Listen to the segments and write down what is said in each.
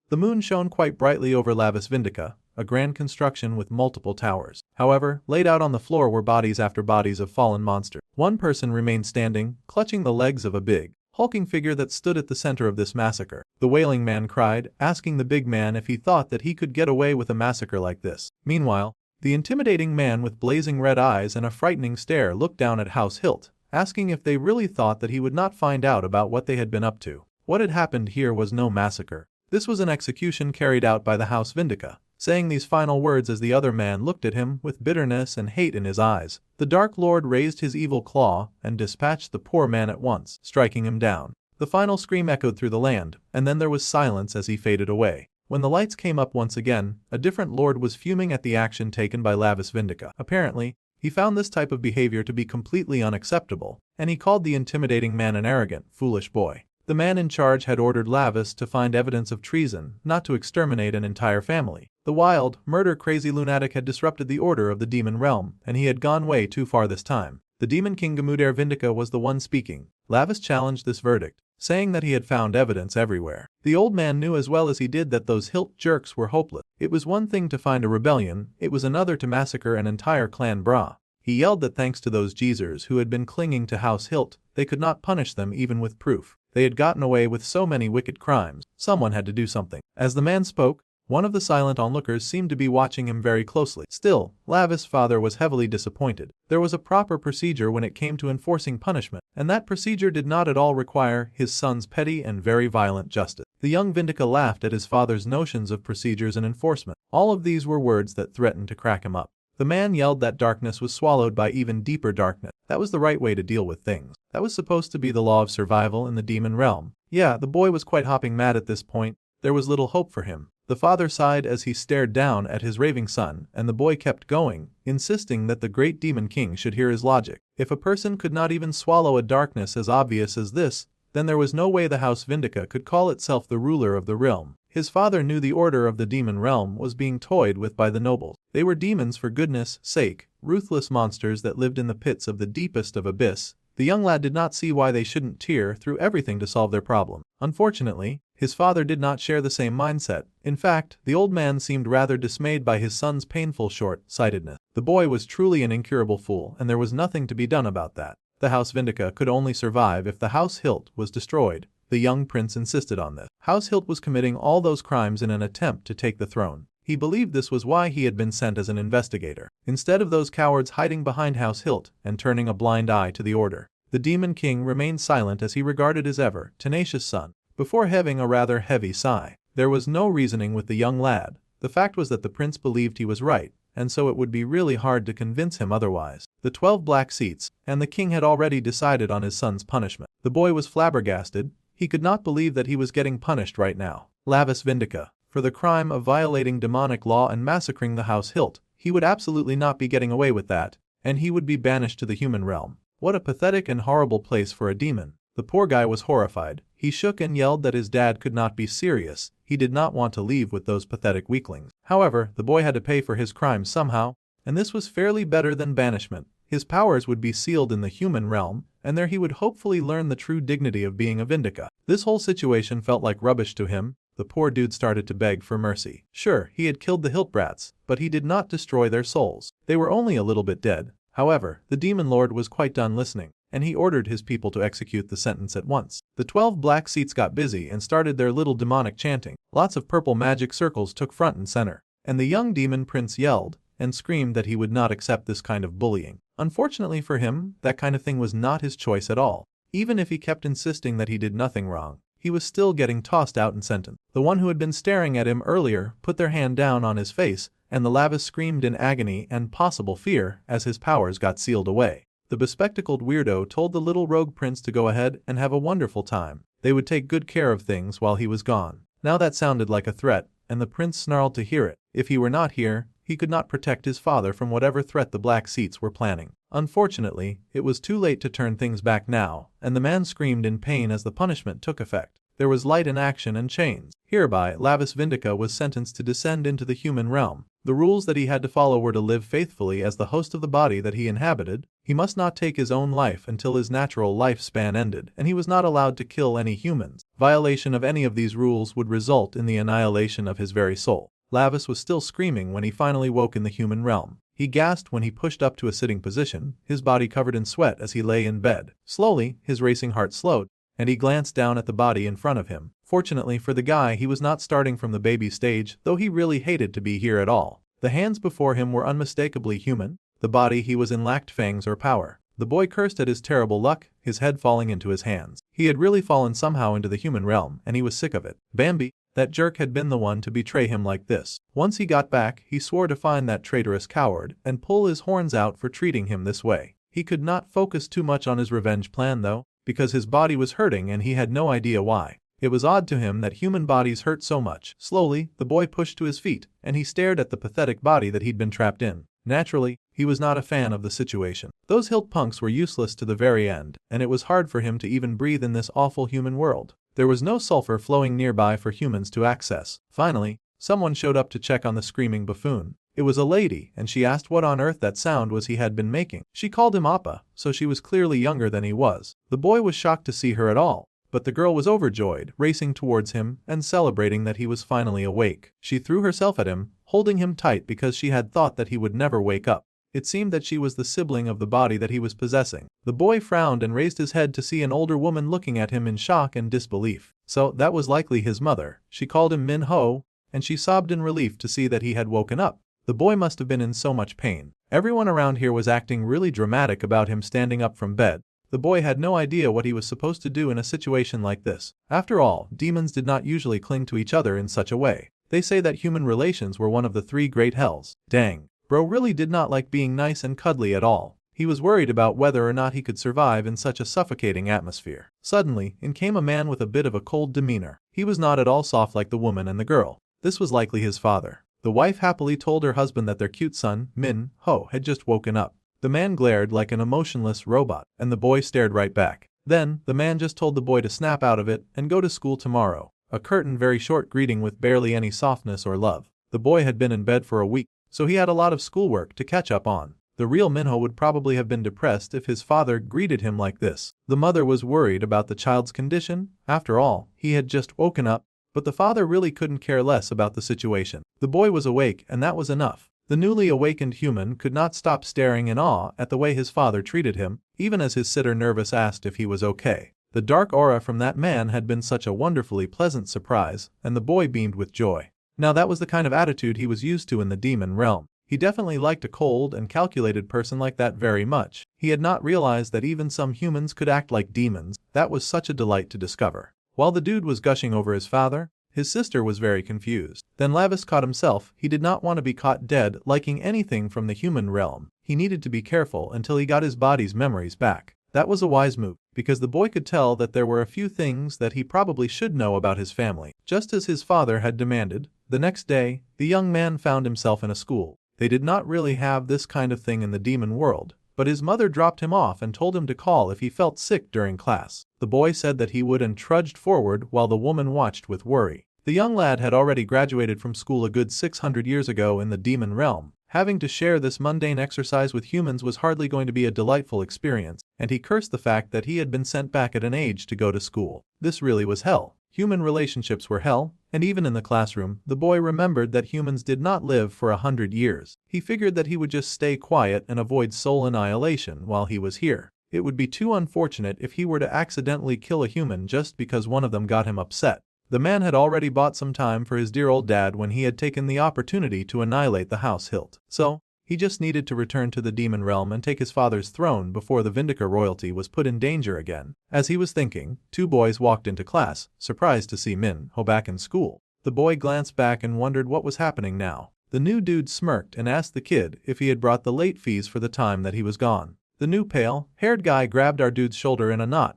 The moon shone quite brightly over Lavis Vindica, a grand construction with multiple towers. However, laid out on the floor were bodies after bodies of fallen monsters. One person remained standing, clutching the legs of a big, hulking figure that stood at the center of this massacre. The wailing man cried, asking the big man if he thought that he could get away with a massacre like this. Meanwhile, the intimidating man with blazing red eyes and a frightening stare looked down at House Hilt, asking if they really thought that he would not find out about what they had been up to. What had happened here was no massacre. This was an execution carried out by the House Vindica. Saying these final words as the other man looked at him with bitterness and hate in his eyes, the Dark Lord raised his evil claw and dispatched the poor man at once, striking him down. The final scream echoed through the land, and then there was silence as he faded away. When the lights came up once again, a different lord was fuming at the action taken by Lavis Vindica. Apparently, he found this type of behavior to be completely unacceptable, and he called the intimidating man an arrogant, foolish boy. The man in charge had ordered Lavis to find evidence of treason, not to exterminate an entire family. The wild, murder-crazy lunatic had disrupted the order of the demon realm, and he had gone way too far this time. The demon king Gamudere Vindica was the one speaking. Lavis challenged this verdict, saying that he had found evidence everywhere. The old man knew as well as he did that those hilt jerks were hopeless. It was one thing to find a rebellion, it was another to massacre an entire clan bra. He yelled that thanks to those geezers who had been clinging to House Hilt, they could not punish them even with proof. They had gotten away with so many wicked crimes, someone had to do something. As the man spoke, one of the silent onlookers seemed to be watching him very closely. Still, Lavis' father was heavily disappointed. There was a proper procedure when it came to enforcing punishment, and that procedure did not at all require his son's petty and very violent justice. The young Vindica laughed at his father's notions of procedures and enforcement. All of these were words that threatened to crack him up. The man yelled that darkness was swallowed by even deeper darkness. That was the right way to deal with things. That was supposed to be the law of survival in the demon realm. Yeah, the boy was quite hopping mad at this point. There was little hope for him. The father sighed as he stared down at his raving son, and the boy kept going, insisting that the great demon king should hear his logic. If a person could not even swallow a darkness as obvious as this, then there was no way the House Vindica could call itself the ruler of the realm. His father knew the order of the demon realm was being toyed with by the nobles. They were demons for goodness sake, ruthless monsters that lived in the pits of the deepest of abyss. The young lad did not see why they shouldn't tear through everything to solve their problem. Unfortunately, his father did not share the same mindset. In fact, the old man seemed rather dismayed by his son's painful short-sightedness. The boy was truly an incurable fool, and there was nothing to be done about that. The House Vindica could only survive if the House Hilt was destroyed. The young prince insisted on this. House Hilt was committing all those crimes in an attempt to take the throne. He believed this was why he had been sent as an investigator, instead of those cowards hiding behind House Hilt and turning a blind eye to the order. The demon king remained silent as he regarded his ever tenacious son, before heaving a rather heavy sigh. There was no reasoning with the young lad. The fact was that the prince believed he was right, and so it would be really hard to convince him otherwise. The 12 black seats, and the king had already decided on his son's punishment. The boy was flabbergasted. He could not believe that he was getting punished right now. Lavis Vindica, for the crime of violating demonic law and massacring the House Hilt. He would absolutely not be getting away with that, and he would be banished to the human realm. What a pathetic and horrible place for a demon. The poor guy was horrified. He shook and yelled that his dad could not be serious. He did not want to leave with those pathetic weaklings. However, the boy had to pay for his crimes somehow, and this was fairly better than banishment. His powers would be sealed in the human realm, and there he would hopefully learn the true dignity of being a Vindica. This whole situation felt like rubbish to him. The poor dude started to beg for mercy. Sure, he had killed the Hilt brats, but he did not destroy their souls. They were only a little bit dead. However, the demon lord was quite done listening, and he ordered his people to execute the sentence at once. The 12 black seats got busy and started their little demonic chanting. Lots of purple magic circles took front and center, and the young demon prince yelled and screamed that he would not accept this kind of bullying. Unfortunately for him, that kind of thing was not his choice at all. Even if he kept insisting that he did nothing wrong, he was still getting tossed out and sentenced. The one who had been staring at him earlier put their hand down on his face, and the Lavis screamed in agony and possible fear as his powers got sealed away. The bespectacled weirdo told the little rogue prince to go ahead and have a wonderful time. They would take good care of things while he was gone. Now that sounded like a threat, and the prince snarled to hear it. If he were not here, he could not protect his father from whatever threat the black seats were planning. Unfortunately, it was too late to turn things back now, and the man screamed in pain as the punishment took effect. There was light in action and chains. Hereby, Lavis Vindica was sentenced to descend into the human realm. The rules that he had to follow were to live faithfully as the host of the body that he inhabited, he must not take his own life until his natural lifespan ended, and he was not allowed to kill any humans. Violation of any of these rules would result in the annihilation of his very soul. Lavis was still screaming when he finally woke in the human realm. He gasped when he pushed up to a sitting position, his body covered in sweat as he lay in bed. Slowly, his racing heart slowed, and he glanced down at the body in front of him. Fortunately for the guy, he was not starting from the baby stage, though he really hated to be here at all. The hands before him were unmistakably human, the body he was in lacked fangs or power. The boy cursed at his terrible luck, his head falling into his hands. He had really fallen somehow into the human realm, and he was sick of it. Bambi, that jerk, had been the one to betray him like this. Once he got back, he swore to find that traitorous coward and pull his horns out for treating him this way. He could not focus too much on his revenge plan though, because his body was hurting and he had no idea why. It was odd to him that human bodies hurt so much. Slowly, the boy pushed to his feet, and he stared at the pathetic body that he'd been trapped in. Naturally, he was not a fan of the situation. Those hilt punks were useless to the very end, and it was hard for him to even breathe in this awful human world. There was no sulfur flowing nearby for humans to access. Finally, someone showed up to check on the screaming buffoon. It was a lady, and she asked what on earth that sound was he had been making. She called him Appa, so she was clearly younger than he was. The boy was shocked to see her at all, but the girl was overjoyed, racing towards him and celebrating that he was finally awake. She threw herself at him, holding him tight because she had thought that he would never wake up. It seemed that she was the sibling of the body that he was possessing. The boy frowned and raised his head to see an older woman looking at him in shock and disbelief. So that was likely his mother. She called him Min-ho, and she sobbed in relief to see that he had woken up. The boy must have been in so much pain. Everyone around here was acting really dramatic about him standing up from bed. The boy had no idea what he was supposed to do in a situation like this. After all, demons did not usually cling to each other in such a way. They say that human relations were one of the 3 great hells. Dang. Bro really did not like being nice and cuddly at all. He was worried about whether or not he could survive in such a suffocating atmosphere. Suddenly, in came a man with a bit of a cold demeanor. He was not at all soft like the woman and the girl. This was likely his father. The wife happily told her husband that their cute son, Min-ho, had just woken up. The man glared like an emotionless robot, and the boy stared right back. Then, the man just told the boy to snap out of it and go to school tomorrow. A curt and very short greeting with barely any softness or love. The boy had been in bed for a week, so he had a lot of schoolwork to catch up on. The real Minho would probably have been depressed if his father greeted him like this. The mother was worried about the child's condition. After all, he had just woken up, but the father really couldn't care less about the situation. The boy was awake, and that was enough. The newly awakened human could not stop staring in awe at the way his father treated him, even as his sitter nervous asked if he was okay. The dark aura from that man had been such a wonderfully pleasant surprise, and the boy beamed with joy. Now that was the kind of attitude he was used to in the demon realm. He definitely liked a cold and calculated person like that very much. He had not realized that even some humans could act like demons. That was such a delight to discover. While the dude was gushing over his father, his sister was very confused. Then Lavis caught himself. He did not want to be caught dead liking anything from the human realm. He needed to be careful until he got his body's memories back. That was a wise move, because the boy could tell that there were a few things that he probably should know about his family. Just as his father had demanded, the next day, the young man found himself in a school. They did not really have this kind of thing in the demon world, but his mother dropped him off and told him to call if he felt sick during class. The boy said that he would and trudged forward while the woman watched with worry. The young lad had already graduated from school a good 600 years ago in the demon realm. Having to share this mundane exercise with humans was hardly going to be a delightful experience, and he cursed the fact that he had been sent back at an age to go to school. This really was hell. Human relationships were hell, and even in the classroom, the boy remembered that humans did not live for 100 years. He figured that he would just stay quiet and avoid soul annihilation while he was here. It would be too unfortunate if he were to accidentally kill a human just because one of them got him upset. The man had already bought some time for his dear old dad when he had taken the opportunity to annihilate the house hilt. So, he just needed to return to the demon realm and take his father's throne before the Vindica royalty was put in danger again. As he was thinking, 2 boys walked into class, surprised to see Min-ho back in school. The boy glanced back and wondered what was happening now. The new dude smirked and asked the kid if he had brought the late fees for the time that he was gone. The new pale-haired guy grabbed our dude's shoulder in a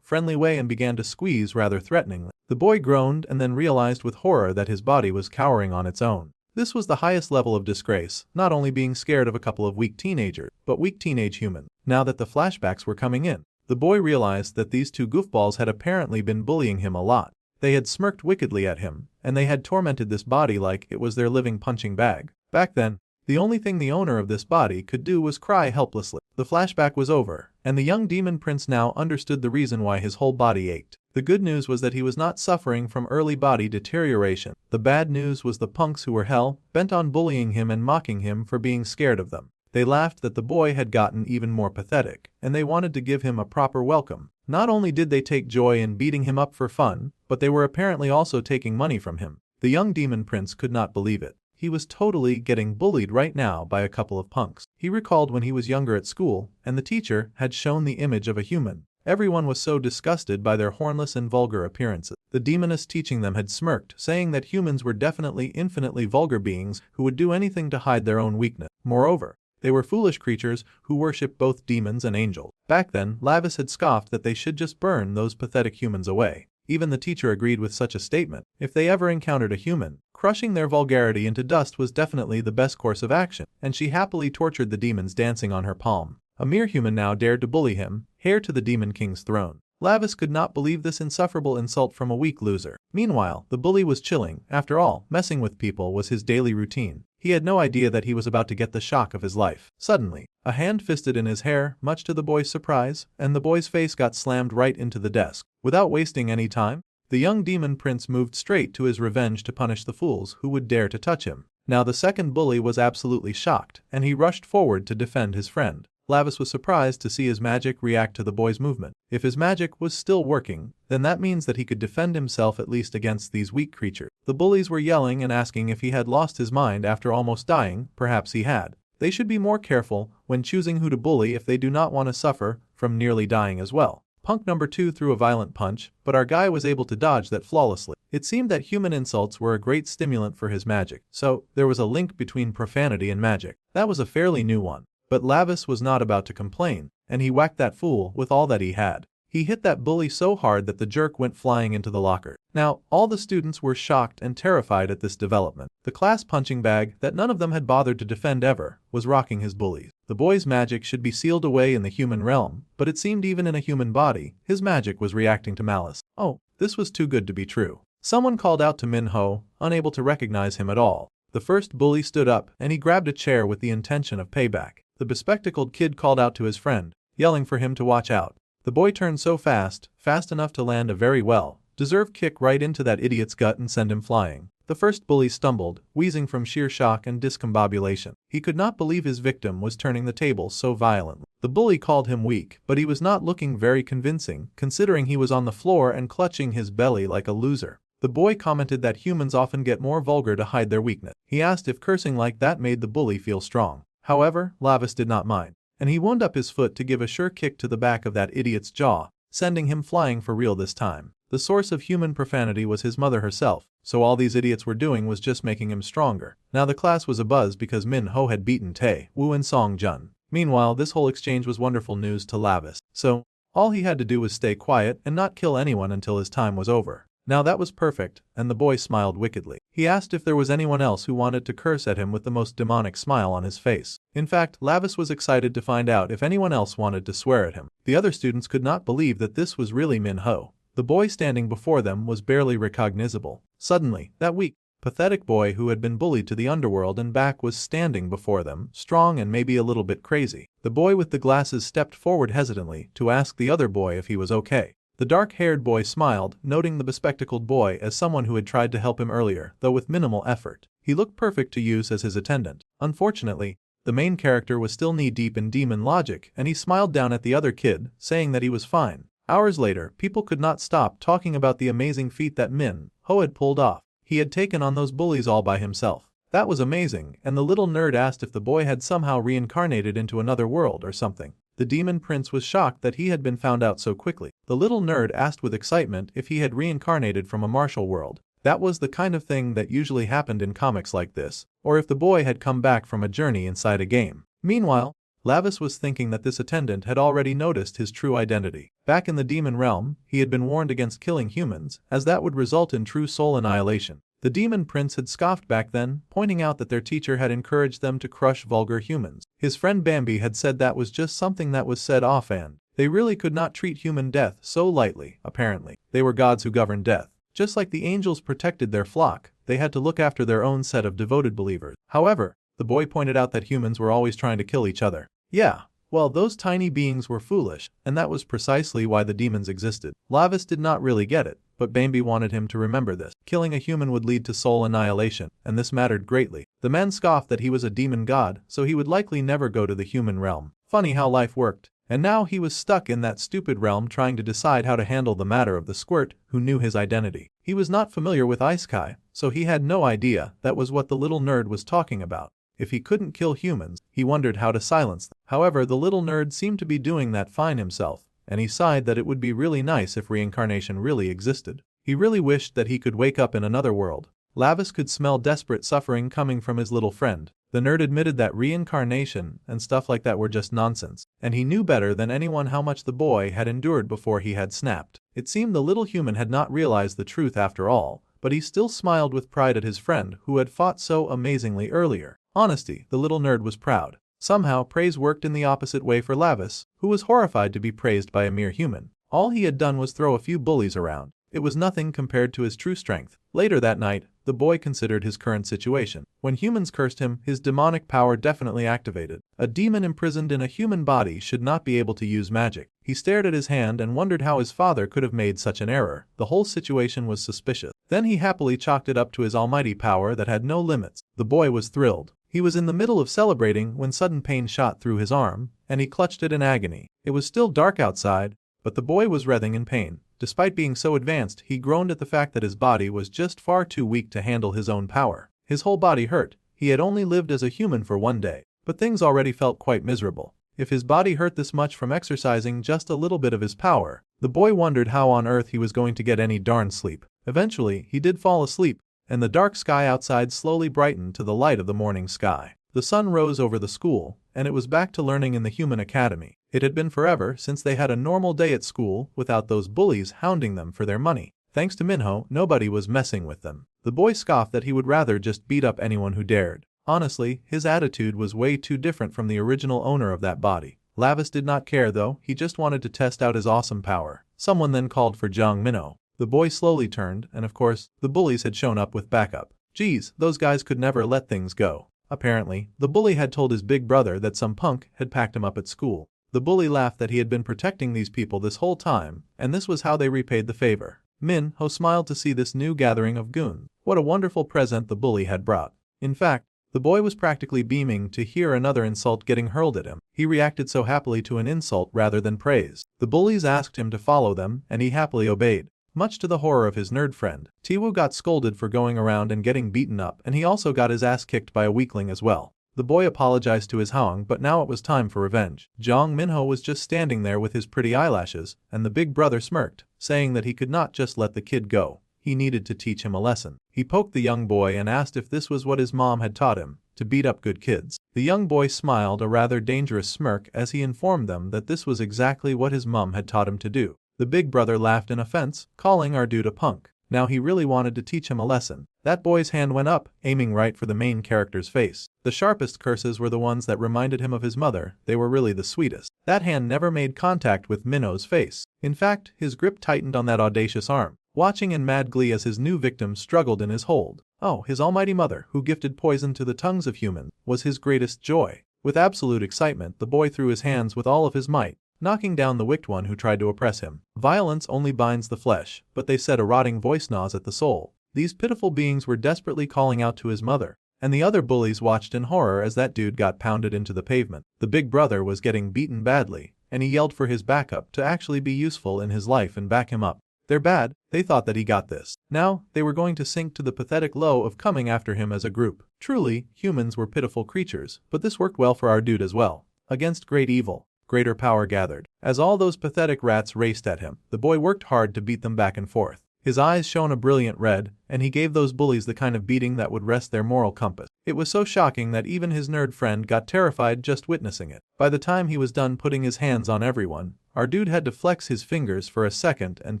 friendly way and began to squeeze rather threateningly. The boy groaned and then realized with horror that his body was cowering on its own. This was the highest level of disgrace, not only being scared of a couple of weak teenagers, but weak teenage humans. Now that the flashbacks were coming in, the boy realized that these 2 goofballs had apparently been bullying him a lot. They had smirked wickedly at him, and they had tormented this body like it was their living punching bag. Back then, the only thing the owner of this body could do was cry helplessly. The flashback was over, and the young demon prince now understood the reason why his whole body ached. The good news was that he was not suffering from early body deterioration. The bad news was the punks who were hell-bent on bullying him and mocking him for being scared of them. They laughed that the boy had gotten even more pathetic, and they wanted to give him a proper welcome. Not only did they take joy in beating him up for fun, but they were apparently also taking money from him. The young demon prince could not believe it. He was totally getting bullied right now by a couple of punks. He recalled when he was younger at school, and the teacher had shown the image of a human. Everyone was so disgusted by their hornless and vulgar appearances. The demoness teaching them had smirked, saying that humans were definitely infinitely vulgar beings who would do anything to hide their own weakness. Moreover, they were foolish creatures who worshipped both demons and angels. Back then, Lavis had scoffed that they should just burn those pathetic humans away. Even the teacher agreed with such a statement. If they ever encountered a human, crushing their vulgarity into dust was definitely the best course of action, and she happily tortured the demons dancing on her palm. A mere human now dared to bully him, heir to the Demon King's throne. Lavis could not believe this insufferable insult from a weak loser. Meanwhile, the bully was chilling. After all, messing with people was his daily routine. He had no idea that he was about to get the shock of his life. Suddenly, a hand fisted in his hair, much to the boy's surprise, and the boy's face got slammed right into the desk. Without wasting any time, the young demon prince moved straight to his revenge to punish the fools who would dare to touch him. Now the second bully was absolutely shocked, and he rushed forward to defend his friend. Lavis was surprised to see his magic react to the boy's movement. If his magic was still working, then that means that he could defend himself at least against these weak creatures. The bullies were yelling and asking if he had lost his mind after almost dying. Perhaps he had. They should be more careful when choosing who to bully if they do not want to suffer from nearly dying as well. Punk number 2 threw a violent punch, but our guy was able to dodge that flawlessly. It seemed that human insults were a great stimulant for his magic, so there was a link between profanity and magic. That was a fairly new one. But Lavis was not about to complain, and he whacked that fool with all that he had. He hit that bully so hard that the jerk went flying into the locker. Now, all the students were shocked and terrified at this development. The class punching bag that none of them had bothered to defend ever was rocking his bullies. The boy's magic should be sealed away in the human realm, but it seemed even in a human body, his magic was reacting to malice. Oh, this was too good to be true. Someone called out to Minho, unable to recognize him at all. The first bully stood up and he grabbed a chair with the intention of payback. The bespectacled kid called out to his friend, yelling for him to watch out. The boy turned so fast enough to land a very well-deserved kick right into that idiot's gut and send him flying. The first bully stumbled, wheezing from sheer shock and discombobulation. He could not believe his victim was turning the tables so violently. The bully called him weak, but he was not looking very convincing, considering he was on the floor and clutching his belly like a loser. The boy commented that humans often get more vulgar to hide their weakness. He asked if cursing like that made the bully feel strong. However, Lavis did not mind, and he wound up his foot to give a sure kick to the back of that idiot's jaw, sending him flying for real this time. The source of human profanity was his mother herself, so all these idiots were doing was just making him stronger. Now the class was abuzz because Minho had beaten Tae Woo and Song Jun. Meanwhile, this whole exchange was wonderful news to Lavis, so all he had to do was stay quiet and not kill anyone until his time was over. Now that was perfect, and the boy smiled wickedly. He asked if there was anyone else who wanted to curse at him with the most demonic smile on his face. In fact, Lavis was excited to find out if anyone else wanted to swear at him. The other students could not believe that this was really Minho. The boy standing before them was barely recognizable. Suddenly, that weak, pathetic boy who had been bullied to the underworld and back was standing before them, strong and maybe a little bit crazy. The boy with the glasses stepped forward hesitantly to ask the other boy if he was okay. The dark-haired boy smiled, noting the bespectacled boy as someone who had tried to help him earlier, though with minimal effort. He looked perfect to use as his attendant. Unfortunately, the main character was still knee-deep in demon logic, and he smiled down at the other kid, saying that he was fine. Hours later, people could not stop talking about the amazing feat that Minho had pulled off. He had taken on those bullies all by himself. That was amazing, and the little nerd asked if the boy had somehow reincarnated into another world or something. The demon prince was shocked that he had been found out so quickly. The little nerd asked with excitement if he had reincarnated from a martial world. That was the kind of thing that usually happened in comics like this, or if the boy had come back from a journey inside a game. Meanwhile, Lavis was thinking that this attendant had already noticed his true identity. Back in the demon realm, he had been warned against killing humans, as that would result in true soul annihilation. The demon prince had scoffed back then, pointing out that their teacher had encouraged them to crush vulgar humans. His friend Bambi had said that was just something that was said offhand. They really could not treat human death so lightly, apparently. They were gods who governed death. Just like the angels protected their flock, they had to look after their own set of devoted believers. However, The boy pointed out that humans were always trying to kill each other. Yeah. Well, those tiny beings were foolish, and that was precisely why the demons existed. Lavis did not really get it, but Bambi wanted him to remember this. Killing a human would lead to soul annihilation, and this mattered greatly. The man scoffed that he was a demon god, so he would likely never go to the human realm. Funny how life worked. And now he was stuck in that stupid realm trying to decide how to handle the matter of the squirt who knew his identity. He was not familiar with Isekai, so he had no idea that was what the little nerd was talking about. If he couldn't kill humans, he wondered how to silence them. However, the little nerd seemed to be doing that fine himself, and he sighed that it would be really nice if reincarnation really existed. He really wished that he could wake up in another world. Lavis could smell desperate suffering coming from his little friend. The nerd admitted that reincarnation and stuff like that were just nonsense, and he knew better than anyone how much the boy had endured before he had snapped. It seemed the little human had not realized the truth after all, but he still smiled with pride at his friend who had fought so amazingly earlier. Honesty, the little nerd was proud. Somehow, praise worked in the opposite way for Lavis, who was horrified to be praised by a mere human. All he had done was throw a few bullies around. It was nothing compared to his true strength. Later that night, the boy considered his current situation. When humans cursed him, his demonic power definitely activated. A demon imprisoned in a human body should not be able to use magic. He stared at his hand and wondered how his father could have made such an error. The whole situation was suspicious. Then he happily chalked it up to his almighty power that had no limits. The boy was thrilled. He was in the middle of celebrating when sudden pain shot through his arm, and he clutched it in agony. It was still dark outside, but the boy was writhing in pain. Despite being so advanced, he groaned at the fact that his body was just far too weak to handle his own power. His whole body hurt. He had only lived as a human for one day, but things already felt quite miserable. If his body hurt this much from exercising just a little bit of his power, the boy wondered how on earth he was going to get any darn sleep. Eventually, he did fall asleep, and the dark sky outside slowly brightened to the light of the morning sky. The sun rose over the school, and it was back to learning in the human academy. It had been forever since they had a normal day at school without those bullies hounding them for their money. Thanks to Minho, nobody was messing with them. The boy scoffed that he would rather just beat up anyone who dared. Honestly, his attitude was way too different from the original owner of that body. Lavis did not care though, he just wanted to test out his awesome power. Someone then called for Jong Minho. The boy slowly turned, and of course, the bullies had shown up with backup. Geez, those guys could never let things go. Apparently, the bully had told his big brother that some punk had packed him up at school. The bully laughed that he had been protecting these people this whole time, and this was how they repaid the favor. Minho smiled to see this new gathering of goons. What a wonderful present the bully had brought. In fact, the boy was practically beaming to hear another insult getting hurled at him. He reacted so happily to an insult rather than praise. The bullies asked him to follow them, and he happily obeyed. Much to the horror of his nerd friend, Tiwu got scolded for going around and getting beaten up, and he also got his ass kicked by a weakling as well. The boy apologized to his Hoang, but now it was time for revenge. Jong Minho was just standing there with his pretty eyelashes, and the big brother smirked, saying that he could not just let the kid go. He needed to teach him a lesson. He poked the young boy and asked if this was what his mom had taught him, to beat up good kids. The young boy smiled a rather dangerous smirk as he informed them that this was exactly what his mom had taught him to do. The big brother laughed in offense, calling our dude a punk. Now he really wanted to teach him a lesson. That boy's hand went up, aiming right for the main character's face. The sharpest curses were the ones that reminded him of his mother. They were really the sweetest. That hand never made contact with Minho's face. In fact, his grip tightened on that audacious arm, watching in mad glee as his new victim struggled in his hold. Oh, his almighty mother, who gifted poison to the tongues of humans, was his greatest joy. With absolute excitement, the boy threw his hands with all of his might, knocking down the wicked one who tried to oppress him. Violence only binds the flesh, but they said a rotting voice gnaws at the soul. These pitiful beings were desperately calling out to his mother, and the other bullies watched in horror as that dude got pounded into the pavement. The big brother was getting beaten badly, and he yelled for his backup to actually be useful in his life and back him up. They're bad, they thought that he got this. Now, they were going to sink to the pathetic low of coming after him as a group. Truly, humans were pitiful creatures, but this worked well for our dude as well. Against great evil, greater power gathered. As all those pathetic rats raced at him, the boy worked hard to beat them back and forth. His eyes shone a brilliant red, and he gave those bullies the kind of beating that would rest their moral compass. It was so shocking that even his nerd friend got terrified just witnessing it. By the time he was done putting his hands on everyone, our dude had to flex his fingers for a second and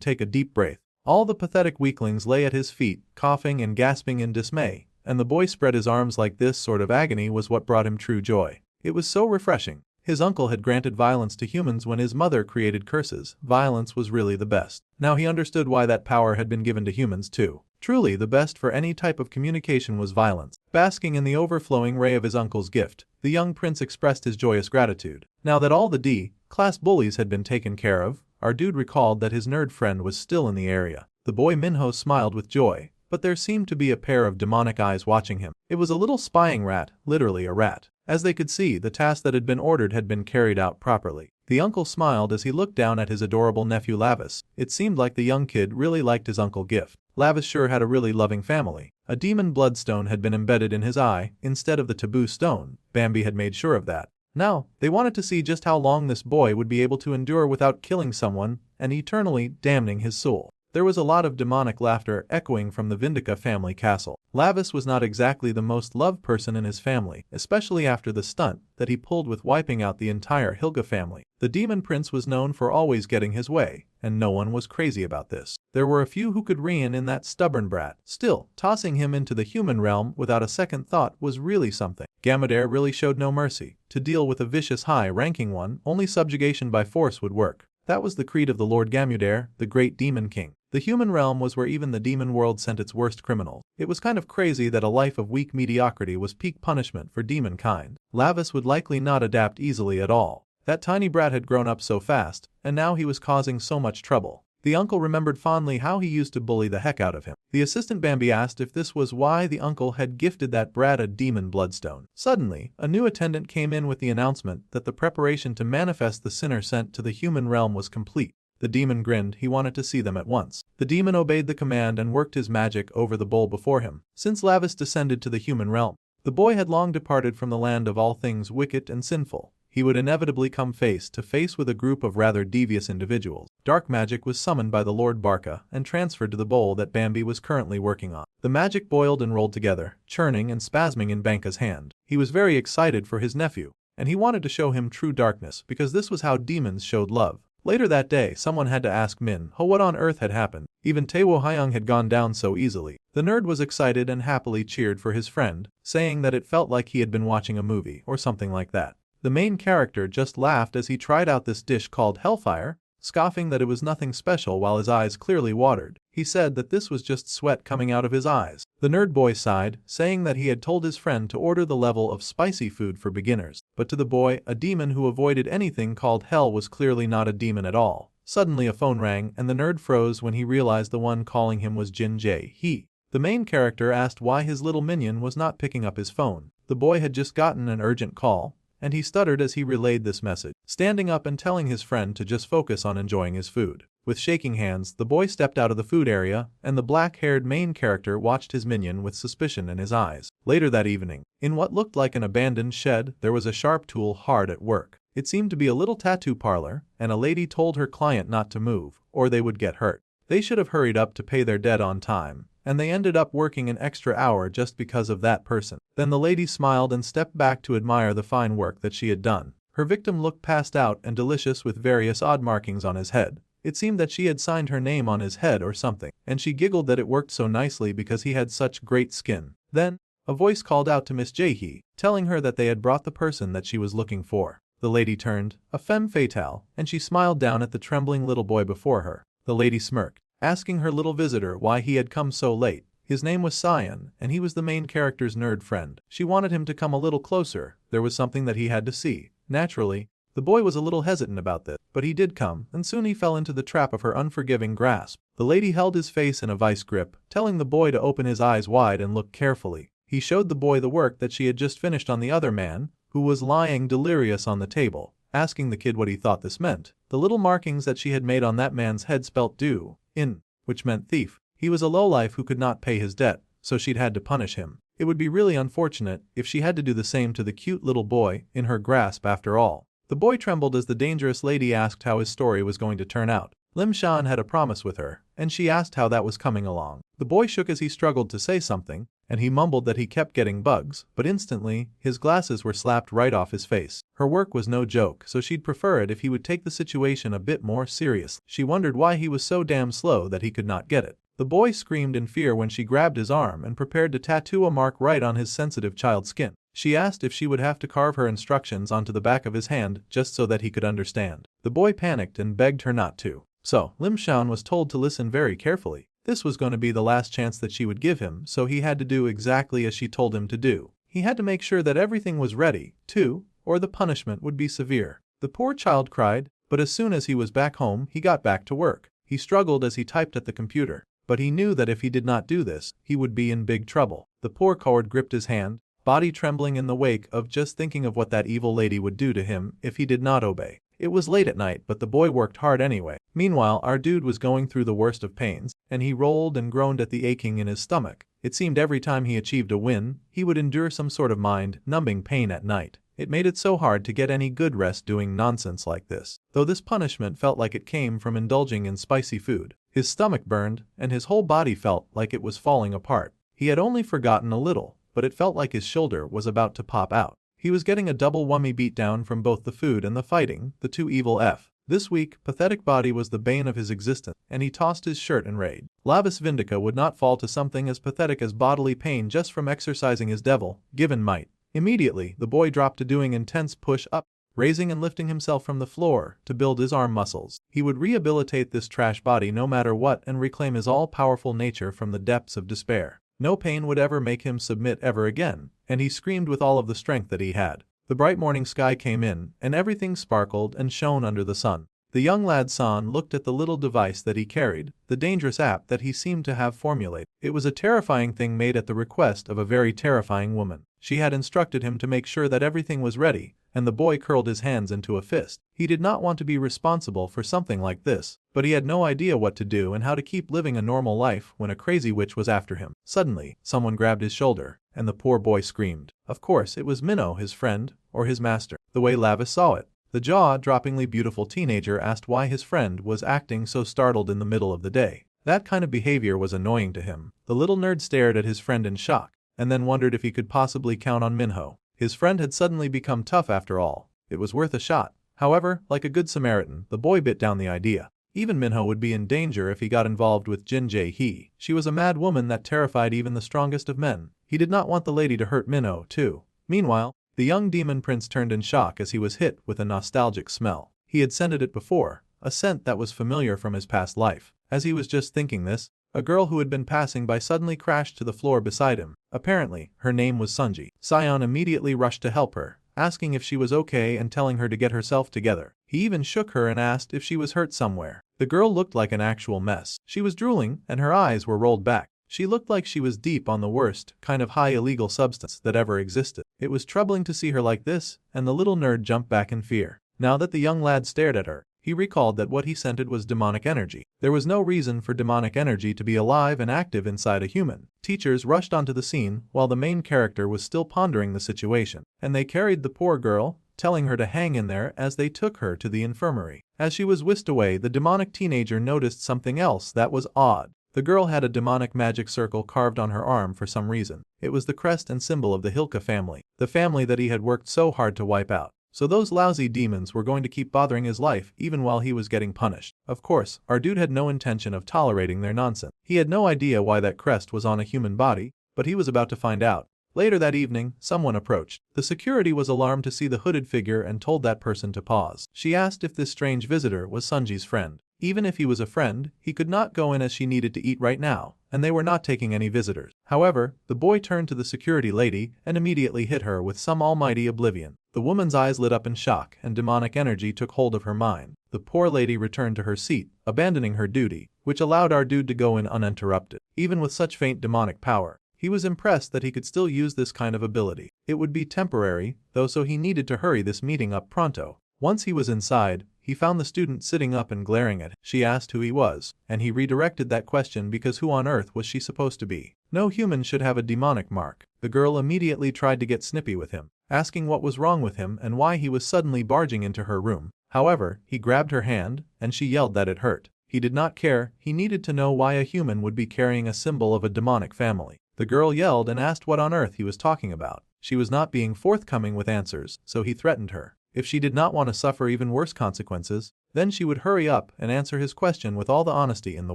take a deep breath. All the pathetic weaklings lay at his feet, coughing and gasping in dismay, and the boy spread his arms like this sort of agony was what brought him true joy. It was so refreshing. His uncle had granted violence to humans when his mother created curses. Violence was really the best. Now he understood why that power had been given to humans too. Truly, the best for any type of communication was violence. Basking in the overflowing ray of his uncle's gift, the young prince expressed his joyous gratitude. Now that all the D-class bullies had been taken care of, our dude recalled that his nerd friend was still in the area. The boy Minho smiled with joy, but there seemed to be a pair of demonic eyes watching him. It was a little spying rat, literally a rat. As they could see, the task that had been ordered had been carried out properly. The uncle smiled as he looked down at his adorable nephew Lavis. It seemed like the young kid really liked his uncle's gift. Lavis sure had a really loving family. A demon bloodstone had been embedded in his eye instead of the taboo stone. Bambi had made sure of that. Now, they wanted to see just how long this boy would be able to endure without killing someone and eternally damning his soul. There was a lot of demonic laughter echoing from the Vindica family castle. Lavis was not exactly the most loved person in his family, especially after the stunt that he pulled with wiping out the entire Hilga family. The demon prince was known for always getting his way, and no one was crazy about this. There were a few who could rein in that stubborn brat. Still, tossing him into the human realm without a second thought was really something. Gamadair really showed no mercy. To deal with a vicious high-ranking one, only subjugation by force would work. That was the creed of the Lord Gamudair, the great demon king. The human realm was where even the demon world sent its worst criminals. It was kind of crazy that a life of weak mediocrity was peak punishment for demon kind. Lavis would likely not adapt easily at all. That tiny brat had grown up so fast, and now he was causing so much trouble. The uncle remembered fondly how he used to bully the heck out of him. The assistant Bambi asked if this was why the uncle had gifted that brat a demon bloodstone. Suddenly, a new attendant came in with the announcement that the preparation to manifest the sinner sent to the human realm was complete. The demon grinned. He wanted to see them at once. The demon obeyed the command and worked his magic over the bowl before him. Since Lavis descended to the human realm, the boy had long departed from the land of all things wicked and sinful. He would inevitably come face to face with a group of rather devious individuals. Dark magic was summoned by the Lord Barca and transferred to the bowl that Bambi was currently working on. The magic boiled and rolled together, churning and spasming in Banca's hand. He was very excited for his nephew, and he wanted to show him true darkness because this was how demons showed love. Later that day, someone had to ask Minho what on earth had happened. Even Taewo Hyung had gone down so easily. The nerd was excited and happily cheered for his friend, saying that it felt like he had been watching a movie or something like that. The main character just laughed as he tried out this dish called Hellfire, scoffing that it was nothing special while his eyes clearly watered. He said that this was just sweat coming out of his eyes. The nerd boy sighed, saying that he had told his friend to order the level of spicy food for beginners. But to the boy, a demon who avoided anything called hell was clearly not a demon at all. Suddenly a phone rang and the nerd froze when he realized the one calling him was Jin Jae-hee. The main character asked why his little minion was not picking up his phone. The boy had just gotten an urgent call, and he stuttered as he relayed this message, standing up and telling his friend to just focus on enjoying his food. With shaking hands, the boy stepped out of the food area, and the black-haired main character watched his minion with suspicion in his eyes. Later that evening, in what looked like an abandoned shed, there was a sharp tool hard at work. It seemed to be a little tattoo parlor, and a lady told her client not to move, or they would get hurt. They should have hurried up to pay their debt on time, and they ended up working an extra hour just because of that person. Then the lady smiled and stepped back to admire the fine work that she had done. Her victim looked passed out and delicious with various odd markings on his head. It seemed that she had signed her name on his head or something, and she giggled that it worked so nicely because he had such great skin. Then, a voice called out to Miss Jae-hee, telling her that they had brought the person that she was looking for. The lady turned, a femme fatale, and she smiled down at the trembling little boy before her. The lady smirked, asking her little visitor why he had come so late. His name was Cyan, and he was the main character's nerd friend. She wanted him to come a little closer. There was something that he had to see. Naturally, the boy was a little hesitant about this, but he did come, and soon he fell into the trap of her unforgiving grasp. The lady held his face in a vice grip, telling the boy to open his eyes wide and look carefully. He showed the boy the work that she had just finished on the other man, who was lying delirious on the table, asking the kid what he thought this meant. The little markings that she had made on that man's head spelt "do" in, which meant thief. He was a lowlife who could not pay his debt, so she'd had to punish him. It would be really unfortunate if she had to do the same to the cute little boy in her grasp after all. The boy trembled as the dangerous lady asked how his story was going to turn out. Lim Shan had a promise with her, and she asked how that was coming along. The boy shook as he struggled to say something, and he mumbled that he kept getting bugs, but instantly, his glasses were slapped right off his face. Her work was no joke, so she'd prefer it if he would take the situation a bit more seriously. She wondered why he was so damn slow that he could not get it. The boy screamed in fear when she grabbed his arm and prepared to tattoo a mark right on his sensitive child skin. She asked if she would have to carve her instructions onto the back of his hand just so that he could understand. The boy panicked and begged her not to. So, Lim Shan was told to listen very carefully. This was going to be the last chance that she would give him, so he had to do exactly as she told him to do. He had to make sure that everything was ready, too, or the punishment would be severe. The poor child cried, but as soon as he was back home, he got back to work. He struggled as he typed at the computer, but he knew that if he did not do this, he would be in big trouble. The poor coward gripped his hand, body trembling in the wake of just thinking of what that evil lady would do to him if he did not obey. It was late at night, but the boy worked hard anyway. Meanwhile, our dude was going through the worst of pains, and he rolled and groaned at the aching in his stomach. It seemed every time he achieved a win, he would endure some sort of mind-numbing pain at night. It made it so hard to get any good rest doing nonsense like this. Though this punishment felt like it came from indulging in spicy food, his stomach burned, and his whole body felt like it was falling apart. He had only forgotten a little, but it felt like his shoulder was about to pop out. He was getting a double whammy beatdown from both the food and the fighting, the two evil F. This weak, pathetic body was the bane of his existence, and he tossed his shirt in rage. Lavis Vindica would not fall to something as pathetic as bodily pain just from exercising his devil-given might. Immediately, the boy dropped to doing intense push-up, raising and lifting himself from the floor to build his arm muscles. He would rehabilitate this trash body no matter what and reclaim his all-powerful nature from the depths of despair. No pain would ever make him submit ever again, and he screamed with all of the strength that he had. The bright morning sky came in, and everything sparkled and shone under the sun. The young lad San looked at the little device that he carried, the dangerous app that he seemed to have formulated. It was a terrifying thing made at the request of a very terrifying woman. She had instructed him to make sure that everything was ready, and the boy curled his hands into a fist. He did not want to be responsible for something like this, but he had no idea what to do and how to keep living a normal life when a crazy witch was after him. Suddenly, someone grabbed his shoulder, and the poor boy screamed. Of course, it was Minnow, his friend, or his master. The way Lavis saw it, the jaw-droppingly beautiful teenager asked why his friend was acting so startled in the middle of the day. That kind of behavior was annoying to him. The little nerd stared at his friend in shock, and then wondered if he could possibly count on Minho. His friend had suddenly become tough after all. It was worth a shot. However, like a good Samaritan, the boy bit down the idea. Even Minho would be in danger if he got involved with Jin Jae-hee. She was a mad woman that terrified even the strongest of men. He did not want the lady to hurt Minho, too. Meanwhile, the young demon prince turned in shock as he was hit with a nostalgic smell. He had scented it before, a scent that was familiar from his past life. As he was just thinking this, a girl who had been passing by suddenly crashed to the floor beside him. Apparently, her name was Sunji. Sion immediately rushed to help her, asking if she was okay and telling her to get herself together. He even shook her and asked if she was hurt somewhere. The girl looked like an actual mess. She was drooling, and her eyes were rolled back. She looked like she was deep on the worst kind of high illegal substance that ever existed. It was troubling to see her like this, and the little nerd jumped back in fear. Now that the young lad stared at her, he recalled that what he scented was demonic energy. There was no reason for demonic energy to be alive and active inside a human. Teachers rushed onto the scene while the main character was still pondering the situation, and they carried the poor girl, telling her to hang in there as they took her to the infirmary. As she was whisked away, the demonic teenager noticed something else that was odd. The girl had a demonic magic circle carved on her arm for some reason. It was the crest and symbol of the Hilka family, the family that he had worked so hard to wipe out. So those lousy demons were going to keep bothering his life even while he was getting punished. Of course, our dude had no intention of tolerating their nonsense. He had no idea why that crest was on a human body, but he was about to find out. Later that evening, someone approached. The security was alarmed to see the hooded figure and told that person to pause. She asked if this strange visitor was Sunji's friend. Even if he was a friend, he could not go in as she needed to eat right now, and they were not taking any visitors. However, the boy turned to the security lady and immediately hit her with some almighty oblivion. The woman's eyes lit up in shock and demonic energy took hold of her mind. The poor lady returned to her seat, abandoning her duty, which allowed our dude to go in uninterrupted. Even with such faint demonic power, he was impressed that he could still use this kind of ability. It would be temporary, though, so he needed to hurry this meeting up pronto. Once he was inside, he found the student sitting up and glaring at him. She asked who he was, and he redirected that question because who on earth was she supposed to be? No human should have a demonic mark. The girl immediately tried to get snippy with him, asking what was wrong with him and why he was suddenly barging into her room. However, he grabbed her hand, and she yelled that it hurt. He did not care. He needed to know why a human would be carrying a symbol of a demonic family. The girl yelled and asked what on earth he was talking about. She was not being forthcoming with answers, so he threatened her. If she did not want to suffer even worse consequences, then she would hurry up and answer his question with all the honesty in the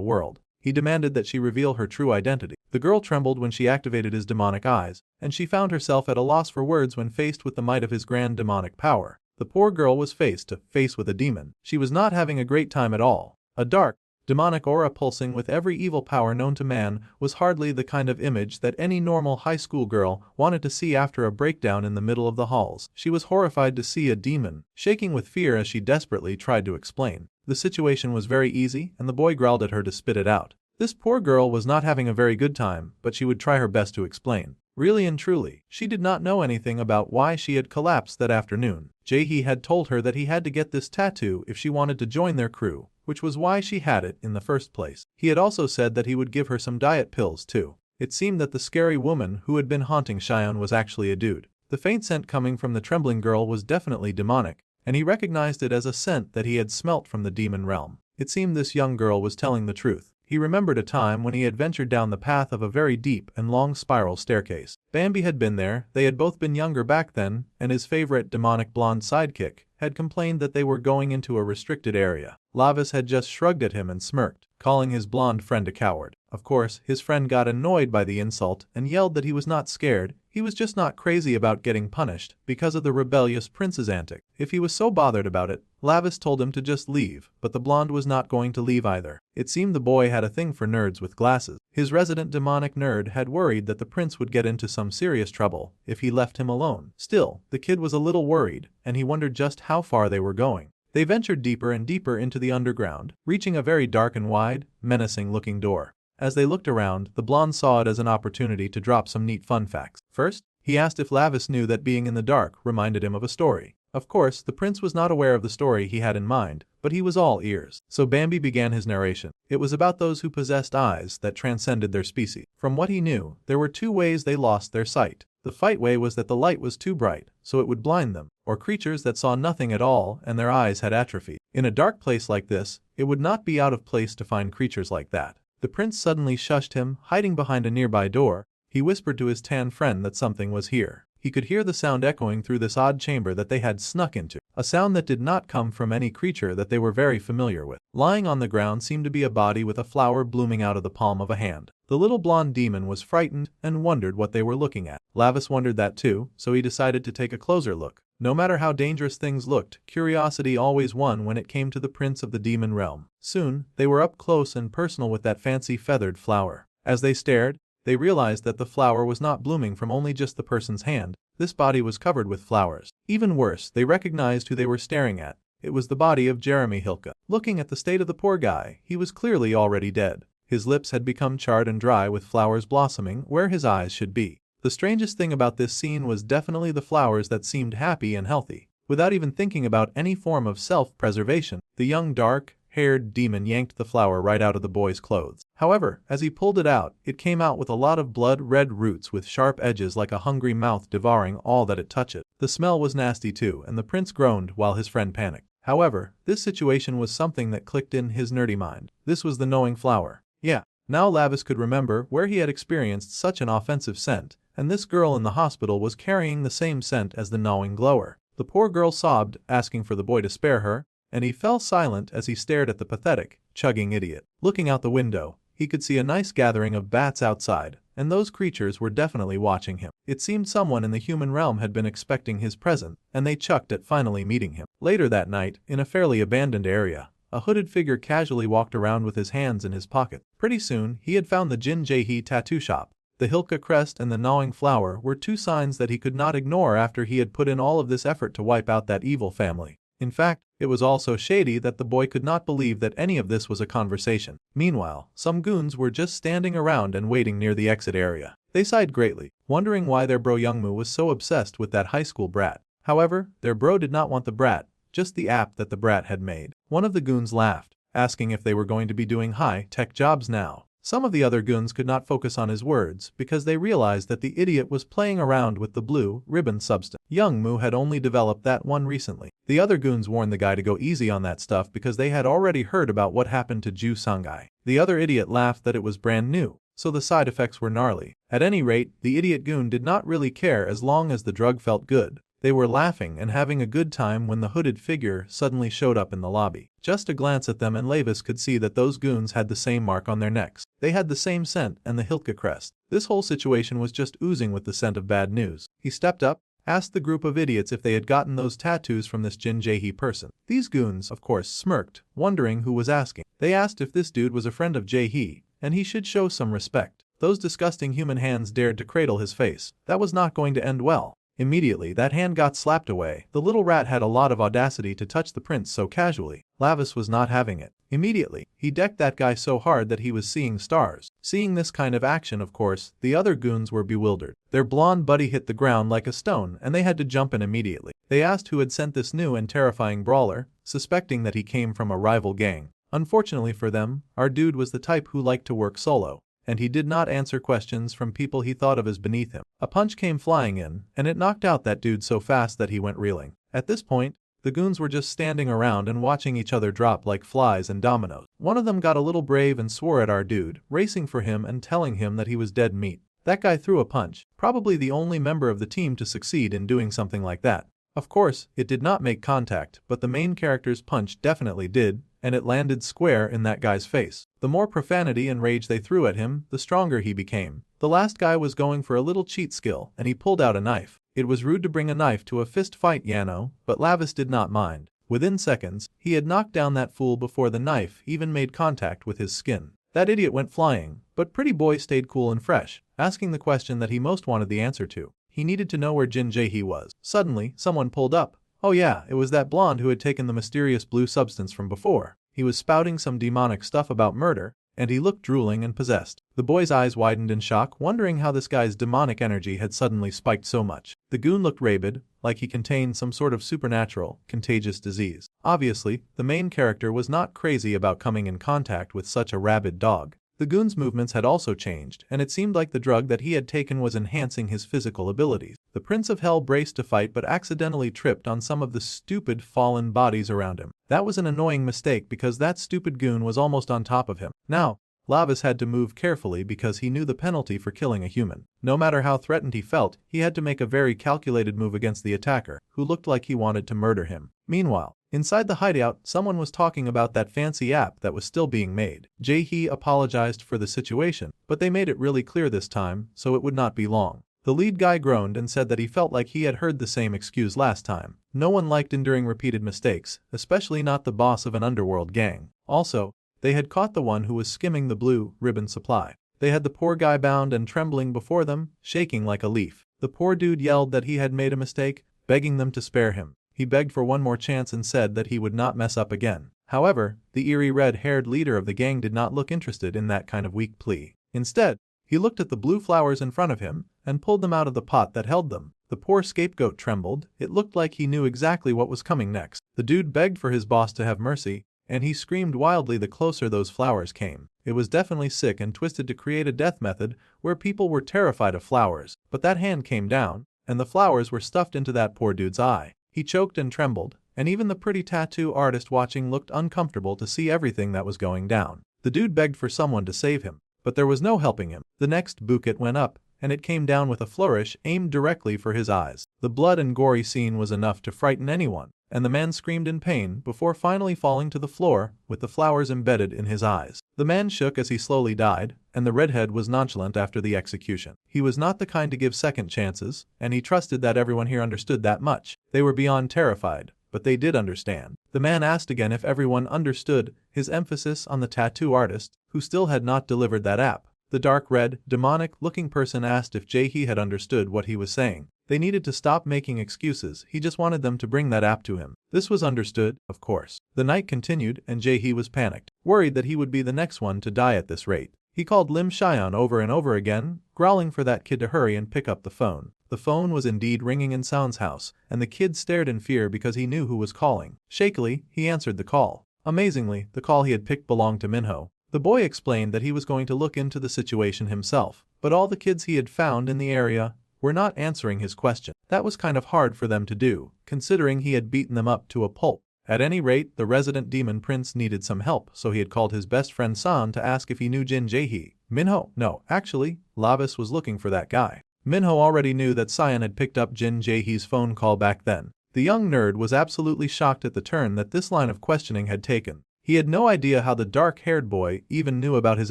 world. He demanded that she reveal her true identity. The girl trembled when she activated his demonic eyes, and she found herself at a loss for words when faced with the might of his grand demonic power. The poor girl was face to face with a demon. She was not having a great time at all. A dark, demonic aura pulsing with every evil power known to man was hardly the kind of image that any normal high school girl wanted to see after a breakdown in the middle of the halls. She was horrified to see a demon, shaking with fear as she desperately tried to explain. The situation was very easy, and the boy growled at her to spit it out. This poor girl was not having a very good time, but she would try her best to explain. Really and truly, she did not know anything about why she had collapsed that afternoon. Jae-hee had told her that he had to get this tattoo if she wanted to join their crew, which was why she had it in the first place. He had also said that he would give her some diet pills too. It seemed that the scary woman who had been haunting Shion was actually a dude. The faint scent coming from the trembling girl was definitely demonic, and he recognized it as a scent that he had smelt from the demon realm. It seemed this young girl was telling the truth. He remembered a time when he had ventured down the path of a very deep and long spiral staircase. Bambi had been there, they had both been younger back then, and his favorite demonic blonde sidekick had complained that they were going into a restricted area. Lavis had just shrugged at him and smirked, calling his blonde friend a coward. Of course, his friend got annoyed by the insult and yelled that he was not scared, he was just not crazy about getting punished because of the rebellious prince's antic. If he was so bothered about it, Lavis told him to just leave, but the blonde was not going to leave either. It seemed the boy had a thing for nerds with glasses. His resident demonic nerd had worried that the prince would get into some serious trouble if he left him alone. Still, the kid was a little worried, and he wondered just how far they were going. They ventured deeper and deeper into the underground, reaching a very dark and wide, menacing-looking door. As they looked around, the blonde saw it as an opportunity to drop some neat fun facts. First, he asked if Lavis knew that being in the dark reminded him of a story. Of course, the prince was not aware of the story he had in mind, but he was all ears. So Bambi began his narration. It was about those who possessed eyes that transcended their species. From what he knew, there were two ways they lost their sight. The fight way was that the light was too bright, so it would blind them, or creatures that saw nothing at all and their eyes had atrophied. In a dark place like this, it would not be out of place to find creatures like that. The prince suddenly shushed him, hiding behind a nearby door. He whispered to his tan friend that something was here. He could hear the sound echoing through this odd chamber that they had snuck into, a sound that did not come from any creature that they were very familiar with. Lying on the ground seemed to be a body with a flower blooming out of the palm of a hand. The little blonde demon was frightened and wondered what they were looking at. Lavis wondered that too, so he decided to take a closer look. No matter how dangerous things looked, curiosity always won when it came to the prince of the demon realm. Soon, they were up close and personal with that fancy feathered flower. As they stared, they realized that the flower was not blooming from only just the person's hand. This body was covered with flowers. Even worse, they recognized who they were staring at. It was the body of Jeremy Hilke. Looking at the state of the poor guy, he was clearly already dead. His lips had become charred and dry with flowers blossoming where his eyes should be. The strangest thing about this scene was definitely the flowers that seemed happy and healthy. Without even thinking about any form of self-preservation, the young dark-haired demon yanked the flower right out of the boy's clothes. However, as he pulled it out, it came out with a lot of blood-red roots with sharp edges like a hungry mouth devouring all that it touched. The smell was nasty too, and the prince groaned while his friend panicked. However, this situation was something that clicked in his nerdy mind. This was the knowing flower. Yeah, now Lavis could remember where he had experienced such an offensive scent, and this girl in the hospital was carrying the same scent as the gnawing glower. The poor girl sobbed, asking for the boy to spare her, and he fell silent as he stared at the pathetic, chugging idiot. Looking out the window, he could see a nice gathering of bats outside, and those creatures were definitely watching him. It seemed someone in the human realm had been expecting his presence, and they chucked at finally meeting him. Later that night, in a fairly abandoned area, a hooded figure casually walked around with his hands in his pocket. Pretty soon, he had found the Jin Jae-hee tattoo shop. The Hilke crest and the gnawing flower were two signs that he could not ignore after he had put in all of this effort to wipe out that evil family. In fact, it was all so shady that the boy could not believe that any of this was a conversation. Meanwhile, some goons were just standing around and waiting near the exit area. They sighed greatly, wondering why their bro Youngmu was so obsessed with that high school brat. However, their bro did not want the brat, just the app that the brat had made. One of the goons laughed, asking if they were going to be doing high-tech jobs now. Some of the other goons could not focus on his words because they realized that the idiot was playing around with the blue ribbon substance. Youngmu had only developed that one recently. The other goons warned the guy to go easy on that stuff because they had already heard about what happened to Ju Sungai. The other idiot laughed that it was brand new, so the side effects were gnarly. At any rate, the idiot goon did not really care as long as the drug felt good. They were laughing and having a good time when the hooded figure suddenly showed up in the lobby. Just a glance at them and Lavis could see that those goons had the same mark on their necks. They had the same scent and the Hiltka crest. This whole situation was just oozing with the scent of bad news. He stepped up, asked the group of idiots if they had gotten those tattoos from this Jin Jae-hee person. These goons, of course, smirked, wondering who was asking. They asked if this dude was a friend of Jae-hee, and he should show some respect. Those disgusting human hands dared to cradle his face. That was not going to end well. Immediately, that hand got slapped away. The little rat had a lot of audacity to touch the prince so casually. Lavis was not having it. Immediately, he decked that guy so hard that he was seeing stars. Seeing this kind of action, of course, the other goons were bewildered. Their blonde buddy hit the ground like a stone and they had to jump in immediately. They asked who had sent this new and terrifying brawler, suspecting that he came from a rival gang. Unfortunately for them, our dude was the type who liked to work solo, and he did not answer questions from people he thought of as beneath him. A punch came flying in, and it knocked out that dude so fast that he went reeling. At this point, the goons were just standing around and watching each other drop like flies and dominoes. One of them got a little brave and swore at our dude, racing for him and telling him that he was dead meat. That guy threw a punch, probably the only member of the team to succeed in doing something like that. Of course, it did not make contact, but the main character's punch definitely did, and it landed square in that guy's face. The more profanity and rage they threw at him, the stronger he became. The last guy was going for a little cheat skill, and he pulled out a knife. It was rude to bring a knife to a fist fight, Yano, but Lavis did not mind. Within seconds, he had knocked down that fool before the knife even made contact with his skin. That idiot went flying, but Pretty Boy stayed cool and fresh, asking the question that he most wanted the answer to. He needed to know where Jin Jae-hee was. Suddenly, someone pulled up. Oh yeah, it was that blonde who had taken the mysterious blue substance from before. He was spouting some demonic stuff about murder, and he looked drooling and possessed. The boy's eyes widened in shock, wondering how this guy's demonic energy had suddenly spiked so much. The goon looked rabid, like he contained some sort of supernatural, contagious disease. Obviously, the main character was not crazy about coming in contact with such a rabid dog. The goon's movements had also changed, and it seemed like the drug that he had taken was enhancing his physical abilities. The Prince of Hell braced to fight but accidentally tripped on some of the stupid fallen bodies around him. That was an annoying mistake because that stupid goon was almost on top of him. Now, Lavis had to move carefully because he knew the penalty for killing a human. No matter how threatened he felt, he had to make a very calculated move against the attacker, who looked like he wanted to murder him. Meanwhile, inside the hideout, someone was talking about that fancy app that was still being made. Jae-hee apologized for the situation, but they made it really clear this time, so it would not be long. The lead guy groaned and said that he felt like he had heard the same excuse last time. No one liked enduring repeated mistakes, especially not the boss of an underworld gang. Also, they had caught the one who was skimming the blue ribbon supply. They had the poor guy bound and trembling before them, shaking like a leaf. The poor dude yelled that he had made a mistake, begging them to spare him. He begged for one more chance and said that he would not mess up again. However, the eerie red-haired leader of the gang did not look interested in that kind of weak plea. Instead, he looked at the blue flowers in front of him and pulled them out of the pot that held them. The poor scapegoat trembled. It looked like he knew exactly what was coming next. The dude begged for his boss to have mercy, and he screamed wildly the closer those flowers came. It was definitely sick and twisted to create a death method where people were terrified of flowers, but that hand came down, and the flowers were stuffed into that poor dude's eye. He choked and trembled, and even the pretty tattoo artist watching looked uncomfortable to see everything that was going down. The dude begged for someone to save him, but there was no helping him. The next bouquet went up, and it came down with a flourish aimed directly for his eyes. The blood and gory scene was enough to frighten anyone, and the man screamed in pain before finally falling to the floor with the flowers embedded in his eyes. The man shook as he slowly died, and the redhead was nonchalant after the execution. He was not the kind to give second chances, and he trusted that everyone here understood that much. They were beyond terrified, but they did understand. The man asked again if everyone understood, his emphasis on the tattoo artist, who still had not delivered that app. The dark red, demonic-looking person asked if Jae-hee had understood what he was saying. They needed to stop making excuses, he just wanted them to bring that app to him. This was understood, of course. The night continued and Jae-hee was panicked, worried that he would be the next one to die at this rate. He called Lim Xian over and over again, growling for that kid to hurry and pick up the phone. The phone was indeed ringing in Sound's house, and the kid stared in fear because he knew who was calling. Shakily, he answered the call. Amazingly, the call he had picked belonged to Minho. The boy explained that he was going to look into the situation himself, but all the kids he had found in the area were not answering his question. That was kind of hard for them to do, considering he had beaten them up to a pulp. At any rate, the resident demon prince needed some help, so he had called his best friend San to ask if he knew Jin Jae-hee. Minho? No, actually, Lavis was looking for that guy. Minho already knew that Cyan had picked up Jin Jaehee's phone call back then. The young nerd was absolutely shocked at the turn that this line of questioning had taken. He had no idea how the dark-haired boy even knew about his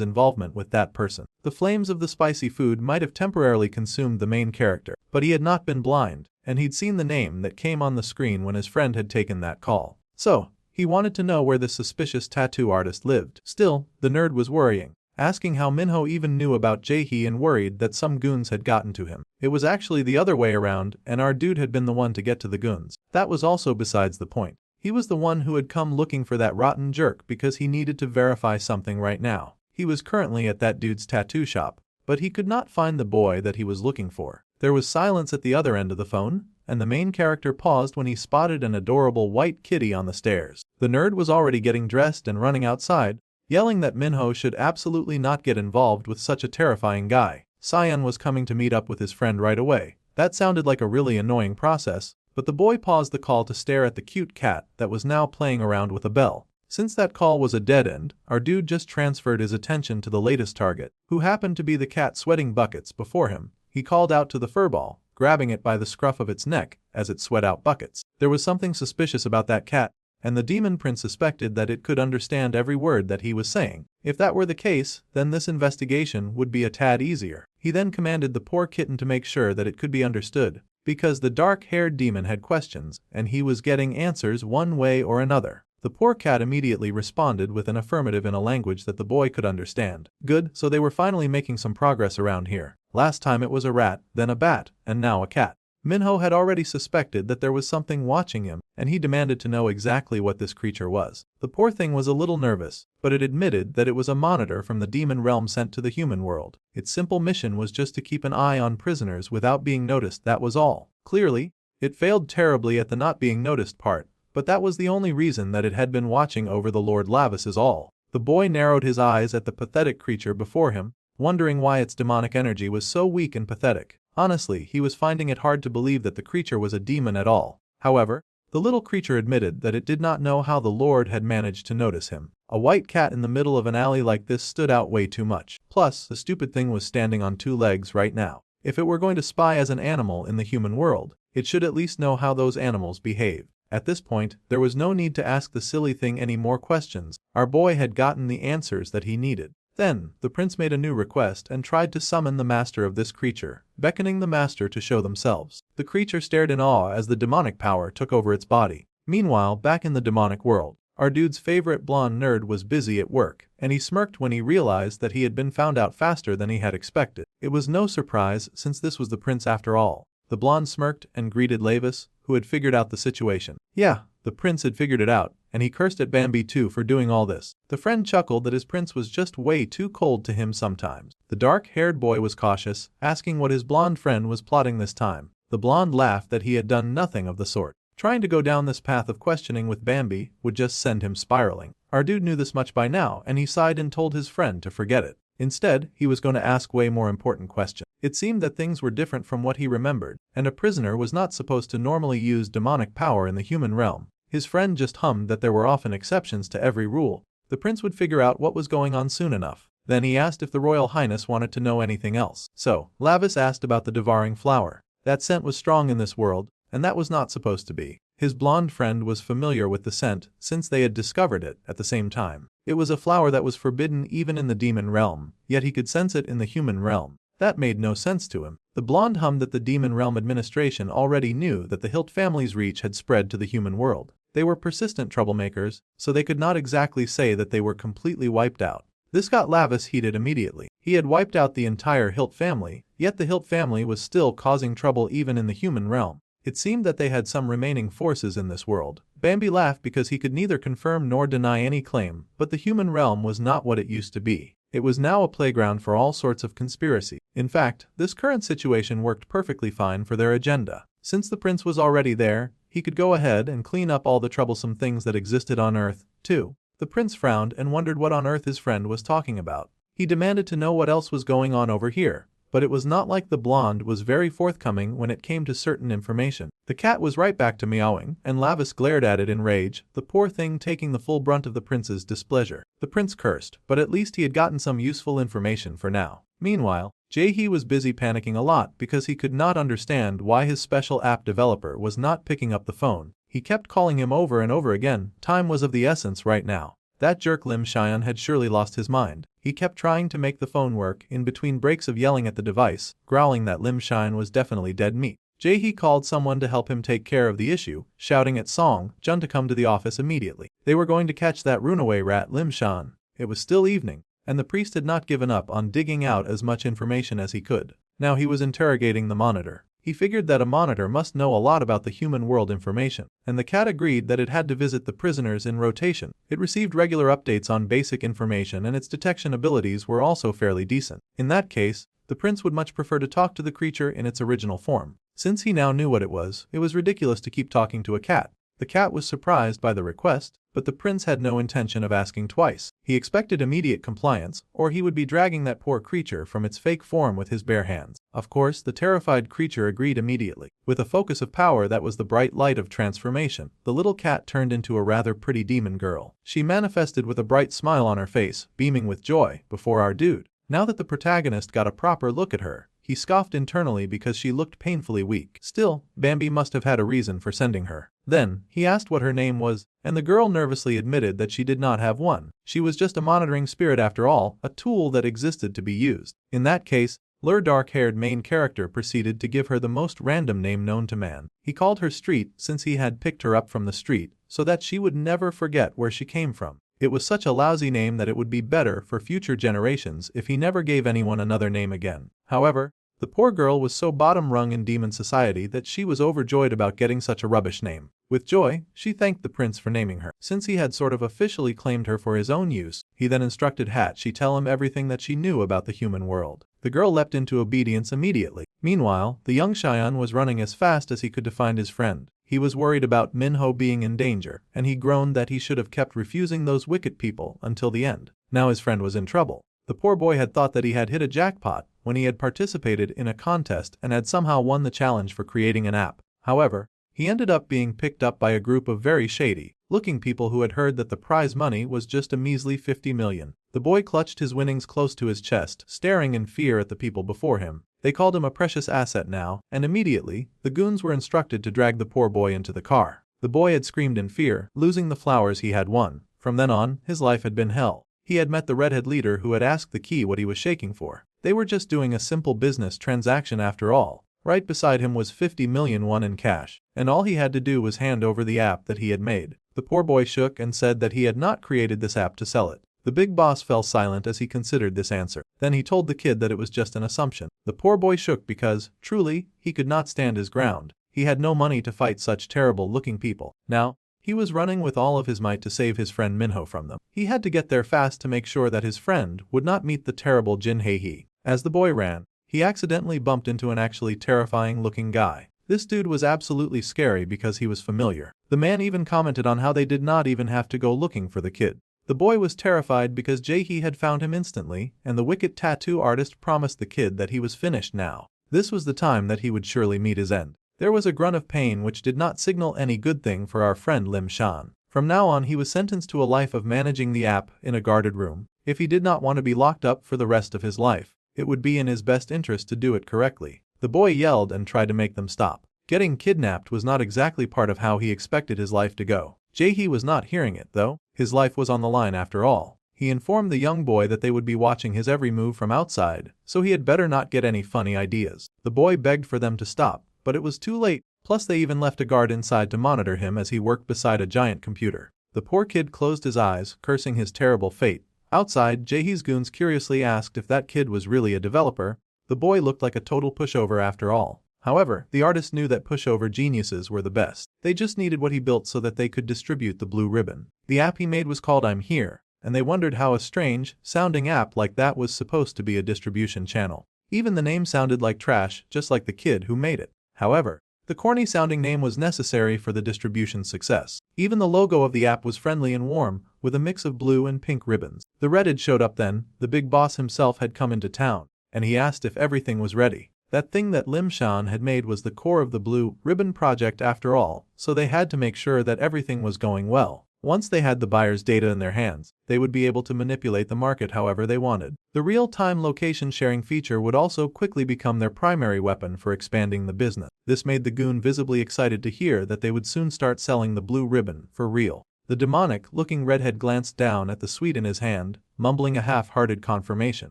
involvement with that person. The flames of the spicy food might have temporarily consumed the main character, but he had not been blind, and he'd seen the name that came on the screen when his friend had taken that call. So, he wanted to know where this suspicious tattoo artist lived. Still, the nerd was worrying, asking how Minho even knew about Jaehee and worried that some goons had gotten to him. It was actually the other way around, and our dude had been the one to get to the goons. That was also besides the point. He was the one who had come looking for that rotten jerk because he needed to verify something right now. He was currently at that dude's tattoo shop, but he could not find the boy that he was looking for. There was silence at the other end of the phone, and the main character paused when he spotted an adorable white kitty on the stairs. The nerd was already getting dressed and running outside, yelling that Minho should absolutely not get involved with such a terrifying guy. Cyan was coming to meet up with his friend right away. That sounded like a really annoying process, but the boy paused the call to stare at the cute cat that was now playing around with a bell. Since that call was a dead end, our dude just transferred his attention to the latest target, who happened to be the cat sweating buckets before him. He called out to the furball, grabbing it by the scruff of its neck as it sweat out buckets. There was something suspicious about that cat, and the demon prince suspected that it could understand every word that he was saying. If that were the case, then this investigation would be a tad easier. He then commanded the poor kitten to make sure that it could be understood, because the dark-haired demon had questions and he was getting answers one way or another. The poor cat immediately responded with an affirmative in a language that the boy could understand. Good, so they were finally making some progress around here. Last time it was a rat, then a bat, and now a cat. Minho had already suspected that there was something watching him, and he demanded to know exactly what this creature was. The poor thing was a little nervous, but it admitted that it was a monitor from the demon realm sent to the human world. Its simple mission was just to keep an eye on prisoners without being noticed, that was all. Clearly, it failed terribly at the not being noticed part, but that was the only reason that it had been watching over the Lord Lavis is all. The boy narrowed his eyes at the pathetic creature before him, wondering why its demonic energy was so weak and pathetic. Honestly, he was finding it hard to believe that the creature was a demon at all. However, the little creature admitted that it did not know how the Lord had managed to notice him. A white cat in the middle of an alley like this stood out way too much. Plus, the stupid thing was standing on two legs right now. If it were going to spy as an animal in the human world, it should at least know how those animals behave. At this point, there was no need to ask the silly thing any more questions. Our boy had gotten the answers that he needed. Then, the prince made a new request and tried to summon the master of this creature, beckoning the master to show themselves. The creature stared in awe as the demonic power took over its body. Meanwhile, back in the demonic world, our dude's favorite blonde nerd was busy at work, and he smirked when he realized that he had been found out faster than he had expected. It was no surprise since this was the prince after all. The blonde smirked and greeted Lavis, who had figured out the situation. Yeah, the prince had figured it out, and he cursed at Bambi too for doing all this. The friend chuckled that his prince was just way too cold to him sometimes. The dark-haired boy was cautious, asking what his blonde friend was plotting this time. The blonde laughed that he had done nothing of the sort. Trying to go down this path of questioning with Bambi would just send him spiraling. Our dude knew this much by now, and he sighed and told his friend to forget it. Instead, he was going to ask way more important questions. It seemed that things were different from what he remembered, and a prisoner was not supposed to normally use demonic power in the human realm. His friend just hummed that there were often exceptions to every rule. The prince would figure out what was going on soon enough. Then he asked if the Royal Highness wanted to know anything else. So, Lavis asked about the devouring flower. That scent was strong in this world, and that was not supposed to be. His blonde friend was familiar with the scent since they had discovered it at the same time. It was a flower that was forbidden even in the demon realm, yet he could sense it in the human realm. That made no sense to him. The blonde hummed that the demon realm administration already knew that the Hilt family's reach had spread to the human world. They were persistent troublemakers, so they could not exactly say that they were completely wiped out. This got Lavis heated immediately. He had wiped out the entire Hilt family, yet the Hilt family was still causing trouble even in the human realm. It seemed that they had some remaining forces in this world. Bambi laughed because he could neither confirm nor deny any claim, but the human realm was not what it used to be. It was now a playground for all sorts of conspiracy. In fact, this current situation worked perfectly fine for their agenda. Since the prince was already there, he could go ahead and clean up all the troublesome things that existed on Earth, too. The prince frowned and wondered what on earth his friend was talking about. He demanded to know what else was going on over here. But it was not like the blonde was very forthcoming when it came to certain information. The cat was right back to meowing, and Lavis glared at it in rage, the poor thing taking the full brunt of the prince's displeasure. The prince cursed, but at least he had gotten some useful information for now. Meanwhile, Jae-hee was busy panicking a lot because he could not understand why his special app developer was not picking up the phone. He kept calling him over and over again. Time was of the essence right now. That jerk Lim Xian had surely lost his mind. He kept trying to make the phone work in between breaks of yelling at the device, growling that Lim Xian was definitely dead meat. Jae-hee called someone to help him take care of the issue, shouting at Song Jun to come to the office immediately. They were going to catch that runaway rat Lim Xian. It was still evening, and the priest had not given up on digging out as much information as he could. Now he was interrogating the monitor. He figured that a monitor must know a lot about the human world information, and the cat agreed that it had to visit the prisoners in rotation. It received regular updates on basic information and its detection abilities were also fairly decent. In that case, the prince would much prefer to talk to the creature in its original form. Since he now knew what it was ridiculous to keep talking to a cat. The cat was surprised by the request, but the prince had no intention of asking twice. He expected immediate compliance, or he would be dragging that poor creature from its fake form with his bare hands. Of course, the terrified creature agreed immediately. With a focus of power that was the bright light of transformation, the little cat turned into a rather pretty demon girl. She manifested with a bright smile on her face, beaming with joy, before our dude. Now that the protagonist got a proper look at her, he scoffed internally because she looked painfully weak. Still, Bambi must have had a reason for sending her. Then, he asked what her name was, and the girl nervously admitted that she did not have one. She was just a monitoring spirit after all, a tool that existed to be used. In that case, Lur dark-haired main character proceeded to give her the most random name known to man. He called her Street since he had picked her up from the street, so that she would never forget where she came from. It was such a lousy name that it would be better for future generations if he never gave anyone another name again. However, the poor girl was so bottom-rung in demon society that she was overjoyed about getting such a rubbish name. With joy, she thanked the prince for naming her. Since he had sort of officially claimed her for his own use, he then instructed she tell him everything that she knew about the human world. The girl leapt into obedience immediately. Meanwhile, the young Xian was running as fast as he could to find his friend. He was worried about Minho being in danger, and he groaned that he should have kept refusing those wicked people until the end. Now his friend was in trouble. The poor boy had thought that he had hit a jackpot when he had participated in a contest and had somehow won the challenge for creating an app. However, he ended up being picked up by a group of very shady-looking people who had heard that the prize money was just a measly 50 million. The boy clutched his winnings close to his chest, staring in fear at the people before him. They called him a precious asset now, and immediately, the goons were instructed to drag the poor boy into the car. The boy had screamed in fear, losing the flowers he had won. From then on, his life had been hell. He had met the redhead leader who had asked the key what he was shaking for. They were just doing a simple business transaction after all. Right beside him was 50 million won in cash, and all he had to do was hand over the app that he had made. The poor boy shook and said that he had not created this app to sell it. The big boss fell silent as he considered this answer. Then he told the kid that it was just an assumption. The poor boy shook because, truly, he could not stand his ground. He had no money to fight such terrible-looking people. Now, he was running with all of his might to save his friend Minho from them. He had to get there fast to make sure that his friend would not meet the terrible Jin Hei. As the boy ran, he accidentally bumped into an actually terrifying-looking guy. This dude was absolutely scary because he was familiar. The man even commented on how they did not even have to go looking for the kid. The boy was terrified because Jae-hee had found him instantly, and the wicked tattoo artist promised the kid that he was finished now. This was the time that he would surely meet his end. There was a grunt of pain which did not signal any good thing for our friend Lim Xian. From now on he was sentenced to a life of managing the app in a guarded room. If he did not want to be locked up for the rest of his life, it would be in his best interest to do it correctly. The boy yelled and tried to make them stop. Getting kidnapped was not exactly part of how he expected his life to go. Jae-hee was not hearing it though. His life was on the line after all. He informed the young boy that they would be watching his every move from outside, so he had better not get any funny ideas. The boy begged for them to stop, but it was too late. Plus they even left a guard inside to monitor him as he worked beside a giant computer. The poor kid closed his eyes, cursing his terrible fate. Outside, Jae-hee's goons curiously asked if that kid was really a developer. The boy looked like a total pushover after all. However, the artist knew that pushover geniuses were the best. They just needed what he built so that they could distribute the blue ribbon. The app he made was called I'm Here, and they wondered how a strange-sounding app like that was supposed to be a distribution channel. Even the name sounded like trash, just like the kid who made it. However, the corny-sounding name was necessary for the distribution's success. Even the logo of the app was friendly and warm, with a mix of blue and pink ribbons. The redhead showed up then. The big boss himself had come into town, and he asked if everything was ready. That thing that Lim Xian had made was the core of the blue ribbon project after all, so they had to make sure that everything was going well. Once they had the buyer's data in their hands, they would be able to manipulate the market however they wanted. The real-time location sharing feature would also quickly become their primary weapon for expanding the business. This made the goon visibly excited to hear that they would soon start selling the blue ribbon for real. The demonic-looking redhead glanced down at the sweet in his hand, mumbling a half-hearted confirmation.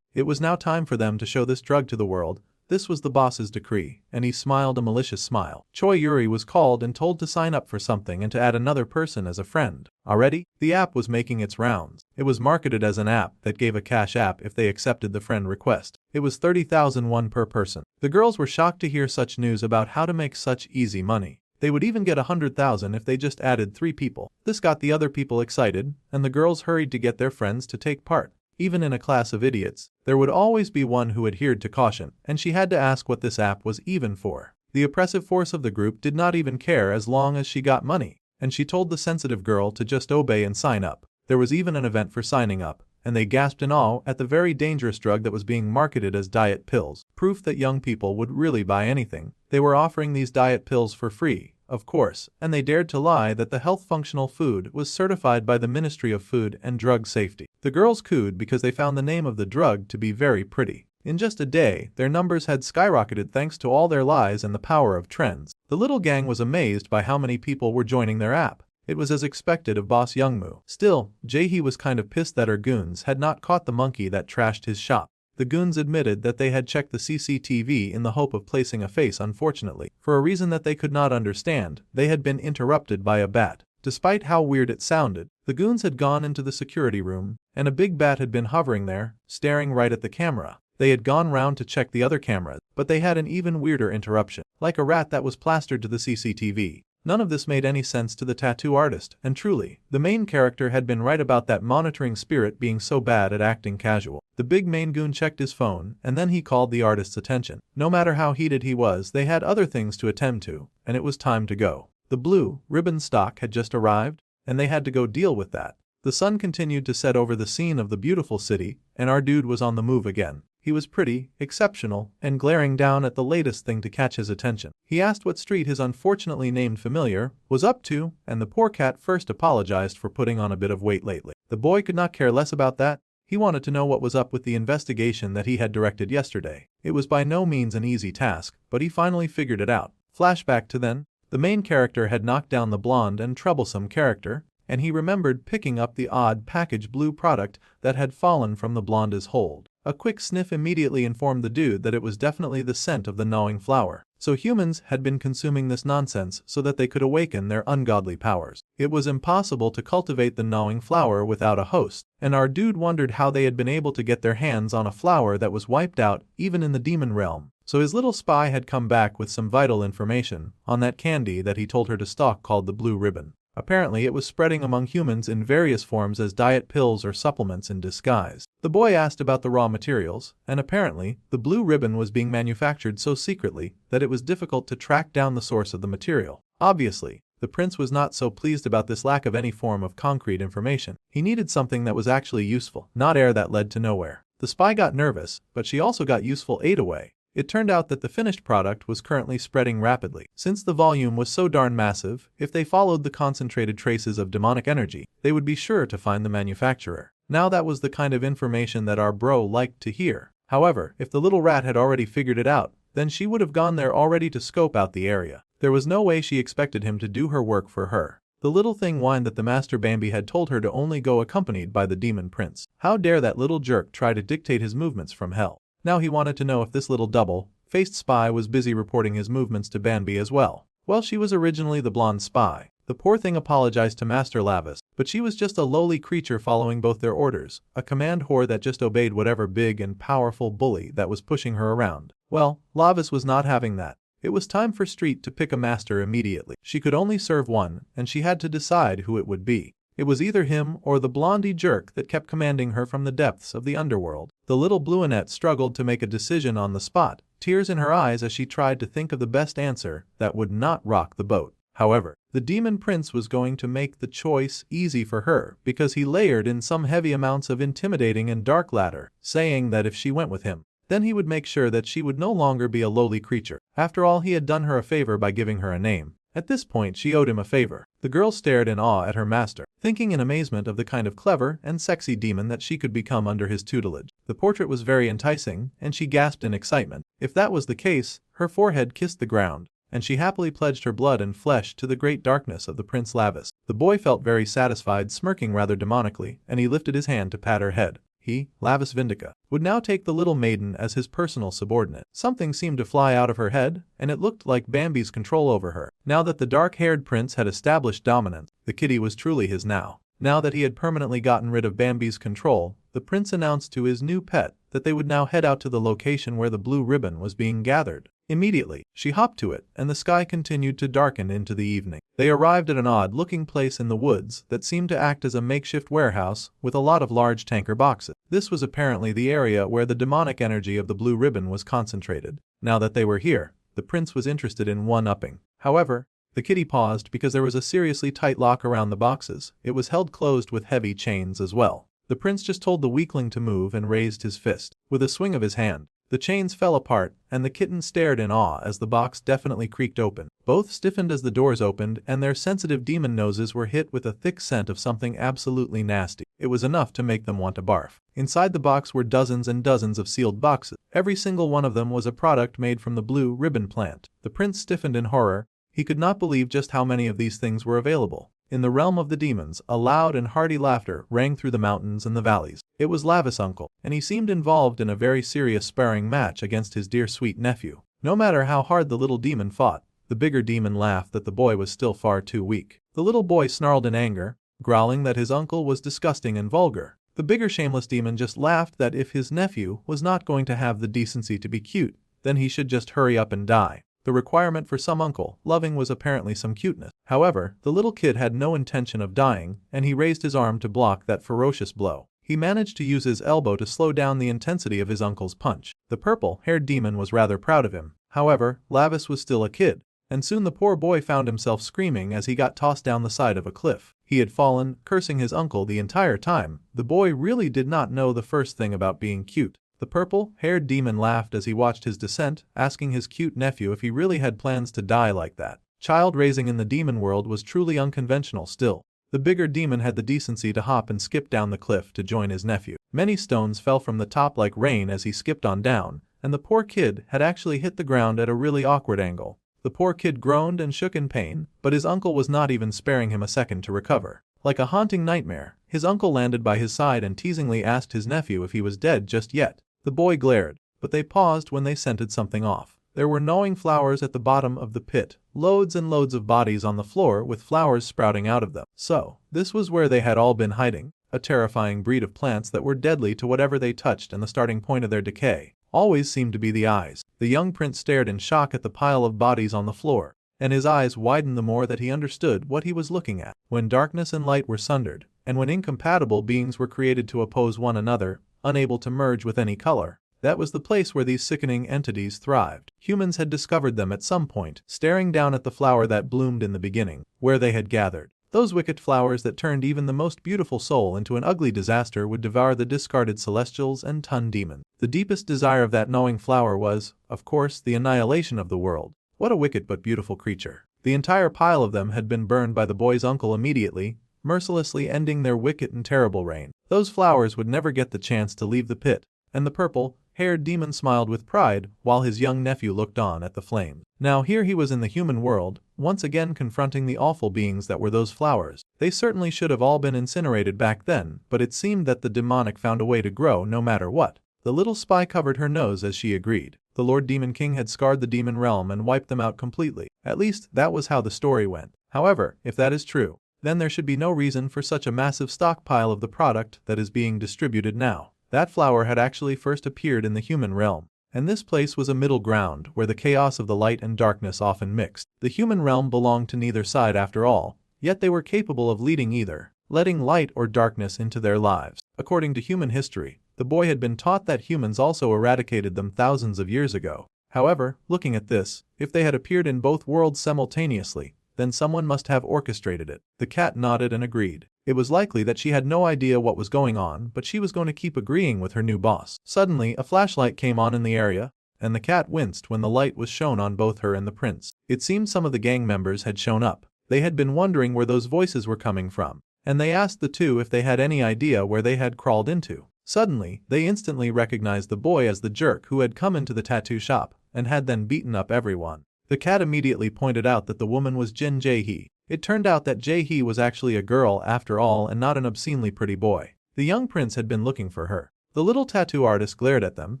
It was now time for them to show this drug to the world. This was the boss's decree, and he smiled a malicious smile. Choi Yuri was called and told to sign up for something and to add another person as a friend. Already, the app was making its rounds. It was marketed as an app that gave a cash app if they accepted the friend request. It was 30,000 won per person. The girls were shocked to hear such news about how to make such easy money. They would even get 100,000 if they just added 3 people. This got the other people excited, and the girls hurried to get their friends to take part. Even in a class of idiots, there would always be one who adhered to caution, and she had to ask what this app was even for. The oppressive force of the group did not even care as long as she got money, and she told the sensitive girl to just obey and sign up. There was even an event for signing up, and they gasped in awe at the very dangerous drug that was being marketed as diet pills. Proof that young people would really buy anything. They were offering these diet pills for free, of course, and they dared to lie that the health functional food was certified by the Ministry of Food and Drug Safety. The girls cooed because they found the name of the drug to be very pretty. In just a day, their numbers had skyrocketed thanks to all their lies and the power of trends. The little gang was amazed by how many people were joining their app. It was as expected of Boss Youngmoo. Still, Jae-hee was kind of pissed that her goons had not caught the monkey that trashed his shop. The goons admitted that they had checked the CCTV in the hope of placing a face. Unfortunately, for a reason that they could not understand, they had been interrupted by a bat. Despite how weird it sounded, the goons had gone into the security room, and a big bat had been hovering there, staring right at the camera. They had gone round to check the other cameras, but they had an even weirder interruption, like a rat that was plastered to the CCTV. None of this made any sense to the tattoo artist, and truly, the main character had been right about that monitoring spirit being so bad at acting casual. The big main goon checked his phone, and then he called the artist's attention. No matter how heated he was, they had other things to attend to, and it was time to go. The blue ribbon stock had just arrived, and they had to go deal with that. The sun continued to set over the scene of the beautiful city, and our dude was on the move again. He was pretty, exceptional, and glaring down at the latest thing to catch his attention. He asked what street his unfortunately named familiar was up to, and the poor cat first apologized for putting on a bit of weight lately. The boy could not care less about that. He wanted to know what was up with the investigation that he had directed yesterday. It was by no means an easy task, but he finally figured it out. Flashback to then, the main character had knocked down the blonde and troublesome character, and he remembered picking up the odd package blue product that had fallen from the blonde's hold. A quick sniff immediately informed the dude that it was definitely the scent of the gnawing flower. So humans had been consuming this nonsense so that they could awaken their ungodly powers. It was impossible to cultivate the gnawing flower without a host, and our dude wondered how they had been able to get their hands on a flower that was wiped out even in the demon realm. So his little spy had come back with some vital information on that candy that he told her to stalk called the blue ribbon. Apparently it was spreading among humans in various forms as diet pills or supplements in disguise. The boy asked about the raw materials, and apparently, the blue ribbon was being manufactured so secretly that it was difficult to track down the source of the material. Obviously, the prince was not so pleased about this lack of any form of concrete information. He needed something that was actually useful, not air that led to nowhere. The spy got nervous, but she also got useful aid away. It turned out that the finished product was currently spreading rapidly. Since the volume was so darn massive, if they followed the concentrated traces of demonic energy, they would be sure to find the manufacturer. Now that was the kind of information that our bro liked to hear. However, if the little rat had already figured it out, then she would have gone there already to scope out the area. There was no way she expected him to do her work for her. The little thing whined that the Master Bambi had told her to only go accompanied by the demon prince. How dare that little jerk try to dictate his movements from hell? Now he wanted to know if this little double-faced spy was busy reporting his movements to Bambi as well. Well, she was originally the blonde spy. The poor thing apologized to Master Lavis, but she was just a lowly creature following both their orders, a command whore that just obeyed whatever big and powerful bully that was pushing her around. Well, Lavis was not having that. It was time for Street to pick a master immediately. She could only serve one, and she had to decide who it would be. It was either him or the blondie jerk that kept commanding her from the depths of the underworld. The little bluinette struggled to make a decision on the spot, tears in her eyes as she tried to think of the best answer that would not rock the boat. However, the demon prince was going to make the choice easy for her because he layered in some heavy amounts of intimidating and dark ladder, saying that if she went with him, then he would make sure that she would no longer be a lowly creature. After all, he had done her a favor by giving her a name. At this point she owed him a favor. The girl stared in awe at her master, thinking in amazement of the kind of clever and sexy demon that she could become under his tutelage. The portrait was very enticing, and she gasped in excitement. If that was the case, her forehead kissed the ground, and she happily pledged her blood and flesh to the great darkness of the Prince Lavis. The boy felt very satisfied, smirking rather demonically, and he lifted his hand to pat her head. He, Lavis Vindica, would now take the little maiden as his personal subordinate. Something seemed to fly out of her head, and it looked like Bambi's control over her. Now that the dark-haired prince had established dominance, the kitty was truly his now. Now that he had permanently gotten rid of Bambi's control, the prince announced to his new pet that they would now head out to the location where the blue ribbon was being gathered. Immediately, she hopped to it, and the sky continued to darken into the evening. They arrived at an odd-looking place in the woods that seemed to act as a makeshift warehouse with a lot of large tanker boxes. This was apparently the area where the demonic energy of the blue ribbon was concentrated. Now that they were here, the prince was interested in one-upping. However, the kitty paused because there was a seriously tight lock around the boxes. It was held closed with heavy chains as well. The prince just told the weakling to move and raised his fist. With a swing of his hand, the chains fell apart, and the kitten stared in awe as the box definitely creaked open. Both stiffened as the doors opened, and their sensitive demon noses were hit with a thick scent of something absolutely nasty. It was enough to make them want to barf. Inside the box were dozens and dozens of sealed boxes. Every single one of them was a product made from the blue ribbon plant. The prince stiffened in horror. He could not believe just how many of these things were available. In the realm of the demons, a loud and hearty laughter rang through the mountains and the valleys. It was Lavis' uncle, and he seemed involved in a very serious sparring match against his dear sweet nephew. No matter how hard the little demon fought, the bigger demon laughed that the boy was still far too weak. The little boy snarled in anger, growling that his uncle was disgusting and vulgar. The bigger shameless demon just laughed that if his nephew was not going to have the decency to be cute, then he should just hurry up and die. The requirement for some uncle loving was apparently some cuteness. However, the little kid had no intention of dying, and he raised his arm to block that ferocious blow. He managed to use his elbow to slow down the intensity of his uncle's punch. The purple-haired demon was rather proud of him. However, Lavis was still a kid, and soon the poor boy found himself screaming as he got tossed down the side of a cliff. He had fallen, cursing his uncle the entire time. The boy really did not know the first thing about being cute. The purple-haired demon laughed as he watched his descent, asking his cute nephew if he really had plans to die like that. Child raising in the demon world was truly unconventional still. The bigger demon had the decency to hop and skip down the cliff to join his nephew. Many stones fell from the top like rain as he skipped on down, and the poor kid had actually hit the ground at a really awkward angle. The poor kid groaned and shook in pain, but his uncle was not even sparing him a second to recover. Like a haunting nightmare, his uncle landed by his side and teasingly asked his nephew if he was dead just yet. The boy glared, but they paused when they scented something off. There were gnawing flowers at the bottom of the pit, loads and loads of bodies on the floor with flowers sprouting out of them. So, this was where they had all been hiding, a terrifying breed of plants that were deadly to whatever they touched, and the starting point of their decay always seemed to be the eyes. The young prince stared in shock at the pile of bodies on the floor, and his eyes widened the more that he understood what he was looking at. When darkness and light were sundered, and when incompatible beings were created to oppose one another, unable to merge with any color, that was the place where these sickening entities thrived. Humans had discovered them at some point, staring down at the flower that bloomed in the beginning, where they had gathered. Those wicked flowers that turned even the most beautiful soul into an ugly disaster would devour the discarded celestials and ton demons. The deepest desire of that gnawing flower was, of course, the annihilation of the world. What a wicked but beautiful creature. The entire pile of them had been burned by the boy's uncle immediately, mercilessly ending their wicked and terrible reign. Those flowers would never get the chance to leave the pit, and the purple-haired demon smiled with pride while his young nephew looked on at the flames. Now here he was in the human world, once again confronting the awful beings that were those flowers. They certainly should have all been incinerated back then, but it seemed that the demonic found a way to grow no matter what. The little spy covered her nose as she agreed. The Lord Demon King had scarred the demon realm and wiped them out completely. At least, that was how the story went. However, if that is true, then there should be no reason for such a massive stockpile of the product that is being distributed now. That flower had actually first appeared in the human realm, and this place was a middle ground where the chaos of the light and darkness often mixed. The human realm belonged to neither side after all, yet they were capable of leading either, letting light or darkness into their lives. According to human history, the boy had been taught that humans also eradicated them thousands of years ago. However, looking at this, if they had appeared in both worlds simultaneously, then someone must have orchestrated it. The cat nodded and agreed. It was likely that she had no idea what was going on, but she was going to keep agreeing with her new boss. Suddenly, a flashlight came on in the area, and the cat winced when the light was shown on both her and the prince. It seemed some of the gang members had shown up. They had been wondering where those voices were coming from, and they asked the two if they had any idea where they had crawled into. Suddenly, they instantly recognized the boy as the jerk who had come into the tattoo shop and had then beaten up everyone. The cat immediately pointed out that the woman was Jin Jae-hee. It turned out that Jae-hee was actually a girl after all and not an obscenely pretty boy. The young prince had been looking for her. The little tattoo artist glared at them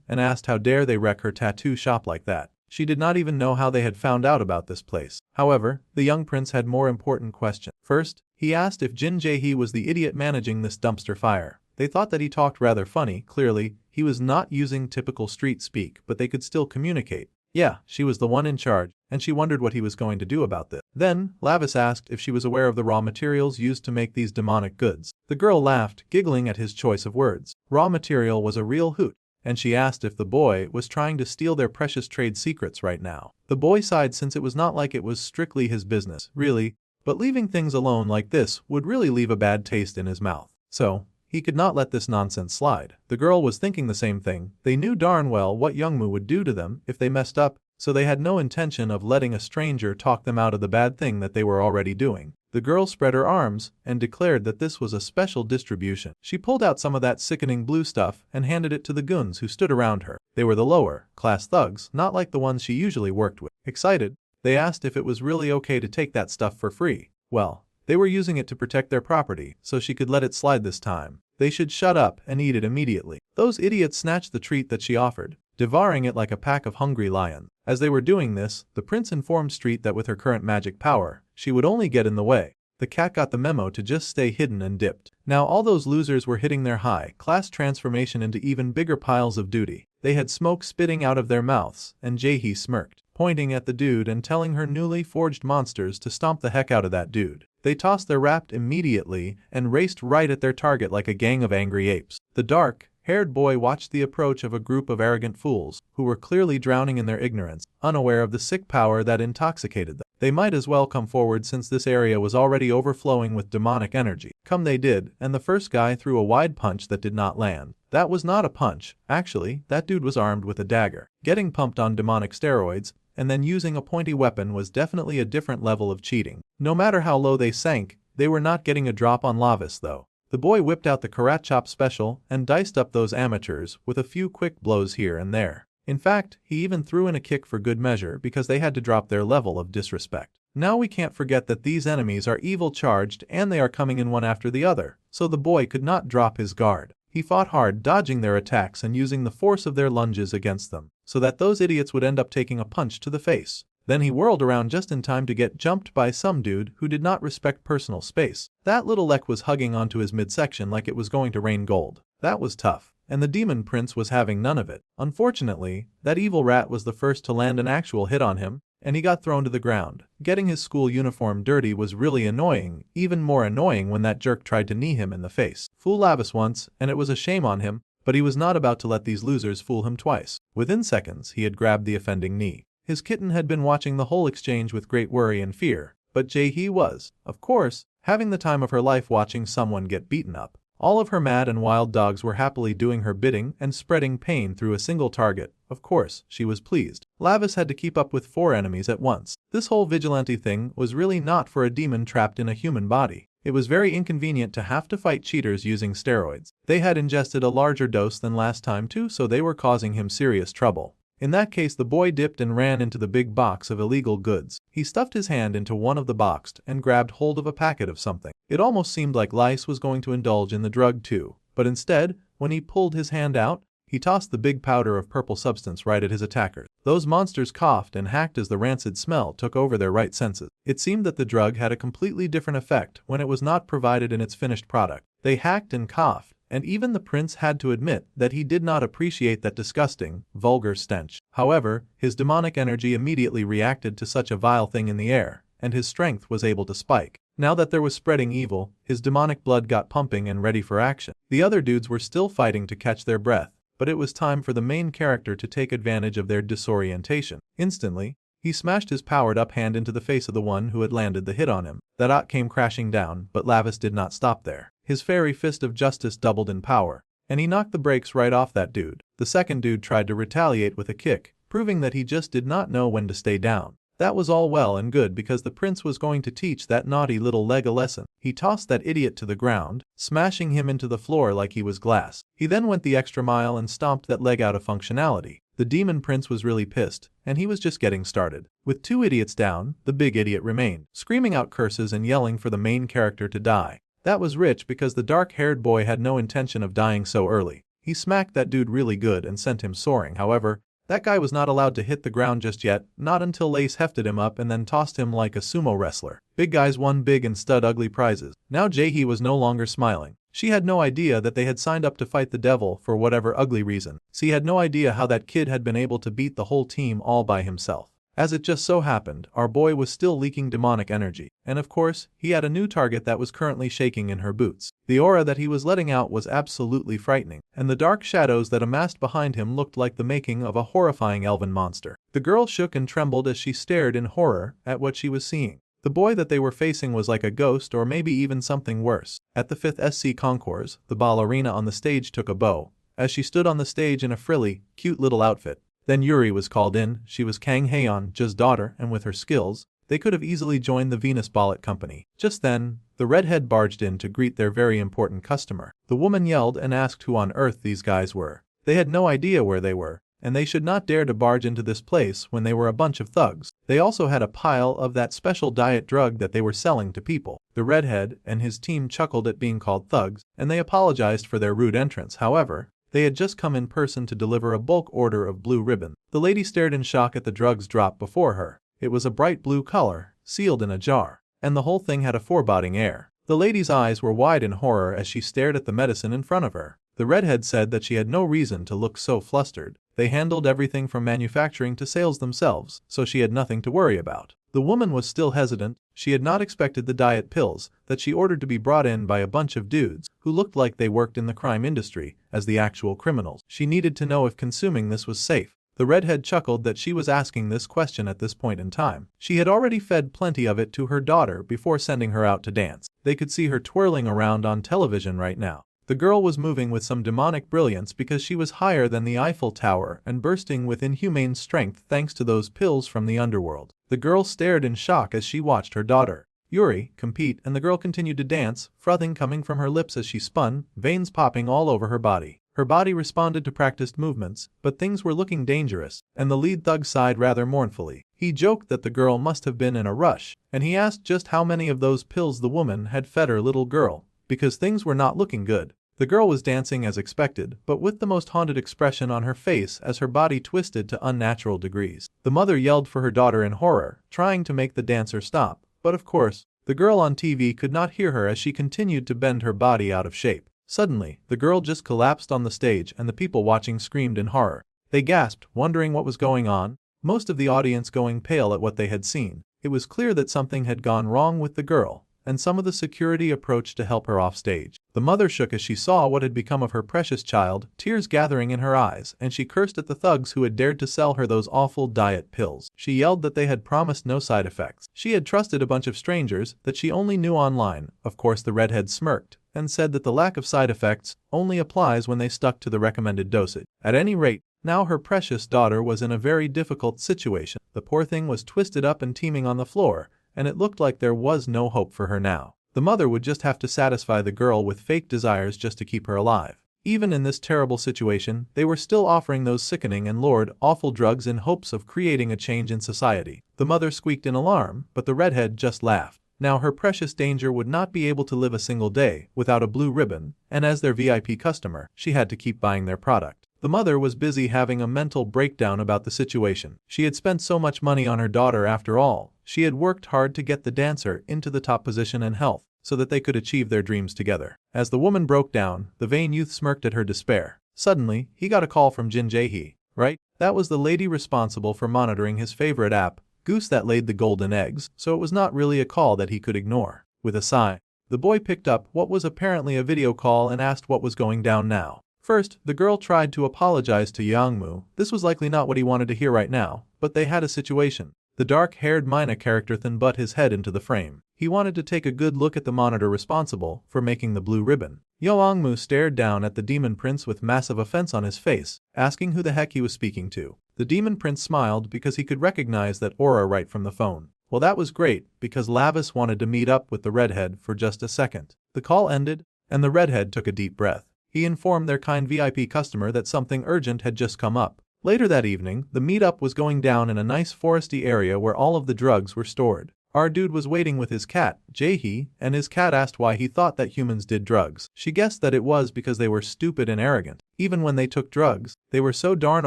and asked how dare they wreck her tattoo shop like that. She did not even know how they had found out about this place. However, the young prince had more important questions. First, he asked if Jin Jae-hee was the idiot managing this dumpster fire. They thought that he talked rather funny. Clearly, he was not using typical street speak, but they could still communicate. Yeah, she was the one in charge, and she wondered what he was going to do about this. Then, Lavis asked if she was aware of the raw materials used to make these demonic goods. The girl laughed, giggling at his choice of words. Raw material was a real hoot, and she asked if the boy was trying to steal their precious trade secrets right now. The boy sighed since it was not like it was strictly his business, really, but leaving things alone like this would really leave a bad taste in his mouth. So, he could not let this nonsense slide. The girl was thinking the same thing. They knew darn well what Youngmu would do to them if they messed up, so they had no intention of letting a stranger talk them out of the bad thing that they were already doing. The girl spread her arms and declared that this was a special distribution. She pulled out some of that sickening blue stuff and handed it to the goons who stood around her. They were the lower-class thugs, not like the ones she usually worked with. Excited, they asked if it was really okay to take that stuff for free. Well, they were using it to protect their property, so she could let it slide this time. They should shut up and eat it immediately. Those idiots snatched the treat that she offered, devouring it like a pack of hungry lions. As they were doing this, the prince informed Street that with her current magic power, she would only get in the way. The cat got the memo to just stay hidden and dipped. Now all those losers were hitting their high-class transformation into even bigger piles of duty. They had smoke spitting out of their mouths, and Jae-hee smirked, pointing at the dude and telling her newly forged monsters to stomp the heck out of that dude. They tossed their wrapped immediately and raced right at their target like a gang of angry apes. The dark-haired boy watched the approach of a group of arrogant fools who were clearly drowning in their ignorance, unaware of the sick power that intoxicated them. They might as well come forward since this area was already overflowing with demonic energy. Come they did, and the first guy threw a wide punch that did not land. That was not a punch. Actually, that dude was armed with a dagger. Getting pumped on demonic steroids and then using a pointy weapon was definitely a different level of cheating. No matter how low they sank, they were not getting a drop on Lavis though. The boy whipped out the Karat Chop special and diced up those amateurs with a few quick blows here and there. In fact, he even threw in a kick for good measure because they had to drop their level of disrespect. Now we can't forget that these enemies are evil charged and they are coming in one after the other, so the boy could not drop his guard. He fought hard, dodging their attacks and using the force of their lunges against them, so that those idiots would end up taking a punch to the face. Then he whirled around just in time to get jumped by some dude who did not respect personal space. That little Lek was hugging onto his midsection like it was going to rain gold. That was tough. And the demon prince was having none of it. Unfortunately, that evil rat was the first to land an actual hit on him, and he got thrown to the ground. Getting his school uniform dirty was really annoying, even more annoying when that jerk tried to knee him in the face. Fool Lavis once, and it was a shame on him, but he was not about to let these losers fool him twice. Within seconds, he had grabbed the offending knee. His kitten had been watching the whole exchange with great worry and fear, but Jae-hee was, of course, having the time of her life watching someone get beaten up. All of her mad and wild dogs were happily doing her bidding and spreading pain through a single target. Of course, she was pleased. Lavis had to keep up with 4 enemies at once. This whole vigilante thing was really not for a demon trapped in a human body. It was very inconvenient to have to fight cheaters using steroids. They had ingested a larger dose than last time too, so they were causing him serious trouble. In that case, the boy dipped and ran into the big box of illegal goods. He stuffed his hand into one of the boxed and grabbed hold of a packet of something. It almost seemed like Lice was going to indulge in the drug too, but instead, when he pulled his hand out, he tossed the big powder of purple substance right at his attackers. Those monsters coughed and hacked as the rancid smell took over their right senses. It seemed that the drug had a completely different effect when it was not provided in its finished product. They hacked and coughed, and even the prince had to admit that he did not appreciate that disgusting, vulgar stench. However, his demonic energy immediately reacted to such a vile thing in the air, and his strength was able to spike. Now that there was spreading evil, his demonic blood got pumping and ready for action. The other dudes were still fighting to catch their breath, but it was time for the main character to take advantage of their disorientation. Instantly, he smashed his powered-up hand into the face of the one who had landed the hit on him. That ot came crashing down, but Lavis did not stop there. His fairy fist of justice doubled in power, and he knocked the brakes right off that dude. The second dude tried to retaliate with a kick, proving that he just did not know when to stay down. That was all well and good because the prince was going to teach that naughty little leg a lesson. He tossed that idiot to the ground, smashing him into the floor like he was glass. He then went the extra mile and stomped that leg out of functionality. The demon prince was really pissed, and he was just getting started. With 2 idiots down, the big idiot remained, screaming out curses and yelling for the main character to die. That was rich because the dark-haired boy had no intention of dying so early. He smacked that dude really good and sent him soaring. However, that guy was not allowed to hit the ground just yet, not until Lace hefted him up and then tossed him like a sumo wrestler. Big guys won big and stud ugly prizes. Now Jaehee was no longer smiling. She had no idea that they had signed up to fight the devil for whatever ugly reason. She had no idea how that kid had been able to beat the whole team all by himself. As it just so happened, our boy was still leaking demonic energy, and of course, he had a new target that was currently shaking in her boots. The aura that he was letting out was absolutely frightening, and the dark shadows that amassed behind him looked like the making of a horrifying elven monster. The girl shook and trembled as she stared in horror at what she was seeing. The boy that they were facing was like a ghost or maybe even something worse. At the 5th SC Concours, the ballerina on the stage took a bow, as she stood on the stage in a frilly, cute little outfit. Then Yuri was called in. She was Kang Haeyeon's daughter, and with her skills, they could have easily joined the Venus Ballet Company. Just then, the redhead barged in to greet their very important customer. The woman yelled and asked who on earth these guys were. They had no idea where they were, and they should not dare to barge into this place when they were a bunch of thugs. They also had a pile of that special diet drug that they were selling to people. The redhead and his team chuckled at being called thugs, and they apologized for their rude entrance. However, they had just come in person to deliver a bulk order of blue ribbon. The lady stared in shock at the drugs drop before her. It was a bright blue color, sealed in a jar, and the whole thing had a foreboding air. The lady's eyes were wide in horror as she stared at the medicine in front of her. The redhead said that she had no reason to look so flustered. They handled everything from manufacturing to sales themselves, so she had nothing to worry about. The woman was still hesitant. She had not expected the diet pills that she ordered to be brought in by a bunch of dudes who looked like they worked in the crime industry as the actual criminals. She needed to know if consuming this was safe. The redhead chuckled that she was asking this question at this point in time. She had already fed plenty of it to her daughter before sending her out to dance. They could see her twirling around on television right now. The girl was moving with some demonic brilliance because she was higher than the Eiffel Tower and bursting with inhumane strength thanks to those pills from the underworld. The girl stared in shock as she watched her daughter, Yuri, compete, and the girl continued to dance, frothing coming from her lips as she spun, veins popping all over her body. Her body responded to practiced movements, but things were looking dangerous, and the lead thug sighed rather mournfully. He joked that the girl must have been in a rush, and he asked just how many of those pills the woman had fed her little girl, because things were not looking good. The girl was dancing as expected, but with the most haunted expression on her face as her body twisted to unnatural degrees. The mother yelled for her daughter in horror, trying to make the dancer stop, but of course, the girl on TV could not hear her as she continued to bend her body out of shape. Suddenly, the girl just collapsed on the stage and the people watching screamed in horror. They gasped, wondering what was going on, most of the audience going pale at what they had seen. It was clear that something had gone wrong with the girl, and some of the security approached to help her off stage. The mother shook as she saw what had become of her precious child, tears gathering in her eyes, and she cursed at the thugs who had dared to sell her those awful diet pills. She yelled that they had promised no side effects. She had trusted a bunch of strangers that she only knew online. Of course, the redhead smirked and said that the lack of side effects only applies when they stuck to the recommended dosage. At any rate, now her precious daughter was in a very difficult situation. The poor thing was twisted up and teeming on the floor, and it looked like there was no hope for her now. The mother would just have to satisfy the girl with fake desires just to keep her alive. Even in this terrible situation, they were still offering those sickening and lurid, awful drugs in hopes of creating a change in society. The mother squeaked in alarm, but the redhead just laughed. Now her precious danger would not be able to live a single day without a blue ribbon, and as their VIP customer, she had to keep buying their product. The mother was busy having a mental breakdown about the situation. She had spent so much money on her daughter after all. She had worked hard to get the dancer into the top position and health, so that they could achieve their dreams together. As the woman broke down, the vain youth smirked at her despair. Suddenly, he got a call from Jin Jaehee, right? That was the lady responsible for monitoring his favorite app, Goose that laid the golden eggs, so it was not really a call that he could ignore. With a sigh, the boy picked up what was apparently a video call and asked what was going down now. First, the girl tried to apologize to Youngmu. This was likely not what he wanted to hear right now, but they had a situation. The dark-haired Mina character then butt his head into the frame. He wanted to take a good look at the monitor responsible for making the blue ribbon. Youngmu stared down at the demon prince with massive offense on his face, asking who the heck he was speaking to. The demon prince smiled because he could recognize that aura right from the phone. Well, that was great, because Lavis wanted to meet up with the redhead for just a second. The call ended, and the redhead took a deep breath. He informed their kind VIP customer that something urgent had just come up. Later that evening, the meetup was going down in a nice foresty area where all of the drugs were stored. Our dude was waiting with his cat, Jaehee, and his cat asked why he thought that humans did drugs. She guessed that it was because they were stupid and arrogant. Even when they took drugs, they were so darn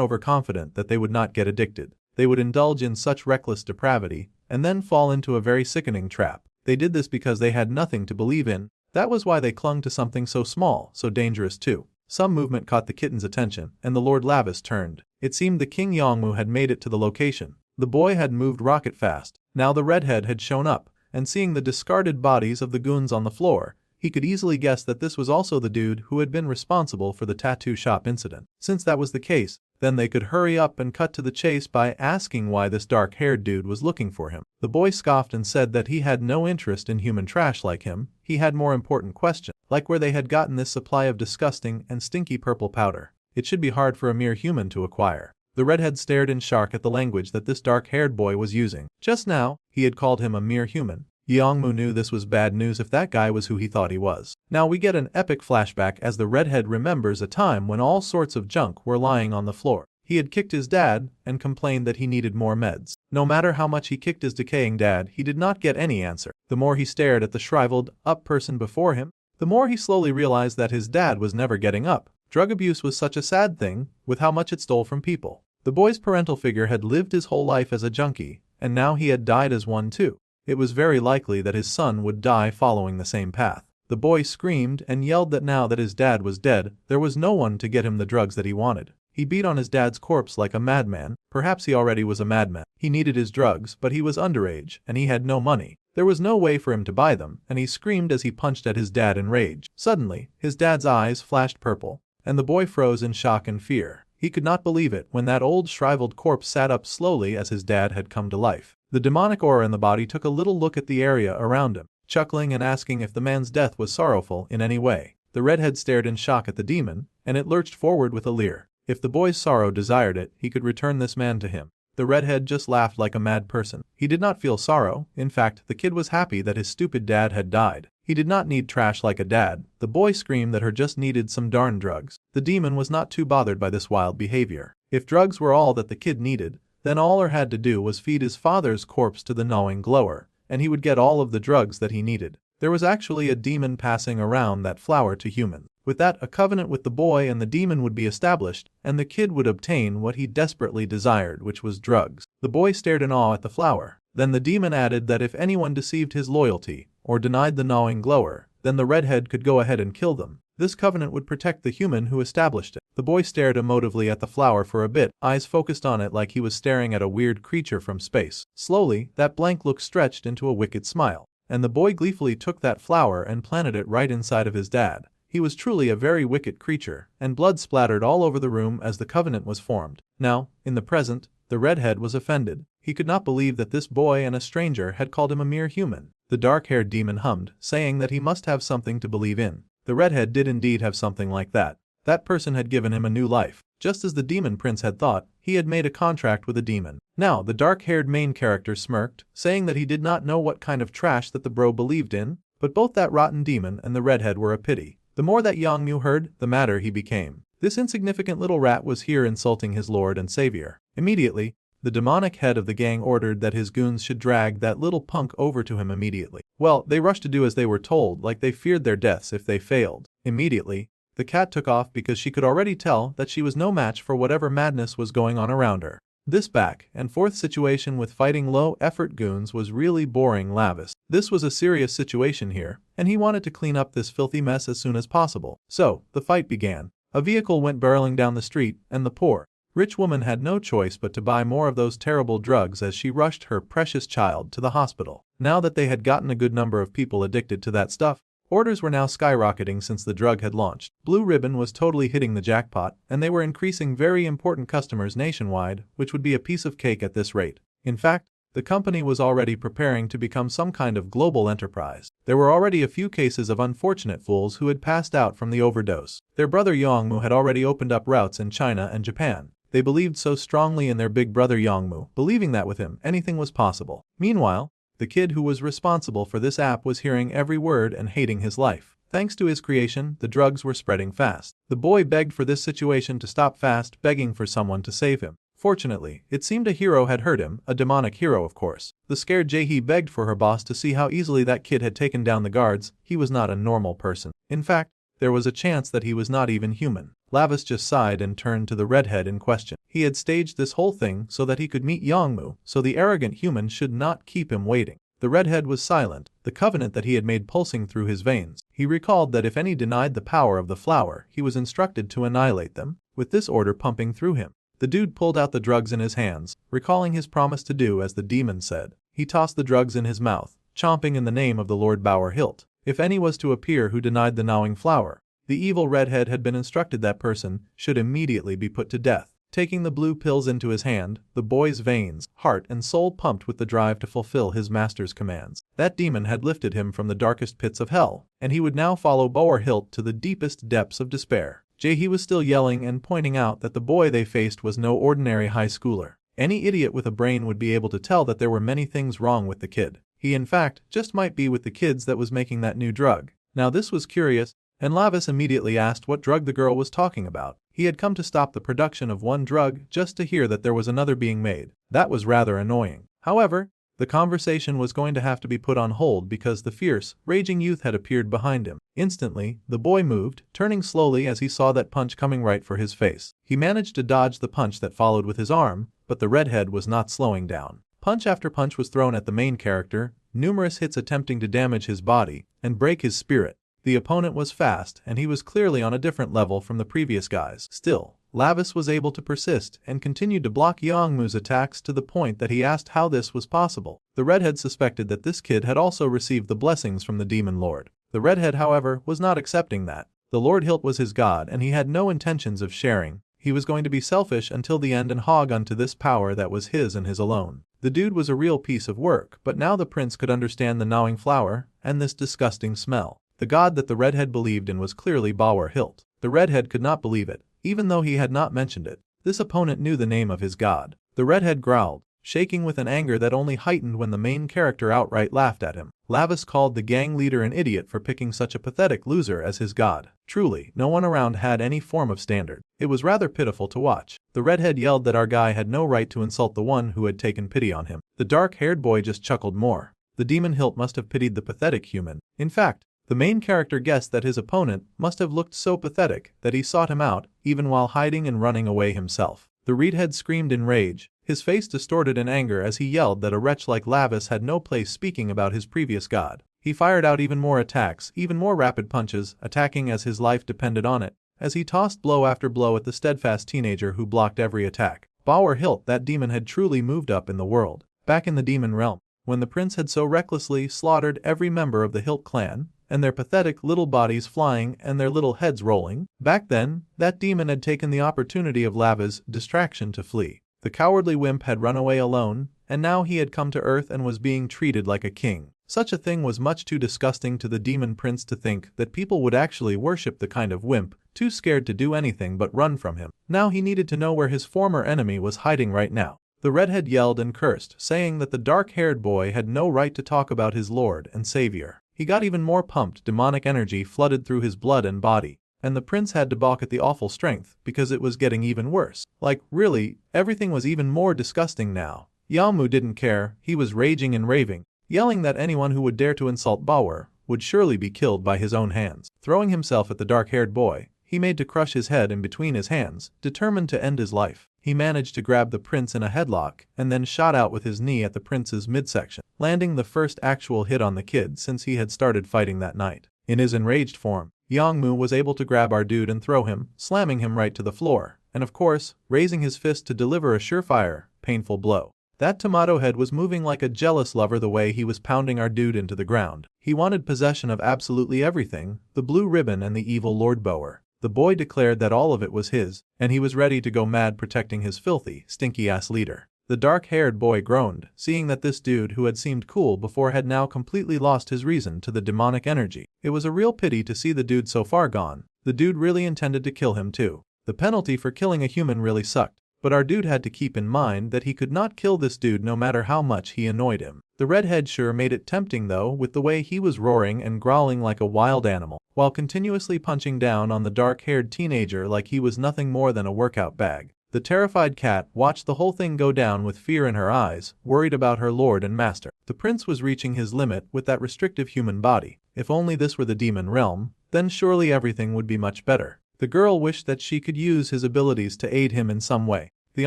overconfident that they would not get addicted. They would indulge in such reckless depravity, and then fall into a very sickening trap. They did this because they had nothing to believe in. That was why they clung to something so small, so dangerous too. Some movement caught the kitten's attention, and the Lord Lavis turned. It seemed the King Yongmu had made it to the location. The boy had moved rocket fast. Now the redhead had shown up, and seeing the discarded bodies of the goons on the floor, he could easily guess that this was also the dude who had been responsible for the tattoo shop incident. Since that was the case, then they could hurry up and cut to the chase by asking why this dark-haired dude was looking for him. The boy scoffed and said that he had no interest in human trash like him. He had more important questions, like where they had gotten this supply of disgusting and stinky purple powder. It should be hard for a mere human to acquire. The redhead stared in shock at the language that this dark-haired boy was using. Just now, he had called him a mere human. Yongmu knew this was bad news if that guy was who he thought he was. Now we get an epic flashback as the redhead remembers a time when all sorts of junk were lying on the floor. He had kicked his dad and complained that he needed more meds. No matter how much he kicked his decaying dad, he did not get any answer. The more he stared at the shriveled up person before him, the more he slowly realized that his dad was never getting up. Drug abuse was such a sad thing, with how much it stole from people. The boy's parental figure had lived his whole life as a junkie, and now he had died as one too. It was very likely that his son would die following the same path. The boy screamed and yelled that now that his dad was dead, there was no one to get him the drugs that he wanted. He beat on his dad's corpse like a madman. Perhaps he already was a madman. He needed his drugs, but he was underage, and he had no money. There was no way for him to buy them, and he screamed as he punched at his dad in rage. Suddenly, his dad's eyes flashed purple, and the boy froze in shock and fear. He could not believe it when that old shriveled corpse sat up slowly as his dad had come to life. The demonic aura in the body took a little look at the area around him, chuckling and asking if the man's death was sorrowful in any way. The redhead stared in shock at the demon, and it lurched forward with a leer. If the boy's sorrow desired it, he could return this man to him. The redhead just laughed like a mad person. He did not feel sorrow. In fact, the kid was happy that his stupid dad had died. He did not need trash like a dad. The boy screamed that her just needed some darn drugs. The demon was not too bothered by this wild behavior. If drugs were all that the kid needed, then all her had to do was feed his father's corpse to the gnawing glower, and he would get all of the drugs that he needed. There was actually a demon passing around that flower to humans. With that, a covenant with the boy and the demon would be established, and the kid would obtain what he desperately desired, which was drugs. The boy stared in awe at the flower. Then the demon added that if anyone deceived his loyalty, or denied the gnawing glower, then the redhead could go ahead and kill them. This covenant would protect the human who established it. The boy stared emotively at the flower for a bit, eyes focused on it like he was staring at a weird creature from space. Slowly, that blank look stretched into a wicked smile, and the boy gleefully took that flower and planted it right inside of his dad. He was truly a very wicked creature, and blood splattered all over the room as the covenant was formed. Now, in the present, the redhead was offended. He could not believe that this boy and a stranger had called him a mere human. The dark-haired demon hummed, saying that he must have something to believe in. The redhead did indeed have something like that. That person had given him a new life. Just as the demon prince had thought, he had made a contract with a demon. Now, the dark-haired main character smirked, saying that he did not know what kind of trash that the bro believed in, but both that rotten demon and the redhead were a pity. The more that Yongmu heard, the madder he became. This insignificant little rat was here insulting his lord and savior. Immediately, the demonic head of the gang ordered that his goons should drag that little punk over to him immediately. Well, they rushed to do as they were told, like they feared their deaths if they failed. Immediately, the cat took off because she could already tell that she was no match for whatever madness was going on around her. This back and forth situation with fighting low-effort goons was really boring Lavis. This was a serious situation here, and he wanted to clean up this filthy mess as soon as possible. So, the fight began. A vehicle went barreling down the street, and the poor, rich woman had no choice but to buy more of those terrible drugs as she rushed her precious child to the hospital. Now that they had gotten a good number of people addicted to that stuff, orders were now skyrocketing since the drug had launched. Blue Ribbon was totally hitting the jackpot, and they were increasing very important customers nationwide, which would be a piece of cake at this rate. In fact, the company was already preparing to become some kind of global enterprise. There were already a few cases of unfortunate fools who had passed out from the overdose. Their brother Yongmu had already opened up routes in China and Japan. They believed so strongly in their big brother Yongmu, believing that with him, anything was possible. Meanwhile, the kid who was responsible for this app was hearing every word and hating his life. Thanks to his creation, the drugs were spreading fast. The boy begged for this situation to stop fast, begging for someone to save him. Fortunately, it seemed a hero had heard him, a demonic hero of course. The scared Jae-hee begged for her boss to see how easily that kid had taken down the guards. He was not a normal person. In fact, there was a chance that he was not even human. Lavis just sighed and turned to the redhead in question. He had staged this whole thing so that he could meet Yongmu, so the arrogant human should not keep him waiting. The redhead was silent, the covenant that he had made pulsing through his veins. He recalled that if any denied the power of the flower, he was instructed to annihilate them, with this order pumping through him. The dude pulled out the drugs in his hands, recalling his promise to do as the demon said. He tossed the drugs in his mouth, chomping in the name of the Lord Bower Hilt. If any was to appear who denied the gnawing flower, the evil redhead had been instructed that person should immediately be put to death. Taking the blue pills into his hand, the boy's veins, heart and soul pumped with the drive to fulfill his master's commands. That demon had lifted him from the darkest pits of hell, and he would now follow Bower Hilt to the deepest depths of despair. Jae-hee was still yelling and pointing out that the boy they faced was no ordinary high schooler. Any idiot with a brain would be able to tell that there were many things wrong with the kid. He in fact just might be with the kids that was making that new drug. Now this was curious, and Lavis immediately asked what drug the girl was talking about. He had come to stop the production of one drug just to hear that there was another being made. That was rather annoying. However, the conversation was going to have to be put on hold because the fierce, raging youth had appeared behind him. Instantly, the boy moved, turning slowly as he saw that punch coming right for his face. He managed to dodge the punch that followed with his arm, but the redhead was not slowing down. Punch after punch was thrown at the main character, numerous hits attempting to damage his body and break his spirit. The opponent was fast and he was clearly on a different level from the previous guys. Still, Lavis was able to persist and continued to block Yongmu's attacks to the point that he asked how this was possible. The redhead suspected that this kid had also received the blessings from the demon lord. The redhead, however, was not accepting that. The Lord Hilt was his god and he had no intentions of sharing. He was going to be selfish until the end and hog onto this power that was his and his alone. The dude was a real piece of work, but now the prince could understand the gnawing flower and this disgusting smell. The god that the redhead believed in was clearly Bower Hilt. The redhead could not believe it, even though he had not mentioned it. This opponent knew the name of his god. The redhead growled, shaking with an anger that only heightened when the main character outright laughed at him. Lavis called the gang leader an idiot for picking such a pathetic loser as his god. Truly, no one around had any form of standard. It was rather pitiful to watch. The redhead yelled that our guy had no right to insult the one who had taken pity on him. The dark-haired boy just chuckled more. The demon Hilt must have pitied the pathetic human. In fact, the main character guessed that his opponent must have looked so pathetic that he sought him out, even while hiding and running away himself. The redhead screamed in rage, his face distorted in anger as he yelled that a wretch like Lavis had no place speaking about his previous god. He fired out even more attacks, even more rapid punches, attacking as his life depended on it, as he tossed blow after blow at the steadfast teenager who blocked every attack. Bower Hilt, that demon, had truly moved up in the world. Back in the demon realm, when the prince had so recklessly slaughtered every member of the Hilt clan, and their pathetic little bodies flying and their little heads rolling, back then, that demon had taken the opportunity of Lava's distraction to flee. The cowardly wimp had run away alone, and now he had come to Earth and was being treated like a king. Such a thing was much too disgusting to the demon prince to think that people would actually worship the kind of wimp, too scared to do anything but run from him. Now he needed to know where his former enemy was hiding right now. The redhead yelled and cursed, saying that the dark-haired boy had no right to talk about his lord and savior. He got even more pumped, demonic energy flooded through his blood and body, and the prince had to balk at the awful strength because it was getting even worse. Like, really, everything was even more disgusting now. Yongmu didn't care, he was raging and raving, yelling that anyone who would dare to insult Bower would surely be killed by his own hands. Throwing himself at the dark-haired boy, he made to crush his head in between his hands, determined to end his life. He managed to grab the prince in a headlock and then shot out with his knee at the prince's midsection, landing the first actual hit on the kid since he had started fighting that night. In his enraged form, Yongmu was able to grab our dude and throw him, slamming him right to the floor, and of course, raising his fist to deliver a surefire, painful blow. That tomato head was moving like a jealous lover the way he was pounding our dude into the ground. He wanted possession of absolutely everything, the blue ribbon and the evil Lord Bower. The boy declared that all of it was his, and he was ready to go mad protecting his filthy, stinky-ass leader. The dark-haired boy groaned, seeing that this dude who had seemed cool before had now completely lost his reason to the demonic energy. It was a real pity to see the dude so far gone. The dude really intended to kill him too. The penalty for killing a human really sucked. But our dude had to keep in mind that he could not kill this dude no matter how much he annoyed him. The redhead sure made it tempting though, with the way he was roaring and growling like a wild animal, while continuously punching down on the dark-haired teenager like he was nothing more than a workout bag. The terrified cat watched the whole thing go down with fear in her eyes, worried about her lord and master. The prince was reaching his limit with that restrictive human body. If only this were the demon realm, then surely everything would be much better. The girl wished that she could use his abilities to aid him in some way. The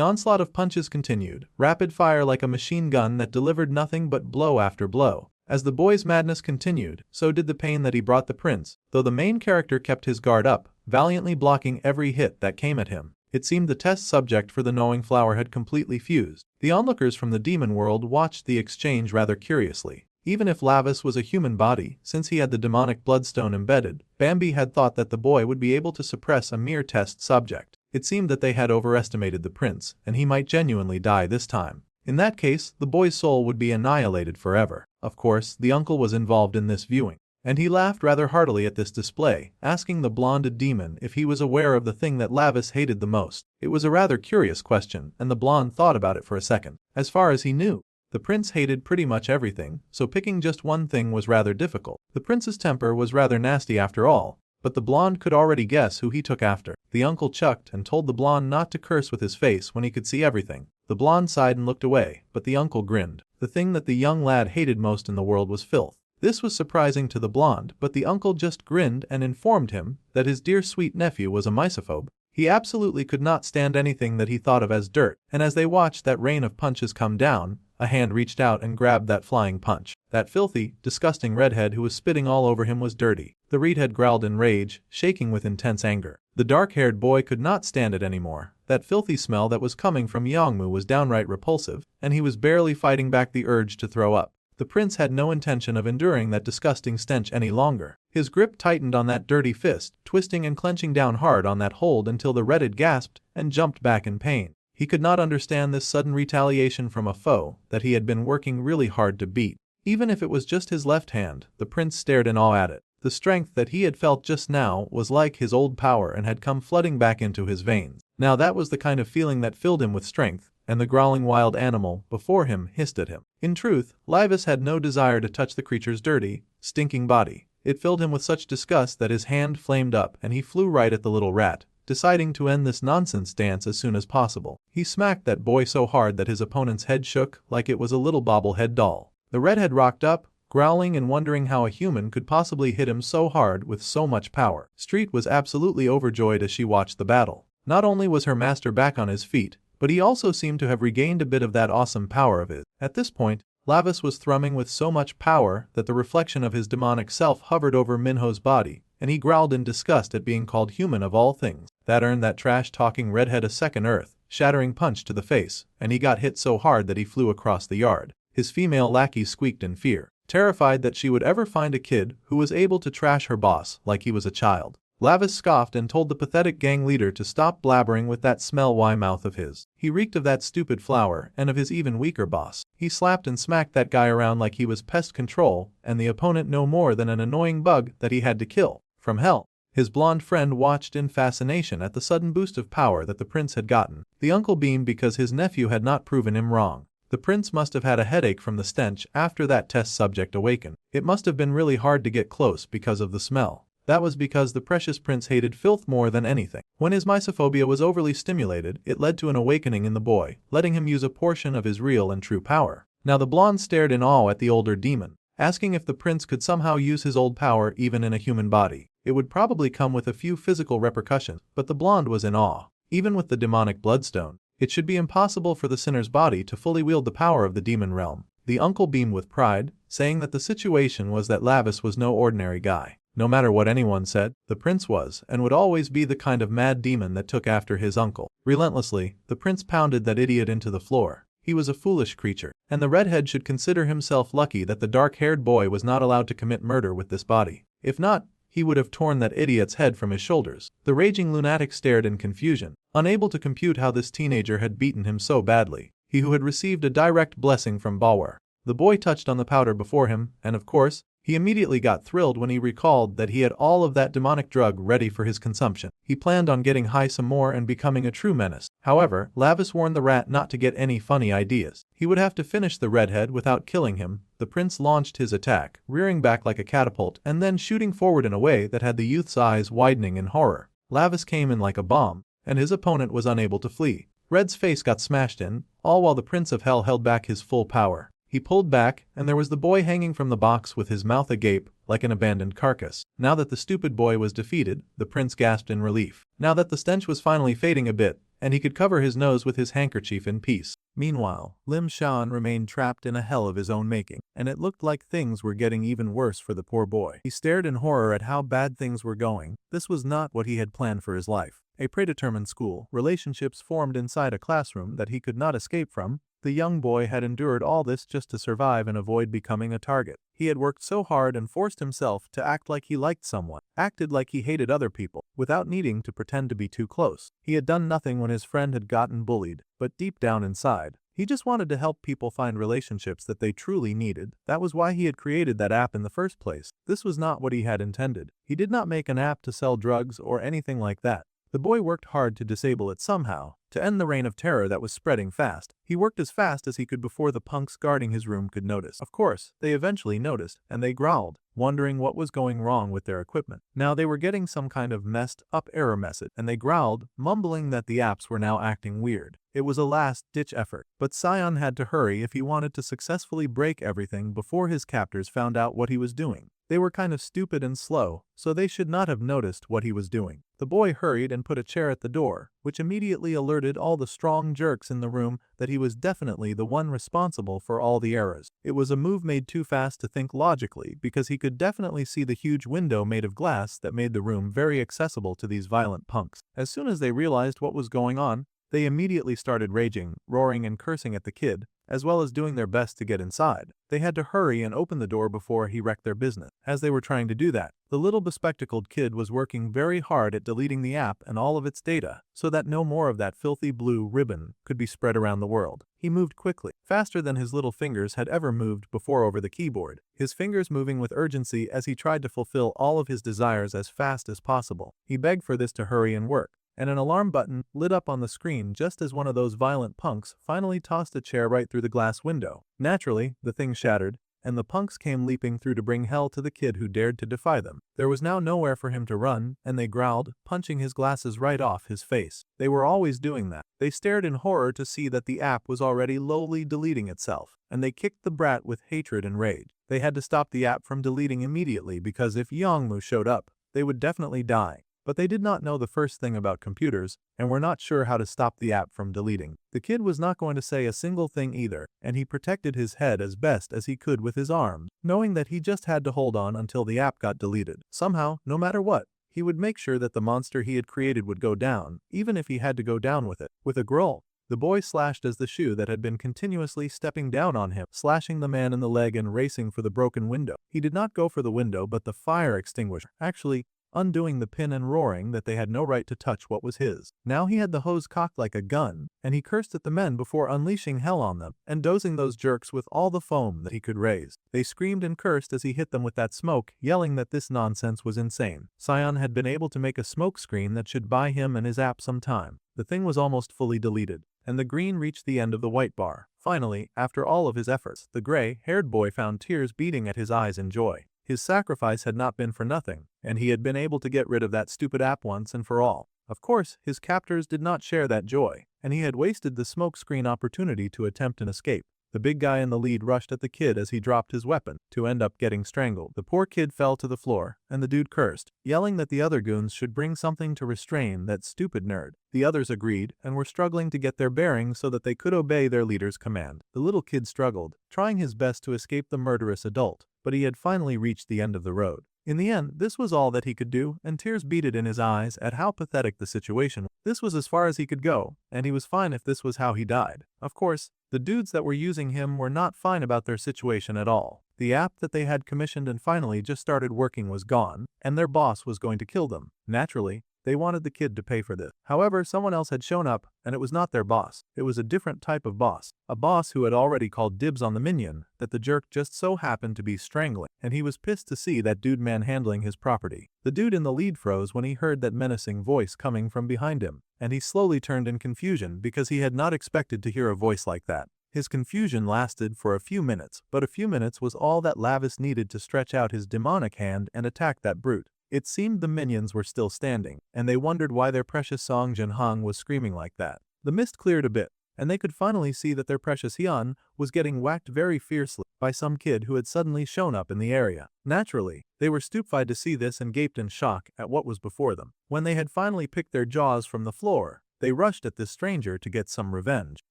onslaught of punches continued, rapid fire like a machine gun that delivered nothing but blow after blow. As the boy's madness continued, so did the pain that he brought the prince, though the main character kept his guard up, valiantly blocking every hit that came at him. It seemed the test subject for the knowing flower had completely fused. The onlookers from the demon world watched the exchange rather curiously. Even if Lavis was a human body, since he had the demonic bloodstone embedded, Bambi had thought that the boy would be able to suppress a mere test subject. It seemed that they had overestimated the prince, and he might genuinely die this time. In that case, the boy's soul would be annihilated forever. Of course, the uncle was involved in this viewing, and he laughed rather heartily at this display, asking the blonded demon if he was aware of the thing that Lavis hated the most. It was a rather curious question, and the blonde thought about it for a second. As far as he knew, the prince hated pretty much everything, so picking just one thing was rather difficult. The prince's temper was rather nasty after all, but the blonde could already guess who he took after. The uncle chucked and told the blonde not to curse with his face when he could see everything. The blonde sighed and looked away, but the uncle grinned. The thing that the young lad hated most in the world was filth. This was surprising to the blonde, but the uncle just grinned and informed him that his dear sweet nephew was a misophobe. He absolutely could not stand anything that he thought of as dirt, and as they watched that rain of punches come down, a hand reached out and grabbed that flying punch. That filthy, disgusting redhead who was spitting all over him was dirty. The redhead growled in rage, shaking with intense anger. The dark-haired boy could not stand it anymore. That filthy smell that was coming from Yangmu was downright repulsive, and he was barely fighting back the urge to throw up. The prince had no intention of enduring that disgusting stench any longer. His grip tightened on that dirty fist, twisting and clenching down hard on that hold until the redhead gasped and jumped back in pain. He could not understand this sudden retaliation from a foe that he had been working really hard to beat. Even if it was just his left hand, the prince stared in awe at it. The strength that he had felt just now was like his old power and had come flooding back into his veins. Now that was the kind of feeling that filled him with strength, and the growling wild animal before him hissed at him. In truth, Lavis had no desire to touch the creature's dirty, stinking body. It filled him with such disgust that his hand flamed up and he flew right at the little rat, deciding to end this nonsense dance as soon as possible. He smacked that boy so hard that his opponent's head shook like it was a little bobblehead doll. The redhead rocked up, growling and wondering how a human could possibly hit him so hard with so much power. Street was absolutely overjoyed as she watched the battle. Not only was her master back on his feet, but he also seemed to have regained a bit of that awesome power of his. At this point, Lavis was thrumming with so much power that the reflection of his demonic self hovered over Minho's body, and he growled in disgust at being called human of all things. That earned that trash-talking redhead a second earth-shattering punch to the face, and he got hit so hard that he flew across the yard. His female lackey squeaked in fear, terrified that she would ever find a kid who was able to trash her boss like he was a child. Lavis scoffed and told the pathetic gang leader to stop blabbering with that smell-why mouth of his. He reeked of that stupid flower and of his even weaker boss. He slapped and smacked that guy around like he was pest control and the opponent no more than an annoying bug that he had to kill. From hell. His blonde friend watched in fascination at the sudden boost of power that the prince had gotten. The uncle beamed because his nephew had not proven him wrong. The prince must have had a headache from the stench after that test subject awakened. It must have been really hard to get close because of the smell. That was because the precious prince hated filth more than anything. When his misophobia was overly stimulated, it led to an awakening in the boy, letting him use a portion of his real and true power. Now the blonde stared in awe at the older demon, asking if the prince could somehow use his old power even in a human body. It would probably come with a few physical repercussions, but the blonde was in awe. Even with the demonic bloodstone, it should be impossible for the sinner's body to fully wield the power of the demon realm. The uncle beamed with pride, saying that the situation was that Lavis was no ordinary guy. No matter what anyone said, the prince was and would always be the kind of mad demon that took after his uncle. Relentlessly, the prince pounded that idiot into the floor. He was a foolish creature, and the redhead should consider himself lucky that the dark-haired boy was not allowed to commit murder with this body. If not, he would have torn that idiot's head from his shoulders. The raging lunatic stared in confusion, unable to compute how this teenager had beaten him so badly. He who had received a direct blessing from Bawar. The boy touched on the powder before him, and of course, He immediately got thrilled when he recalled that he had all of that demonic drug ready for his consumption. He planned on getting high some more and becoming a true menace. However, Lavis warned the rat not to get any funny ideas. He would have to finish the redhead without killing him. The prince launched his attack, rearing back like a catapult and then shooting forward in a way that had the youth's eyes widening in horror. Lavis came in like a bomb, and his opponent was unable to flee. Red's face got smashed in, all while the Prince of Hell held back his full power. He pulled back, and there was the boy hanging from the box with his mouth agape, like an abandoned carcass. Now that the stupid boy was defeated, the prince gasped in relief. Now that the stench was finally fading a bit, and he could cover his nose with his handkerchief in peace. Meanwhile, Lim Shan remained trapped in a hell of his own making, and it looked like things were getting even worse for the poor boy. He stared in horror at how bad things were going. This was not what he had planned for his life. A predetermined school, relationships formed inside a classroom that he could not escape from. The young boy had endured all this just to survive and avoid becoming a target. He had worked so hard and forced himself to act like he liked someone, acted like he hated other people, without needing to pretend to be too close. He had done nothing when his friend had gotten bullied, but deep down inside, he just wanted to help people find relationships that they truly needed. That was why he had created that app in the first place. This was not what he had intended. He did not make an app to sell drugs or anything like that. The boy worked hard to disable it somehow, to end the reign of terror that was spreading fast. He worked as fast as he could before the punks guarding his room could notice. Of course, they eventually noticed, and they growled, wondering what was going wrong with their equipment. Now they were getting some kind of messed up error message, and they growled, mumbling that the apps were now acting weird. It was a last-ditch effort, but Sion had to hurry if he wanted to successfully break everything before his captors found out what he was doing. They were kind of stupid and slow, so they should not have noticed what he was doing. The boy hurried and put a chair at the door, which immediately alerted all the strong jerks in the room that he was definitely the one responsible for all the errors. It was a move made too fast to think logically because he could definitely see the huge window made of glass that made the room very accessible to these violent punks. As soon as they realized what was going on, they immediately started raging, roaring and cursing at the kid, as well as doing their best to get inside. They had to hurry and open the door before he wrecked their business. As they were trying to do that, the little bespectacled kid was working very hard at deleting the app and all of its data, so that no more of that filthy blue ribbon could be spread around the world. He moved quickly, faster than his little fingers had ever moved before over the keyboard, his fingers moving with urgency as he tried to fulfill all of his desires as fast as possible. He begged for this to hurry and work, and an alarm button lit up on the screen just as one of those violent punks finally tossed a chair right through the glass window. Naturally, the thing shattered, and the punks came leaping through to bring hell to the kid who dared to defy them. There was now nowhere for him to run, and they growled, punching his glasses right off his face. They were always doing that. They stared in horror to see that the app was already lowly deleting itself, and they kicked the brat with hatred and rage. They had to stop the app from deleting immediately because if Yongmu showed up, they would definitely die. But they did not know the first thing about computers, and were not sure how to stop the app from deleting. The kid was not going to say a single thing either, and he protected his head as best as he could with his arms, knowing that he just had to hold on until the app got deleted. Somehow, no matter what, he would make sure that the monster he had created would go down, even if he had to go down with it. With a growl, the boy slashed as the shoe that had been continuously stepping down on him, slashing the man in the leg and racing for the broken window. He did not go for the window but the fire extinguisher. Actually, undoing the pin and roaring that they had no right to touch what was his. Now he had the hose cocked like a gun, and he cursed at the men before unleashing hell on them and dosing those jerks with all the foam that he could raise. They screamed and cursed as he hit them with that smoke, yelling that this nonsense was insane. Sion had been able to make a smoke screen that should buy him and his app some time. The thing was almost fully deleted, and the green reached the end of the white bar. Finally, after all of his efforts, the gray-haired boy found tears beating at his eyes in joy. His sacrifice had not been for nothing, and he had been able to get rid of that stupid app once and for all. Of course, his captors did not share that joy, and he had wasted the smoke screen opportunity to attempt an escape. The big guy in the lead rushed at the kid as he dropped his weapon, to end up getting strangled. The poor kid fell to the floor, and the dude cursed, yelling that the other goons should bring something to restrain that stupid nerd. The others agreed, and were struggling to get their bearings so that they could obey their leader's command. The little kid struggled, trying his best to escape the murderous adult, but he had finally reached the end of the road. In the end, this was all that he could do, and tears beaded in his eyes at how pathetic the situation was. This was as far as he could go, and he was fine if this was how he died. Of course, the dudes that were using him were not fine about their situation at all. The app that they had commissioned and finally just started working was gone, and their boss was going to kill them. Naturally, They wanted the kid to pay for this. However, someone else had shown up, and it was not their boss. It was a different type of boss. A boss who had already called dibs on the minion that the jerk just so happened to be strangling, and he was pissed to see that dude manhandling his property. The dude in the lead froze when he heard that menacing voice coming from behind him, and he slowly turned in confusion because he had not expected to hear a voice like that. His confusion lasted for a few minutes, but a few minutes was all that Lavis needed to stretch out his demonic hand and attack that brute. It seemed the minions were still standing, and they wondered why their precious Song Jinhong was screaming like that. The mist cleared a bit, and they could finally see that their precious Hyun was getting whacked very fiercely by some kid who had suddenly shown up in the area. Naturally, they were stupefied to see this and gaped in shock at what was before them. When they had finally picked their jaws from the floor, they rushed at this stranger to get some revenge,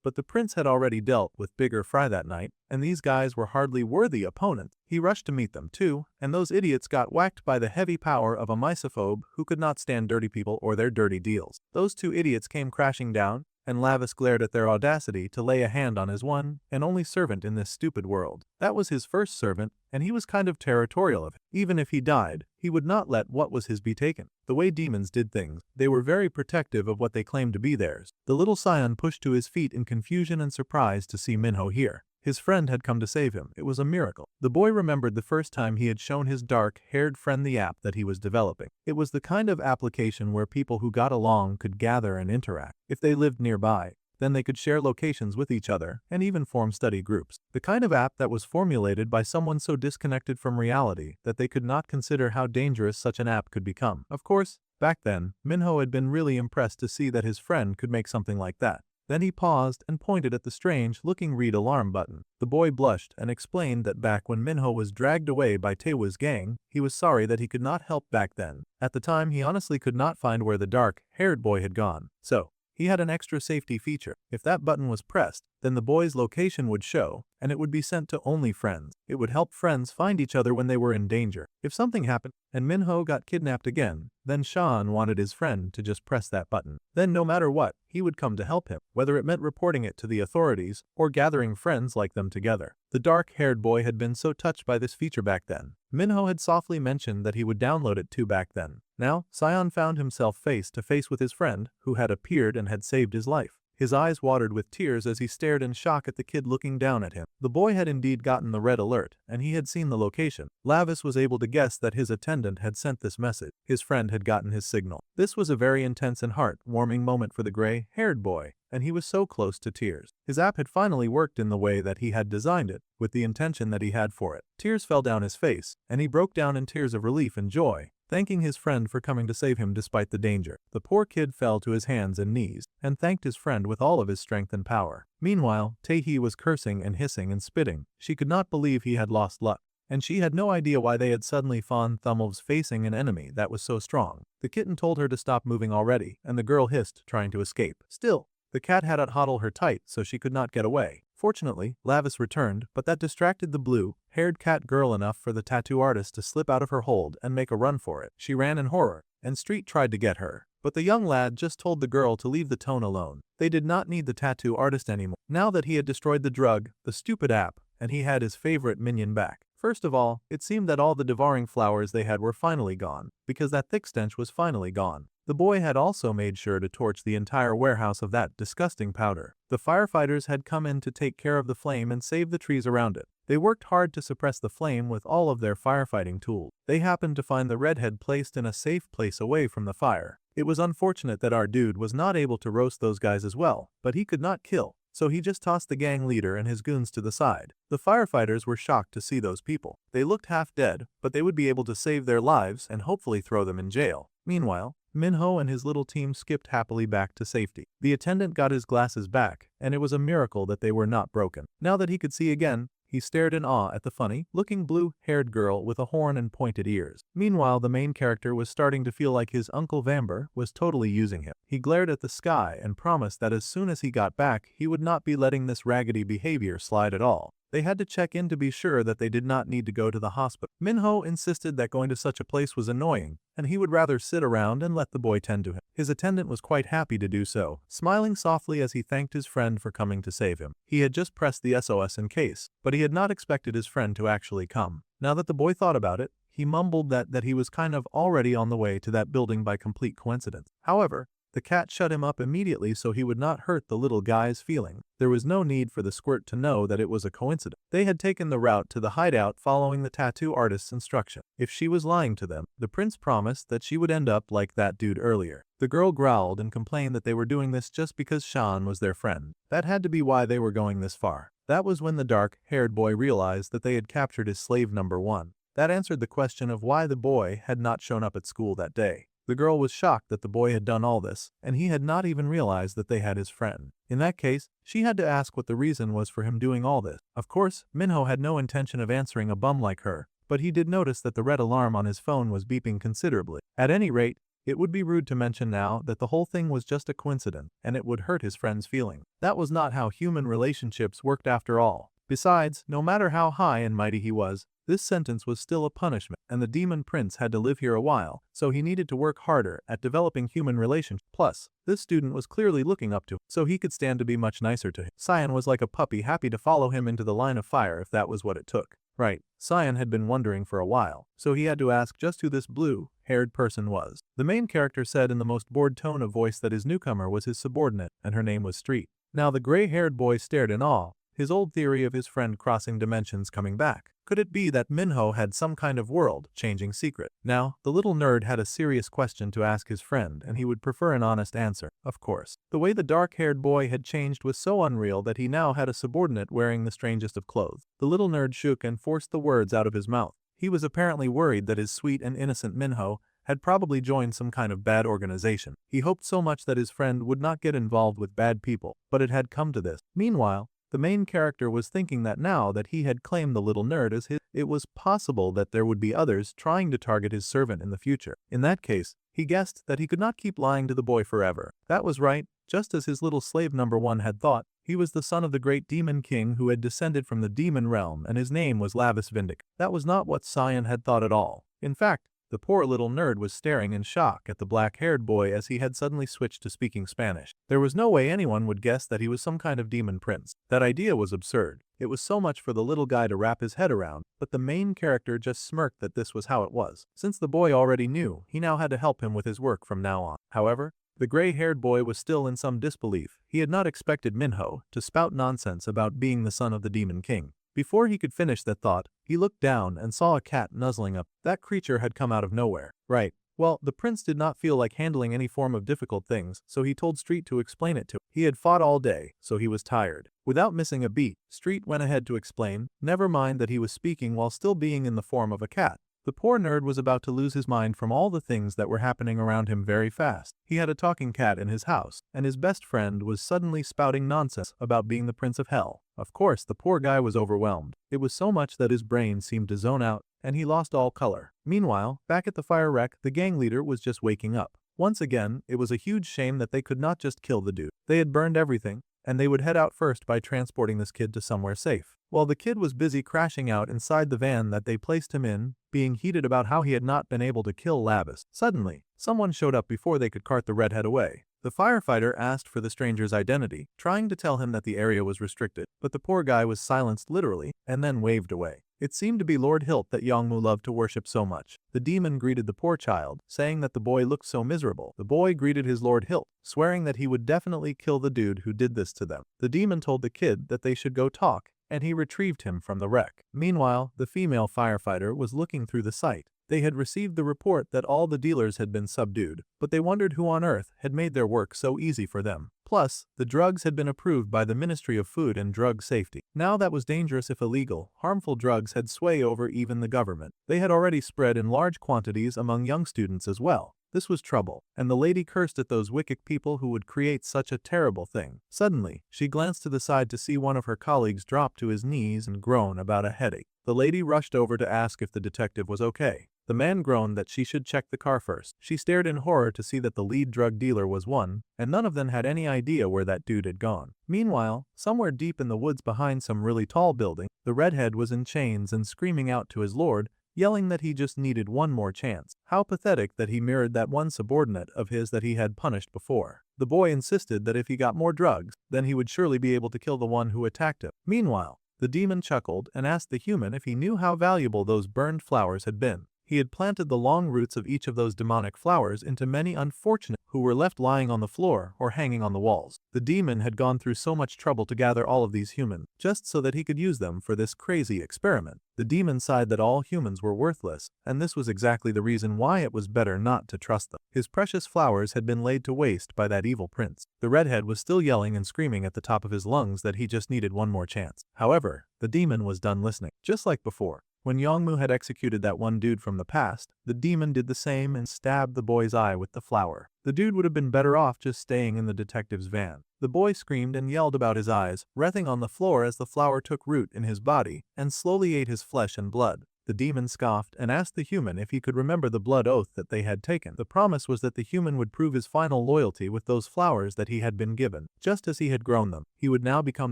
but the prince had already dealt with bigger fry that night, and these guys were hardly worthy opponents. He rushed to meet them too, and those idiots got whacked by the heavy power of a misophobe who could not stand dirty people or their dirty deals. Those two idiots came crashing down, and Lavis glared at their audacity to lay a hand on his one and only servant in this stupid world. That was his first servant, and he was kind of territorial of it. Even if he died, he would not let what was his be taken. The way demons did things, they were very protective of what they claimed to be theirs. The little scion pushed to his feet in confusion and surprise to see Minho here. His friend had come to save him. It was a miracle. The boy remembered the first time he had shown his dark-haired friend the app that he was developing. It was the kind of application where people who got along could gather and interact. If they lived nearby, then they could share locations with each other and even form study groups. The kind of app that was formulated by someone so disconnected from reality that they could not consider how dangerous such an app could become. Of course, back then, Minho had been really impressed to see that his friend could make something like that. Then he paused and pointed at the strange-looking read alarm button. The boy blushed and explained that back when Minho was dragged away by Taewa's gang, he was sorry that he could not help back then. At the time, he honestly could not find where the dark-haired boy had gone. So, he had an extra safety feature. If that button was pressed, then the boy's location would show, and it would be sent to only friends. It would help friends find each other when they were in danger. If something happened, and Minho got kidnapped again, then Sean wanted his friend to just press that button. Then no matter what, he would come to help him, whether it meant reporting it to the authorities or gathering friends like them together. The dark-haired boy had been so touched by this feature back then. Minho had softly mentioned that he would download it too back then. Now, Sion found himself face to face with his friend, who had appeared and had saved his life. His eyes watered with tears as he stared in shock at the kid looking down at him. The boy had indeed gotten the red alert, and he had seen the location. Lavis was able to guess that his attendant had sent this message. His friend had gotten his signal. This was a very intense and heart-warming moment for the gray-haired boy, and he was so close to tears. His app had finally worked in the way that he had designed it, with the intention that he had for it. Tears fell down his face, and he broke down in tears of relief and joy, thanking his friend for coming to save him despite the danger. The poor kid fell to his hands and knees, and thanked his friend with all of his strength and power. Meanwhile, Taehi was cursing and hissing and spitting. She could not believe he had lost luck, and she had no idea why they had suddenly found Thummelves facing an enemy that was so strong. The kitten told her to stop moving already, and the girl hissed, trying to escape. Still, the cat had huddled her tight so she could not get away. Fortunately, Lavis returned, but that distracted the blue-haired cat girl enough for the tattoo artist to slip out of her hold and make a run for it. She ran in horror, and Street tried to get her, but the young lad just told the girl to leave the tone alone. They did not need the tattoo artist anymore, now that he had destroyed the drug, the stupid app, and he had his favorite minion back. First of all, it seemed that all the devouring flowers they had were finally gone, because that thick stench was finally gone. The boy had also made sure to torch the entire warehouse of that disgusting powder. The firefighters had come in to take care of the flame and save the trees around it. They worked hard to suppress the flame with all of their firefighting tools. They happened to find the redhead placed in a safe place away from the fire. It was unfortunate that our dude was not able to roast those guys as well, but he could not kill, so he just tossed the gang leader and his goons to the side. The firefighters were shocked to see those people. They looked half dead, but they would be able to save their lives and hopefully throw them in jail. Meanwhile, Minho and his little team skipped happily back to safety. The attendant got his glasses back, and it was a miracle that they were not broken. Now that he could see again, he stared in awe at the funny-looking blue-haired girl with a horn and pointed ears. Meanwhile, the main character was starting to feel like his Uncle Vamber was totally using him. He glared at the sky and promised that as soon as he got back, he would not be letting this raggedy behavior slide at all. They had to check in to be sure that they did not need to go to the hospital. Minho insisted that going to such a place was annoying, and he would rather sit around and let the boy tend to him. His attendant was quite happy to do so, smiling softly as he thanked his friend for coming to save him. He had just pressed the SOS in case, but he had not expected his friend to actually come. Now that the boy thought about it, He mumbled that he was kind of already on the way to that building by complete coincidence. However, the cat shut him up immediately so he would not hurt the little guy's feeling. There was no need for the squirt to know that it was a coincidence. They had taken the route to the hideout following the tattoo artist's instruction. If she was lying to them, the prince promised that she would end up like that dude earlier. The girl growled and complained that they were doing this just because Shan was their friend. That had to be why they were going this far. That was when the dark-haired boy realized that they had captured his slave number 1. That answered the question of why the boy had not shown up at school that day. The girl was shocked that the boy had done all this, and he had not even realized that they had his friend. In that case, she had to ask what the reason was for him doing all this. Of course, Minho had no intention of answering a bum like her, but he did notice that the red alarm on his phone was beeping considerably. At any rate, it would be rude to mention now that the whole thing was just a coincidence, and it would hurt his friend's feeling. That was not how human relationships worked after all. Besides, no matter how high and mighty he was, this sentence was still a punishment, and the demon prince had to live here a while, so he needed to work harder at developing human relationships. Plus, this student was clearly looking up to him, so he could stand to be much nicer to him. Cyan was like a puppy happy to follow him into the line of fire if that was what it took. Right, Cyan had been wondering for a while, so he had to ask just who this blue-haired person was. The main character said in the most bored tone of voice that his newcomer was his subordinate, and her name was Street. Now the gray-haired boy stared in awe, his old theory of his friend crossing dimensions coming back. Could it be that Minho had some kind of world-changing secret? Now, the little nerd had a serious question to ask his friend, and he would prefer an honest answer, of course. The way the dark-haired boy had changed was so unreal that he now had a subordinate wearing the strangest of clothes. The little nerd shook and forced the words out of his mouth. He was apparently worried that his sweet and innocent Minho had probably joined some kind of bad organization. He hoped so much that his friend would not get involved with bad people, but it had come to this. Meanwhile, the main character was thinking that now that he had claimed the little nerd as his, it was possible that there would be others trying to target his servant in the future. In that case, he guessed that he could not keep lying to the boy forever. That was right, just as his little slave number 1 had thought. He was the son of the great demon king who had descended from the demon realm, and his name was Lavis Vindic. That was not what Cyan had thought at all. In fact, the poor little nerd was staring in shock at the black-haired boy as he had suddenly switched to speaking Spanish. There was no way anyone would guess that he was some kind of demon prince. That idea was absurd. It was so much for the little guy to wrap his head around, but the main character just smirked that this was how it was. Since the boy already knew, he now had to help him with his work from now on. However, the gray-haired boy was still in some disbelief. He had not expected Minho to spout nonsense about being the son of the demon king. Before he could finish that thought, he looked down and saw a cat nuzzling up. That creature had come out of nowhere. Right. Well, the prince did not feel like handling any form of difficult things, so he told Street to explain it to him. He had fought all day, so he was tired. Without missing a beat, Street went ahead to explain, never mind that he was speaking while still being in the form of a cat. The poor nerd was about to lose his mind from all the things that were happening around him very fast. He had a talking cat in his house, and his best friend was suddenly spouting nonsense about being the Prince of Hell. Of course, the poor guy was overwhelmed. It was so much that his brain seemed to zone out, and he lost all color. Meanwhile, back at the fire wreck, the gang leader was just waking up. Once again, it was a huge shame that they could not just kill the dude. They had burned everything, and they would head out first by transporting this kid to somewhere safe. While the kid was busy crashing out inside the van that they placed him in, being heated about how he had not been able to kill Lavis, suddenly, someone showed up before they could cart the redhead away. The firefighter asked for the stranger's identity, trying to tell him that the area was restricted, but the poor guy was silenced literally, and then waved away. It seemed to be Lord Hilt that Yongmu loved to worship so much. The demon greeted the poor child, saying that the boy looked so miserable. The boy greeted his Lord Hilt, swearing that he would definitely kill the dude who did this to them. The demon told the kid that they should go talk, and he retrieved him from the wreck. Meanwhile, the female firefighter was looking through the site. They had received the report that all the dealers had been subdued, but they wondered who on earth had made their work so easy for them. Plus, the drugs had been approved by the Ministry of Food and Drug Safety. Now that was dangerous if illegal, harmful drugs had sway over even the government. They had already spread in large quantities among young students as well. This was trouble, and the lady cursed at those wicked people who would create such a terrible thing. Suddenly, she glanced to the side to see one of her colleagues drop to his knees and groan about a headache. The lady rushed over to ask if the detective was okay. The man groaned that she should check the car first. She stared in horror to see that the lead drug dealer was one, and none of them had any idea where that dude had gone. Meanwhile, somewhere deep in the woods behind some really tall building, the redhead was in chains and screaming out to his lord, yelling that he just needed one more chance. How pathetic that he mirrored that one subordinate of his that he had punished before. The boy insisted that if he got more drugs, then he would surely be able to kill the one who attacked him. Meanwhile, the demon chuckled and asked the human if he knew how valuable those burned flowers had been. He had planted the long roots of each of those demonic flowers into many unfortunate who were left lying on the floor or hanging on the walls. The demon had gone through so much trouble to gather all of these humans, just so that he could use them for this crazy experiment. The demon sighed that all humans were worthless, and this was exactly the reason why it was better not to trust them. His precious flowers had been laid to waste by that evil prince. The redhead was still yelling and screaming at the top of his lungs that he just needed one more chance. However, the demon was done listening. Just like before, when Yongmu had executed that one dude from the past, the demon did the same and stabbed the boy's eye with the flower. The dude would have been better off just staying in the detective's van. The boy screamed and yelled about his eyes, writhing on the floor as the flower took root in his body and slowly ate his flesh and blood. The demon scoffed and asked the human if he could remember the blood oath that they had taken. The promise was that the human would prove his final loyalty with those flowers that he had been given, just as he had grown them. He would now become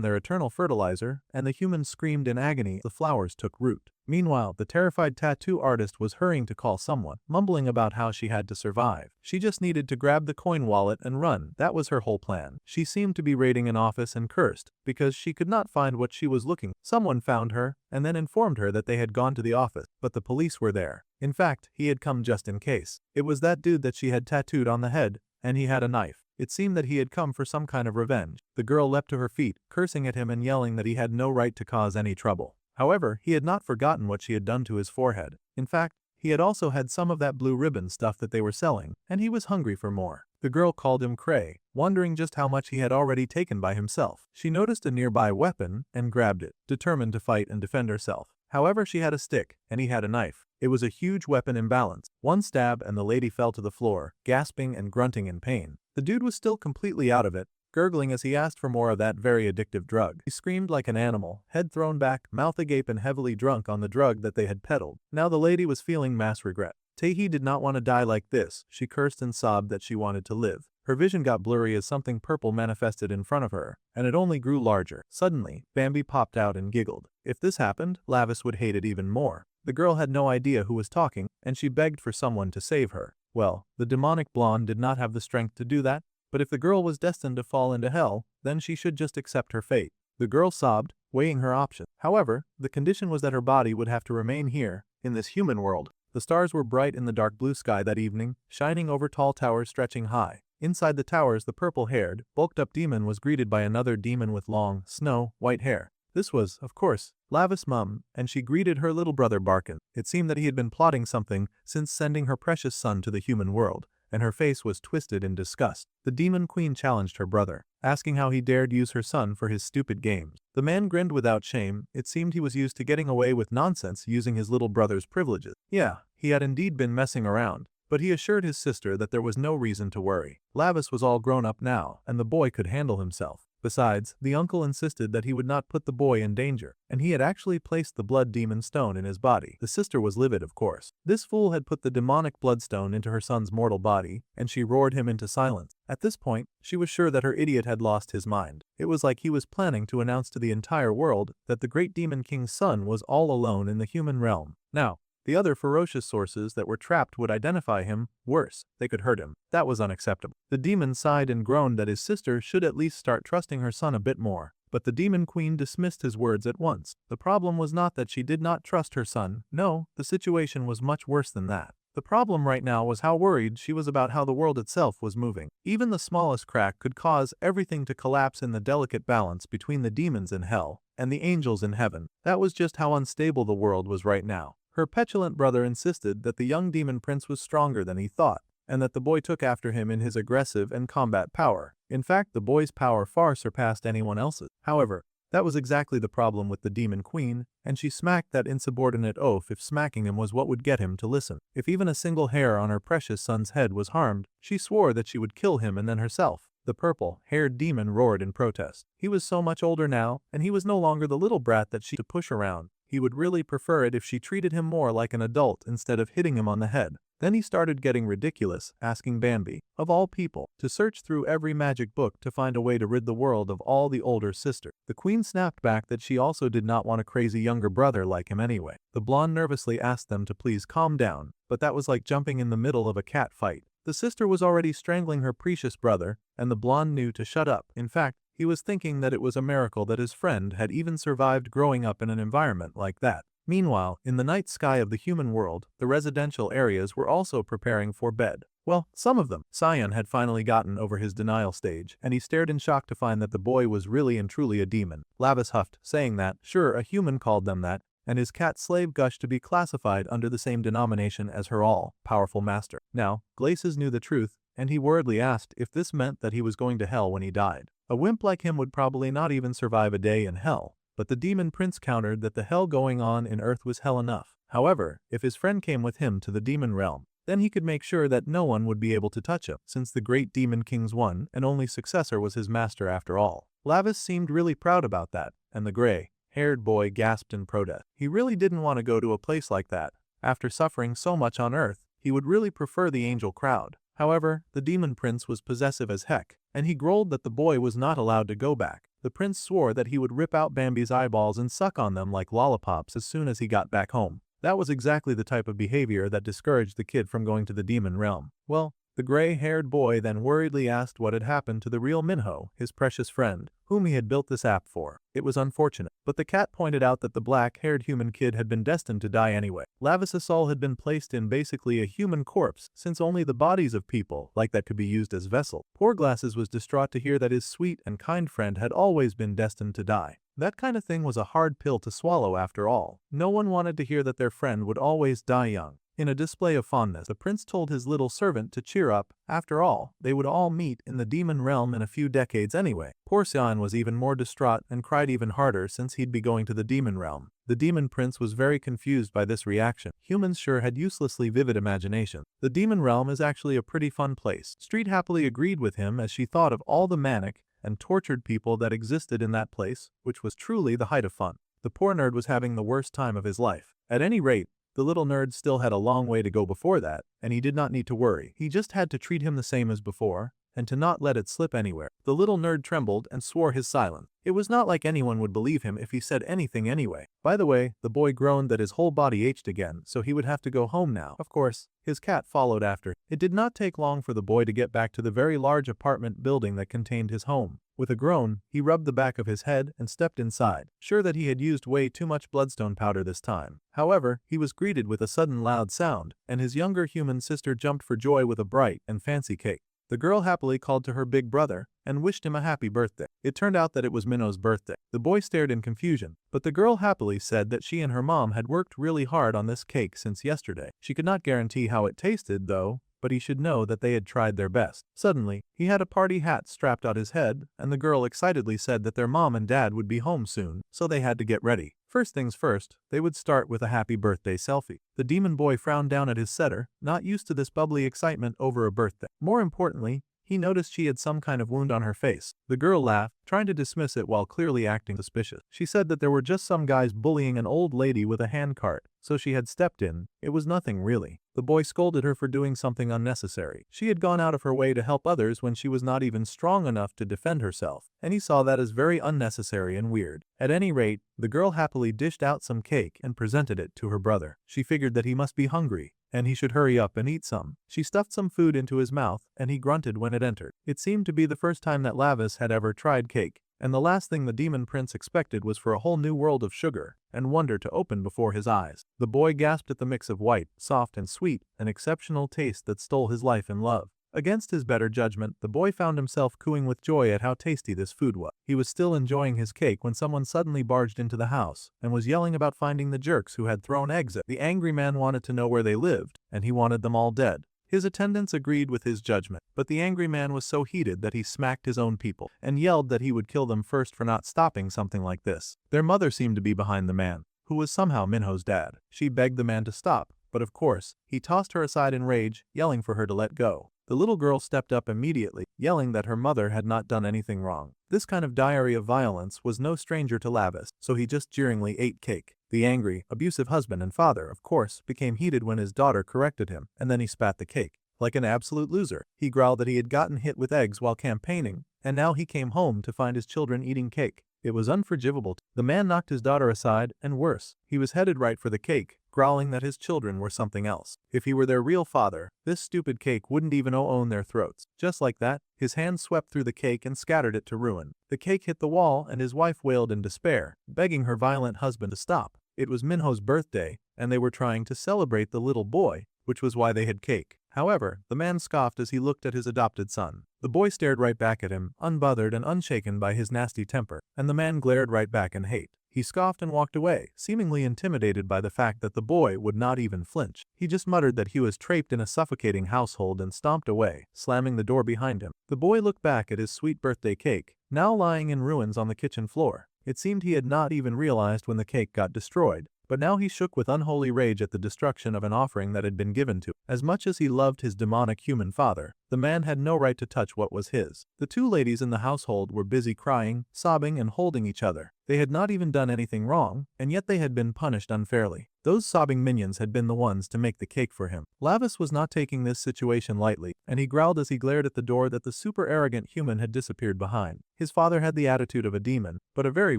their eternal fertilizer, and the human screamed in agony as the flowers took root. Meanwhile, the terrified tattoo artist was hurrying to call someone, mumbling about how she had to survive. She just needed to grab the coin wallet and run. That was her whole plan. She seemed to be raiding an office and cursed because she could not find what she was looking for. Someone found her and then informed her that they had gone to the office, but the police were there. In fact, he had come just in case. It was that dude that she had tattooed on the head, and he had a knife. It seemed that he had come for some kind of revenge. The girl leapt to her feet, cursing at him and yelling that he had no right to cause any trouble. However, he had not forgotten what she had done to his forehead. In fact, he had also had some of that blue ribbon stuff that they were selling, and he was hungry for more. The girl called him Cray, wondering just how much he had already taken by himself. She noticed a nearby weapon and grabbed it, determined to fight and defend herself. However, she had a stick, and he had a knife. It was a huge weapon imbalance. One stab and the lady fell to the floor, gasping and grunting in pain. The dude was still completely out of it, gurgling as he asked for more of that very addictive drug. He screamed like an animal, head thrown back, mouth agape and heavily drunk on the drug that they had peddled. Now the lady was feeling mass regret. Taehi did not want to die like this. She cursed and sobbed that she wanted to live. Her vision got blurry as something purple manifested in front of her, and it only grew larger. Suddenly, Bambi popped out and giggled. If this happened, Lavis would hate it even more. The girl had no idea who was talking, and she begged for someone to save her. Well, the demonic blonde did not have the strength to do that, but if the girl was destined to fall into hell, then she should just accept her fate. The girl sobbed, weighing her options. However, the condition was that her body would have to remain here, in this human world. The stars were bright in the dark blue sky that evening, shining over tall towers stretching high. Inside the towers, the purple-haired, bulked-up demon was greeted by another demon with long, snow-white hair. This was, of course, Lavis' mum, and she greeted her little brother Barkin. It seemed that he had been plotting something since sending her precious son to the human world, and her face was twisted in disgust. The demon queen challenged her brother, asking how he dared use her son for his stupid games. The man grinned without shame. It seemed he was used to getting away with nonsense using his little brother's privileges. Yeah, he had indeed been messing around, but he assured his sister that there was no reason to worry. Lavis was all grown up now, and the boy could handle himself. Besides, the uncle insisted that he would not put the boy in danger, and he had actually placed the blood demon stone in his body. The sister was livid, of course. This fool had put the demonic bloodstone into her son's mortal body, and she roared him into silence. At this point, she was sure that her idiot had lost his mind. It was like he was planning to announce to the entire world that the great demon king's son was all alone in the human realm. Now, the other ferocious sources that were trapped would identify him. Worse, they could hurt him. That was unacceptable. The demon sighed and groaned that his sister should at least start trusting her son a bit more. But the demon queen dismissed his words at once. The problem was not that she did not trust her son. No, the situation was much worse than that. The problem right now was how worried she was about how the world itself was moving. Even the smallest crack could cause everything to collapse in the delicate balance between the demons in hell and the angels in heaven. That was just how unstable the world was right now. Her petulant brother insisted that the young demon prince was stronger than he thought, and that the boy took after him in his aggressive and combat power. In fact, the boy's power far surpassed anyone else's. However, that was exactly the problem with the demon queen, and she smacked that insubordinate oaf if smacking him was what would get him to listen. If even a single hair on her precious son's head was harmed, she swore that she would kill him and then herself. The purple-haired demon roared in protest. He was so much older now, and he was no longer the little brat that she had to push around. He would really prefer it if she treated him more like an adult instead of hitting him on the head. Then he started getting ridiculous, asking Bambi, of all people, to search through every magic book to find a way to rid the world of all the older sisters. The queen snapped back that she also did not want a crazy younger brother like him anyway. The blonde nervously asked them to please calm down, but that was like jumping in the middle of a cat fight. The sister was already strangling her precious brother, and the blonde knew to shut up. In fact, he was thinking that it was a miracle that his friend had even survived growing up in an environment like that. Meanwhile, in the night sky of the human world, the residential areas were also preparing for bed. Well, some of them. Cyan had finally gotten over his denial stage, and he stared in shock to find that the boy was really and truly a demon. Lavis huffed, saying that, sure, a human called them that, and his cat slave gushed to be classified under the same denomination as her all-powerful master. Now, Glaces knew the truth, and he worriedly asked if this meant that he was going to hell when he died. A wimp like him would probably not even survive a day in hell, but the demon prince countered that the hell going on in Earth was hell enough. However, if his friend came with him to the demon realm, then he could make sure that no one would be able to touch him, since the great demon king's one and only successor was his master after all. Lavis seemed really proud about that, and the gray-haired boy gasped in protest. He really didn't want to go to a place like that. After suffering so much on Earth, he would really prefer the angel crowd. However, the demon prince was possessive as heck, and he growled that the boy was not allowed to go back. The prince swore that he would rip out Bambi's eyeballs and suck on them like lollipops as soon as he got back home. That was exactly the type of behavior that discouraged the kid from going to the demon realm. Well, the gray-haired boy then worriedly asked what had happened to the real Minho, his precious friend, whom he had built this app for. It was unfortunate, but the cat pointed out that the black-haired human kid had been destined to die anyway. Lavis's soul had been placed in basically a human corpse, since only the bodies of people like that could be used as vessel. Poor Glasses was distraught to hear that his sweet and kind friend had always been destined to die. That kind of thing was a hard pill to swallow after all. No one wanted to hear that their friend would always die young. In a display of fondness, the prince told his little servant to cheer up. After all, they would all meet in the demon realm in a few decades anyway. Poor Cyan was even more distraught and cried even harder since he'd be going to the demon realm. The demon prince was very confused by this reaction. Humans sure had uselessly vivid imagination. The demon realm is actually a pretty fun place. Street happily agreed with him as she thought of all the manic and tortured people that existed in that place, which was truly the height of fun. The poor nerd was having the worst time of his life. At any rate, the little nerd still had a long way to go before that, and he did not need to worry. He just had to treat him the same as before, and to not let it slip anywhere. The little nerd trembled and swore his silence. It was not like anyone would believe him if he said anything anyway. By the way, the boy groaned that his whole body ached again, so he would have to go home now. Of course, his cat followed after. It did not take long for the boy to get back to the very large apartment building that contained his home. With a groan, he rubbed the back of his head and stepped inside, sure that he had used way too much bloodstone powder this time. However, he was greeted with a sudden loud sound, and his younger human sister jumped for joy with a bright and fancy cake. The girl happily called to her big brother and wished him a happy birthday. It turned out that it was Minno's birthday. The boy stared in confusion, but the girl happily said that she and her mom had worked really hard on this cake since yesterday. She could not guarantee how it tasted, though, but he should know that they had tried their best. Suddenly, he had a party hat strapped on his head, and the girl excitedly said that their mom and dad would be home soon, so they had to get ready. First things first, they would start with a happy birthday selfie. The demon boy frowned down at his setter, not used to this bubbly excitement over a birthday. More importantly, he noticed she had some kind of wound on her face. The girl laughed, trying to dismiss it while clearly acting suspicious. She said that there were just some guys bullying an old lady with a handcart, so she had stepped in. It was nothing really. The boy scolded her for doing something unnecessary. She had gone out of her way to help others when she was not even strong enough to defend herself, and he saw that as very unnecessary and weird. At any rate, the girl happily dished out some cake and presented it to her brother. She figured that he must be hungry, and he should hurry up and eat some. She stuffed some food into his mouth, and he grunted when it entered. It seemed to be the first time that Lavis had ever tried cake, and the last thing the demon prince expected was for a whole new world of sugar and wonder to open before his eyes. The boy gasped at the mix of white, soft and sweet, an exceptional taste that stole his life in love. Against his better judgment, the boy found himself cooing with joy at how tasty this food was. He was still enjoying his cake when someone suddenly barged into the house and was yelling about finding the jerks who had thrown eggs at. The angry man wanted to know where they lived, and he wanted them all dead. His attendants agreed with his judgment, but the angry man was so heated that he smacked his own people and yelled that he would kill them first for not stopping something like this. Their mother seemed to be behind the man, who was somehow Minho's dad. She begged the man to stop, but of course, he tossed her aside in rage, yelling for her to let go. The little girl stepped up immediately, yelling that her mother had not done anything wrong. This kind of diary of violence was no stranger to Lavis, so he just jeeringly ate cake. The angry, abusive husband and father, of course, became heated when his daughter corrected him, and then he spat the cake. Like an absolute loser, he growled that he had gotten hit with eggs while campaigning, and now he came home to find his children eating cake. It was unforgivable. The man knocked his daughter aside, and worse, he was headed right for the cake, growling that his children were something else. If he were their real father, this stupid cake wouldn't even own their throats. Just like that, his hand swept through the cake and scattered it to ruin. The cake hit the wall, and his wife wailed in despair, begging her violent husband to stop. It was Minho's birthday, and they were trying to celebrate the little boy, which was why they had cake. However, the man scoffed as he looked at his adopted son. The boy stared right back at him, unbothered and unshaken by his nasty temper, and the man glared right back in hate. He scoffed and walked away, seemingly intimidated by the fact that the boy would not even flinch. He just muttered that he was trapped in a suffocating household and stomped away, slamming the door behind him. The boy looked back at his sweet birthday cake, now lying in ruins on the kitchen floor. It seemed he had not even realized when the cake got destroyed, but now he shook with unholy rage at the destruction of an offering that had been given to him. As much as he loved his demonic human father, the man had no right to touch what was his. The two ladies in the household were busy crying, sobbing, and holding each other. They had not even done anything wrong, and yet they had been punished unfairly. Those sobbing minions had been the ones to make the cake for him. Lavis was not taking this situation lightly, and he growled as he glared at the door that the super arrogant human had disappeared behind. His father had the attitude of a demon, but a very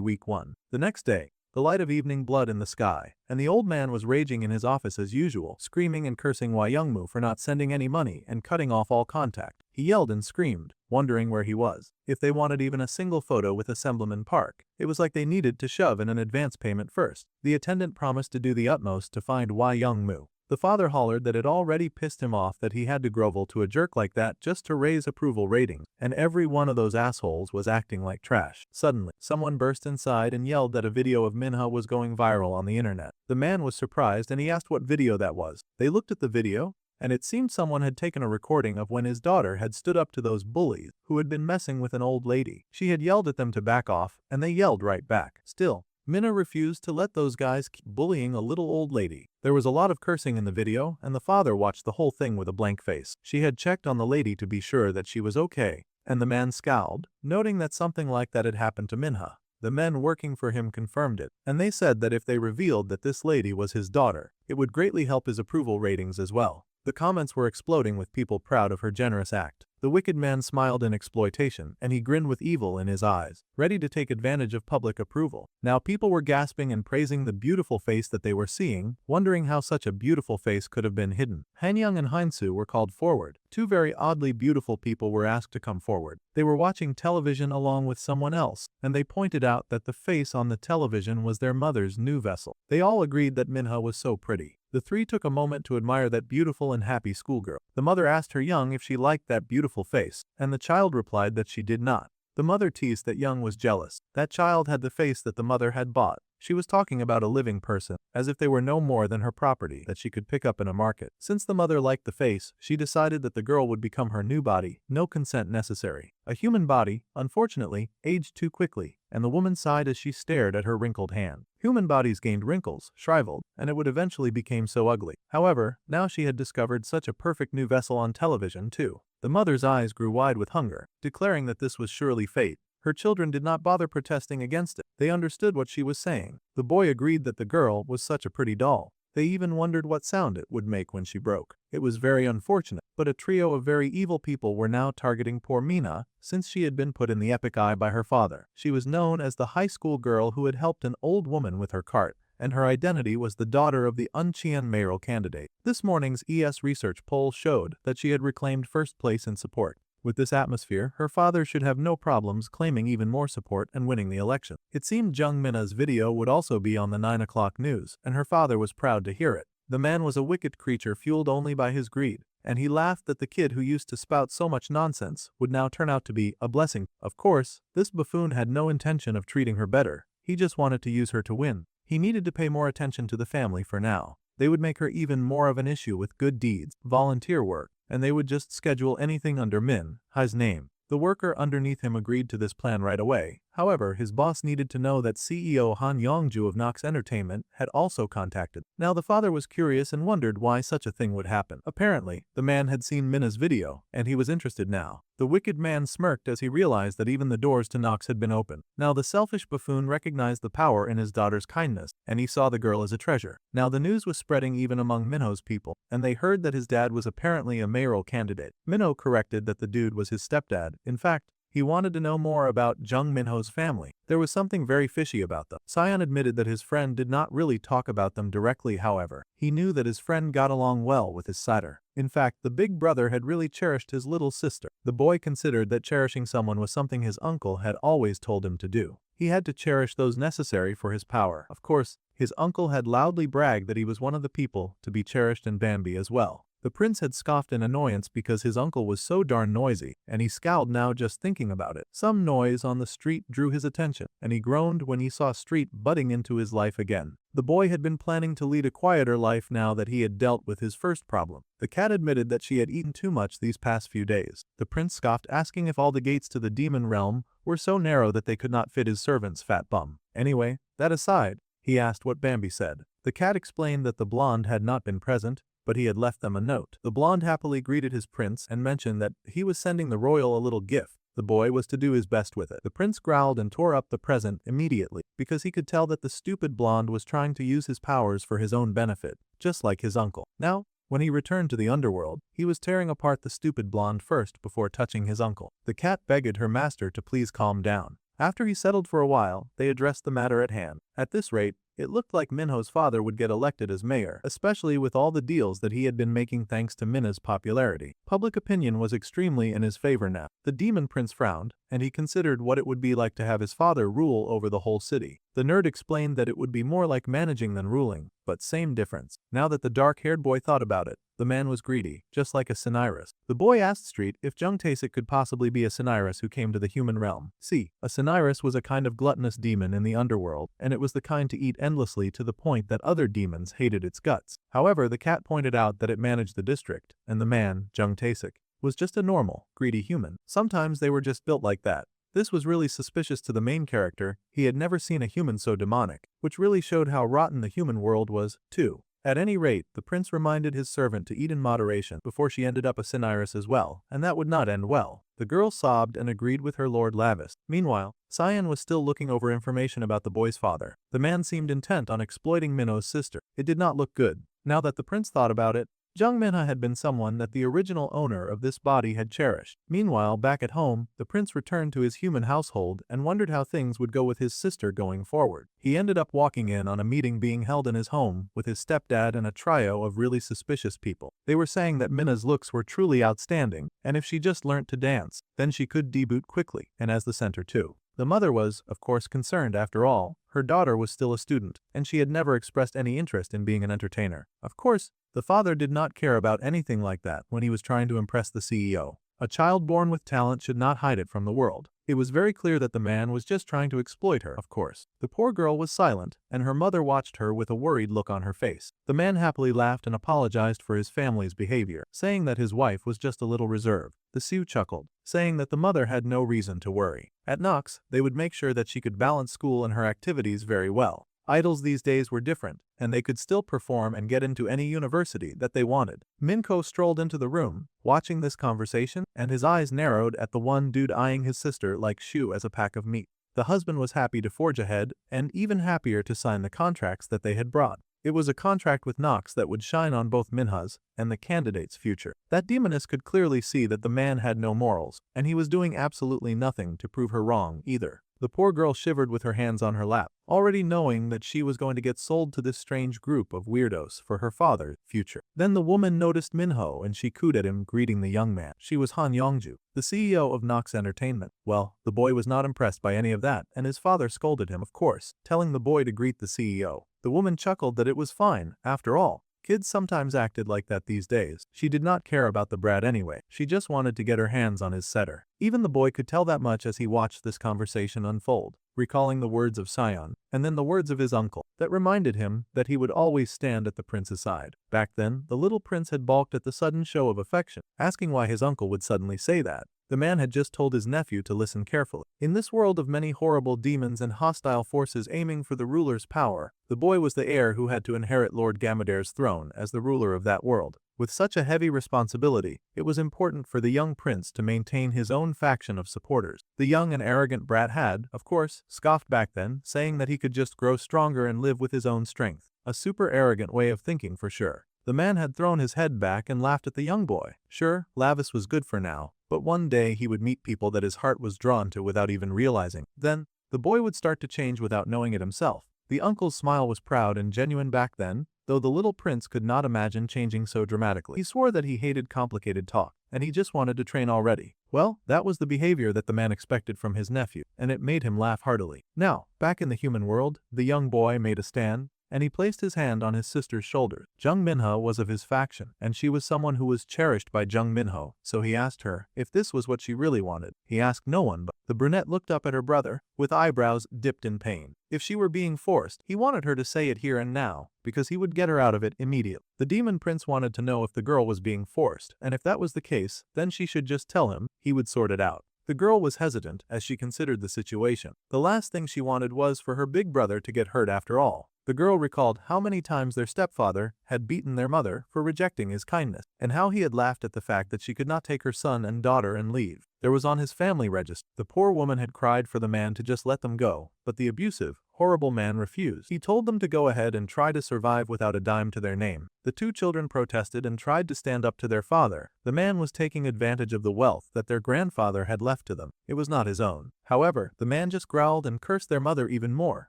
weak one. The next day, the light of evening blood in the sky, and the old man was raging in his office as usual, screaming and cursing Youngmu for not sending any money and cutting off all contact. He yelled and screamed, wondering where he was. If they wanted even a single photo with Assemblyman Park, it was like they needed to shove in an advance payment first. The attendant promised to do the utmost to find Youngmu. The father hollered that it already pissed him off that he had to grovel to a jerk like that just to raise approval ratings, and every one of those assholes was acting like trash. Suddenly, someone burst inside and yelled that a video of Manhwa was going viral on the internet. The man was surprised and he asked what video that was. They looked at the video, and it seemed someone had taken a recording of when his daughter had stood up to those bullies who had been messing with an old lady. She had yelled at them to back off, and they yelled right back. Still, Manhwa refused to let those guys keep bullying a little old lady. There was a lot of cursing in the video, and the father watched the whole thing with a blank face. She had checked on the lady to be sure that she was okay, and the man scowled, noting that something like that had happened to Manhwa. The men working for him confirmed it, and they said that if they revealed that this lady was his daughter, it would greatly help his approval ratings as well. The comments were exploding with people proud of her generous act. The wicked man smiled in exploitation, and he grinned with evil in his eyes, ready to take advantage of public approval. Now people were gasping and praising the beautiful face that they were seeing, wondering how such a beautiful face could have been hidden. Hanyang and Heinsu were called forward. Two very oddly beautiful people were asked to come forward. They were watching television along with someone else, and they pointed out that the face on the television was their mother's new vessel. They all agreed that Manhwa was so pretty. The three took a moment to admire that beautiful and happy schoolgirl. The mother asked her young if she liked that beautiful face, and the child replied that she did not. The mother teased that Young was jealous. That child had the face that the mother had bought. She was talking about a living person, as if they were no more than her property that she could pick up in a market. Since the mother liked the face, she decided that the girl would become her new body, no consent necessary. A human body, unfortunately, aged too quickly, and the woman sighed as she stared at her wrinkled hand. Human bodies gained wrinkles, shriveled, and it would eventually become so ugly. However, now she had discovered such a perfect new vessel on television too. The mother's eyes grew wide with hunger, declaring that this was surely fate. Her children did not bother protesting against it. They understood what she was saying. The boy agreed that the girl was such a pretty doll. They even wondered what sound it would make when she broke. It was very unfortunate, but a trio of very evil people were now targeting poor Mina, since she had been put in the epic eye by her father. She was known as the high school girl who had helped an old woman with her cart, and her identity was the daughter of the Uncheon mayoral candidate. This morning's ES research poll showed that she had reclaimed first place in support. With this atmosphere, her father should have no problems claiming even more support and winning the election. It seemed Jung Minna's video would also be on the 9 o'clock news, and her father was proud to hear it. The man was a wicked creature fueled only by his greed, and he laughed that the kid who used to spout so much nonsense would now turn out to be a blessing. Of course, this buffoon had no intention of treating her better. He just wanted to use her to win. He needed to pay more attention to the family for now. They would make her even more of an issue with good deeds, volunteer work, and they would just schedule anything under Minhwa's name. The worker underneath him agreed to this plan right away. However, his boss needed to know that CEO Han Yongju of Nox Entertainment had also contacted. Now the father was curious and wondered why such a thing would happen. Apparently, the man had seen Minna's video, and he was interested now. The wicked man smirked as he realized that even the doors to Nox had been opened. Now the selfish buffoon recognized the power in his daughter's kindness, and he saw the girl as a treasure. Now the news was spreading even among Minho's people, and they heard that his dad was apparently a mayoral candidate. Minho corrected that the dude was his stepdad. In fact, he wanted to know more about Jung Minho's family. There was something very fishy about them. Sion admitted that his friend did not really talk about them directly, however. He knew that his friend got along well with his sister. In fact, the big brother had really cherished his little sister. The boy considered that cherishing someone was something his uncle had always told him to do. he had to cherish those necessary for his power. Of course, his uncle had loudly bragged that he was one of the people to be cherished in Bambi as well. The prince had scoffed in annoyance because his uncle was so darn noisy, and he scowled now just thinking about it. Some noise on the street drew his attention, and he groaned when he saw Street butting into his life again. The boy had been planning to lead a quieter life now that he had dealt with his first problem. The cat admitted that she had eaten too much these past few days. The prince scoffed, asking if all the gates to the demon realm were so narrow that they could not fit his servant's fat bum. Anyway, that aside, he asked what Bambi said. The cat explained that the blonde had not been present, but he had left them a note. The blonde happily greeted his prince and mentioned that he was sending the royal a little gift. The boy was to do his best with it. The prince growled and tore up the present immediately because he could tell that the stupid blonde was trying to use his powers for his own benefit, just like his uncle. Now, when he returned to the underworld, he was tearing apart the stupid blonde first before touching his uncle. The cat begged her master to please calm down. After he settled for a while, they addressed the matter at hand. At this rate, it looked like Minho's father would get elected as mayor, especially with all the deals that he had been making thanks to Minna's popularity. Public opinion was extremely in his favor now. The demon prince frowned, and he considered what it would be like to have his father rule over the whole city. The nerd explained that it would be more like managing than ruling, but same difference. Now that the dark-haired boy thought about it, the man was greedy, just like a Cinyras. The boy asked Street if Jungtasik could possibly be a Cinyras who came to the human realm. See, a Cinyras was a kind of gluttonous demon in the underworld, and it was the kind to eat endlessly to the point that other demons hated its guts. However, the cat pointed out that it managed the district, and the man, Jungtasik, was just a normal, greedy human. Sometimes they were just built like that. This was really suspicious to the main character. He had never seen a human so demonic, which really showed how rotten the human world was, too. At any rate, the prince reminded his servant to eat in moderation before she ended up a Cinyras as well, and that would not end well. The girl sobbed and agreed with her Lord Lavis. Meanwhile, Cyan was still looking over information about the boy's father. The man seemed intent on exploiting Minho's sister. It did not look good. Now that the prince thought about it, Jung Minha had been someone that the original owner of this body had cherished. Meanwhile, back at home, the prince returned to his human household and wondered how things would go with his sister going forward. He ended up walking in on a meeting being held in his home with his stepdad and a trio of really suspicious people. They were saying that Minna's looks were truly outstanding, and if she just learnt to dance, then she could debut quickly, and as the center too. The mother was, of course, concerned. After all, her daughter was still a student, and she had never expressed any interest in being an entertainer. Of course, the father did not care about anything like that when he was trying to impress the CEO. A child born with talent should not hide it from the world. It was very clear that the man was just trying to exploit her, of course. The poor girl was silent, and her mother watched her with a worried look on her face. The man happily laughed and apologized for his family's behavior, saying that his wife was just a little reserved. The Sioux chuckled, saying that the mother had no reason to worry. At Nox, they would make sure that she could balance school and her activities very well. Idols these days were different, and they could still perform and get into any university that they wanted. Minko strolled into the room, watching this conversation, and his eyes narrowed at the one dude eyeing his sister like shoe as a pack of meat. The husband was happy to forge ahead, and even happier to sign the contracts that they had brought. It was a contract with Nox that would shine on both Minha's and the candidate's future. That demoness could clearly see that the man had no morals, and he was doing absolutely nothing to prove her wrong either. The poor girl shivered with her hands on her lap, already knowing that she was going to get sold to this strange group of weirdos for her father's future. Then the woman noticed Minho and she cooed at him, greeting the young man. She was Han Yongju, the CEO of Nox Entertainment. Well, the boy was not impressed by any of that, and his father scolded him, of course, telling the boy to greet the CEO. The woman chuckled that it was fine, after all. Kids sometimes acted like that these days. She did not care about the brat anyway. She just wanted to get her hands on his setter. Even the boy could tell that much as he watched this conversation unfold, recalling the words of Sion, and then the words of his uncle, that reminded him that he would always stand at the prince's side. Back then, the little prince had balked at the sudden show of affection, asking why his uncle would suddenly say that. The man had just told his nephew to listen carefully. In this world of many horrible demons and hostile forces aiming for the ruler's power, the boy was the heir who had to inherit Lord Gamader's throne as the ruler of that world. With such a heavy responsibility, it was important for the young prince to maintain his own faction of supporters. The young and arrogant brat had, of course, scoffed back then, saying that he could just grow stronger and live with his own strength. A super arrogant way of thinking for sure. The man had thrown his head back and laughed at the young boy. Sure, Lavis was good for now, but one day he would meet people that his heart was drawn to without even realizing. Then, the boy would start to change without knowing it himself. The uncle's smile was proud and genuine back then, though the little prince could not imagine changing so dramatically. He swore that he hated complicated talk, and he just wanted to train already. Well, that was the behavior that the man expected from his nephew, and it made him laugh heartily. Now, back in the human world, the young boy made a stand, and he placed his hand on his sister's shoulder. Jung Minho was of his faction, and she was someone who was cherished by Jung Minho, so he asked her if this was what she really wanted. He asked no one, but the brunette looked up at her brother, with eyebrows dipped in pain. If she were being forced, he wanted her to say it here and now, because he would get her out of it immediately. The demon prince wanted to know if the girl was being forced, and if that was the case, then she should just tell him, he would sort it out. The girl was hesitant as she considered the situation. The last thing she wanted was for her big brother to get hurt after all. The girl recalled how many times their stepfather had beaten their mother for rejecting his kindness, and how he had laughed at the fact that she could not take her son and daughter and leave. There was on his family register. The poor woman had cried for the man to just let them go, but the abusive, horrible man refused. He told them to go ahead and try to survive without a dime to their name. The two children protested and tried to stand up to their father. The man was taking advantage of the wealth that their grandfather had left to them. It was not his own. However, the man just growled and cursed their mother even more,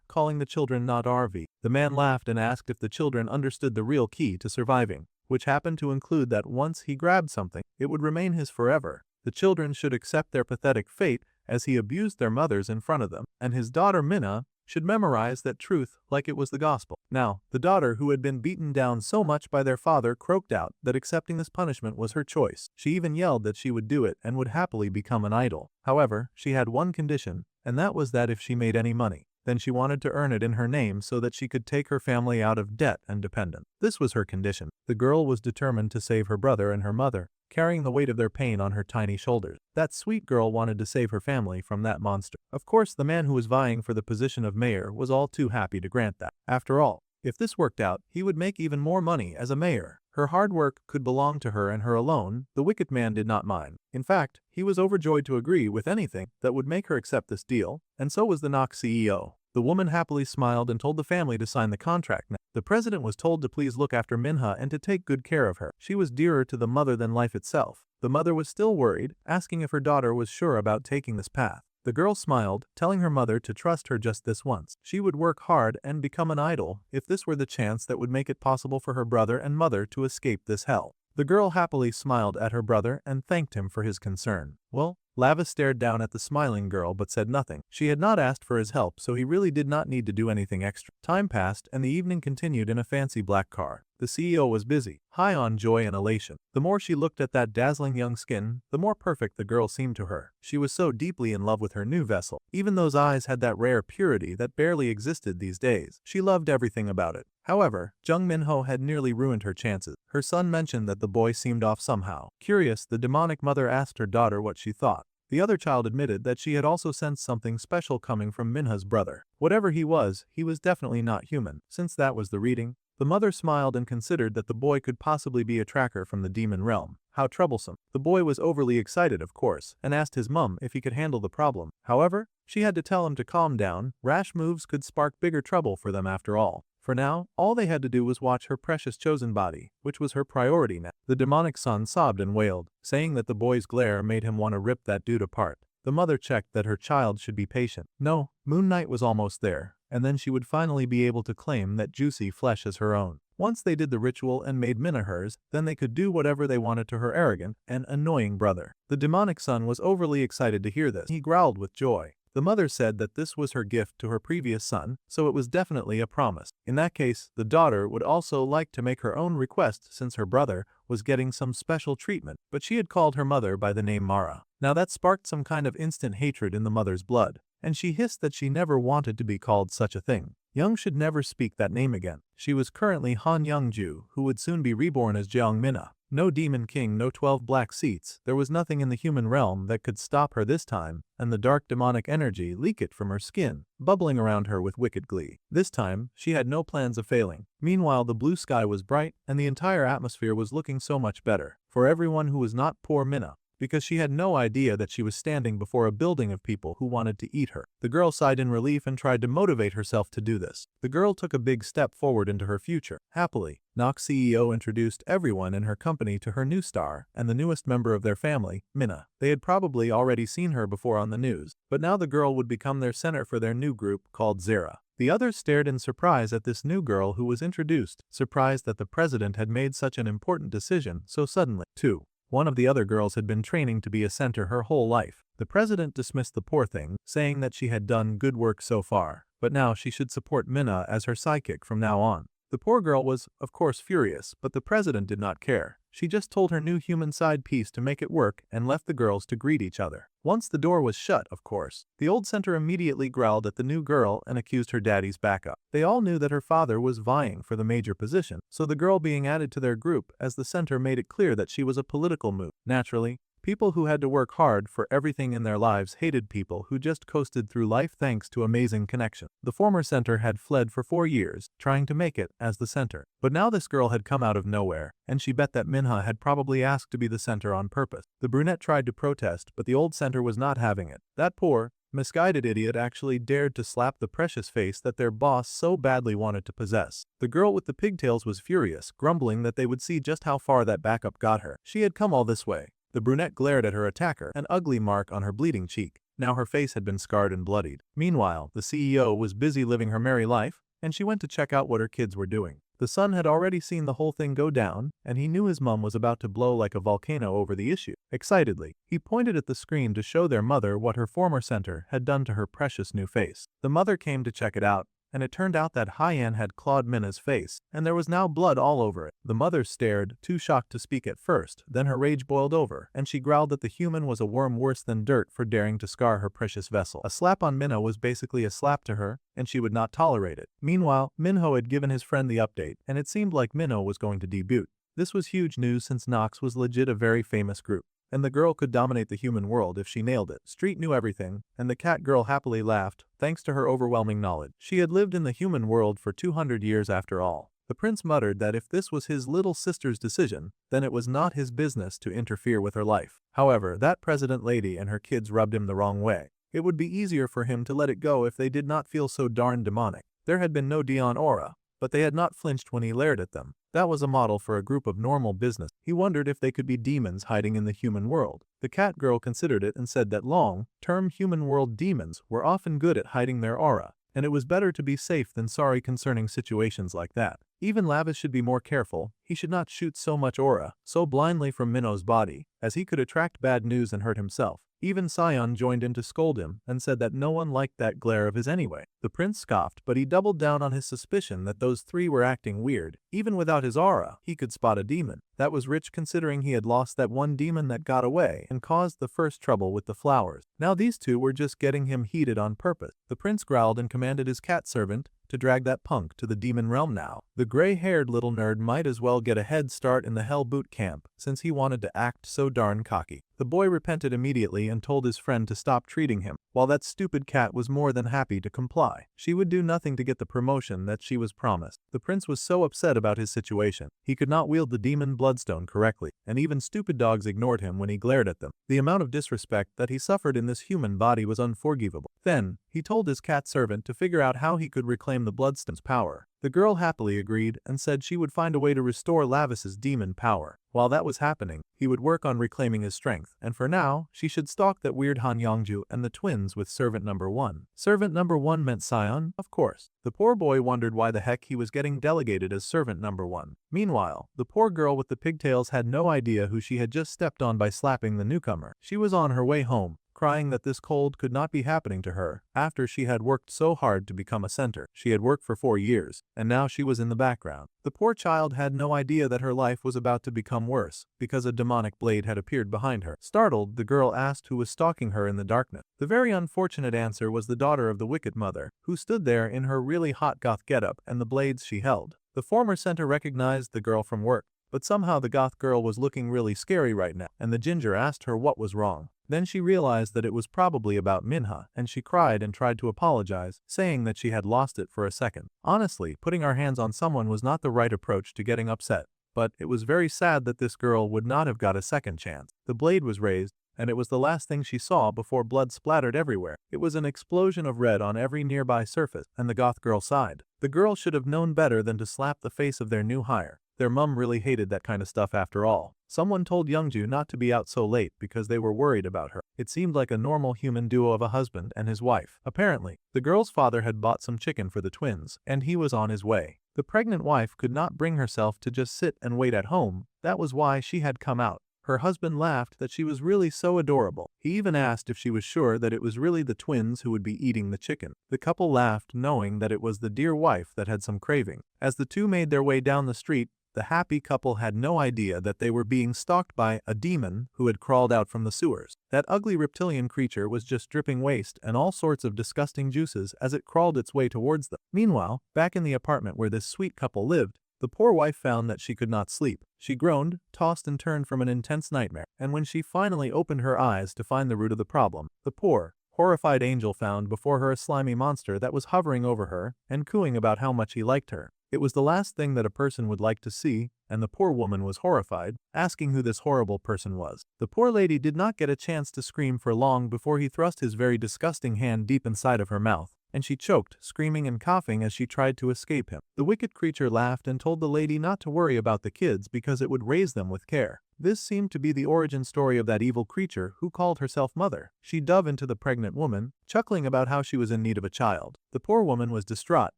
calling the children not RV. The man laughed and asked if the children understood the real key to surviving, which happened to include that once he grabbed something, it would remain his forever. The children should accept their pathetic fate as he abused their mothers in front of them, and his daughter Minna should memorize that truth like it was the gospel. Now, the daughter who had been beaten down so much by their father croaked out that accepting this punishment was her choice. She even yelled that she would do it and would happily become an idol. However, she had one condition, and that was that if she made any money, then she wanted to earn it in her name so that she could take her family out of debt and dependence. This was her condition. The girl was determined to save her brother and her mother, carrying the weight of their pain on her tiny shoulders. That sweet girl wanted to save her family from that monster. Of course, the man who was vying for the position of mayor was all too happy to grant that. After all, if this worked out, he would make even more money as a mayor. Her hard work could belong to her and her alone. The wicked man did not mind. In fact, he was overjoyed to agree with anything that would make her accept this deal, and so was the Nox CEO. The woman happily smiled and told the family to sign the contract. The president was told to please look after Minha and to take good care of her. She was dearer to the mother than life itself. The mother was still worried, asking if her daughter was sure about taking this path. The girl smiled, telling her mother to trust her just this once. She would work hard and become an idol if this were the chance that would make it possible for her brother and mother to escape this hell. The girl happily smiled at her brother and thanked him for his concern. Well, Lava stared down at the smiling girl but said nothing. She had not asked for his help, so he really did not need to do anything extra. Time passed and the evening continued in a fancy black car. The CEO was busy, high on joy and elation. The more she looked at that dazzling young skin, the more perfect the girl seemed to her. She was so deeply in love with her new vessel. Even those eyes had that rare purity that barely existed these days. She loved everything about it. However, Jung Minho had nearly ruined her chances. Her son mentioned that the boy seemed off somehow. Curious, the demonic mother asked her daughter what she thought. The other child admitted that she had also sensed something special coming from Minha's brother. Whatever he was definitely not human. Since that was the reading, the mother smiled and considered that the boy could possibly be a tracker from the demon realm. How troublesome. The boy was overly excited, of course, and asked his mum if he could handle the problem. However, she had to tell him to calm down. Rash moves could spark bigger trouble for them after all. For now, all they had to do was watch her precious chosen body, which was her priority now. The demonic son sobbed and wailed, saying that the boy's glare made him want to rip that dude apart. The mother checked that her child should be patient. No, Moon Knight was almost there, and then she would finally be able to claim that juicy flesh as her own. Once they did the ritual and made Minna hers, then they could do whatever they wanted to her arrogant and annoying brother. The demonic son was overly excited to hear this. He growled with joy. The mother said that this was her gift to her previous son, so it was definitely a promise. In that case, the daughter would also like to make her own request since her brother was getting some special treatment, but she had called her mother by the name Mara. Now that sparked some kind of instant hatred in the mother's blood, and she hissed that she never wanted to be called such a thing. Young should never speak that name again. She was currently Han Youngju, who would soon be reborn as Jeong Minna. No demon king, no 12 black seats. There was nothing in the human realm that could stop her this time, and the dark demonic energy leaked from her skin, bubbling around her with wicked glee. This time, she had no plans of failing. Meanwhile, the blue sky was bright, and the entire atmosphere was looking so much better for everyone who was not poor Minna, because she had no idea that she was standing before a building of people who wanted to eat her. The girl sighed in relief and tried to motivate herself to do this. The girl took a big step forward into her future. Happily, Nox CEO introduced everyone in her company to her new star and the newest member of their family, Minna. They had probably already seen her before on the news, but now the girl would become their center for their new group called Zera. The others stared in surprise at this new girl who was introduced, surprised that the president had made such an important decision so suddenly. 2. One of the other girls had been training to be a center her whole life. The president dismissed the poor thing, saying that she had done good work so far, but now she should support Minna as her sidekick from now on. The poor girl was, of course, furious, but the president did not care. She just told her new human side piece to make it work and left the girls to greet each other. Once the door was shut, of course, the old center immediately growled at the new girl and accused her daddy's backup. They all knew that her father was vying for the major position, so the girl being added to their group as the center made it clear that she was a political move. Naturally, people who had to work hard for everything in their lives hated people who just coasted through life thanks to amazing connection. The former center had fled for 4 years, trying to make it as the center. But now this girl had come out of nowhere, and she bet that Minha had probably asked to be the center on purpose. The brunette tried to protest, but the old center was not having it. That poor, misguided idiot actually dared to slap the precious face that their boss so badly wanted to possess. The girl with the pigtails was furious, grumbling that they would see just how far that backup got her. She had come all this way. The brunette glared at her attacker, an ugly mark on her bleeding cheek. Now her face had been scarred and bloodied. Meanwhile, the CEO was busy living her merry life, and she went to check out what her kids were doing. The son had already seen the whole thing go down, and he knew his mom was about to blow like a volcano over the issue. Excitedly, he pointed at the screen to show their mother what her former center had done to her precious new face. The mother came to check it out, and it turned out that Hyan had clawed Minna's face, and there was now blood all over it. The mother stared, too shocked to speak at first, then her rage boiled over, and she growled that the human was a worm worse than dirt for daring to scar her precious vessel. A slap on Minna was basically a slap to her, and she would not tolerate it. Meanwhile, Minho had given his friend the update, and it seemed like Minho was going to debut. This was huge news since Nox was legit a very famous group, and the girl could dominate the human world if she nailed it. Street knew everything, and the cat girl happily laughed, thanks to her overwhelming knowledge. She had lived in the human world for 200 years after all. The prince muttered that if this was his little sister's decision, then it was not his business to interfere with her life. However, that president lady and her kids rubbed him the wrong way. It would be easier for him to let it go if they did not feel so darn demonic. There had been no Dion aura, but they had not flinched when he glared at them. That was a model for a group of normal business. He wondered if they could be demons hiding in the human world. The cat girl considered it and said that long-term human world demons were often good at hiding their aura, and it was better to be safe than sorry concerning situations like that. Even Lavis should be more careful. He should not shoot so much aura so blindly from Minno's body, as he could attract bad news and hurt himself. Even Sion joined in to scold him and said that no one liked that glare of his anyway. The prince scoffed, but he doubled down on his suspicion that those three were acting weird. Even without his aura, he could spot a demon. That was rich considering he had lost that one demon that got away and caused the first trouble with the flowers. Now these two were just getting him heated on purpose. The prince growled and commanded his cat servant to drag that punk to the demon realm now. The gray-haired little nerd might as well get a head start in the Hell Boot Camp since he wanted to act so darn cocky. The boy repented immediately and told his friend to stop treating him, while that stupid cat was more than happy to comply. She would do nothing to get the promotion that she was promised. The prince was so upset about his situation. He could not wield the demon bloodstone correctly, and even stupid dogs ignored him when he glared at them. The amount of disrespect that he suffered in this human body was unforgivable. Then, he told his cat servant to figure out how he could reclaim the bloodstone's power. The girl happily agreed and said she would find a way to restore Lavis's demon power. While that was happening, he would work on reclaiming his strength, and for now, she should stalk that weird Han Yongju and the twins with Servant Number 1. Servant Number 1 meant Sion, of course. The poor boy wondered why the heck he was getting delegated as Servant Number 1. Meanwhile, the poor girl with the pigtails had no idea who she had just stepped on by slapping the newcomer. She was on her way home, crying that this cold could not be happening to her after she had worked so hard to become a center. She had worked for 4 years, and now she was in the background. The poor child had no idea that her life was about to become worse because a demonic blade had appeared behind her. Startled, the girl asked who was stalking her in the darkness. The very unfortunate answer was the daughter of the wicked mother, who stood there in her really hot goth getup and the blades she held. The former center recognized the girl from work, but somehow the goth girl was looking really scary right now, and the ginger asked her what was wrong. Then she realized that it was probably about Minha, and she cried and tried to apologize, saying that she had lost it for a second. Honestly, putting our hands on someone was not the right approach to getting upset, but it was very sad that this girl would not have got a second chance. The blade was raised, and it was the last thing she saw before blood splattered everywhere. It was an explosion of red on every nearby surface, and the goth girl sighed. The girl should have known better than to slap the face of their new hire. Their mum really hated that kind of stuff after all. Someone told Youngju not to be out so late because they were worried about her. It seemed like a normal human duo of a husband and his wife. Apparently, the girl's father had bought some chicken for the twins, and he was on his way. The pregnant wife could not bring herself to just sit and wait at home. That was why she had come out. Her husband laughed that she was really so adorable. He even asked if she was sure that it was really the twins who would be eating the chicken. The couple laughed, knowing that it was the dear wife that had some craving. As the two made their way down the street, the happy couple had no idea that they were being stalked by a demon who had crawled out from the sewers. That ugly reptilian creature was just dripping waste and all sorts of disgusting juices as it crawled its way towards them. Meanwhile, back in the apartment where this sweet couple lived, the poor wife found that she could not sleep. She groaned, tossed and turned from an intense nightmare, and when she finally opened her eyes to find the root of the problem, the poor, horrified angel found before her a slimy monster that was hovering over her and cooing about how much he liked her. It was the last thing that a person would like to see, and the poor woman was horrified, asking who this horrible person was. The poor lady did not get a chance to scream for long before he thrust his very disgusting hand deep inside of her mouth, and she choked, screaming and coughing as she tried to escape him. The wicked creature laughed and told the lady not to worry about the kids because it would raise them with care. This seemed to be the origin story of that evil creature who called herself Mother. She dove into the pregnant woman, chuckling about how she was in need of a child. The poor woman was distraught,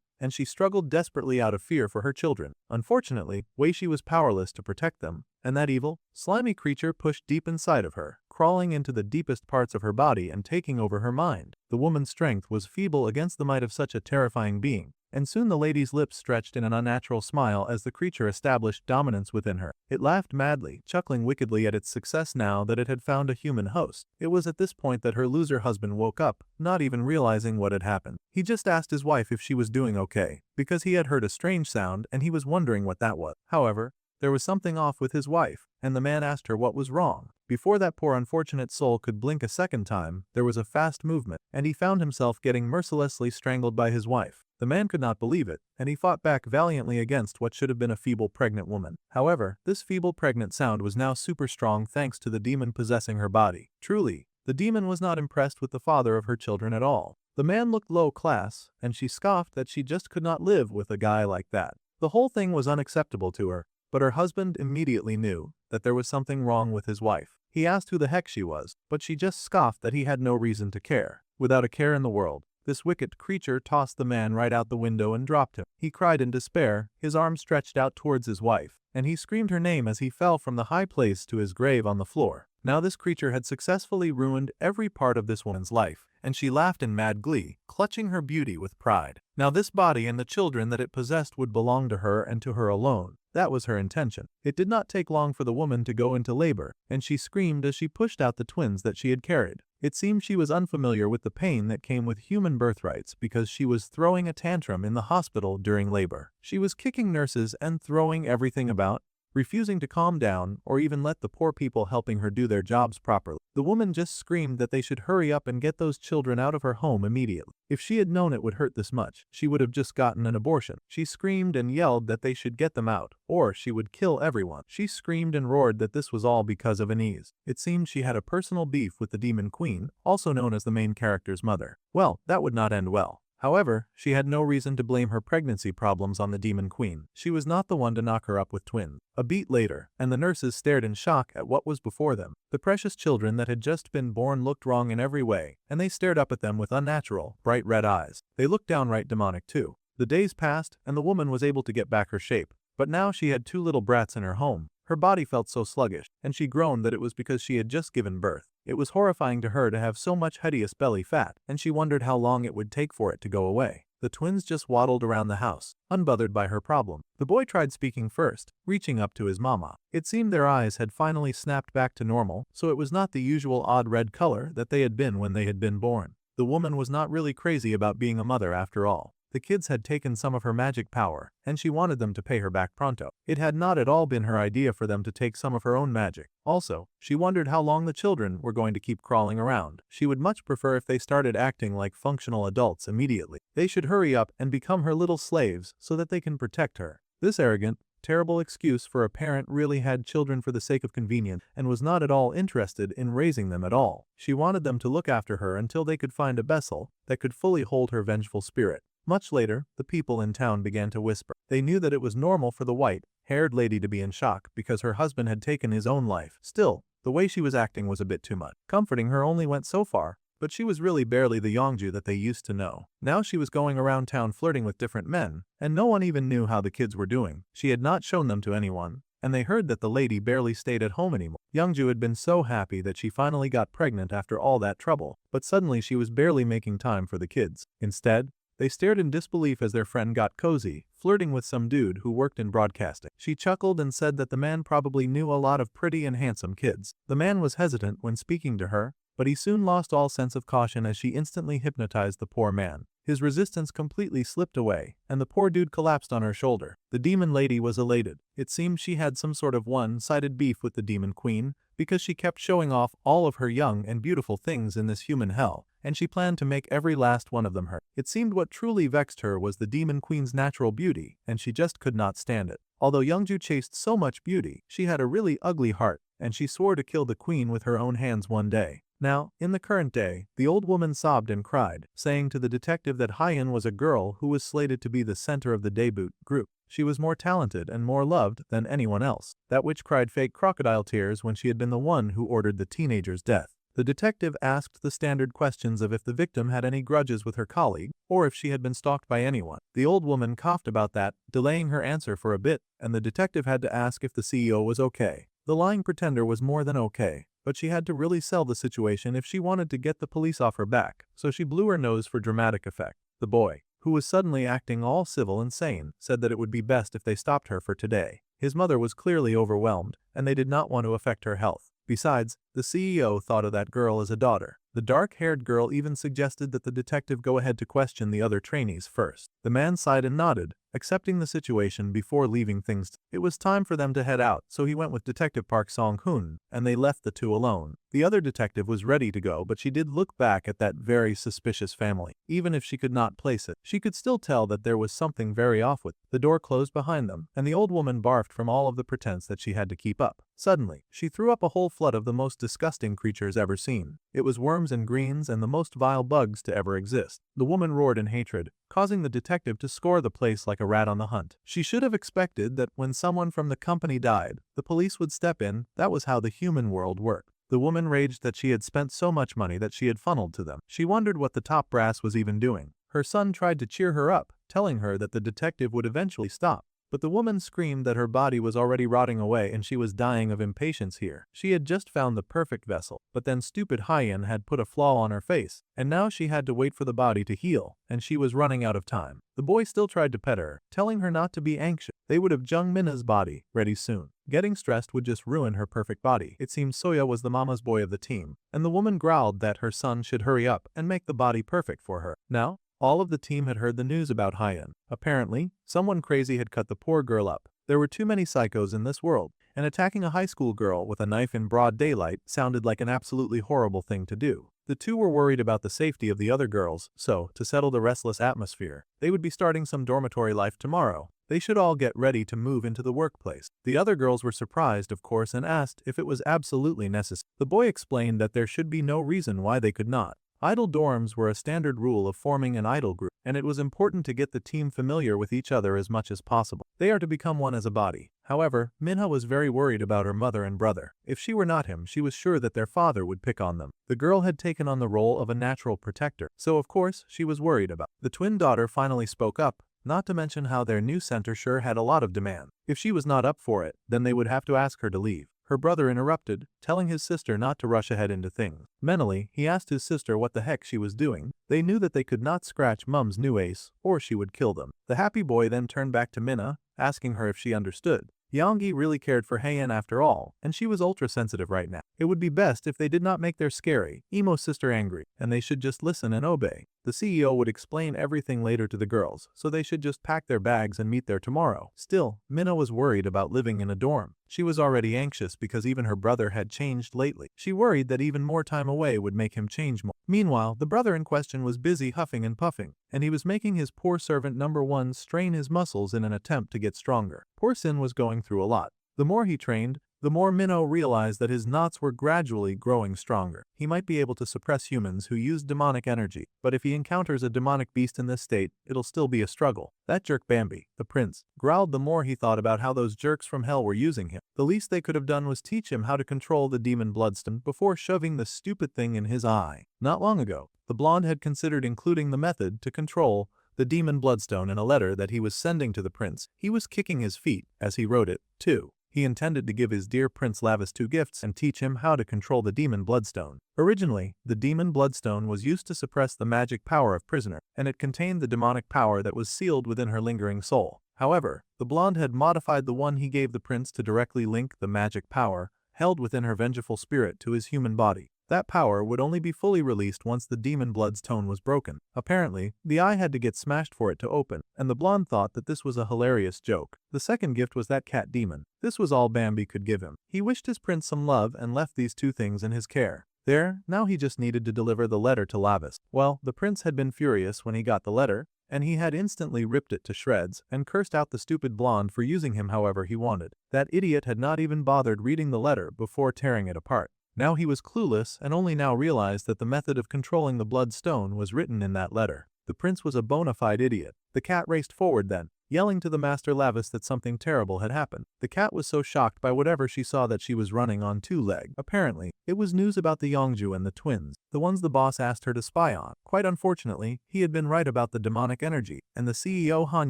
and she struggled desperately out of fear for her children. Unfortunately, Weishi was powerless to protect them, and that evil, slimy creature pushed deep inside of her, crawling into the deepest parts of her body and taking over her mind. The woman's strength was feeble against the might of such a terrifying being, and soon the lady's lips stretched in an unnatural smile as the creature established dominance within her. It laughed madly, chuckling wickedly at its success now that it had found a human host. It was at this point that her loser husband woke up, not even realizing what had happened. He just asked his wife if she was doing okay, because he had heard a strange sound and he was wondering what that was. However, there was something off with his wife, and the man asked her what was wrong. Before that poor unfortunate soul could blink a second time, there was a fast movement, and he found himself getting mercilessly strangled by his wife. The man could not believe it, and he fought back valiantly against what should have been a feeble pregnant woman. However, this feeble pregnant sound was now super strong thanks to the demon possessing her body. Truly, the demon was not impressed with the father of her children at all. The man looked low class, and she scoffed that she just could not live with a guy like that. The whole thing was unacceptable to her, but her husband immediately knew that there was something wrong with his wife. He asked who the heck she was, but she just scoffed that he had no reason to care. Without a care in the world, this wicked creature tossed the man right out the window and dropped him. He cried in despair, his arms stretched out towards his wife, and he screamed her name as he fell from the high place to his grave on the floor. Now this creature had successfully ruined every part of this woman's life, and she laughed in mad glee, clutching her beauty with pride. Now this body and the children that it possessed would belong to her and to her alone. That was her intention. It did not take long for the woman to go into labor, and she screamed as she pushed out the twins that she had carried. It seemed she was unfamiliar with the pain that came with human birthrights because she was throwing a tantrum in the hospital during labor. She was kicking nurses and throwing everything about, refusing to calm down or even let the poor people helping her do their jobs properly. The woman just screamed that they should hurry up and get those children out of her home immediately. If she had known it would hurt this much, she would have just gotten an abortion. She screamed and yelled that they should get them out, or she would kill everyone. She screamed and roared that this was all because of Anise. It seemed she had a personal beef with the Demon Queen, also known as the main character's mother. Well, that would not end well. However, she had no reason to blame her pregnancy problems on the Demon Queen. She was not the one to knock her up with twins. A beat later, and the nurses stared in shock at what was before them. The precious children that had just been born looked wrong in every way, and they stared up at them with unnatural, bright red eyes. They looked downright demonic too. The days passed, and the woman was able to get back her shape, but now she had two little brats in her home. Her body felt so sluggish, and she groaned that it was because she had just given birth. It was horrifying to her to have so much hideous belly fat, and she wondered how long it would take for it to go away. The twins just waddled around the house, unbothered by her problem. The boy tried speaking first, reaching up to his mama. It seemed their eyes had finally snapped back to normal, so it was not the usual odd red color that they had been when they had been born. The woman was not really crazy about being a mother after all. The kids had taken some of her magic power, and she wanted them to pay her back pronto. It had not at all been her idea for them to take some of her own magic. Also, she wondered how long the children were going to keep crawling around. She would much prefer if they started acting like functional adults immediately. They should hurry up and become her little slaves so that they can protect her. This arrogant, terrible excuse for a parent really had children for the sake of convenience and was not at all interested in raising them at all. She wanted them to look after her until they could find a vessel that could fully hold her vengeful spirit. Much later, the people in town began to whisper. They knew that it was normal for the white-haired lady to be in shock because her husband had taken his own life. Still, The way she was acting was a bit too much. Comforting her only went so far, but she was really barely the Yongju that they used to know. Now she was going around town flirting with different men, and no one even knew how the kids were doing. She had not shown them to anyone, and they heard that the lady barely stayed at home anymore. Youngju had been so happy that she finally got pregnant after all that trouble, but suddenly she was barely making time for the kids. Instead, they stared in disbelief as their friend got cozy, flirting with some dude who worked in broadcasting. She chuckled and said that the man probably knew a lot of pretty and handsome kids. The man was hesitant when speaking to her, but he soon lost all sense of caution as she instantly hypnotized the poor man. His resistance completely slipped away, and the poor dude collapsed on her shoulder. The demon lady was elated. It seemed she had some sort of one-sided beef with the demon queen, because she kept showing off all of her young and beautiful things in this human hell, and she planned to make every last one of them her. It seemed what truly vexed her was the demon queen's natural beauty, and she just could not stand it. Although Youngju chased so much beauty, she had a really ugly heart, and she swore to kill the queen with her own hands one day. Now, in the current day, the old woman sobbed and cried, saying to the detective that Hyen was a girl who was slated to be the center of the debut group. She was more talented and more loved than anyone else. That witch cried fake crocodile tears when she had been the one who ordered the teenager's death. The detective asked the standard questions of if the victim had any grudges with her colleague, or if she had been stalked by anyone. The old woman coughed about that, delaying her answer for a bit, and the detective had to ask if the CEO was okay. The lying pretender was more than okay, but she had to really sell the situation if she wanted to get the police off her back, so she blew her nose for dramatic effect. The boy, who was suddenly acting all civil and sane, said that it would be best if they stopped her for today. His mother was clearly overwhelmed, and they did not want to affect her health. Besides, the CEO thought of that girl as a daughter. The dark-haired girl even suggested that the detective go ahead to question the other trainees first. The man sighed and nodded, accepting the situation before leaving things. It was time for them to head out, so he went with Detective Park Song-hoon, and they left the two alone. The other detective was ready to go, but she did look back at that very suspicious family. Even if she could not place it, she could still tell that there was something very off with it. The door closed behind them, and the old woman barfed from all of the pretense that she had to keep up. Suddenly, she threw up a whole flood of the most disgusting creatures ever seen. It was worms and greens and the most vile bugs to ever exist. The woman roared in hatred, causing the detective to scour the place like a rat on the hunt. She should have expected that when someone from the company died, the police would step in. That was how the human world worked. The woman raged that she had spent so much money that she had funneled to them. She wondered what the top brass was even doing. Her son tried to cheer her up, telling her that the detective would eventually stop. But the woman screamed that her body was already rotting away and she was dying of impatience here. She had just found the perfect vessel, but then stupid Hyen had put a flaw on her face, and now she had to wait for the body to heal, and she was running out of time. The boy still tried to pet her, telling her not to be anxious. They would have Jung Minna's body ready soon. Getting stressed would just ruin her perfect body. It seemed Soya was the mama's boy of the team, and the woman growled that her son should hurry up and make the body perfect for her. Now, all of the team had heard the news about Hyen. Apparently, someone crazy had cut the poor girl up. There were too many psychos in this world, and attacking a high school girl with a knife in broad daylight sounded like an absolutely horrible thing to do. The two were worried about the safety of the other girls, so, to settle the restless atmosphere, they would be starting some dormitory life tomorrow. They should all get ready to move into the workplace. The other girls were surprised, of course, and asked if it was absolutely necessary. The boy explained that there should be no reason why they could not. Idol dorms were a standard rule of forming an idol group, and it was important to get the team familiar with each other as much as possible. They are to become one as a body. However, Minha was very worried about her mother and brother. If she were not him, she was sure that their father would pick on them. The girl had taken on the role of a natural protector, so of course she was worried about. The twin daughter finally spoke up, not to mention how their new center sure had a lot of demand. If she was not up for it, then they would have to ask her to leave. Her brother interrupted, telling his sister not to rush ahead into things. Mentally, he asked his sister what the heck she was doing. They knew that they could not scratch Mum's new ace, or she would kill them. The happy boy then turned back to Minna, asking her if she understood. Yonggi really cared for Heian after all, and she was ultra-sensitive right now. It would be best if they did not make their scary, emo sister angry, and they should just listen and obey. The CEO would explain everything later to the girls, so they should just pack their bags and meet there tomorrow. Still, Minna was worried about living in a dorm. She was already anxious because even her brother had changed lately. She worried that even more time away would make him change more. Meanwhile, the brother in question was busy huffing and puffing, and he was making his poor servant number 1 strain his muscles in an attempt to get stronger. Poor Sin was going through a lot. The more he trained, The more Minho realized that his knots were gradually growing stronger. He might be able to suppress humans who use demonic energy, but if he encounters a demonic beast in this state, it'll still be a struggle. That jerk Bambi, the prince, growled the more he thought about how those jerks from hell were using him. The least they could have done was teach him how to control the demon bloodstone before shoving the stupid thing in his eye. Not long ago, the blonde had considered including the method to control the demon bloodstone in a letter that he was sending to the prince. He was kicking his feet, as he wrote it, too. He intended to give his dear Prince Lavis 2 gifts and teach him how to control the demon bloodstone. Originally, the demon bloodstone was used to suppress the magic power of prisoner, and it contained the demonic power that was sealed within her lingering soul. However, the blonde had modified the one he gave the prince to directly link the magic power held within her vengeful spirit to his human body. That power would only be fully released once the demon bloodstone was broken. Apparently, the eye had to get smashed for it to open, and the blonde thought that this was a hilarious joke. The second gift was that cat demon. This was all Bambi could give him. He wished his prince some love and left these 2 things in his care. There, now he just needed to deliver the letter to Lavis. Well, the prince had been furious when he got the letter, and he had instantly ripped it to shreds and cursed out the stupid blonde for using him however he wanted. That idiot had not even bothered reading the letter before tearing it apart. Now he was clueless and only now realized that the method of controlling the bloodstone was written in that letter. The prince was a bona fide idiot. The cat raced forward then, yelling to the master Lavis that something terrible had happened. The cat was so shocked by whatever she saw that she was running on 2 legs. Apparently, it was news about the Yongju and the twins, the ones the boss asked her to spy on. Quite unfortunately, he had been right about the demonic energy, and the CEO Han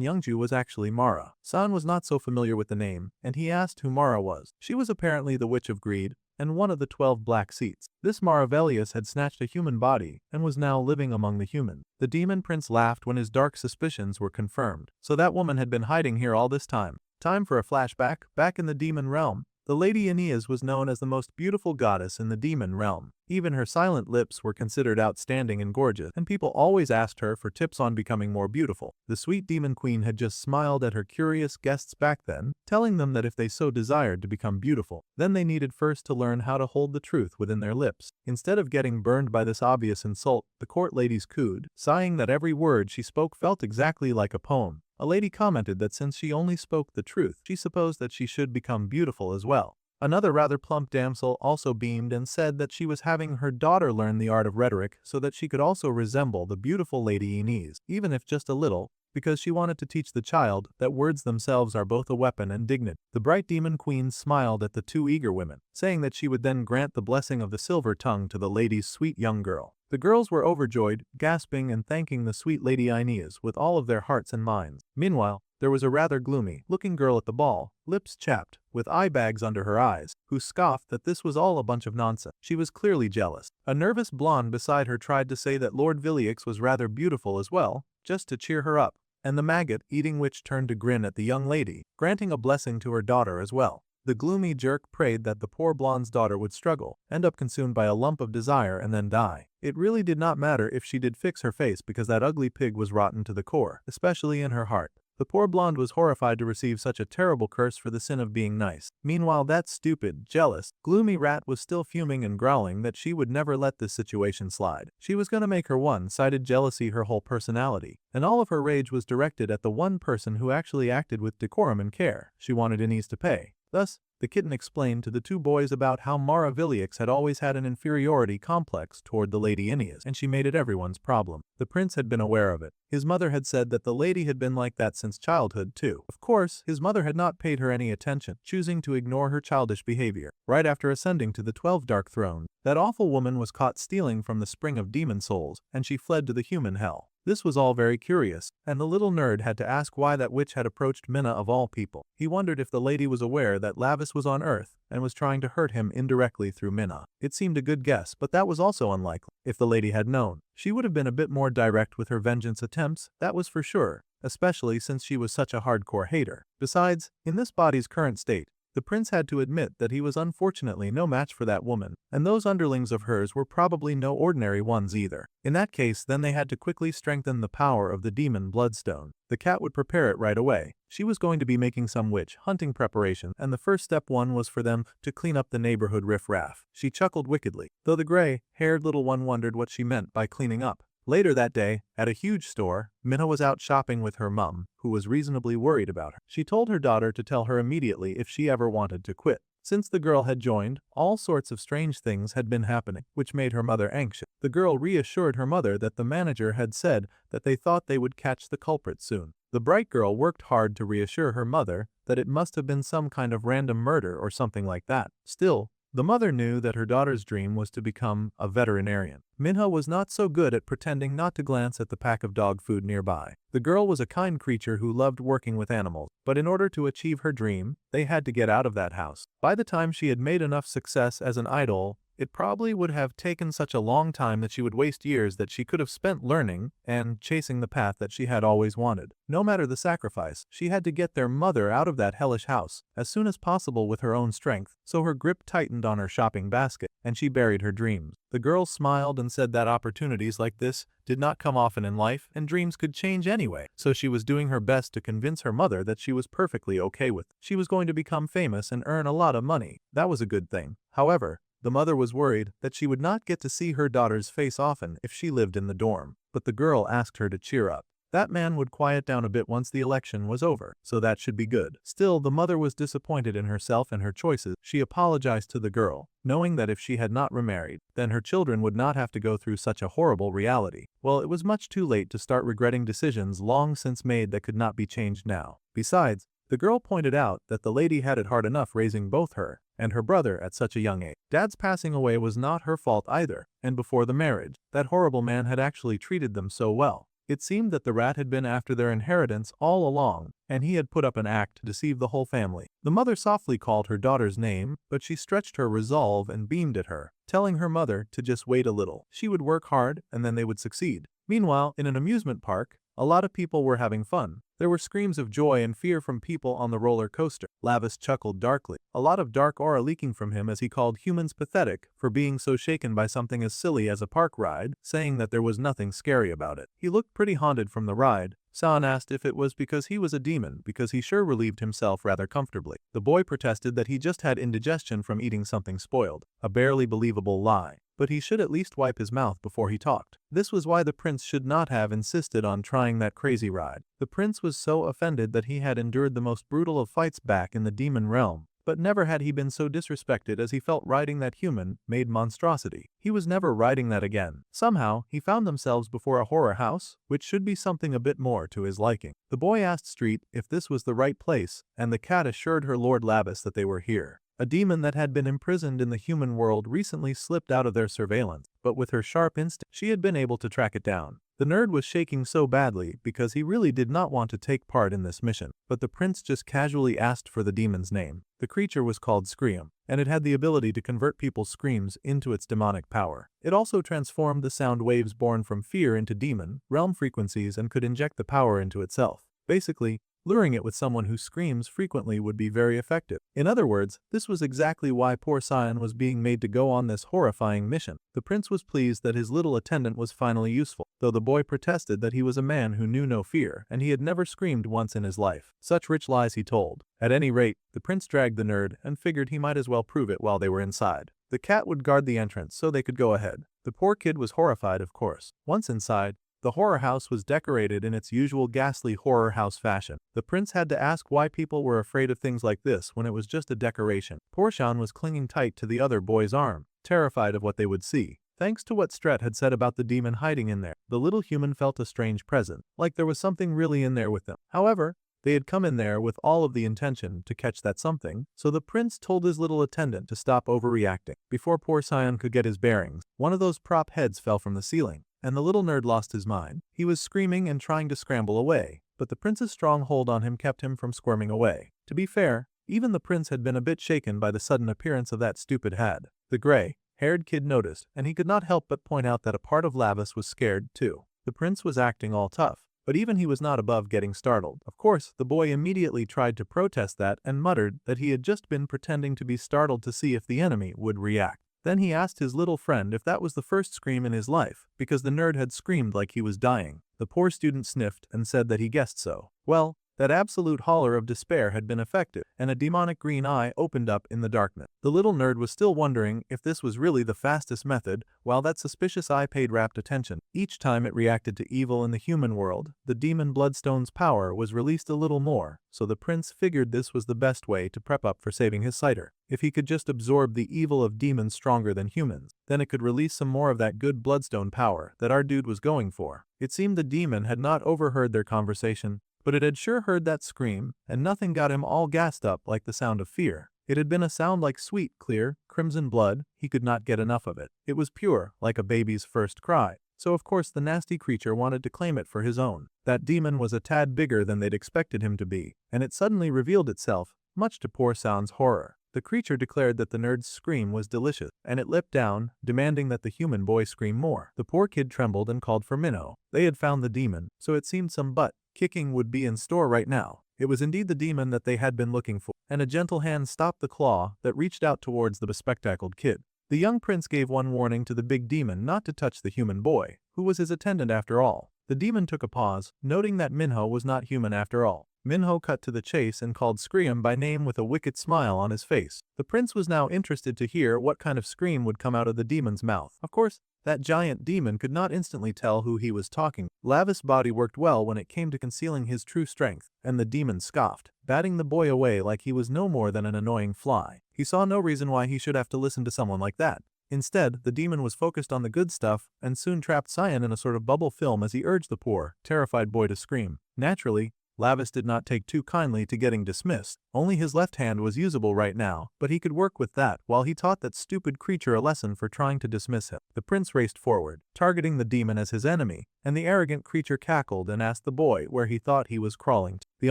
Yongju was actually Mara. San was not so familiar with the name, and he asked who Mara was. She was apparently the Witch of Greed, and one of the 12 black seats. This Maravelius had snatched a human body and was now living among the humans. The demon prince laughed when his dark suspicions were confirmed. So that woman had been hiding here all this time. Time for a flashback. Back in the demon realm, the Lady Aeneas was known as the most beautiful goddess in the demon realm. Even her silent lips were considered outstanding and gorgeous, and people always asked her for tips on becoming more beautiful. The sweet demon queen had just smiled at her curious guests back then, telling them that if they so desired to become beautiful, then they needed first to learn how to hold the truth within their lips. Instead of getting burned by this obvious insult, the court ladies cooed, sighing that every word she spoke felt exactly like a poem. A lady commented that since she only spoke the truth, she supposed that she should become beautiful as well. Another rather plump damsel also beamed and said that she was having her daughter learn the art of rhetoric so that she could also resemble the beautiful Lady Inez, even if just a little, because she wanted to teach the child that words themselves are both a weapon and dignity. The bright demon queen smiled at the 2 eager women, saying that she would then grant the blessing of the silver tongue to the lady's sweet young girl. The girls were overjoyed, gasping and thanking the sweet Lady Inez with all of their hearts and minds. Meanwhile, there was a rather gloomy-looking girl at the ball, lips chapped, with eye bags under her eyes, who scoffed that this was all a bunch of nonsense. She was clearly jealous. A nervous blonde beside her tried to say that Lord Villiers was rather beautiful as well, just to cheer her up, and the maggot-eating witch turned to grin at the young lady, granting a blessing to her daughter as well. The gloomy jerk prayed that the poor blonde's daughter would struggle, end up consumed by a lump of desire and then die. It really did not matter if she did fix her face because that ugly pig was rotten to the core, especially in her heart. The poor blonde was horrified to receive such a terrible curse for the sin of being nice. Meanwhile, that stupid, jealous, gloomy rat was still fuming and growling that she would never let this situation slide. She was gonna make her one-sided jealousy her whole personality, and all of her rage was directed at the one person who actually acted with decorum and care. She wanted Inez to pay. Thus, the kitten explained to the 2 boys about how Mara Villiers had always had an inferiority complex toward the Lady Inez, and she made it everyone's problem. The prince had been aware of it. His mother had said that the lady had been like that since childhood too. Of course, his mother had not paid her any attention, choosing to ignore her childish behavior. Right after ascending to the 12 Dark Thrones, that awful woman was caught stealing from the spring of demon souls, and she fled to the human hell. This was all very curious, and the little nerd had to ask why that witch had approached Minna of all people. He wondered if the lady was aware that Lavis was on Earth and was trying to hurt him indirectly through Minna. It seemed a good guess, but that was also unlikely. If the lady had known, she would have been a bit more direct with her vengeance attempts, that was for sure, especially since she was such a hardcore hater. Besides, in this body's current state, the prince had to admit that he was unfortunately no match for that woman, and those underlings of hers were probably no ordinary ones either. In that case, then they had to quickly strengthen the power of the demon bloodstone. The cat would prepare it right away. She was going to be making some witch hunting preparation, and the first step one was for them to clean up the neighborhood riff-raff. She chuckled wickedly, though the gray-haired little one wondered what she meant by cleaning up. Later that day, at a huge store, Minna was out shopping with her mum, who was reasonably worried about her. She told her daughter to tell her immediately if she ever wanted to quit. Since the girl had joined, all sorts of strange things had been happening, which made her mother anxious. The girl reassured her mother that the manager had said that they thought they would catch the culprit soon. The bright girl worked hard to reassure her mother that it must have been some kind of random murder or something like that. Still, the mother knew that her daughter's dream was to become a veterinarian. Manhwa was not so good at pretending not to glance at the pack of dog food nearby. The girl was a kind creature who loved working with animals, but in order to achieve her dream, they had to get out of that house. By the time she had made enough success as an idol, it probably would have taken such a long time that she would waste years that she could have spent learning and chasing the path that she had always wanted. No matter the sacrifice, she had to get their mother out of that hellish house as soon as possible with her own strength, so her grip tightened on her shopping basket, and she buried her dreams. The girl smiled and said that opportunities like this did not come often in life and dreams could change anyway, so she was doing her best to convince her mother that she was perfectly okay with it. She was going to become famous and earn a lot of money. That was a good thing. However, the mother was worried that she would not get to see her daughter's face often if she lived in the dorm, but the girl asked her to cheer up. That man would quiet down a bit once the election was over, so that should be good. Still, the mother was disappointed in herself and her choices. She apologized to the girl, knowing that if she had not remarried, then her children would not have to go through such a horrible reality. Well, it was much too late to start regretting decisions long since made that could not be changed now. Besides, the girl pointed out that the lady had it hard enough raising both her and her brother at such a young age. Dad's passing away was not her fault either, and before the marriage, that horrible man had actually treated them so well. It seemed that the rat had been after their inheritance all along, and he had put up an act to deceive the whole family. The mother softly called her daughter's name, but she stretched her resolve and beamed at her, telling her mother to just wait a little. She would work hard, and then they would succeed. Meanwhile, in an amusement park, a lot of people were having fun. There were screams of joy and fear from people on the roller coaster. Lavis chuckled darkly, a lot of dark aura leaking from him as he called humans pathetic for being so shaken by something as silly as a park ride, saying that there was nothing scary about it. He looked pretty haunted from the ride. San asked if it was because he was a demon, because he sure relieved himself rather comfortably. The boy protested that he just had indigestion from eating something spoiled, a barely believable lie, but he should at least wipe his mouth before he talked. This was why the prince should not have insisted on trying that crazy ride. The prince was so offended that he had endured the most brutal of fights back in the demon realm, but never had he been so disrespected as he felt riding that human-made monstrosity. He was never riding that again. Somehow, he found themselves before a horror house, which should be something a bit more to his liking. The boy asked Street if this was the right place, and the cat assured her Lord Lavis that they were here. A demon that had been imprisoned in the human world recently slipped out of their surveillance, but with her sharp instinct, she had been able to track it down. The nerd was shaking so badly because he really did not want to take part in this mission, but the prince just casually asked for the demon's name. The creature was called Scream, and it had the ability to convert people's screams into its demonic power. It also transformed the sound waves born from fear into demon realm frequencies and could inject the power into itself. Basically, luring it with someone who screams frequently would be very effective. In other words, this was exactly why poor Sion was being made to go on this horrifying mission. The prince was pleased that his little attendant was finally useful, though the boy protested that he was a man who knew no fear and he had never screamed once in his life. Such rich lies he told. At any rate, the prince dragged the nerd and figured he might as well prove it while they were inside. The cat would guard the entrance so they could go ahead. The poor kid was horrified, of course. Once inside, the horror house was decorated in its usual ghastly horror house fashion. The prince had to ask why people were afraid of things like this when it was just a decoration. Poor Shan was clinging tight to the other boy's arm, terrified of what they would see. Thanks to what Stret had said about the demon hiding in there, the little human felt a strange presence, like there was something really in there with them. However, they had come in there with all of the intention to catch that something, so the prince told his little attendant to stop overreacting. Before poor Sion could get his bearings, one of those prop heads fell from the ceiling, and the little nerd lost his mind. He was screaming and trying to scramble away, but the prince's strong hold on him kept him from squirming away. To be fair, even the prince had been a bit shaken by the sudden appearance of that stupid head. The gray-haired kid noticed, and he could not help but point out that a part of Lavis was scared too. The prince was acting all tough, but even he was not above getting startled. Of course, the boy immediately tried to protest that and muttered that he had just been pretending to be startled to see if the enemy would react. Then he asked his little friend if that was the first scream in his life, because the nerd had screamed like he was dying. The poor student sniffed and said that he guessed so. Well, that absolute holler of despair had been effective, and a demonic green eye opened up in the darkness. The little nerd was still wondering if this was really the fastest method, while that suspicious eye paid rapt attention. Each time it reacted to evil in the human world, the demon bloodstone's power was released a little more, so the prince figured this was the best way to prep up for saving his cider. If he could just absorb the evil of demons stronger than humans, then it could release some more of that good bloodstone power that our dude was going for. It seemed the demon had not overheard their conversation, but it had sure heard that scream, and nothing got him all gassed up like the sound of fear. It had been a sound like sweet, clear, crimson blood. He could not get enough of it. It was pure, like a baby's first cry. So of course the nasty creature wanted to claim it for his own. That demon was a tad bigger than they'd expected him to be, and it suddenly revealed itself, much to poor San's horror. The creature declared that the nerd's scream was delicious, and it leapt down, demanding that the human boy scream more. The poor kid trembled and called for Minho. They had found the demon, so it seemed some butt-kicking would be in store right now. It was indeed the demon that they had been looking for, and a gentle hand stopped the claw that reached out towards the bespectacled kid. The young prince gave one warning to the big demon not to touch the human boy, who was his attendant after all. The demon took a pause, noting that Minho was not human after all. Minho cut to the chase and called Scream by name with a wicked smile on his face. The prince was now interested to hear what kind of scream would come out of the demon's mouth. Of course, that giant demon could not instantly tell who he was talking. Lavis' body worked well when it came to concealing his true strength, and the demon scoffed, batting the boy away like he was no more than an annoying fly. He saw no reason why he should have to listen to someone like that. Instead, the demon was focused on the good stuff and soon trapped Cyan in a sort of bubble film as he urged the poor, terrified boy to scream. Naturally, Lavis did not take too kindly to getting dismissed. Only his left hand was usable right now, but he could work with that while he taught that stupid creature a lesson for trying to dismiss him. The prince raced forward, targeting the demon as his enemy, and the arrogant creature cackled and asked the boy where he thought he was crawling to. The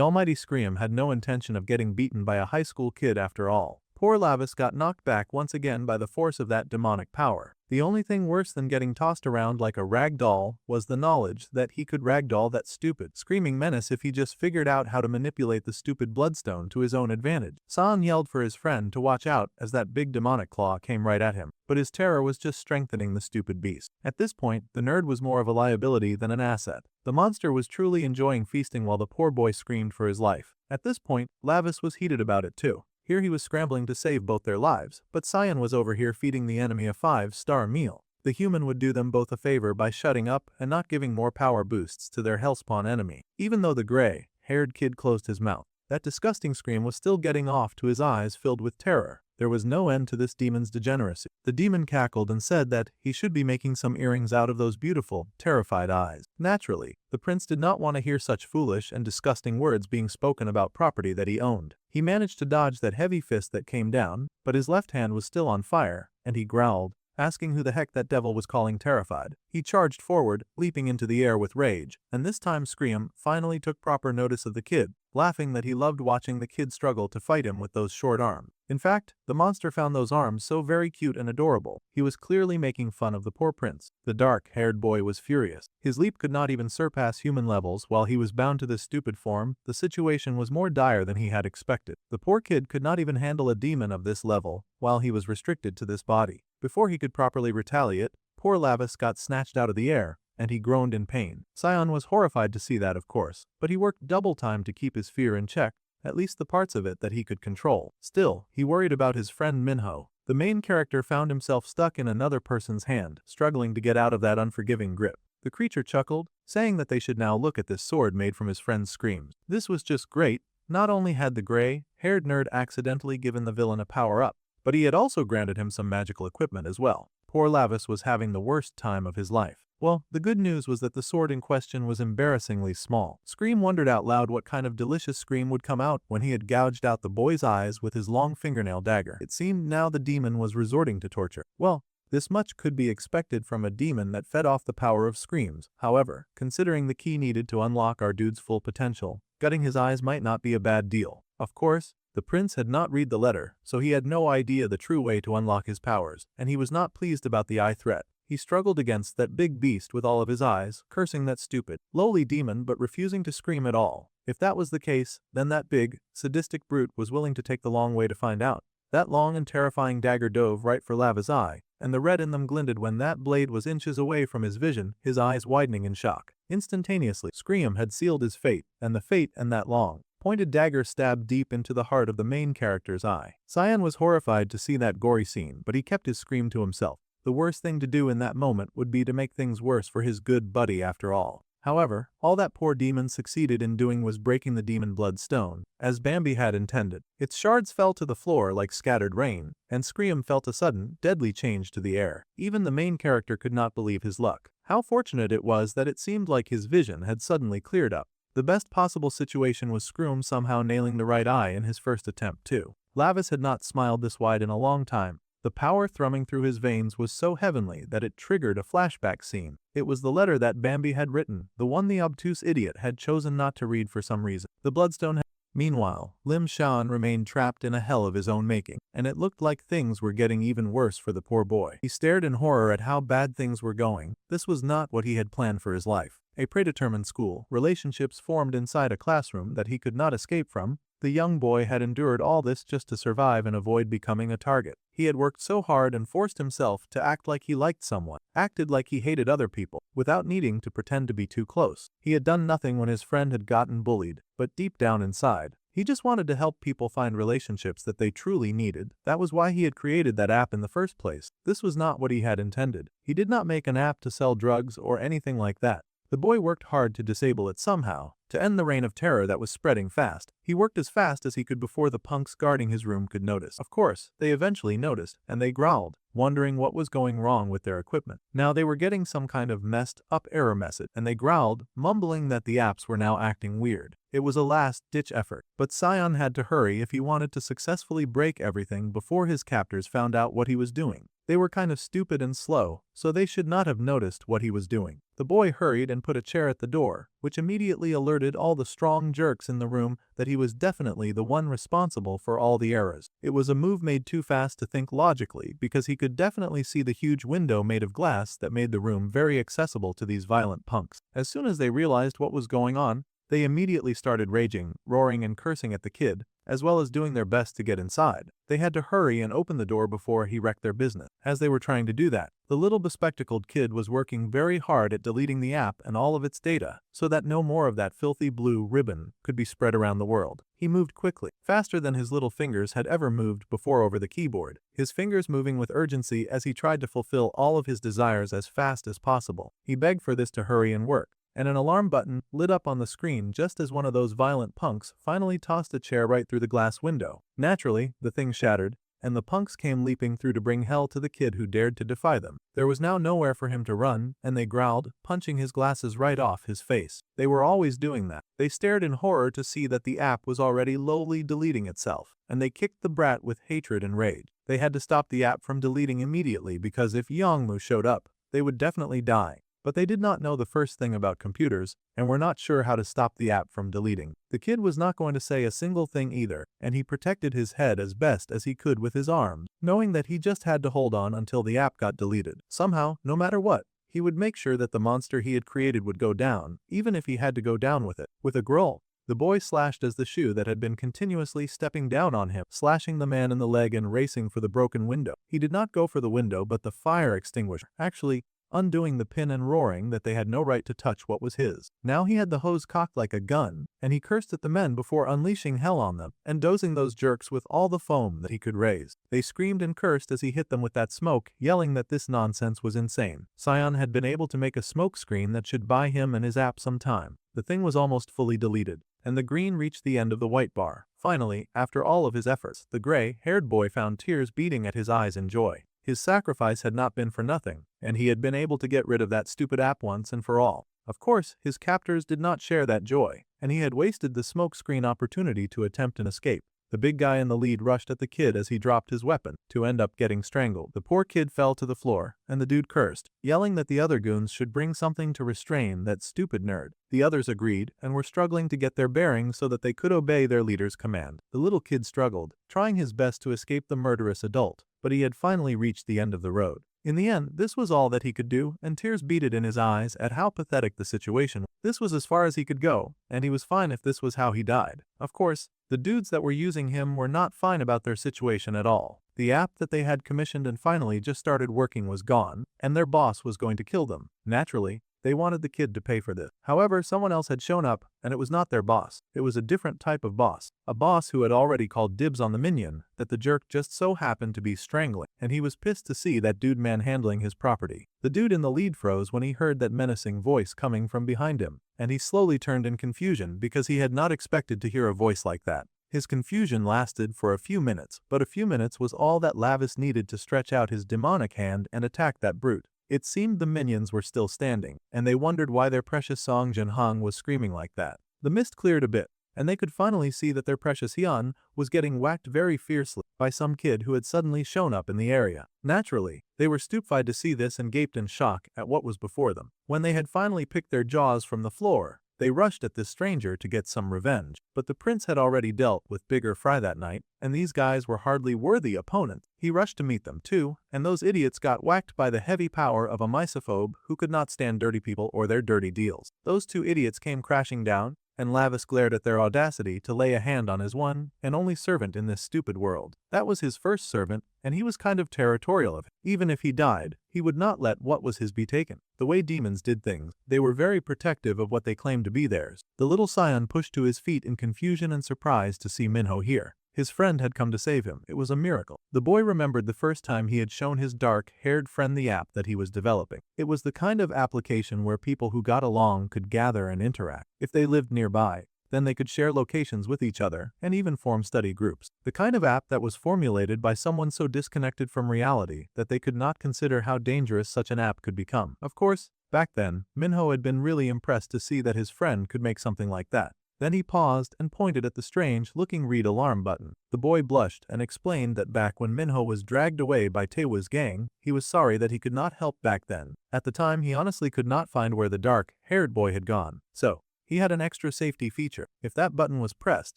almighty Scream had no intention of getting beaten by a high school kid after all. Poor Lavis got knocked back once again by the force of that demonic power. The only thing worse than getting tossed around like a rag doll was the knowledge that he could ragdoll that stupid, screaming menace if he just figured out how to manipulate the stupid bloodstone to his own advantage. San yelled for his friend to watch out as that big demonic claw came right at him, but his terror was just strengthening the stupid beast. At this point, the nerd was more of a liability than an asset. The monster was truly enjoying feasting while the poor boy screamed for his life. At this point, Lavis was heated about it too. Here he was scrambling to save both their lives, but Cyan was over here feeding the enemy a 5-star meal. The human would do them both a favor by shutting up and not giving more power boosts to their hellspawn enemy. Even though the gray-haired kid closed his mouth, that disgusting scream was still getting off to his eyes filled with terror. There was no end to this demon's degeneracy. The demon cackled and said that he should be making some earrings out of those beautiful, terrified eyes. Naturally, the prince did not want to hear such foolish and disgusting words being spoken about property that he owned. He managed to dodge that heavy fist that came down, but his left hand was still on fire, and he growled, asking who the heck that devil was calling terrified. He charged forward, leaping into the air with rage, and this time Scream finally took proper notice of the kid, laughing that he loved watching the kid struggle to fight him with those short arms. In fact, the monster found those arms so very cute and adorable. He was clearly making fun of the poor prince. The dark-haired boy was furious. His leap could not even surpass human levels while he was bound to this stupid form. The situation was more dire than he had expected. The poor kid could not even handle a demon of this level while he was restricted to this body. Before he could properly retaliate, poor Lavis got snatched out of the air, and he groaned in pain. Cyan was horrified to see that, of course, but he worked double time to keep his fear in check, at least the parts of it that he could control. Still, he worried about his friend Minho. The main character found himself stuck in another person's hand, struggling to get out of that unforgiving grip. The creature chuckled, saying that they should now look at this sword made from his friend's screams. This was just great. Not only had the gray-haired nerd accidentally given the villain a power-up, but he had also granted him some magical equipment as well. Poor Lavis was having the worst time of his life. Well, the good news was that the sword in question was embarrassingly small. Scream wondered out loud what kind of delicious scream would come out when he had gouged out the boy's eyes with his long fingernail dagger. It seemed now the demon was resorting to torture. Well, this much could be expected from a demon that fed off the power of screams. However, considering the key needed to unlock our dude's full potential, gutting his eyes might not be a bad deal. Of course, the prince had not read the letter, so he had no idea the true way to unlock his powers, and he was not pleased about the eye threat. He struggled against that big beast with all of his eyes, cursing that stupid, lowly demon but refusing to scream at all. If that was the case, then that big, sadistic brute was willing to take the long way to find out. That long and terrifying dagger dove right for Lava's eye, and the red in them glinted when that blade was inches away from his vision, his eyes widening in shock. Instantaneously, Scream had sealed his fate, and the fate and that long, pointed dagger stabbed deep into the heart of the main character's eye. Cyan was horrified to see that gory scene, but he kept his scream to himself. The worst thing to do in that moment would be to make things worse for his good buddy after all. However, all that poor demon succeeded in doing was breaking the demon blood stone, as Bambi had intended. Its shards fell to the floor like scattered rain, and Scream felt a sudden, deadly change to the air. Even the main character could not believe his luck. How fortunate it was that it seemed like his vision had suddenly cleared up. The best possible situation was Scream somehow nailing the right eye in his first attempt too. Lavis had not smiled this wide in a long time. The power thrumming through his veins was so heavenly that it triggered a flashback scene. It was the letter that Bambi had written, the one the obtuse idiot had chosen not to read for some reason. The bloodstone had... Meanwhile, Lim Shan remained trapped in a hell of his own making, and it looked like things were getting even worse for the poor boy. He stared in horror at how bad things were going. This was not what he had planned for his life. A predetermined school, relationships formed inside a classroom that he could not escape from. The young boy had endured all this just to survive and avoid becoming a target. He had worked so hard and forced himself to act like he liked someone, acted like he hated other people, without needing to pretend to be too close. He had done nothing when his friend had gotten bullied, but deep down inside, he just wanted to help people find relationships that they truly needed. That was why he had created that app in the first place. This was not what he had intended. He did not make an app to sell drugs or anything like that. The boy worked hard to disable it somehow, to end the reign of terror that was spreading fast. He worked as fast as he could before the punks guarding his room could notice. Of course, they eventually noticed, and they growled, wondering what was going wrong with their equipment. Now they were getting some kind of messed up error message, and they growled, mumbling that the apps were now acting weird. It was a last-ditch effort, but Sion had to hurry if he wanted to successfully break everything before his captors found out what he was doing. They were kind of stupid and slow, so they should not have noticed what he was doing. The boy hurried and put a chair at the door, which immediately alerted all the strong jerks in the room that he was definitely the one responsible for all the errors. It was a move made too fast to think logically because he could definitely see the huge window made of glass that made the room very accessible to these violent punks. As soon as they realized what was going on, they immediately started raging, roaring and cursing at the kid, as well as doing their best to get inside. They had to hurry and open the door before he wrecked their business. As they were trying to do that, the little bespectacled kid was working very hard at deleting the app and all of its data, so that no more of that filthy blue ribbon could be spread around the world. He moved quickly, faster than his little fingers had ever moved before over the keyboard, his fingers moving with urgency as he tried to fulfill all of his desires as fast as possible. He begged for this to hurry and work, and an alarm button lit up on the screen just as one of those violent punks finally tossed a chair right through the glass window. Naturally, the thing shattered, and the punks came leaping through to bring hell to the kid who dared to defy them. There was now nowhere for him to run, and they growled, punching his glasses right off his face. They were always doing that. They stared in horror to see that the app was already lowly deleting itself, and they kicked the brat with hatred and rage. They had to stop the app from deleting immediately because if Yongmu showed up, they would definitely die. But they did not know the first thing about computers, and were not sure how to stop the app from deleting. The kid was not going to say a single thing either, and he protected his head as best as he could with his arms, knowing that he just had to hold on until the app got deleted. Somehow, no matter what, he would make sure that the monster he had created would go down, even if he had to go down with it. With a growl, the boy slashed as the shoe that had been continuously stepping down on him, slashing the man in the leg and racing for the broken window. He did not go for the window but the fire extinguisher. Actually, undoing the pin and roaring that they had no right to touch what was his. Now he had the hose cocked like a gun, and he cursed at the men before unleashing hell on them, and dosing those jerks with all the foam that he could raise. They screamed and cursed as he hit them with that smoke, yelling that this nonsense was insane. Sion had been able to make a smoke screen that should buy him and his app some time. The thing was almost fully deleted, and the green reached the end of the white bar. Finally, after all of his efforts, the gray-haired boy found tears beating at his eyes in joy. His sacrifice had not been for nothing, and he had been able to get rid of that stupid app once and for all. Of course, his captors did not share that joy, and he had wasted the smokescreen opportunity to attempt an escape. The big guy in the lead rushed at the kid as he dropped his weapon, to end up getting strangled. The poor kid fell to the floor, and the dude cursed, yelling that the other goons should bring something to restrain that stupid nerd. The others agreed, and were struggling to get their bearings so that they could obey their leader's command. The little kid struggled, trying his best to escape the murderous adult, but he had finally reached the end of the road. In the end, this was all that he could do, and tears beaded in his eyes at how pathetic the situation was. This was as far as he could go, and he was fine if this was how he died. Of course, the dudes that were using him were not fine about their situation at all. The app that they had commissioned and finally just started working was gone, and their boss was going to kill them. Naturally, They wanted the kid to pay for this. However, someone else had shown up, and it was not their boss. It was a different type of boss. A boss who had already called dibs on the minion that the jerk just so happened to be strangling, and he was pissed to see that dude manhandling his property. The dude in the lead froze when he heard that menacing voice coming from behind him, and he slowly turned in confusion because he had not expected to hear a voice like that. His confusion lasted for a few minutes, but a few minutes was all that Lavis needed to stretch out his demonic hand and attack that brute. It seemed the minions were still standing, and they wondered why their precious Song Jinhong was screaming like that. The mist cleared a bit, and they could finally see that their precious Hyun was getting whacked very fiercely by some kid who had suddenly shown up in the area. Naturally, they were stupefied to see this and gaped in shock at what was before them. When they had finally picked their jaws from the floor, they rushed at this stranger to get some revenge, but the prince had already dealt with bigger fry that night, and these guys were hardly worthy opponents. He rushed to meet them too, and those idiots got whacked by the heavy power of a misophobe who could not stand dirty people or their dirty deals. Those two idiots came crashing down, and Lavis glared at their audacity to lay a hand on his one and only servant in this stupid world. That was his first servant, and he was kind of territorial of it. Even if he died, he would not let what was his be taken. The way demons did things, they were very protective of what they claimed to be theirs. The little scion pushed to his feet in confusion and surprise to see Minho here. His friend had come to save him. It was a miracle. The boy remembered the first time he had shown his dark-haired friend the app that he was developing. It was the kind of application where people who got along could gather and interact. If they lived nearby, then they could share locations with each other and even form study groups. The kind of app that was formulated by someone so disconnected from reality that they could not consider how dangerous such an app could become. Of course, back then, Minho had been really impressed to see that his friend could make something like that. Then he paused and pointed at the strange-looking read alarm button. The boy blushed and explained that back when Minho was dragged away by Taewa's gang, he was sorry that he could not help back then. At the time, he honestly could not find where the dark-haired boy had gone. So, he had an extra safety feature. If that button was pressed,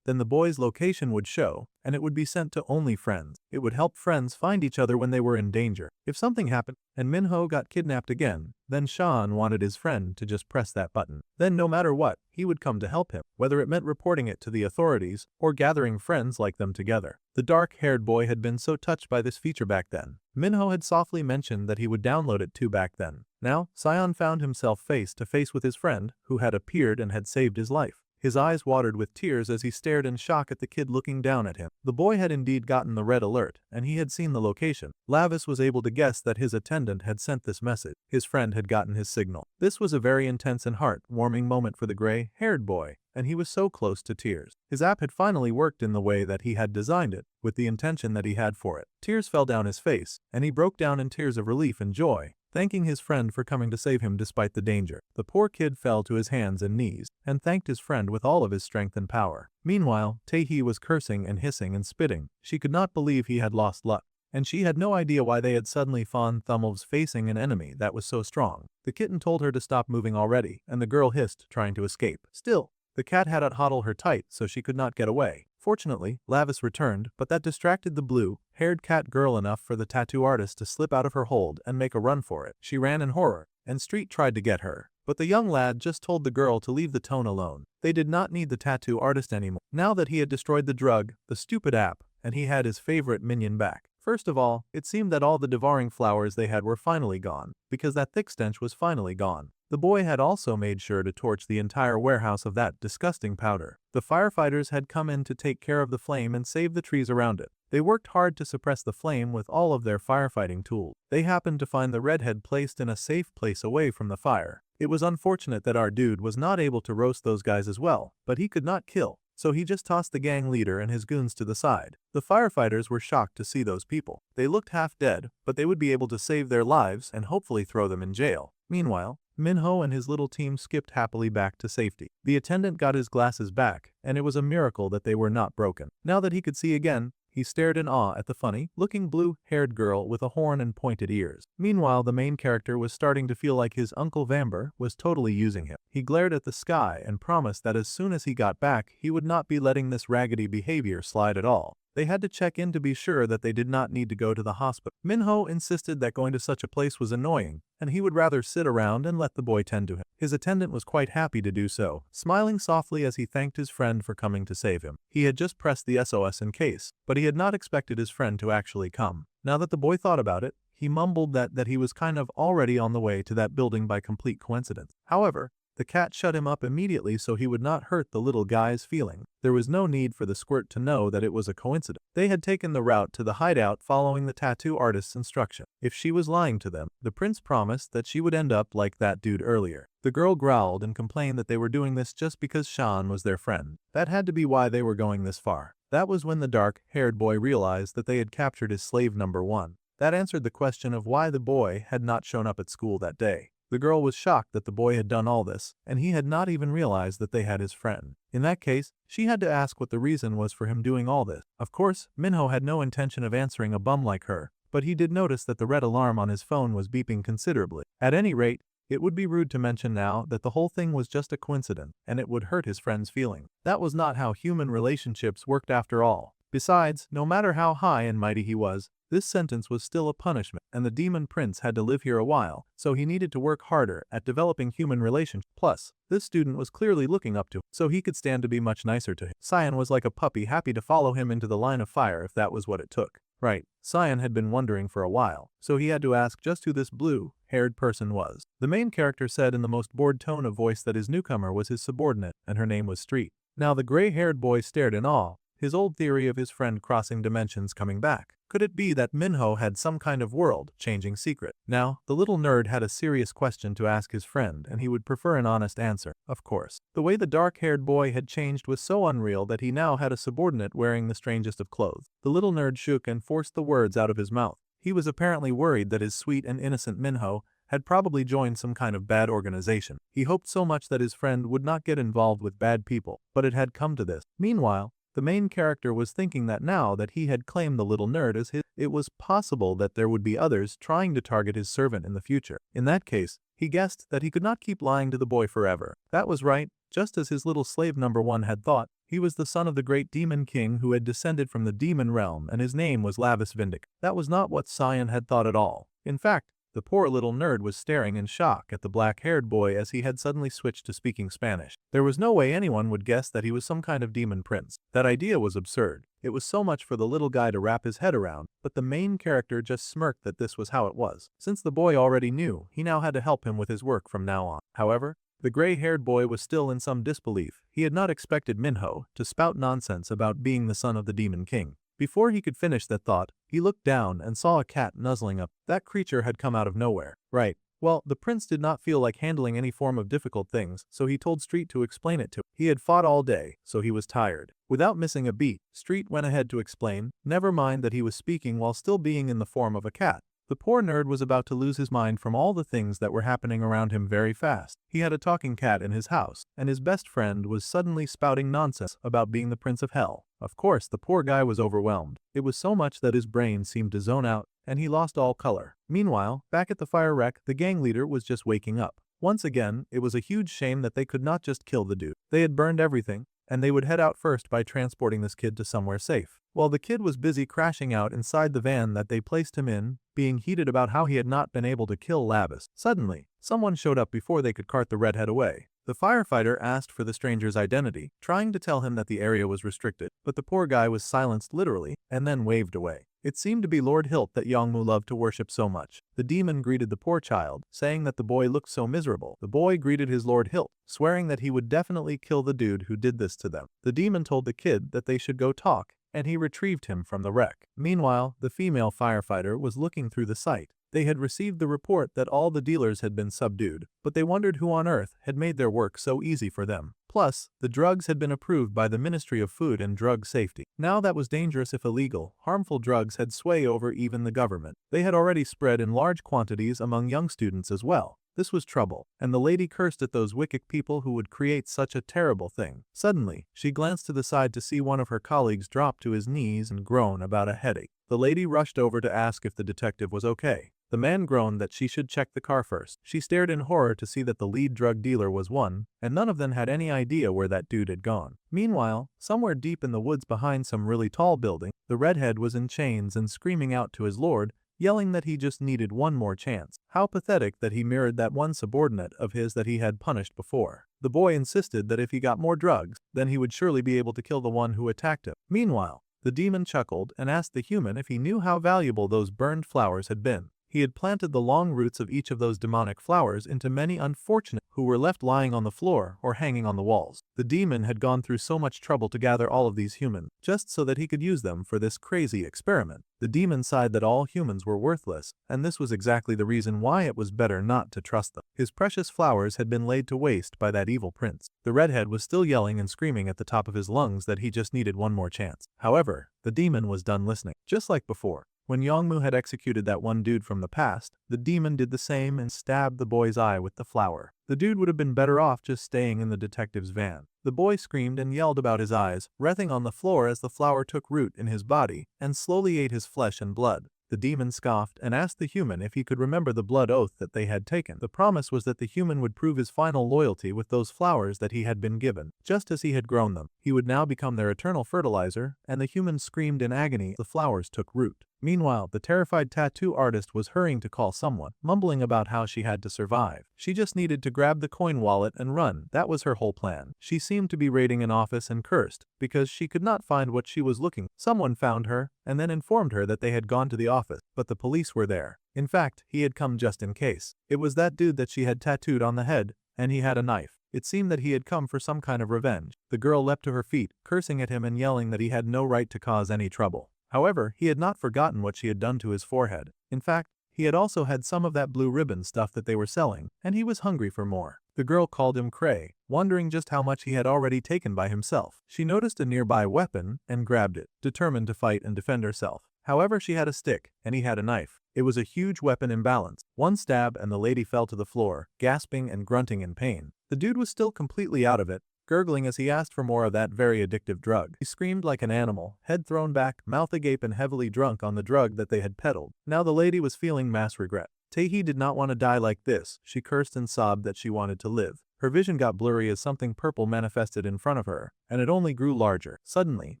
then the boy's location would show, and it would be sent to only friends. It would help friends find each other when they were in danger. If something happened, and Minho got kidnapped again, then Sean wanted his friend to just press that button. Then no matter what, he would come to help him, whether it meant reporting it to the authorities or gathering friends like them together. The dark-haired boy had been so touched by this feature back then. Minho had softly mentioned that he would download it too back then. Now, Sion found himself face to face with his friend, who had appeared and had saved his life. His eyes watered with tears as he stared in shock at the kid looking down at him. The boy had indeed gotten the red alert, and he had seen the location. Lavis was able to guess that his attendant had sent this message. His friend had gotten his signal. This was a very intense and heart-warming moment for the gray-haired boy, and he was so close to tears. His app had finally worked in the way that he had designed it, with the intention that he had for it. Tears fell down his face, and he broke down in tears of relief and joy, thanking his friend for coming to save him despite the danger. The poor kid fell to his hands and knees, and thanked his friend with all of his strength and power. Meanwhile, Taehi was cursing and hissing and spitting. She could not believe he had lost luck, and she had no idea why they had suddenly found Thummelves facing an enemy that was so strong. The kitten told her to stop moving already, and the girl hissed, trying to escape. Still, the cat had to huddle her tight so she could not get away. Fortunately, Lavis returned, but that distracted the blue-haired cat girl enough for the tattoo artist to slip out of her hold and make a run for it. She ran in horror, and Street tried to get her, but the young lad just told the girl to leave the tone alone. They did not need the tattoo artist anymore, now that he had destroyed the drug, the stupid app, and he had his favorite minion back. First of all, it seemed that all the devouring flowers they had were finally gone, because that thick stench was finally gone. The boy had also made sure to torch the entire warehouse of that disgusting powder. The firefighters had come in to take care of the flame and save the trees around it. They worked hard to suppress the flame with all of their firefighting tools. They happened to find the redhead placed in a safe place away from the fire. It was unfortunate that our dude was not able to roast those guys as well, but he could not kill, so he just tossed the gang leader and his goons to the side. The firefighters were shocked to see those people. They looked half dead, but they would be able to save their lives and hopefully throw them in jail. Meanwhile, Minho and his little team skipped happily back to safety. The attendant got his glasses back, and it was a miracle that they were not broken. Now that he could see again, he stared in awe at the funny-looking blue-haired girl with a horn and pointed ears. Meanwhile, the main character was starting to feel like his Uncle Vamber was totally using him. He glared at the sky and promised that as soon as he got back, he would not be letting this raggedy behavior slide at all. They had to check in to be sure that they did not need to go to the hospital. Minho insisted that going to such a place was annoying, and he would rather sit around and let the boy tend to him. His attendant was quite happy to do so, smiling softly as he thanked his friend for coming to save him. He had just pressed the SOS in case, but he had not expected his friend to actually come. Now that the boy thought about it, He mumbled that he was kind of already on the way to that building by complete coincidence. However, the cat shut him up immediately so he would not hurt the little guy's feelings. There was no need for the squirt to know that it was a coincidence. They had taken the route to the hideout following the tattoo artist's instruction. If she was lying to them, the prince promised that she would end up like that dude earlier. The girl growled and complained that they were doing this just because Shan was their friend. That had to be why they were going this far. That was when the dark-haired boy realized that they had captured his slave number 1. That answered the question of why the boy had not shown up at school that day. The girl was shocked that the boy had done all this, and he had not even realized that they had his friend. In that case, she had to ask what the reason was for him doing all this. Of course, Minho had no intention of answering a bum like her, but he did notice that the red alarm on his phone was beeping considerably. At any rate, it would be rude to mention now that the whole thing was just a coincidence, and it would hurt his friend's feelings. That was not how human relationships worked after all. Besides, no matter how high and mighty he was, this sentence was still a punishment, and the demon prince had to live here a while, so he needed to work harder at developing human relations. Plus, this student was clearly looking up to him, so he could stand to be much nicer to him. Cyan was like a puppy, happy to follow him into the line of fire if that was what it took. Right, Cyan had been wondering for a while, so he had to ask just who this blue-haired person was. The main character said in the most bored tone of voice that his newcomer was his subordinate, and her name was Street. Now the gray-haired boy stared in awe, his old theory of his friend crossing dimensions coming back. Could it be that Minho had some kind of world-changing secret? Now, the little nerd had a serious question to ask his friend, and he would prefer an honest answer, of course. The way the dark-haired boy had changed was so unreal that he now had a subordinate wearing the strangest of clothes. The little nerd shook and forced the words out of his mouth. He was apparently worried that his sweet and innocent Minho had probably joined some kind of bad organization. He hoped so much that his friend would not get involved with bad people, but it had come to this. Meanwhile, the main character was thinking that now that he had claimed the little nerd as his, it was possible that there would be others trying to target his servant in the future. In that case, he guessed that he could not keep lying to the boy forever. That was right, just as his little slave number 1 had thought. He was the son of the great demon king who had descended from the demon realm, and his name was Lavis Vindic. That was not what Cyan had thought at all. In fact, the poor little nerd was staring in shock at the black-haired boy as he had suddenly switched to speaking Spanish. There was no way anyone would guess that he was some kind of demon prince. That idea was absurd. It was so much for the little guy to wrap his head around, but the main character just smirked that this was how it was. Since the boy already knew, he now had to help him with his work from now on. However, the gray-haired boy was still in some disbelief. He had not expected Minho to spout nonsense about being the son of the demon king. Before he could finish that thought, he looked down and saw a cat nuzzling up. That creature had come out of nowhere. Right. Well, the prince did not feel like handling any form of difficult things, so he told Street to explain it to him. He had fought all day, so he was tired. Without missing a beat, Street went ahead to explain, never mind that he was speaking while still being in the form of a cat. The poor nerd was about to lose his mind from all the things that were happening around him very fast. He had a talking cat in his house, and his best friend was suddenly spouting nonsense about being the Prince of Hell. Of course, the poor guy was overwhelmed. It was so much that his brain seemed to zone out, and he lost all color. Meanwhile, back at the fire wreck, the gang leader was just waking up. Once again, it was a huge shame that they could not just kill the dude. They had burned everything, and they would head out first by transporting this kid to somewhere safe. While the kid was busy crashing out inside the van that they placed him in, being heated about how he had not been able to kill Lavis, suddenly, someone showed up before they could cart the redhead away. The firefighter asked for the stranger's identity, trying to tell him that the area was restricted, but the poor guy was silenced literally, and then waved away. It seemed to be Lord Hilt that Yongmu loved to worship so much. The demon greeted the poor child, saying that the boy looked so miserable. The boy greeted his Lord Hilt, swearing that he would definitely kill the dude who did this to them. The demon told the kid that they should go talk, and he retrieved him from the wreck. Meanwhile, the female firefighter was looking through the site. They had received the report that all the dealers had been subdued, but they wondered who on earth had made their work so easy for them. Plus, the drugs had been approved by the Ministry of Food and Drug Safety. Now that was dangerous if illegal, harmful drugs had sway over even the government. They had already spread in large quantities among young students as well. This was trouble, and the lady cursed at those wicked people who would create such a terrible thing. Suddenly, she glanced to the side to see one of her colleagues drop to his knees and groan about a headache. The lady rushed over to ask if the detective was okay. The man groaned that she should check the car first. She stared in horror to see that the lead drug dealer was one, and none of them had any idea where that dude had gone. Meanwhile, somewhere deep in the woods behind some really tall building, the redhead was in chains and screaming out to his lord, yelling that he just needed one more chance. How pathetic that he mirrored that one subordinate of his that he had punished before. The boy insisted that if he got more drugs, then he would surely be able to kill the one who attacked him. Meanwhile, the demon chuckled and asked the human if he knew how valuable those burned flowers had been. He had planted the long roots of each of those demonic flowers into many unfortunate who were left lying on the floor or hanging on the walls. The demon had gone through so much trouble to gather all of these humans, just so that he could use them for this crazy experiment. The demon sighed that all humans were worthless, and this was exactly the reason why it was better not to trust them. His precious flowers had been laid to waste by that evil prince. The redhead was still yelling and screaming at the top of his lungs that he just needed one more chance. However, the demon was done listening. Just like before, when Yongmu had executed that one dude from the past, the demon did the same and stabbed the boy's eye with the flower. The dude would have been better off just staying in the detective's van. The boy screamed and yelled about his eyes, writhing on the floor as the flower took root in his body and slowly ate his flesh and blood. The demon scoffed and asked the human if he could remember the blood oath that they had taken. The promise was that the human would prove his final loyalty with those flowers that he had been given, just as he had grown them. He would now become their eternal fertilizer, and the human screamed in agony as the flowers took root. Meanwhile, the terrified tattoo artist was hurrying to call someone, mumbling about how she had to survive. She just needed to grab the coin wallet and run. That was her whole plan. She seemed to be raiding an office and cursed because she could not find what she was looking for. Someone found her and then informed her that they had gone to the office, but the police were there. In fact, he had come just in case. It was that dude that she had tattooed on the head, and he had a knife. It seemed that he had come for some kind of revenge. The girl leapt to her feet, cursing at him and yelling that he had no right to cause any trouble. However, he had not forgotten what she had done to his forehead. In fact, he had also had some of that blue ribbon stuff that they were selling, and he was hungry for more. The girl called him Cray, wondering just how much he had already taken by himself. She noticed a nearby weapon and grabbed it, determined to fight and defend herself. However, she had a stick, and he had a knife. It was a huge weapon imbalance. One stab and the lady fell to the floor, gasping and grunting in pain. The dude was still completely out of it, gurgling as he asked for more of that very addictive drug. He screamed like an animal, head thrown back, mouth agape and heavily drunk on the drug that they had peddled. Now the lady was feeling mass regret. Taehi did not want to die like this. She cursed and sobbed that she wanted to live. Her vision got blurry as something purple manifested in front of her, and it only grew larger. Suddenly,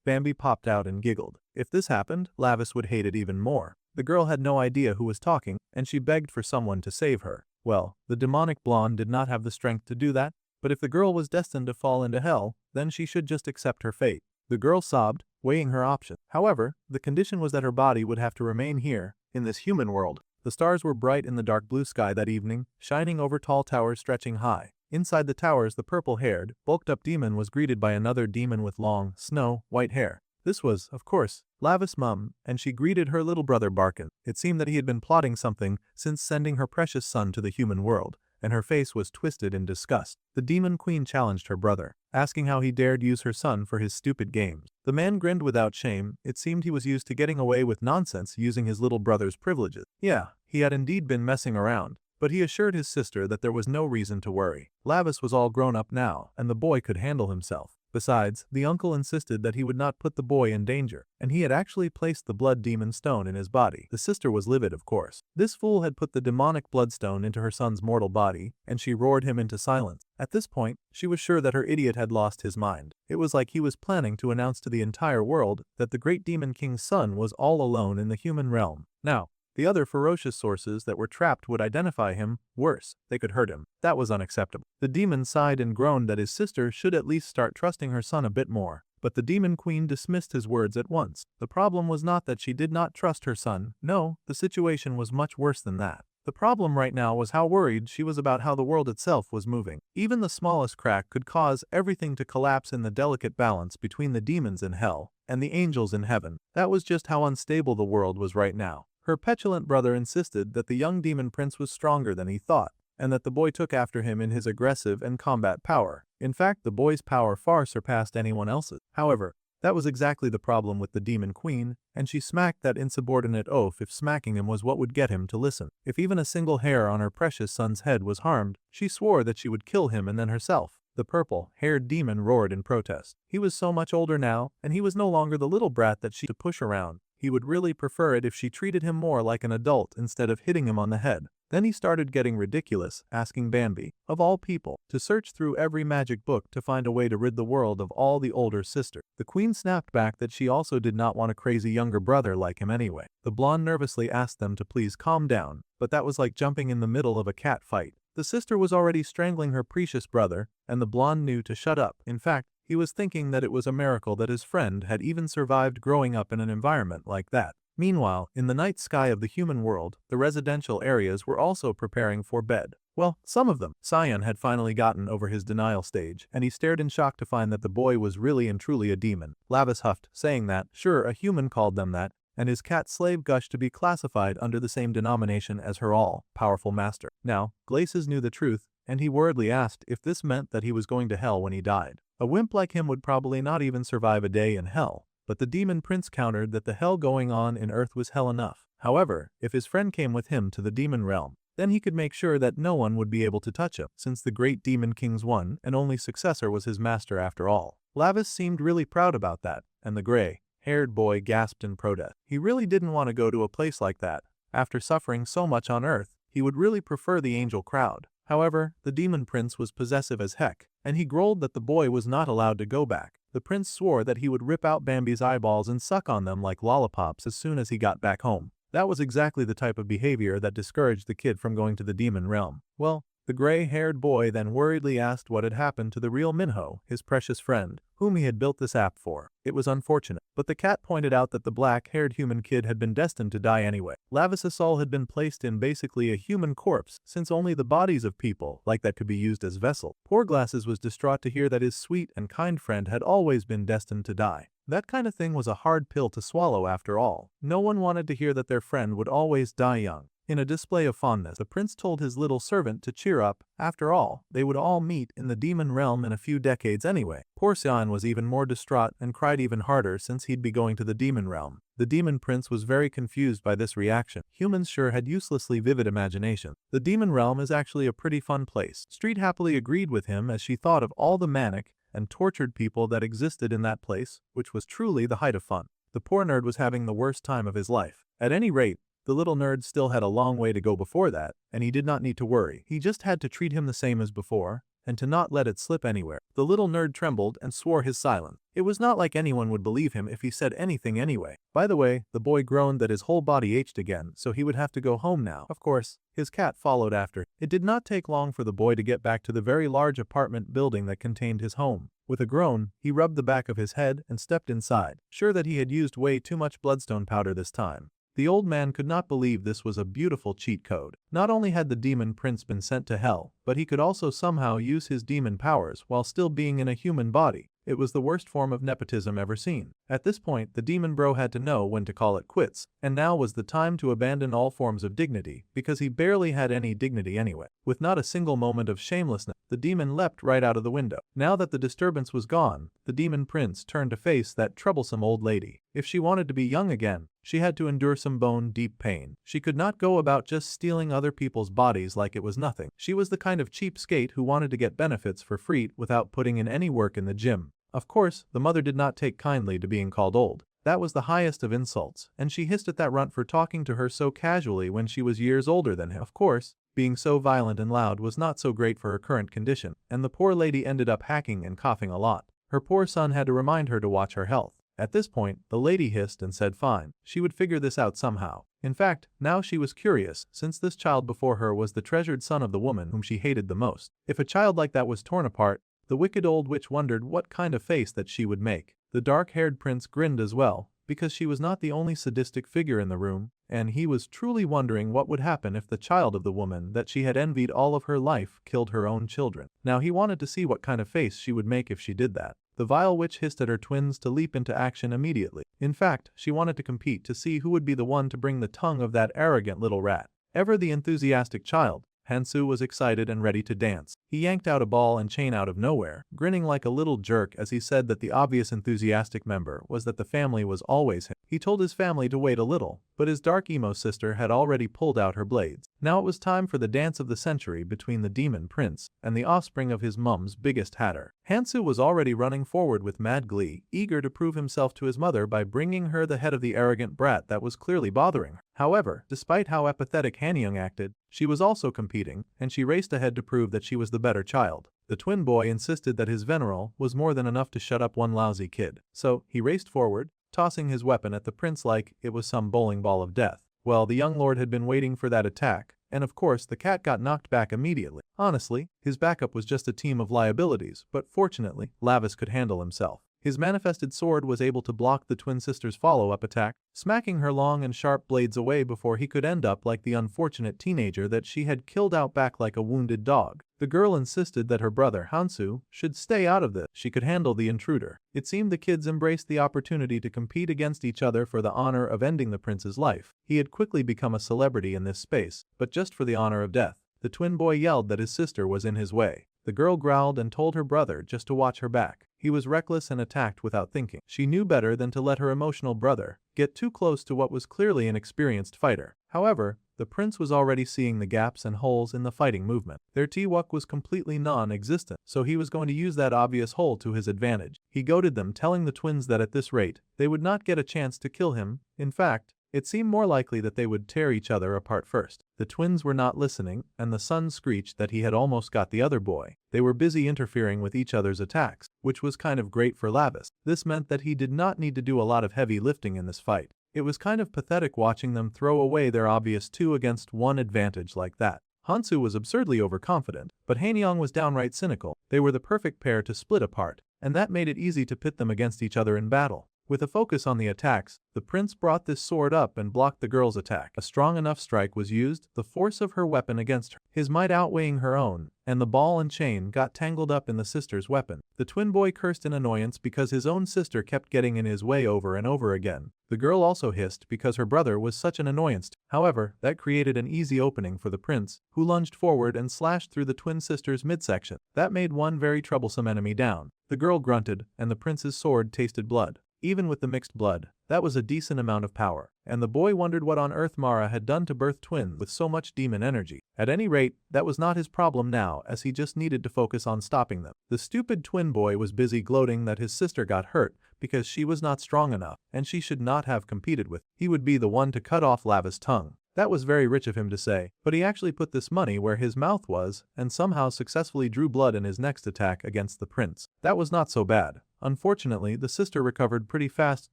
Bambi popped out and giggled. If this happened, Lavis would hate it even more. The girl had no idea who was talking, and she begged for someone to save her. Well, the demonic blonde did not have the strength to do that, but if the girl was destined to fall into hell, then she should just accept her fate. The girl sobbed, weighing her options. However, the condition was that her body would have to remain here, in this human world. The stars were bright in the dark blue sky that evening, shining over tall towers stretching high. Inside the towers, the purple-haired, bulked-up demon was greeted by another demon with long, snow-white hair. This was, of course, Lavis' mum, and she greeted her little brother Barkin. It seemed that he had been plotting something since sending her precious son to the human world, and her face was twisted in disgust. The demon queen challenged her brother, asking how he dared use her son for his stupid games. The man grinned without shame. It seemed he was used to getting away with nonsense using his little brother's privileges. Yeah, he had indeed been messing around, but he assured his sister that there was no reason to worry. Lavis was all grown up now, and the boy could handle himself. Besides, the uncle insisted that he would not put the boy in danger, and he had actually placed the blood demon stone in his body. The sister was livid, of course. This fool had put the demonic bloodstone into her son's mortal body, and she roared him into silence. At this point, she was sure that her idiot had lost his mind. It was like he was planning to announce to the entire world that the great demon king's son was all alone in the human realm. Now, the other ferocious sources that were trapped would identify him. Worse, they could hurt him. That was unacceptable. The demon sighed and groaned that his sister should at least start trusting her son a bit more. But the demon queen dismissed his words at once. The problem was not that she did not trust her son. No, the situation was much worse than that. The problem right now was how worried she was about how the world itself was moving. Even the smallest crack could cause everything to collapse in the delicate balance between the demons in hell and the angels in heaven. That was just how unstable the world was right now. Her petulant brother insisted that the young demon prince was stronger than he thought, and that the boy took after him in his aggressive and combat power. In fact, the boy's power far surpassed anyone else's. However, that was exactly the problem with the demon queen, and she smacked that insubordinate oaf if smacking him was what would get him to listen. If even a single hair on her precious son's head was harmed, she swore that she would kill him and then herself. The purple-haired demon roared in protest. He was so much older now, and he was no longer the little brat that she could push around. He would really prefer it if she treated him more like an adult instead of hitting him on the head. Then he started getting ridiculous, asking Bambi, of all people, to search through every magic book to find a way to rid the world of all the older sisters. The queen snapped back that she also did not want a crazy younger brother like him anyway. The blonde nervously asked them to please calm down, but that was like jumping in the middle of a cat fight. The sister was already strangling her precious brother, and the blonde knew to shut up. In fact, he was thinking that it was a miracle that his friend had even survived growing up in an environment like that. Meanwhile, in the night sky of the human world, the residential areas were also preparing for bed. Well, some of them. Sion had finally gotten over his denial stage, and he stared in shock to find that the boy was really and truly a demon. Lavis huffed, saying that, sure, a human called them that, and his cat slave gushed to be classified under the same denomination as her all-powerful master. Now, Glaces knew the truth, and he worriedly asked if this meant that he was going to hell when he died. A wimp like him would probably not even survive a day in hell, but the demon prince countered that the hell going on in Earth was hell enough. However, if his friend came with him to the demon realm, then he could make sure that no one would be able to touch him, since the great demon king's one and only successor was his master after all. Lavis seemed really proud about that, and the gray-haired boy gasped in protest. He really didn't want to go to a place like that. After suffering so much on Earth, he would really prefer the angel crowd. However, the demon prince was possessive as heck, and he growled that the boy was not allowed to go back. The prince swore that he would rip out Bambi's eyeballs and suck on them like lollipops as soon as he got back home. That was exactly the type of behavior that discouraged the kid from going to the demon realm. Well, the gray-haired boy then worriedly asked what had happened to the real Minho, his precious friend, whom he had built this app for. It was unfortunate, but the cat pointed out that the black-haired human kid had been destined to die anyway. Lavis's soul had been placed in basically a human corpse, since only the bodies of people like that could be used as vessel. Poor Glasses was distraught to hear that his sweet and kind friend had always been destined to die. That kind of thing was a hard pill to swallow after all. No one wanted to hear that their friend would always die young. In a display of fondness, the prince told his little servant to cheer up. After all, they would all meet in the demon realm in a few decades anyway. Poor Sion was even more distraught and cried even harder since he'd be going to the demon realm. The demon prince was very confused by this reaction. Humans sure had uselessly vivid imagination. The demon realm is actually a pretty fun place. Street happily agreed with him as she thought of all the manic and tortured people that existed in that place, which was truly the height of fun. The poor nerd was having the worst time of his life. At any rate, the little nerd still had a long way to go before that, and he did not need to worry. He just had to treat him the same as before, and to not let it slip anywhere. The little nerd trembled and swore his silence. It was not like anyone would believe him if he said anything anyway. By the way, the boy groaned that his whole body ached again, so he would have to go home now. Of course, his cat followed after. It did not take long for the boy to get back to the very large apartment building that contained his home. With a groan, he rubbed the back of his head and stepped inside, sure that he had used way too much bloodstone powder this time. The old man could not believe this was a beautiful cheat code. Not only had the demon prince been sent to hell, but he could also somehow use his demon powers while still being in a human body. It was the worst form of nepotism ever seen. At this point, the demon bro had to know when to call it quits, and now was the time to abandon all forms of dignity, because he barely had any dignity anyway. With not a single moment of shamelessness, the demon leapt right out of the window. Now that the disturbance was gone, the demon prince turned to face that troublesome old lady. If she wanted to be young again, she had to endure some bone-deep pain. She could not go about just stealing other people's bodies like it was nothing. She was the kind of cheapskate who wanted to get benefits for free without putting in any work in the gym. Of course, the mother did not take kindly to being called old. That was the highest of insults, and she hissed at that runt for talking to her so casually when she was years older than him. Of course, being so violent and loud was not so great for her current condition, and the poor lady ended up hacking and coughing a lot. Her poor son had to remind her to watch her health. At this point, the lady hissed and said fine, she would figure this out somehow. In fact, now she was curious, since this child before her was the treasured son of the woman whom she hated the most. If a child like that was torn apart, the wicked old witch wondered what kind of face that she would make. The dark-haired prince grinned as well, because she was not the only sadistic figure in the room, and he was truly wondering what would happen if the child of the woman that she had envied all of her life killed her own children. Now he wanted to see what kind of face she would make if she did that. The vile witch hissed at her twins to leap into action immediately. In fact, she wanted to compete to see who would be the one to bring the tongue of that arrogant little rat. Ever the enthusiastic child, Hansu was excited and ready to dance. He yanked out a ball and chain out of nowhere, grinning like a little jerk as he said that the obvious enthusiastic member was that the family was always him. He told his family to wait a little, but his dark emo sister had already pulled out her blades. Now it was time for the dance of the century between the demon prince and the offspring of his mum's biggest hatter. Hansu was already running forward with mad glee, eager to prove himself to his mother by bringing her the head of the arrogant brat that was clearly bothering her. However, despite how apathetic Hanyoung acted, she was also competing, and she raced ahead to prove that she was the better child. The twin boy insisted that his veneral was more than enough to shut up one lousy kid. So, he raced forward, tossing his weapon at the prince like it was some bowling ball of death. Well, the young lord had been waiting for that attack, and of course the cat got knocked back immediately. Honestly, his backup was just a team of liabilities, but fortunately, Lavis could handle himself. His manifested sword was able to block the twin sister's follow-up attack, smacking her long and sharp blades away before he could end up like the unfortunate teenager that she had killed out back like a wounded dog. The girl insisted that her brother, Hansu, should stay out of this. She could handle the intruder. It seemed the kids embraced the opportunity to compete against each other for the honor of ending the prince's life. He had quickly become a celebrity in this space, but just for the honor of death. The twin boy yelled that his sister was in his way. The girl growled and told her brother just to watch her back. He was reckless and attacked without thinking. She knew better than to let her emotional brother get too close to what was clearly an experienced fighter. However, the prince was already seeing the gaps and holes in the fighting movement. Their teamwork was completely non-existent, so he was going to use that obvious hole to his advantage. He goaded them, telling the twins that at this rate, they would not get a chance to kill him. In fact, it seemed more likely that they would tear each other apart first. The twins were not listening, and the son screeched that he had almost got the other boy. They were busy interfering with each other's attacks, which was kind of great for Lavis. This meant that he did not need to do a lot of heavy lifting in this fight. It was kind of pathetic watching them throw away their obvious 2-against-1 advantage like that. Hansu was absurdly overconfident, but Hanyang was downright cynical. They were the perfect pair to split apart, and that made it easy to pit them against each other in battle. With a focus on the attacks, the prince brought this sword up and blocked the girl's attack. A strong enough strike was used, the force of her weapon against her, his might outweighing her own, and the ball and chain got tangled up in the sister's weapon. The twin boy cursed in annoyance because his own sister kept getting in his way over and over again. The girl also hissed because her brother was such an annoyance. However, that created an easy opening for the prince, who lunged forward and slashed through the twin sister's midsection. That made one very troublesome enemy down. The girl grunted, and the prince's sword tasted blood. Even with the mixed blood, that was a decent amount of power, and the boy wondered what on earth Mara had done to birth twins with so much demon energy. At any rate, that was not his problem now, as he just needed to focus on stopping them. The stupid twin boy was busy gloating that his sister got hurt because she was not strong enough, and she should not have competed with. He would be the one to cut off Lava's tongue. That was very rich of him to say, but he actually put this money where his mouth was and somehow successfully drew blood in his next attack against the prince. That was not so bad. Unfortunately, the sister recovered pretty fast,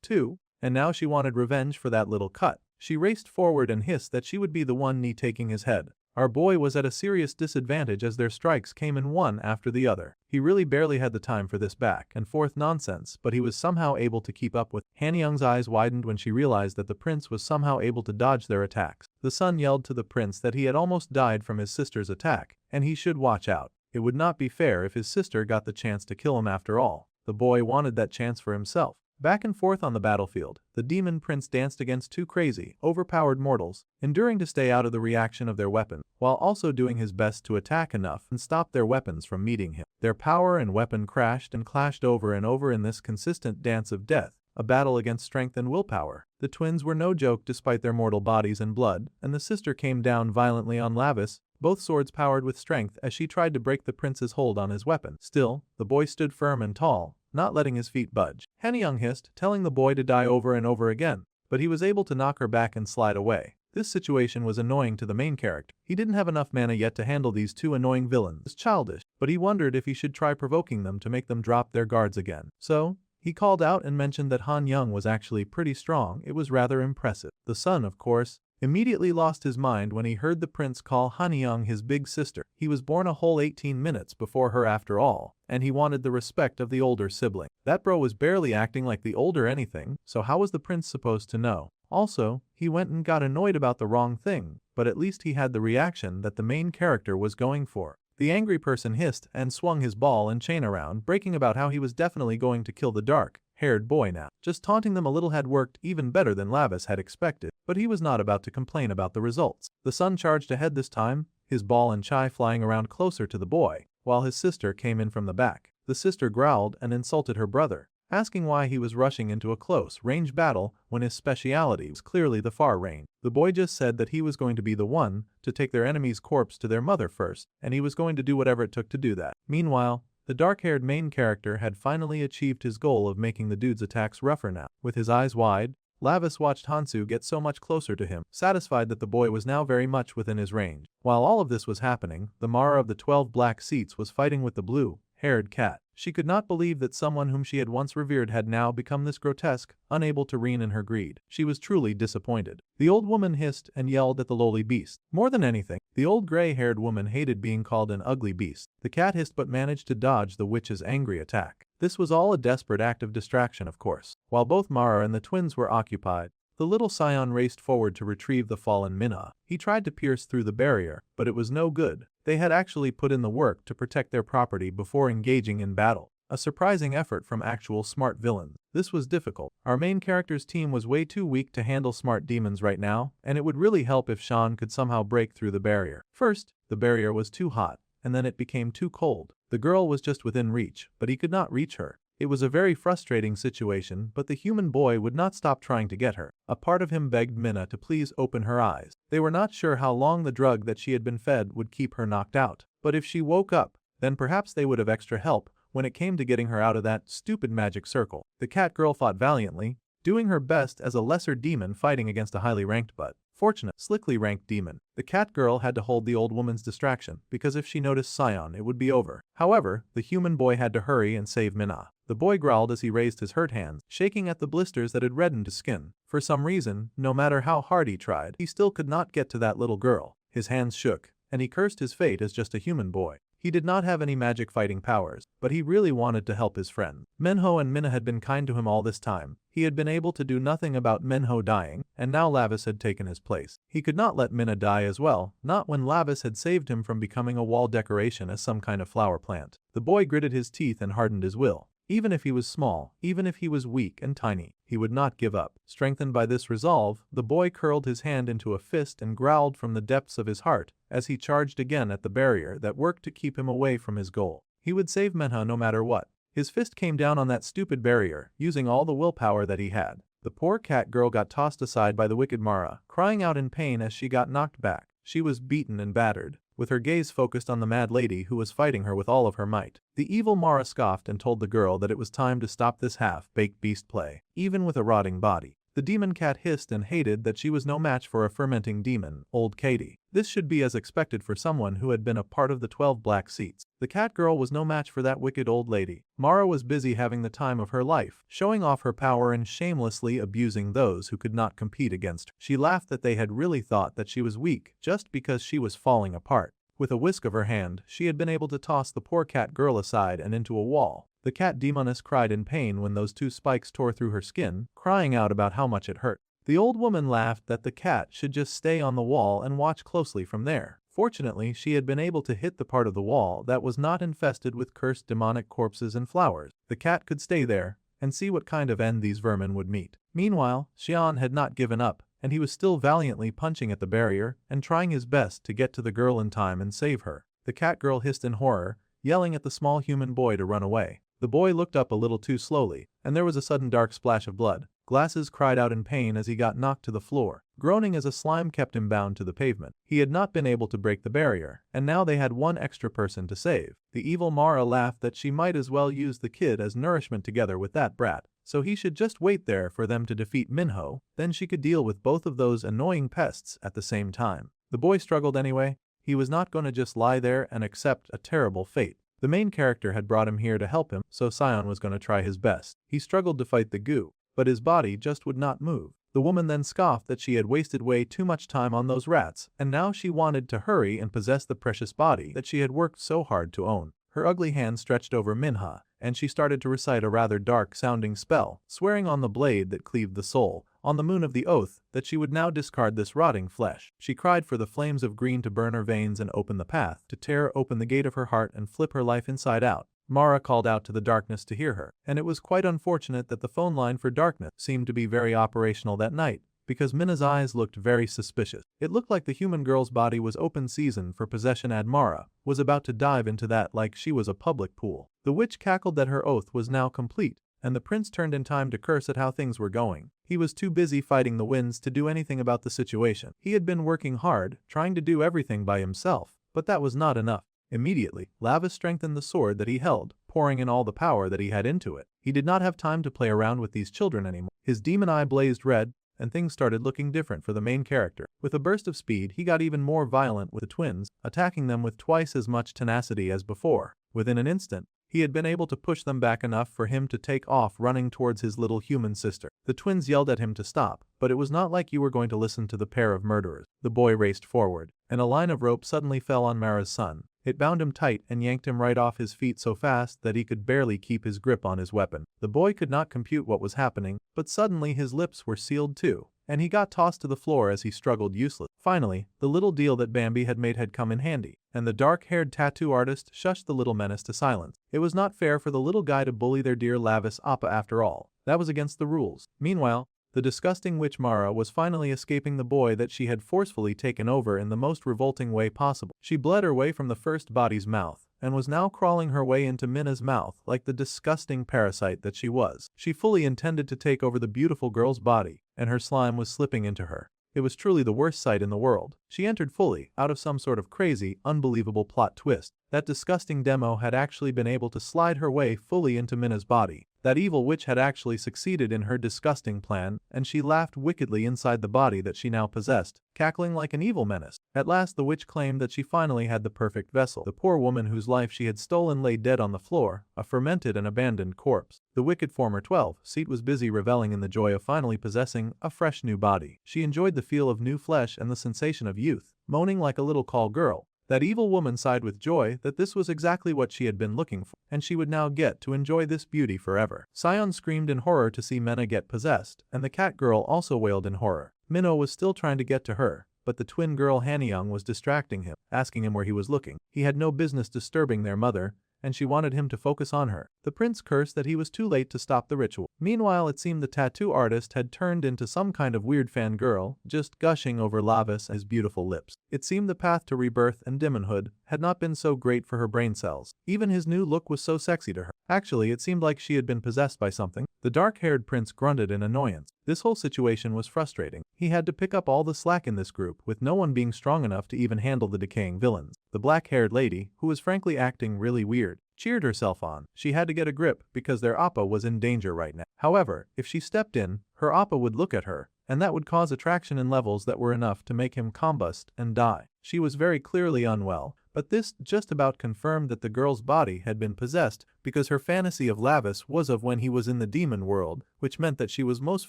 too, and now she wanted revenge for that little cut. She raced forward and hissed that she would be the one taking his head. Our boy was at a serious disadvantage as their strikes came in one after the other. He really barely had the time for this back and forth nonsense, but he was somehow able to keep up with. Hanyang's eyes widened when she realized that the prince was somehow able to dodge their attacks. The son yelled to the prince that he had almost died from his sister's attack, and he should watch out. It would not be fair if his sister got the chance to kill him after all. The boy wanted that chance for himself. Back and forth on the battlefield, the demon prince danced against two crazy, overpowered mortals, enduring to stay out of the reaction of their weapon, while also doing his best to attack enough and stop their weapons from meeting him. Their power and weapon crashed and clashed over and over in this consistent dance of death, a battle against strength and willpower. The twins were no joke despite their mortal bodies and blood, and the sister came down violently on Lavis, both swords powered with strength as she tried to break the prince's hold on his weapon. Still, the boy stood firm and tall, not letting his feet budge. Hanyang hissed, telling the boy to die over and over again, but he was able to knock her back and slide away. This situation was annoying to the main character. He didn't have enough mana yet to handle these two annoying villains. It was childish, but he wondered if he should try provoking them to make them drop their guards again. So, he called out and mentioned that Hanyang was actually pretty strong. It was rather impressive. The son, of course, immediately lost his mind when he heard the prince call Hanyang his big sister. He was born a whole 18 minutes before her after all, and he wanted the respect of the older sibling. That bro was barely acting like the older anything, so how was the prince supposed to know? Also, he went and got annoyed about the wrong thing, but at least he had the reaction that the main character was going for. The angry person hissed and swung his ball and chain around, bragging about how he was definitely going to kill the dark-haired boy now. Just taunting them a little had worked even better than Lavis had expected, but he was not about to complain about the results. The son charged ahead this time, his ball and chai flying around closer to the boy, while his sister came in from the back. The sister growled and insulted her brother, asking why he was rushing into a close-range battle when his speciality was clearly the far range. The boy just said that he was going to be the one to take their enemy's corpse to their mother first, and he was going to do whatever it took to do that. Meanwhile, the dark-haired main character had finally achieved his goal of making the dude's attacks rougher now. With his eyes wide, Lavis watched Hansu get so much closer to him, satisfied that the boy was now very much within his range. While all of this was happening, the Mara of the 12 black seats was fighting with the blue-haired cat. She could not believe that someone whom she had once revered had now become this grotesque, unable to rein in her greed. She was truly disappointed. The old woman hissed and yelled at the lowly beast. More than anything, the old gray-haired woman hated being called an ugly beast. The cat hissed but managed to dodge the witch's angry attack. This was all a desperate act of distraction, of course. While both Mara and the twins were occupied, the little scion raced forward to retrieve the fallen Minha. He tried to pierce through the barrier, but it was no good. They had actually put in the work to protect their property before engaging in battle. A surprising effort from actual smart villains. This was difficult. Our main character's team was way too weak to handle smart demons right now, and it would really help if Sean could somehow break through the barrier. First, the barrier was too hot, and then it became too cold. The girl was just within reach, but he could not reach her. It was a very frustrating situation, but the human boy would not stop trying to get her. A part of him begged Minna to please open her eyes. They were not sure how long the drug that she had been fed would keep her knocked out, but if she woke up, then perhaps they would have extra help when it came to getting her out of that stupid magic circle. The cat girl fought valiantly, doing her best as a lesser demon fighting against a highly ranked but fortunate, slickly ranked demon. The cat girl had to hold the old woman's distraction, because if she noticed Scion, it would be over. However, the human boy had to hurry and save Minna. The boy growled as he raised his hurt hands, shaking at the blisters that had reddened his skin. For some reason, no matter how hard he tried, he still could not get to that little girl. His hands shook, and he cursed his fate as just a human boy. He did not have any magic fighting powers, but he really wanted to help his friend. Menho and Minna had been kind to him all this time. He had been able to do nothing about Menho dying, and now Lavis had taken his place. He could not let Minna die as well, not when Lavis had saved him from becoming a wall decoration as some kind of flower plant. The boy gritted his teeth and hardened his will. Even if he was small, even if he was weak and tiny, he would not give up. Strengthened by this resolve, the boy curled his hand into a fist and growled from the depths of his heart as he charged again at the barrier that worked to keep him away from his goal. He would save Menha no matter what. His fist came down on that stupid barrier, using all the willpower that he had. The poor cat girl got tossed aside by the wicked Mara, crying out in pain as she got knocked back. She was beaten and battered, with her gaze focused on the mad lady who was fighting her with all of her might. The evil Mara scoffed and told the girl that it was time to stop this half-baked beast play, even with a rotting body. The demon cat hissed and hated that she was no match for a fermenting demon, old Katie. This should be as expected for someone who had been a part of the 12 black seats. The cat girl was no match for that wicked old lady. Mara was busy having the time of her life, showing off her power and shamelessly abusing those who could not compete against her. She laughed that they had really thought that she was weak just because she was falling apart. With a whisk of her hand, she had been able to toss the poor cat girl aside and into a wall. The cat demoness cried in pain when those two spikes tore through her skin, crying out about how much it hurt. The old woman laughed that the cat should just stay on the wall and watch closely from there. Fortunately, she had been able to hit the part of the wall that was not infested with cursed demonic corpses and flowers. The cat could stay there and see what kind of end these vermin would meet. Meanwhile, Xian had not given up, and he was still valiantly punching at the barrier and trying his best to get to the girl in time and save her. The cat girl hissed in horror, yelling at the small human boy to run away. The boy looked up a little too slowly, and there was a sudden dark splash of blood. Glasses cried out in pain as he got knocked to the floor, groaning as a slime kept him bound to the pavement. He had not been able to break the barrier, and now they had one extra person to save. The evil Mara laughed that she might as well use the kid as nourishment together with that brat, so he should just wait there for them to defeat Minho, then she could deal with both of those annoying pests at the same time. The boy struggled anyway. He was not going to just lie there and accept a terrible fate. The main character had brought him here to help him, so Sion was going to try his best. He struggled to fight the goo, but his body just would not move. The woman then scoffed that she had wasted way too much time on those rats, and now she wanted to hurry and possess the precious body that she had worked so hard to own. Her ugly hand stretched over Minha, and she started to recite a rather dark-sounding spell, swearing on the blade that cleaved the soul, on the moon of the oath, that she would now discard this rotting flesh. She cried for the flames of green to burn her veins and open the path, to tear open the gate of her heart and flip her life inside out. Mara called out to the darkness to hear her, and it was quite unfortunate that the phone line for darkness seemed to be very operational that night, because Minna's eyes looked very suspicious. It looked like the human girl's body was open season for possession, and Mara was about to dive into that like she was a public pool. The witch cackled that her oath was now complete, and the prince turned in time to curse at how things were going. He was too busy fighting the winds to do anything about the situation. He had been working hard, trying to do everything by himself, but that was not enough. Immediately, Lavis strengthened the sword that he held, pouring in all the power that he had into it. He did not have time to play around with these children anymore. His demon eye blazed red, and things started looking different for the main character. With a burst of speed, he got even more violent with the twins, attacking them with twice as much tenacity as before. Within an instant, he had been able to push them back enough for him to take off running towards his little human sister. The twins yelled at him to stop, but it was not like you were going to listen to the pair of murderers. The boy raced forward, and a line of rope suddenly fell on Mara's son. It bound him tight and yanked him right off his feet so fast that he could barely keep his grip on his weapon. The boy could not compute what was happening, but suddenly his lips were sealed too, and he got tossed to the floor as he struggled useless. Finally, the little deal that Bambi had made had come in handy, and the dark-haired tattoo artist shushed the little menace to silence. It was not fair for the little guy to bully their dear Lavis Appa after all. That was against the rules. Meanwhile, the disgusting witch Mara was finally escaping the boy that she had forcefully taken over in the most revolting way possible. She bled her way from the first body's mouth and was now crawling her way into Minna's mouth like the disgusting parasite that she was. She fully intended to take over the beautiful girl's body, and her slime was slipping into her. It was truly the worst sight in the world. She entered fully, out of some sort of crazy, unbelievable plot twist. That disgusting demo had actually been able to slide her way fully into Minna's body. That evil witch had actually succeeded in her disgusting plan, and she laughed wickedly inside the body that she now possessed, cackling like an evil menace. At last the witch claimed that she finally had the perfect vessel. The poor woman whose life she had stolen lay dead on the floor, a fermented and abandoned corpse. The wicked former 12-seat was busy reveling in the joy of finally possessing a fresh new body. She enjoyed the feel of new flesh and the sensation of youth, moaning like a little call girl. That evil woman sighed with joy that this was exactly what she had been looking for, and she would now get to enjoy this beauty forever. Sion screamed in horror to see Minna get possessed, and the cat girl also wailed in horror. Minna was still trying to get to her, but the twin girl Hanyang was distracting him, asking him where he was looking. He had no business disturbing their mother, and she wanted him to focus on her. The prince cursed that he was too late to stop the ritual. Meanwhile, it seemed the tattoo artist had turned into some kind of weird fangirl, just gushing over Lavis and his beautiful lips. It seemed the path to rebirth and demonhood had not been so great for her brain cells. Even his new look was so sexy to her. Actually, it seemed like she had been possessed by something. The dark-haired prince grunted in annoyance. This whole situation was frustrating. He had to pick up all the slack in this group, with no one being strong enough to even handle the decaying villains. The black-haired lady, who was frankly acting really weird, cheered herself on. She had to get a grip because their Appa was in danger right now. However, if she stepped in, her Appa would look at her, and that would cause attraction in levels that were enough to make him combust and die. She was very clearly unwell, but this just about confirmed that the girl's body had been possessed because her fantasy of Lavis was of when he was in the demon world, which meant that she was most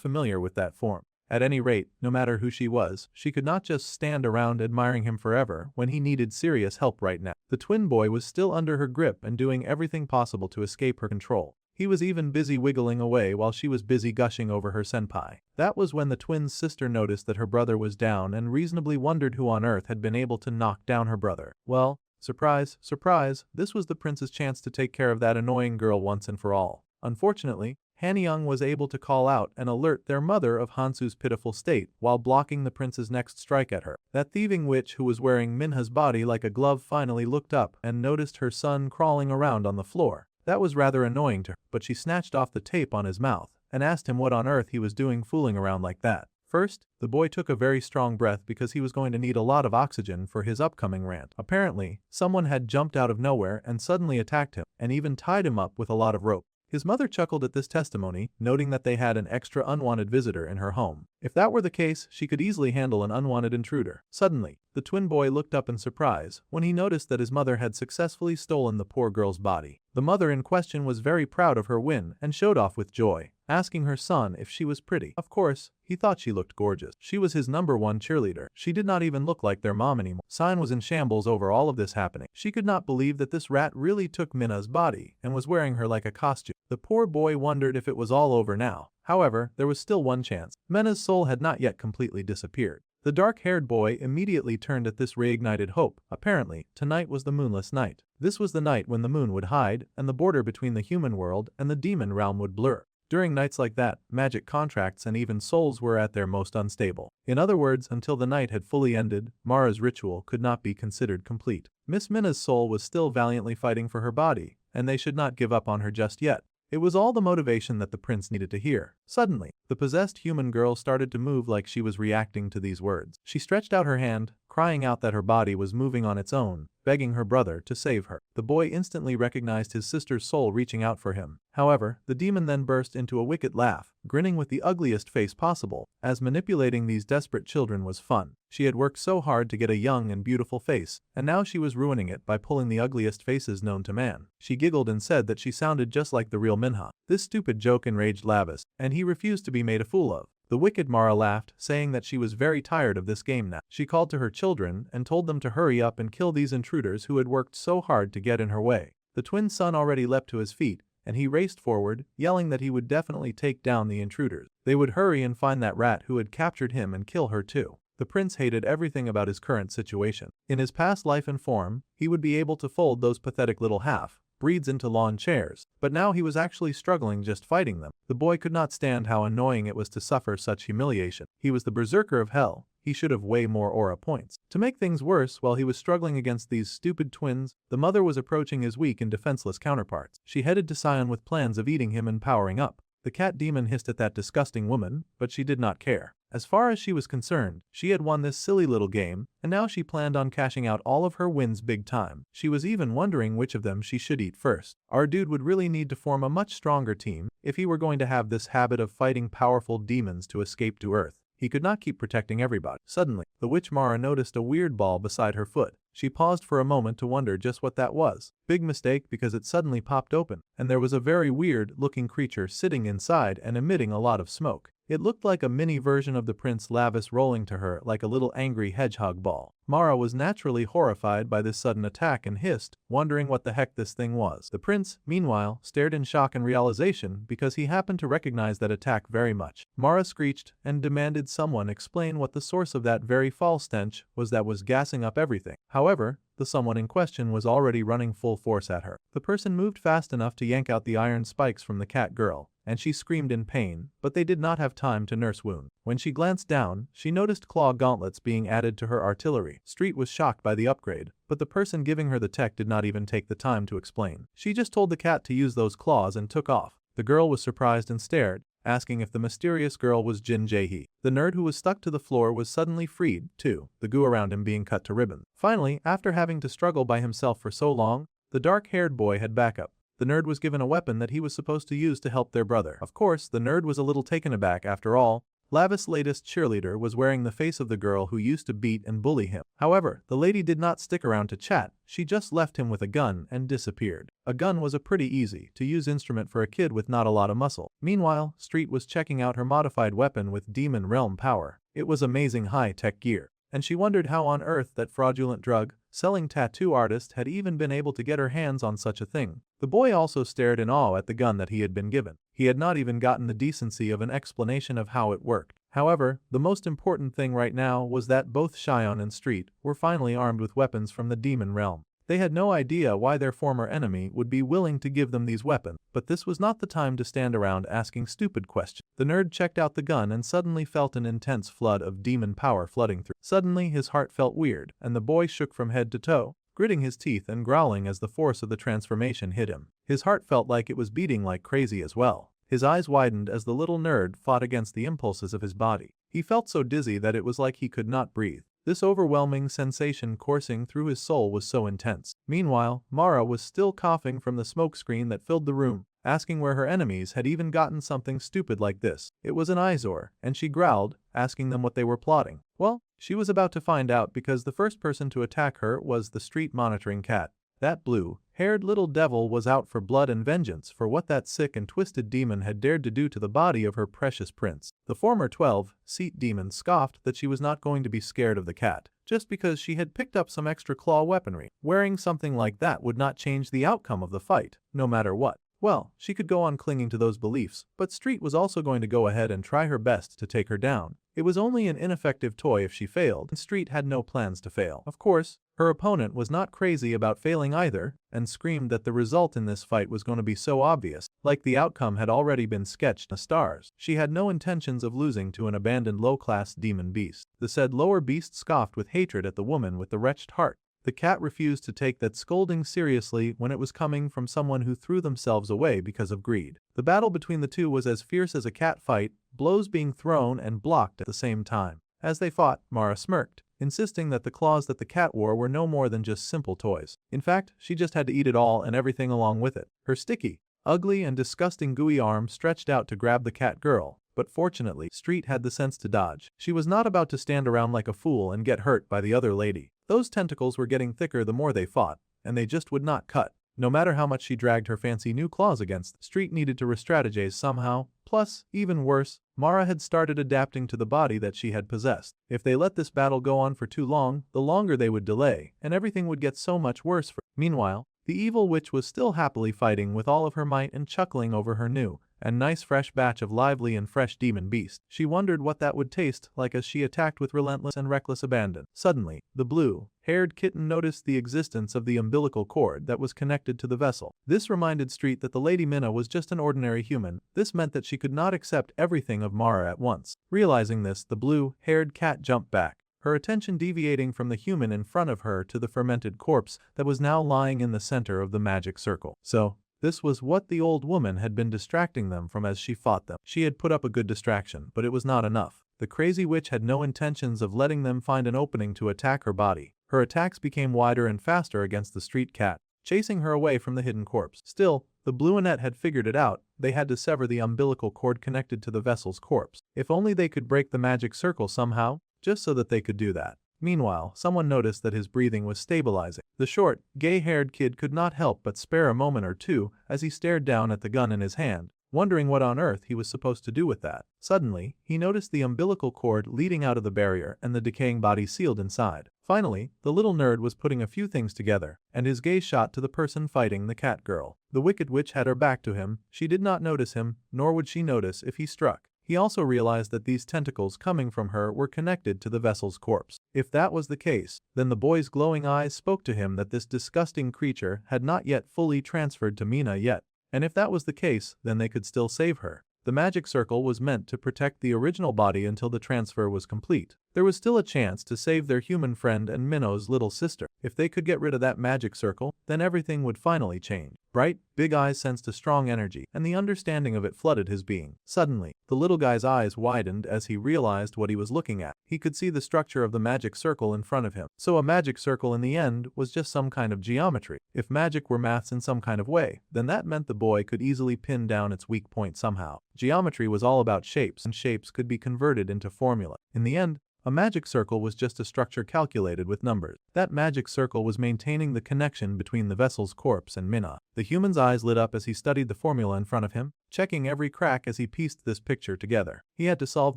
familiar with that form. At any rate, no matter who she was, she could not just stand around admiring him forever when he needed serious help right now. The twin boy was still under her grip and doing everything possible to escape her control. He was even busy wiggling away while she was busy gushing over her senpai. That was when the twin's sister noticed that her brother was down and reasonably wondered who on earth had been able to knock down her brother. Well, surprise, surprise, this was the prince's chance to take care of that annoying girl once and for all. Unfortunately, Hanyang was able to call out and alert their mother of Hansu's pitiful state while blocking the prince's next strike at her. That thieving witch who was wearing Minha's body like a glove finally looked up and noticed her son crawling around on the floor. That was rather annoying to her, but she snatched off the tape on his mouth and asked him what on earth he was doing fooling around like that. First, the boy took a very strong breath because he was going to need a lot of oxygen for his upcoming rant. Apparently, someone had jumped out of nowhere and suddenly attacked him and even tied him up with a lot of rope. His mother chuckled at this testimony, noting that they had an extra unwanted visitor in her home. If that were the case, she could easily handle an unwanted intruder. Suddenly, the twin boy looked up in surprise when he noticed that his mother had successfully stolen the poor girl's body. The mother in question was very proud of her win and showed off with joy, asking her son if she was pretty. Of course, he thought she looked gorgeous. She was his #1 cheerleader. She did not even look like their mom anymore. Sion was in shambles over all of this happening. She could not believe that this rat really took Minna's body and was wearing her like a costume. The poor boy wondered if it was all over now. However, there was still one chance. Minna's soul had not yet completely disappeared. The dark-haired boy immediately turned at this reignited hope. Apparently, tonight was the moonless night. This was the night when the moon would hide and the border between the human world and the demon realm would blur. During nights like that, magic contracts and even souls were at their most unstable. In other words, until the night had fully ended, Mara's ritual could not be considered complete. Miss Minna's soul was still valiantly fighting for her body, and they should not give up on her just yet. It was all the motivation that the prince needed to hear. Suddenly, the possessed human girl started to move like she was reacting to these words. She stretched out her hand, crying out that her body was moving on its own, begging her brother to save her. The boy instantly recognized his sister's soul reaching out for him. However, the demon then burst into a wicked laugh, grinning with the ugliest face possible, as manipulating these desperate children was fun. She had worked so hard to get a young and beautiful face, and now she was ruining it by pulling the ugliest faces known to man. She giggled and said that she sounded just like the real Minhwa. This stupid joke enraged Lavis, and he refused to be made a fool of. The wicked Mara laughed, saying that she was very tired of this game now. She called to her children and told them to hurry up and kill these intruders who had worked so hard to get in her way. The twin son already leapt to his feet, and he raced forward, yelling that he would definitely take down the intruders. They would hurry and find that rat who had captured him and kill her too. The prince hated everything about his current situation. In his past life and form, he would be able to fold those pathetic little half-breeds into lawn chairs, but now he was actually struggling just fighting them. The boy could not stand how annoying it was to suffer such humiliation. He was the berserker of hell. He should have way more aura points. To make things worse, while he was struggling against these stupid twins, the mother was approaching his weak and defenseless counterparts. She headed to Sion with plans of eating him and powering up. The cat demon hissed at that disgusting woman, but she did not care. As far as she was concerned, she had won this silly little game, and now she planned on cashing out all of her wins big time. She was even wondering which of them she should eat first. Our dude would really need to form a much stronger team if he were going to have this habit of fighting powerful demons to escape to Earth. He could not keep protecting everybody. Suddenly, the witch Mara noticed a weird ball beside her foot. She paused for a moment to wonder just what that was. Big mistake, because it suddenly popped open, and there was a very weird-looking creature sitting inside and emitting a lot of smoke. It looked like a mini version of the Prince Lavis rolling to her like a little angry hedgehog ball. Mara was naturally horrified by this sudden attack and hissed, wondering what the heck this thing was. The prince, meanwhile, stared in shock and realization because he happened to recognize that attack very much. Mara screeched and demanded someone explain what the source of that very foul stench was that was gassing up everything. However, the someone in question was already running full force at her. The person moved fast enough to yank out the iron spikes from the cat girl, and she screamed in pain, but they did not have time to nurse wound. When she glanced down, she noticed claw gauntlets being added to her artillery. Street was shocked by the upgrade, but the person giving her the tech did not even take the time to explain. She just told the cat to use those claws and took off. The girl was surprised and stared, asking if the mysterious girl was Jin Jae-hee. The nerd who was stuck to the floor was suddenly freed, too, the goo around him being cut to ribbons. Finally, after having to struggle by himself for so long, the dark-haired boy had backup. The nerd was given a weapon that he was supposed to use to help their brother. Of course, the nerd was a little taken aback. After all, Lavis' latest cheerleader was wearing the face of the girl who used to beat and bully him. However, the lady did not stick around to chat. She just left him with a gun and disappeared. A gun was a pretty easy to use instrument for a kid with not a lot of muscle. Meanwhile, Street was checking out her modified weapon with demon realm power. It was amazing high-tech gear, and she wondered how on earth that fraudulent drug-selling tattoo artist had even been able to get her hands on such a thing. The boy also stared in awe at the gun that he had been given. He had not even gotten the decency of an explanation of how it worked. However, the most important thing right now was that both Shion and Street were finally armed with weapons from the demon realm. They had no idea why their former enemy would be willing to give them these weapons, but this was not the time to stand around asking stupid questions. The nerd checked out the gun and suddenly felt an intense flood of demon power flooding through. Suddenly his heart felt weird, and the boy shook from head to toe, gritting his teeth and growling as the force of the transformation hit him. His heart felt like it was beating like crazy as well. His eyes widened as the little nerd fought against the impulses of his body. He felt so dizzy that it was like he could not breathe. This overwhelming sensation coursing through his soul was so intense. Meanwhile, Mara was still coughing from the smoke screen that filled the room, asking where her enemies had even gotten something stupid like this. It was an eyesore, and she growled, asking them what they were plotting. Well, she was about to find out because the first person to attack her was the street monitoring cat. That blue-haired little devil was out for blood and vengeance for what that sick and twisted demon had dared to do to the body of her precious prince. The former 12-seat demon scoffed that she was not going to be scared of the cat, just because she had picked up some extra claw weaponry. Wearing something like that would not change the outcome of the fight, no matter what. Well, she could go on clinging to those beliefs, but Street was also going to go ahead and try her best to take her down. It was only an ineffective toy if she failed, and Street had no plans to fail. Of course, her opponent was not crazy about failing either, and screamed that the result in this fight was going to be so obvious, like the outcome had already been sketched in the stars. She had no intentions of losing to an abandoned low-class demon beast. The said lower beast scoffed with hatred at the woman with the wretched heart. The cat refused to take that scolding seriously when it was coming from someone who threw themselves away because of greed. The battle between the two was as fierce as a cat fight, blows being thrown and blocked at the same time. As they fought, Mara smirked, insisting that the claws that the cat wore were no more than just simple toys. In fact, she just had to eat it all and everything along with it. Her sticky, ugly and disgusting gooey arm stretched out to grab the cat girl, but fortunately, Street had the sense to dodge. She was not about to stand around like a fool and get hurt by the other lady. Those tentacles were getting thicker the more they fought, and they just would not cut. No matter how much she dragged her fancy new claws against, Street needed to re-strategize somehow. Plus, even worse, Mara had started adapting to the body that she had possessed. If they let this battle go on for too long, the longer they would delay, and everything would get so much worse for. Meanwhile, the evil witch was still happily fighting with all of her might and chuckling over her new and nice fresh batch of lively and fresh demon beasts. She wondered what that would taste like as she attacked with relentless and reckless abandon. Suddenly, the blue-haired kitten noticed the existence of the umbilical cord that was connected to the vessel. This reminded Street that the Lady Minna was just an ordinary human. This meant that she could not accept everything of Mara at once. Realizing this, the blue-haired cat jumped back, her attention deviating from the human in front of her to the fermented corpse that was now lying in the center of the magic circle. So, this was what the old woman had been distracting them from as she fought them. She had put up a good distraction, but it was not enough. The crazy witch had no intentions of letting them find an opening to attack her body. Her attacks became wider and faster against the street cat, chasing her away from the hidden corpse. Still, the Blueannette had figured it out. They had to sever the umbilical cord connected to the vessel's corpse. If only they could break the magic circle somehow, just so that they could do that. Meanwhile, someone noticed that his breathing was stabilizing. The short, gay-haired kid could not help but spare a moment or two as he stared down at the gun in his hand, wondering what on earth he was supposed to do with that. Suddenly, he noticed the umbilical cord leading out of the barrier and the decaying body sealed inside. Finally, the little nerd was putting a few things together, and his gaze shot to the person fighting the cat girl. The wicked witch had her back to him. She did not notice him, nor would she notice if he struck. He also realized that these tentacles coming from her were connected to the vessel's corpse. If that was the case, then the boy's glowing eyes spoke to him that this disgusting creature had not yet fully transferred to Mina yet. And if that was the case, then they could still save her. The magic circle was meant to protect the original body until the transfer was complete. There was still a chance to save their human friend and Minno's little sister. If they could get rid of that magic circle, then everything would finally change. Bright, big eyes sensed a strong energy, and the understanding of it flooded his being. Suddenly, the little guy's eyes widened as he realized what he was looking at. He could see the structure of the magic circle in front of him. So a magic circle in the end was just some kind of geometry. If magic were maths in some kind of way, then that meant the boy could easily pin down its weak point somehow. Geometry was all about shapes, and shapes could be converted into formula. In the end, a magic circle was just a structure calculated with numbers. That magic circle was maintaining the connection between the vessel's corpse and Minna. The human's eyes lit up as he studied the formula in front of him, checking every crack as he pieced this picture together. He had to solve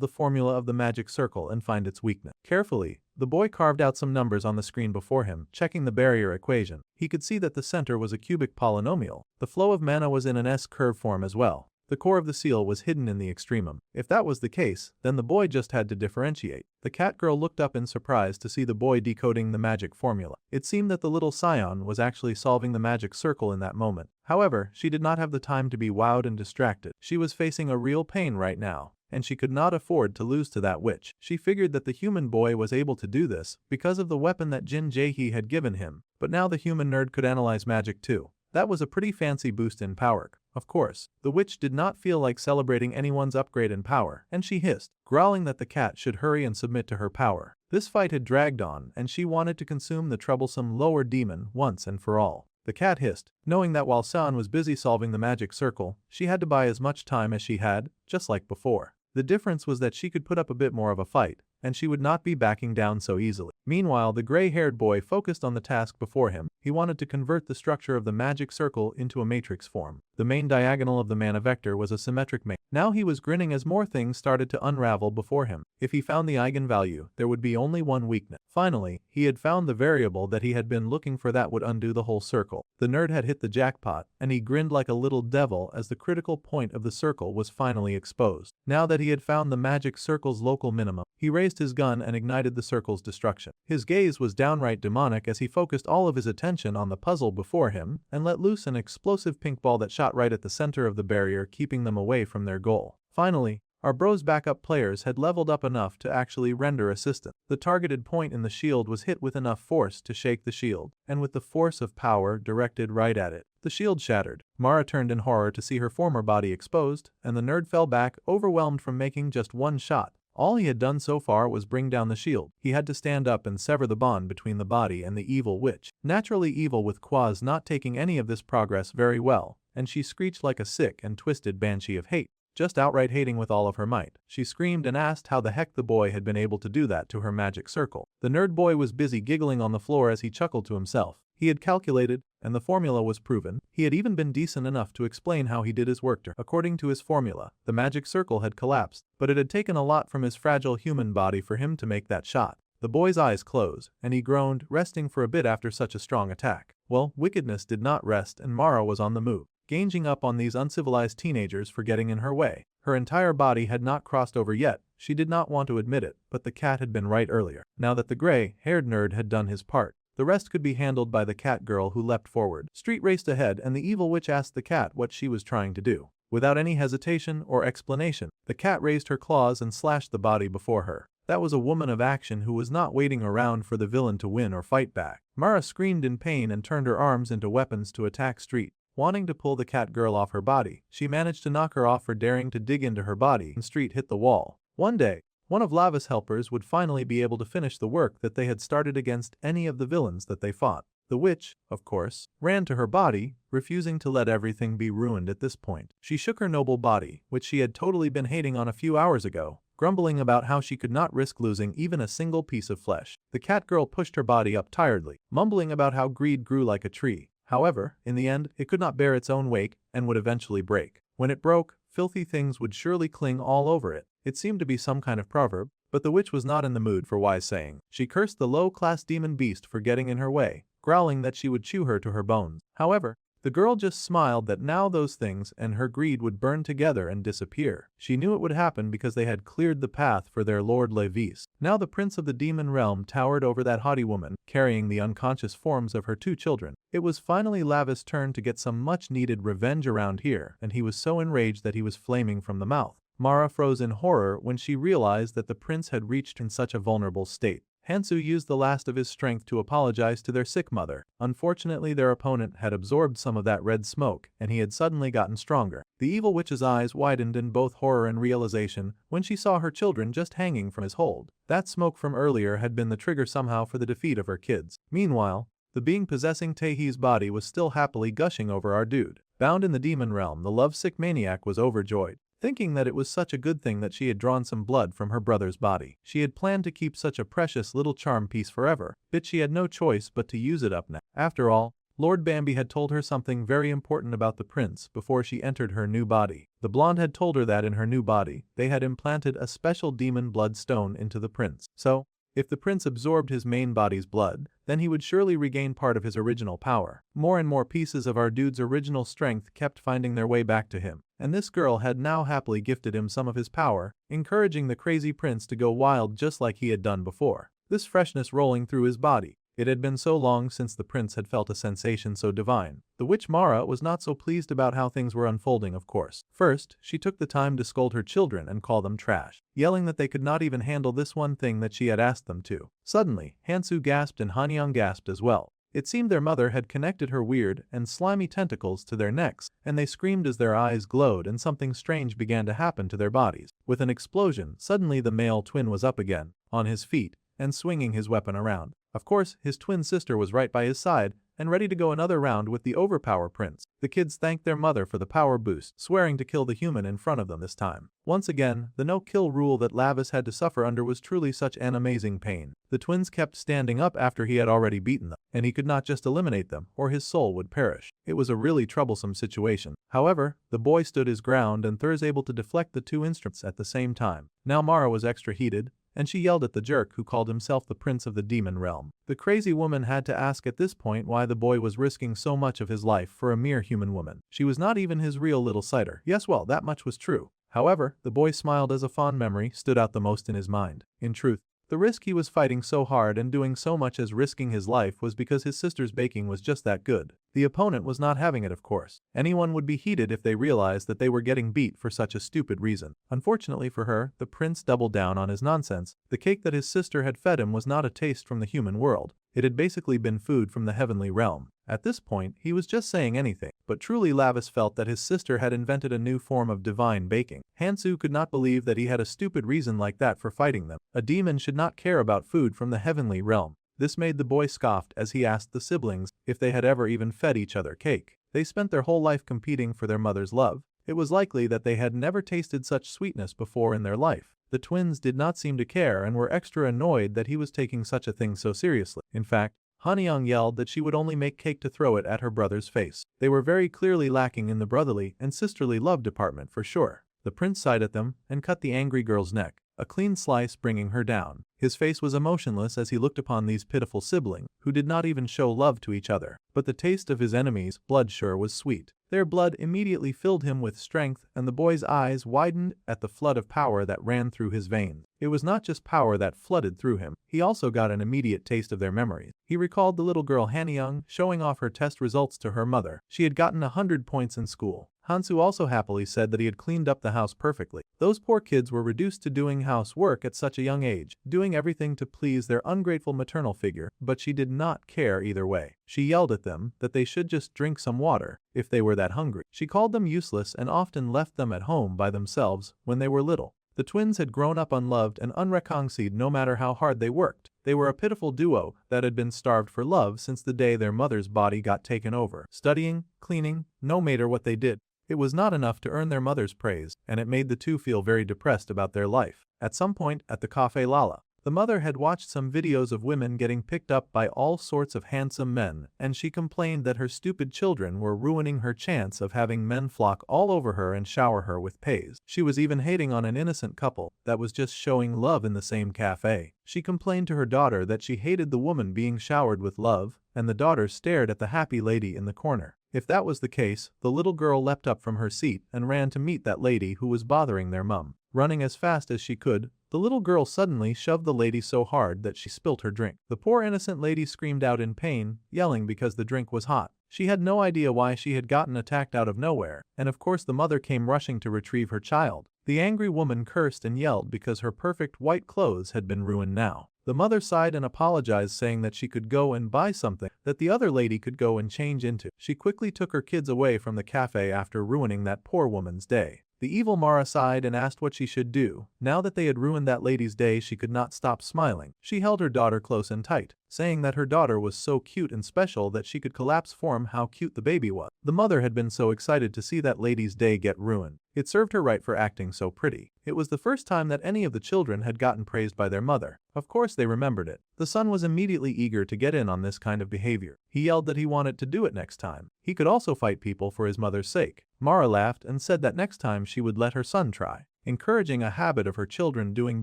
the formula of the magic circle and find its weakness. Carefully, the boy carved out some numbers on the screen before him, checking the barrier equation. He could see that the center was a cubic polynomial. The flow of mana was in an S-curve form as well. The core of the seal was hidden in the extremum. If that was the case, then the boy just had to differentiate. The cat girl looked up in surprise to see the boy decoding the magic formula. It seemed that the little scion was actually solving the magic circle in that moment. However, she did not have the time to be wowed and distracted. She was facing a real pain right now, and she could not afford to lose to that witch. She figured that the human boy was able to do this because of the weapon that Jin Jae-hee had given him, but now the human nerd could analyze magic too. That was a pretty fancy boost in power. Of course, the witch did not feel like celebrating anyone's upgrade in power, and she hissed, growling that the cat should hurry and submit to her power. This fight had dragged on, and she wanted to consume the troublesome lower demon once and for all. The cat hissed, knowing that while San was busy solving the magic circle, she had to buy as much time as she had, just like before. The difference was that she could put up a bit more of a fight, and she would not be backing down so easily. Meanwhile, the gray-haired boy focused on the task before him. He wanted to convert the structure of the magic circle into a matrix form. The main diagonal of the mana vector was a symmetric matrix. Now he was grinning as more things started to unravel before him. If he found the eigenvalue, there would be only one weakness. Finally, he had found the variable that he had been looking for that would undo the whole circle. The nerd had hit the jackpot, and he grinned like a little devil as the critical point of the circle was finally exposed. Now that he had found the magic circle's local minimum, he raised his gun and ignited the circle's destruction. His gaze was downright demonic as he focused all of his attention on the puzzle before him and let loose an explosive pink ball that shot right at the center of the barrier, keeping them away from their goal. Finally, our bro's backup players had leveled up enough to actually render assistance. The targeted point in the shield was hit with enough force to shake the shield, and with the force of power directed right at it, the shield shattered. Mara turned in horror to see her former body exposed, and the nerd fell back, overwhelmed from making just one shot. All he had done so far was bring down the shield. He had to stand up and sever the bond between the body and the evil witch. Naturally evil, with Quaz not taking any of this progress very well, and she screeched like a sick and twisted banshee of hate. just outright hating with all of her might. She screamed and asked how the heck the boy had been able to do that to her magic circle. The nerd boy was busy giggling on the floor as he chuckled to himself. He had calculated, and the formula was proven. He had even been decent enough to explain how he did his work. According to his formula, the magic circle had collapsed, but it had taken a lot from his fragile human body for him to make that shot. The boy's eyes closed, and he groaned, resting for a bit after such a strong attack. Well, wickedness did not rest, and Mara was on the move, ganging up on these uncivilized teenagers for getting in her way. Her entire body had not crossed over yet. She did not want to admit it, but the cat had been right earlier. Now that the gray-haired nerd had done his part, the rest could be handled by the cat girl, who leapt forward. Street raced ahead, and the evil witch asked the cat what she was trying to do. Without any hesitation or explanation, the cat raised her claws and slashed the body before her. That was a woman of action who was not waiting around for the villain to win or fight back. Mara screamed in pain and turned her arms into weapons to attack Street. Wanting to pull the cat girl off her body, she managed to knock her off for daring to dig into her body, and Street hit the wall. One day, one of Lava's helpers would finally be able to finish the work that they had started against any of the villains that they fought. The witch, of course, ran to her body, refusing to let everything be ruined at this point. She shook her noble body, which she had totally been hating on a few hours ago, grumbling about how she could not risk losing even a single piece of flesh. The cat girl pushed her body up tiredly, mumbling about how greed grew like a tree. However, in the end, it could not bear its own weight and would eventually break. When it broke, filthy things would surely cling all over it. It seemed to be some kind of proverb, but the witch was not in the mood for wise saying. She cursed the low-class demon beast for getting in her way, growling that she would chew her to her bones. However, the girl just smiled that now those things and her greed would burn together and disappear. She knew it would happen because they had cleared the path for their Lord Levis. Now the prince of the demon realm towered over that haughty woman, carrying the unconscious forms of her two children. It was finally Lava's turn to get some much-needed revenge around here, and he was so enraged that he was flaming from the mouth. Mara froze in horror when she realized that the prince had reached in such a vulnerable state. Hansu used the last of his strength to apologize to their sick mother. Unfortunately, their opponent had absorbed some of that red smoke, and he had suddenly gotten stronger. The evil witch's eyes widened in both horror and realization when she saw her children just hanging from his hold. That smoke from earlier had been the trigger somehow for the defeat of her kids. Meanwhile, the being possessing Taehee's body was still happily gushing over our dude. Bound in the demon realm, the lovesick maniac was overjoyed, thinking that it was such a good thing that she had drawn some blood from her brother's body. She had planned to keep such a precious little charm piece forever, but she had no choice but to use it up now. After all, Lord Bambi had told her something very important about the prince before she entered her new body. The blonde had told her that in her new body, they had implanted a special demon blood stone into the prince. So, if the prince absorbed his main body's blood, then he would surely regain part of his original power. More and more pieces of our dude's original strength kept finding their way back to him, and this girl had now happily gifted him some of his power, encouraging the crazy prince to go wild just like he had done before. This freshness rolling through his body. It had been so long since the prince had felt a sensation so divine. The witch Mara was not so pleased about how things were unfolding, of course. First, she took the time to scold her children and call them trash, yelling that they could not even handle this one thing that she had asked them to. Suddenly, Hansu gasped and Hanyang gasped as well. It seemed their mother had connected her weird and slimy tentacles to their necks, and they screamed as their eyes glowed and something strange began to happen to their bodies. With an explosion, suddenly the male twin was up again, on his feet, and swinging his weapon around. Of course, his twin sister was right by his side and ready to go another round with the overpower prince. The kids thanked their mother for the power boost, swearing to kill the human in front of them this time. Once again, the no-kill rule that Lavis had to suffer under was truly such an amazing pain. The twins kept standing up after he had already beaten them, and he could not just eliminate them, or his soul would perish. It was a really troublesome situation. However, the boy stood his ground and Thurs able to deflect the two instruments at the same time. Now Mara was extra heated, and she yelled at the jerk who called himself the prince of the demon realm. The crazy woman had to ask at this point why the boy was risking so much of his life for a mere human woman. She was not even his real little sighter. Yes, well, that much was true. However, the boy smiled as a fond memory stood out the most in his mind. In truth, the risk he was fighting so hard and doing so much as risking his life was because his sister's baking was just that good. The opponent was not having it, of course. Anyone would be heated if they realized that they were getting beat for such a stupid reason. Unfortunately for her, the prince doubled down on his nonsense. The cake that his sister had fed him was not a taste from the human world. It had basically been food from the heavenly realm. At this point, he was just saying anything, but truly Lavis felt that his sister had invented a new form of divine baking. Hansu could not believe that he had a stupid reason like that for fighting them. A demon should not care about food from the heavenly realm. This made the boy scoffed as he asked the siblings if they had ever even fed each other cake. They spent their whole life competing for their mother's love, It was likely that they had never tasted such sweetness before in their life. The twins did not seem to care and were extra annoyed that he was taking such a thing so seriously. In fact, Hanyang yelled that she would only make cake to throw it at her brother's face. They were very clearly lacking in the brotherly and sisterly love department for sure. The prince sighed at them and cut the angry girl's neck, a clean slice bringing her down. His face was emotionless as he looked upon these pitiful siblings, who did not even show love to each other. But the taste of his enemies' blood sure was sweet. Their blood immediately filled him with strength, and the boy's eyes widened at the flood of power that ran through his veins. It was not just power that flooded through him, he also got an immediate taste of their memories. He recalled the little girl Hanyang showing off her test results to her mother. She had gotten 100 points in school. Hansu also happily said that he had cleaned up the house perfectly. Those poor kids were reduced to doing housework at such a young age, doing everything to please their ungrateful maternal figure, but she did not care either way. She yelled at them that they should just drink some water if they were that hungry. She called them useless and often left them at home by themselves when they were little. The twins had grown up unloved and unrecognized no matter how hard they worked. They were a pitiful duo that had been starved for love since the day their mother's body got taken over. Studying, cleaning, no matter what they did, it was not enough to earn their mother's praise, and it made the two feel very depressed about their life. At some point at the Cafe Lala, the mother had watched some videos of women getting picked up by all sorts of handsome men, and she complained that her stupid children were ruining her chance of having men flock all over her and shower her with praise. She was even hating on an innocent couple that was just showing love in the same cafe. She complained to her daughter that she hated the woman being showered with love, and the daughter stared at the happy lady in the corner. If that was the case, the little girl leapt up from her seat and ran to meet that lady who was bothering their mum. Running as fast as she could, the little girl suddenly shoved the lady so hard that she spilt her drink. The poor innocent lady screamed out in pain, yelling because the drink was hot. She had no idea why she had gotten attacked out of nowhere, and of course the mother came rushing to retrieve her child. The angry woman cursed and yelled because her perfect white clothes had been ruined now. The mother sighed and apologized, saying that she could go and buy something that the other lady could go and change into. She quickly took her kids away from the cafe after ruining that poor woman's day. The evil Mara sighed and asked what she should do. Now that they had ruined that lady's day, she could not stop smiling. She held her daughter close and tight, saying that her daughter was so cute and special that she could collapse for how cute the baby was. The mother had been so excited to see that lady's day get ruined. It served her right for acting so pretty. It was the first time that any of the children had gotten praised by their mother. Of course they remembered it. The son was immediately eager to get in on this kind of behavior. He yelled that he wanted to do it next time. He could also fight people for his mother's sake. Mara laughed and said that next time she would let her son try, encouraging a habit of her children doing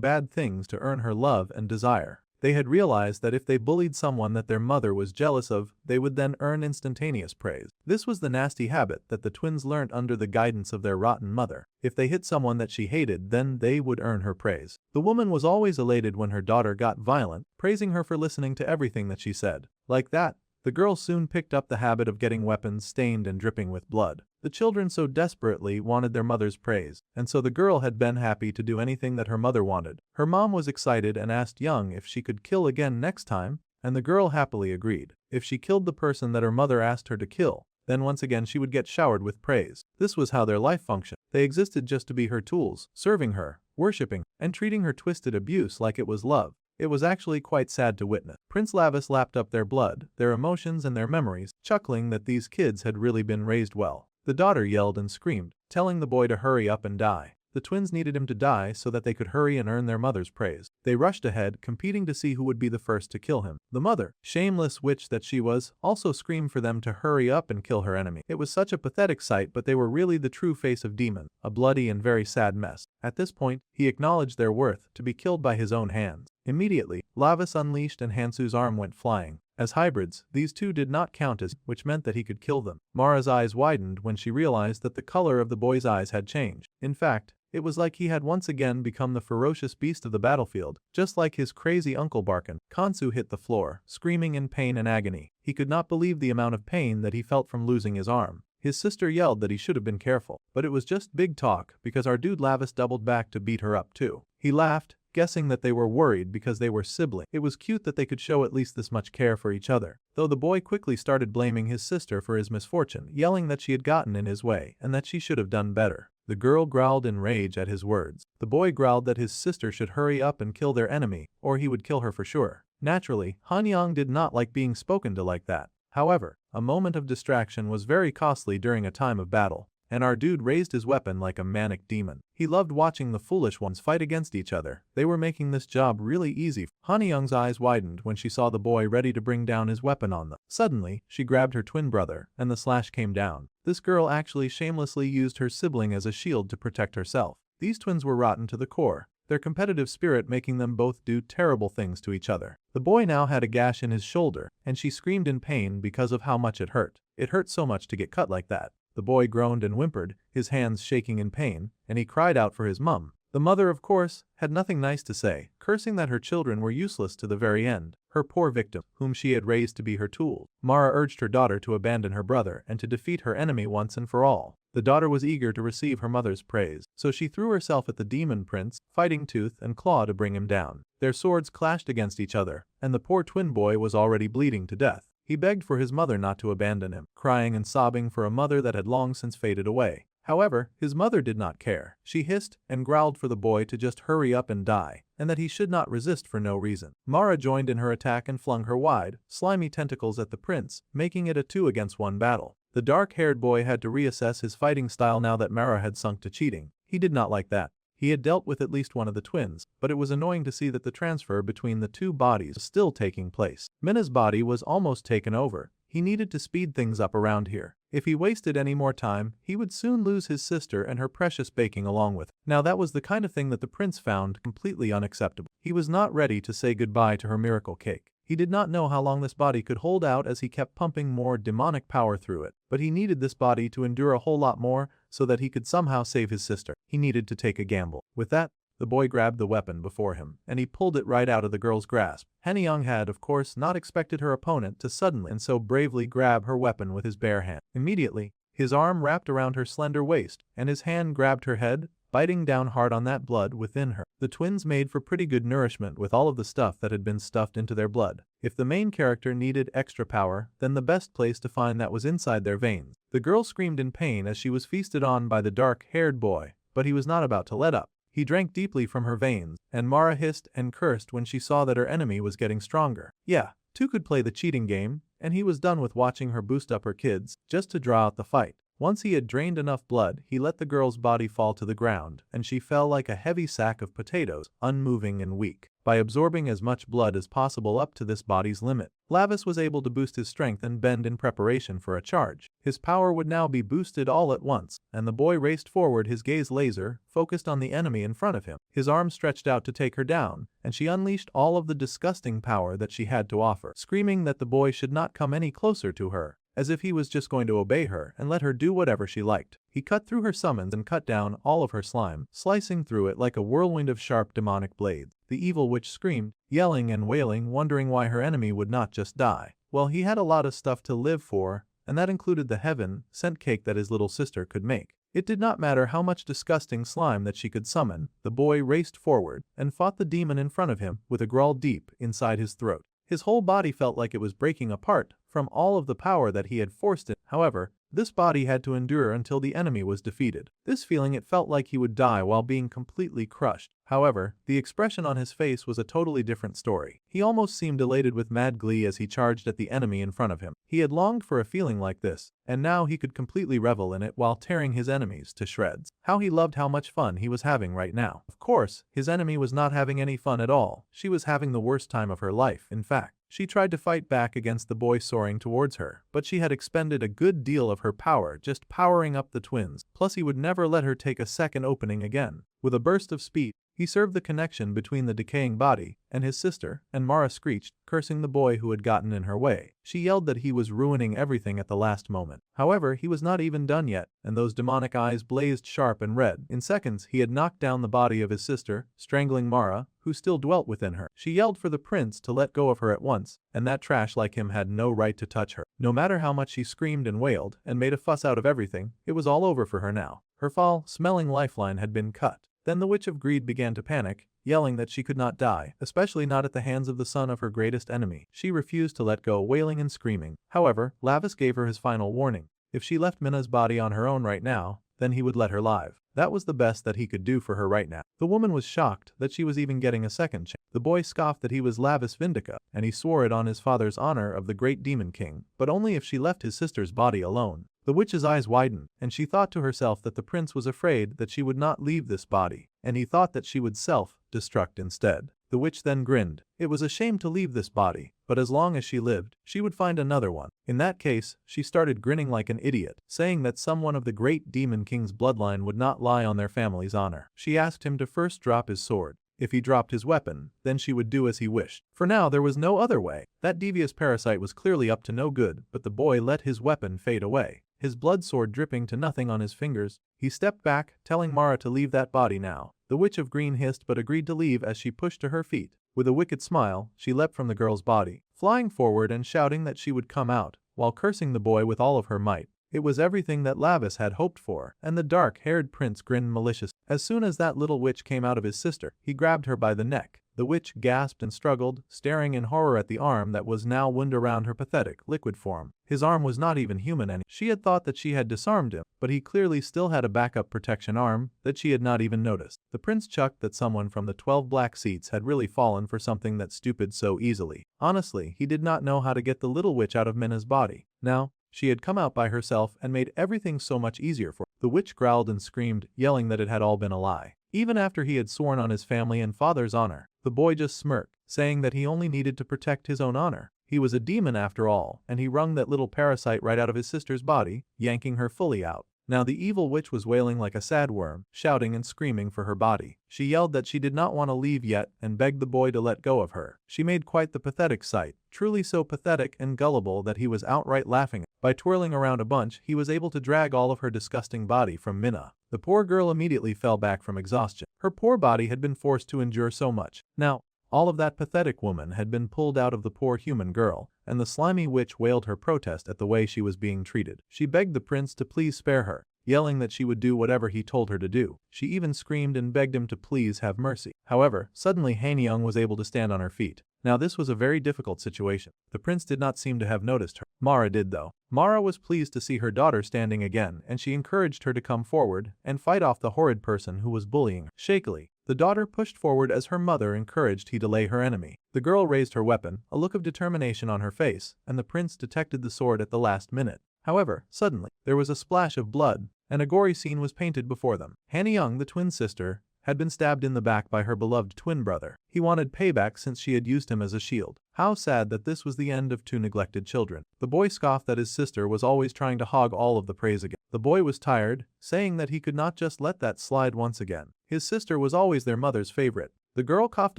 bad things to earn her love and desire. They had realized that if they bullied someone that their mother was jealous of, they would then earn instantaneous praise. This was the nasty habit that the twins learned under the guidance of their rotten mother. If they hit someone that she hated, then they would earn her praise. The woman was always elated when her daughter got violent, praising her for listening to everything that she said. Like that, the girl soon picked up the habit of getting weapons stained and dripping with blood. The children so desperately wanted their mother's praise, and so the girl had been happy to do anything that her mother wanted. Her mom was excited and asked Young if she could kill again next time, and the girl happily agreed. If she killed the person that her mother asked her to kill, then once again she would get showered with praise. This was how their life functioned. They existed just to be her tools, serving her, worshipping, and treating her twisted abuse like it was love. It was actually quite sad to witness. Prince Lavis lapped up their blood, their emotions and their memories, chuckling that these kids had really been raised well. The daughter yelled and screamed, telling the boy to hurry up and die. The twins needed him to die so that they could hurry and earn their mother's praise. They rushed ahead, competing to see who would be the first to kill him. The mother, shameless witch that she was, also screamed for them to hurry up and kill her enemy. It was such a pathetic sight, but they were really the true face of demon, a bloody and very sad mess. At this point, he acknowledged their worth to be killed by his own hands. Immediately, Lavis unleashed and Hansu's arm went flying. As hybrids, these two did not count as, which meant that he could kill them. Mara's eyes widened when she realized that the color of the boy's eyes had changed. In fact, it was like he had once again become the ferocious beast of the battlefield, just like his crazy uncle Barkin. Kansu hit the floor, screaming in pain and agony. He could not believe the amount of pain that he felt from losing his arm. His sister yelled that he should have been careful, but it was just big talk because our dude Lavis doubled back to beat her up too. He laughed, guessing that they were worried because they were siblings. It was cute that they could show at least this much care for each other, though the boy quickly started blaming his sister for his misfortune, yelling that she had gotten in his way and that she should have done better. The girl growled in rage at his words. The boy growled that his sister should hurry up and kill their enemy, or he would kill her for sure. Naturally, Hanyang did not like being spoken to like that. However, a moment of distraction was very costly during a time of battle, and our dude raised his weapon like a manic demon. He loved watching the foolish ones fight against each other. They were making this job really easy. Han Young's eyes widened when she saw the boy ready to bring down his weapon on them. Suddenly, she grabbed her twin brother, and the slash came down. This girl actually shamelessly used her sibling as a shield to protect herself. These twins were rotten to the core, their competitive spirit making them both do terrible things to each other. The boy now had a gash in his shoulder, and she screamed in pain because of how much it hurt. It hurt so much to get cut like that. The boy groaned and whimpered, his hands shaking in pain, and he cried out for his mum. The mother, of course, had nothing nice to say, cursing that her children were useless to the very end. Her poor victim, whom she had raised to be her tool. Mara urged her daughter to abandon her brother and to defeat her enemy once and for all. The daughter was eager to receive her mother's praise, so she threw herself at the demon prince, fighting tooth and claw to bring him down. Their swords clashed against each other, and the poor twin boy was already bleeding to death. He begged for his mother not to abandon him, crying and sobbing for a mother that had long since faded away. However, his mother did not care. She hissed and growled for the boy to just hurry up and die, and that he should not resist for no reason. Mara joined in her attack and flung her wide, slimy tentacles at the prince, making it a 2-against-1 battle. The dark-haired boy had to reassess his fighting style now that Mara had sunk to cheating. He did not like that. He had dealt with at least one of the twins, but it was annoying to see that the transfer between the two bodies was still taking place. Minna's body was almost taken over. He needed to speed things up around here. If he wasted any more time, he would soon lose his sister and her precious baking along with. Now that was the kind of thing that the prince found completely unacceptable. He was not ready to say goodbye to her miracle cake. He did not know how long this body could hold out as he kept pumping more demonic power through it, but he needed this body to endure a whole lot more so that he could somehow save his sister. He needed to take a gamble. With that, the boy grabbed the weapon before him, and he pulled it right out of the girl's grasp. Han Young had, of course, not expected her opponent to suddenly and so bravely grab her weapon with his bare hand. Immediately, his arm wrapped around her slender waist, and his hand grabbed her head, biting down hard on that blood within her. The twins made for pretty good nourishment with all of the stuff that had been stuffed into their blood. If the main character needed extra power, then the best place to find that was inside their veins. The girl screamed in pain as she was feasted on by the dark-haired boy, but he was not about to let up. He drank deeply from her veins, and Mara hissed and cursed when she saw that her enemy was getting stronger. Yeah, two could play the cheating game, and he was done with watching her boost up her kids just to draw out the fight. Once he had drained enough blood, he let the girl's body fall to the ground, and she fell like a heavy sack of potatoes, unmoving and weak. By absorbing as much blood as possible up to this body's limit, Lavis was able to boost his strength and bend in preparation for a charge. His power would now be boosted all at once, and the boy raced forward, his gaze laser focused on the enemy in front of him. His arm stretched out to take her down, and she unleashed all of the disgusting power that she had to offer, screaming that the boy should not come any closer to her, as if he was just going to obey her and let her do whatever she liked. He cut through her summons and cut down all of her slime, slicing through it like a whirlwind of sharp demonic blades. The evil witch screamed, yelling and wailing, wondering why her enemy would not just die. Well, he had a lot of stuff to live for, and that included the heaven-sent cake that his little sister could make. It did not matter how much disgusting slime that she could summon. The boy raced forward and fought the demon in front of him with a growl deep inside his throat. His whole body felt like it was breaking apart from all of the power that he had forced it. However, this body had to endure until the enemy was defeated. This feeling, it felt like he would die while being completely crushed. However, the expression on his face was a totally different story. He almost seemed elated with mad glee as he charged at the enemy in front of him. He had longed for a feeling like this, and now he could completely revel in it while tearing his enemies to shreds. How he loved how much fun he was having right now. Of course, his enemy was not having any fun at all. She was having the worst time of her life, in fact. She tried to fight back against the boy soaring towards her, but she had expended a good deal of her power just powering up the twins, plus he would never let her take a second opening again. With a burst of speed, he served the connection between the decaying body and his sister, and Mara screeched, cursing the boy who had gotten in her way. She yelled that he was ruining everything at the last moment. However, he was not even done yet, and those demonic eyes blazed sharp and red. In seconds, he had knocked down the body of his sister, strangling Mara, who still dwelt within her. She yelled for the prince to let go of her at once, and that trash like him had no right to touch her. No matter how much she screamed and wailed and made a fuss out of everything, it was all over for her now. Her foul-smelling lifeline had been cut. Then the Witch of Greed began to panic, yelling that she could not die, especially not at the hands of the son of her greatest enemy. She refused to let go, wailing and screaming. However, Lavis gave her his final warning. If she left Minna's body on her own right now, then he would let her live. That was the best that he could do for her right now. The woman was shocked that she was even getting a second chance. The boy scoffed that he was Lavis Vindica, and he swore it on his father's honor of the great demon king, but only if she left his sister's body alone. The witch's eyes widened, and she thought to herself that the prince was afraid that she would not leave this body, and he thought that she would self-destruct instead. The witch then grinned. It was a shame to leave this body, but as long as she lived, she would find another one. In that case, she started grinning like an idiot, saying that someone of the great demon king's bloodline would not lie on their family's honor. She asked him to first drop his sword. If he dropped his weapon, then she would do as he wished. For now there was no other way. That devious parasite was clearly up to no good, but the boy let his weapon fade away. His blood sword dripping to nothing on his fingers, he stepped back, telling Mara to leave that body now. The witch of green hissed but agreed to leave as she pushed to her feet. With a wicked smile, she leapt from the girl's body, flying forward and shouting that she would come out, while cursing the boy with all of her might. It was everything that Lavis had hoped for, and the dark-haired prince grinned maliciously. As soon as that little witch came out of his sister, he grabbed her by the neck. The witch gasped and struggled, staring in horror at the arm that was now wound around her pathetic, liquid form. His arm was not even human anymore. She had thought that she had disarmed him, but he clearly still had a backup protection arm that she had not even noticed. The prince chucked that someone from the 12 black seats had really fallen for something that stupid so easily. Honestly, he did not know how to get the little witch out of Minna's body. Now, she had come out by herself and made everything so much easier for her. The witch growled and screamed, yelling that it had all been a lie. Even after he had sworn on his family and father's honor, the boy just smirked, saying that he only needed to protect his own honor. He was a demon after all, and he wrung that little parasite right out of his sister's body, yanking her fully out. Now the evil witch was wailing like a sad worm, shouting and screaming for her body. She yelled that she did not want to leave yet and begged the boy to let go of her. She made quite the pathetic sight, truly so pathetic and gullible that he was outright laughing. By twirling around a bunch, he was able to drag all of her disgusting body from Minna. The poor girl immediately fell back from exhaustion. Her poor body had been forced to endure so much. Now, all of that pathetic woman had been pulled out of the poor human girl, and the slimy witch wailed her protest at the way she was being treated. She begged the prince to please spare her, yelling that she would do whatever he told her to do. She even screamed and begged him to please have mercy. However, suddenly Hanyang was able to stand on her feet. Now this was a very difficult situation. The prince did not seem to have noticed her. Mara did though. Mara was pleased to see her daughter standing again, and she encouraged her to come forward and fight off the horrid person who was bullying her. Shakily, the daughter pushed forward as her mother encouraged he delay her enemy. The girl raised her weapon, a look of determination on her face, and the prince detected the sword at the last minute. However, suddenly, there was a splash of blood, and a gory scene was painted before them. Hanyang, the twin sister, had been stabbed in the back by her beloved twin brother. He wanted payback since she had used him as a shield. How sad that this was the end of two neglected children. The boy scoffed that his sister was always trying to hog all of the praise again. The boy was tired, saying that he could not just let that slide once again. His sister was always their mother's favorite. The girl coughed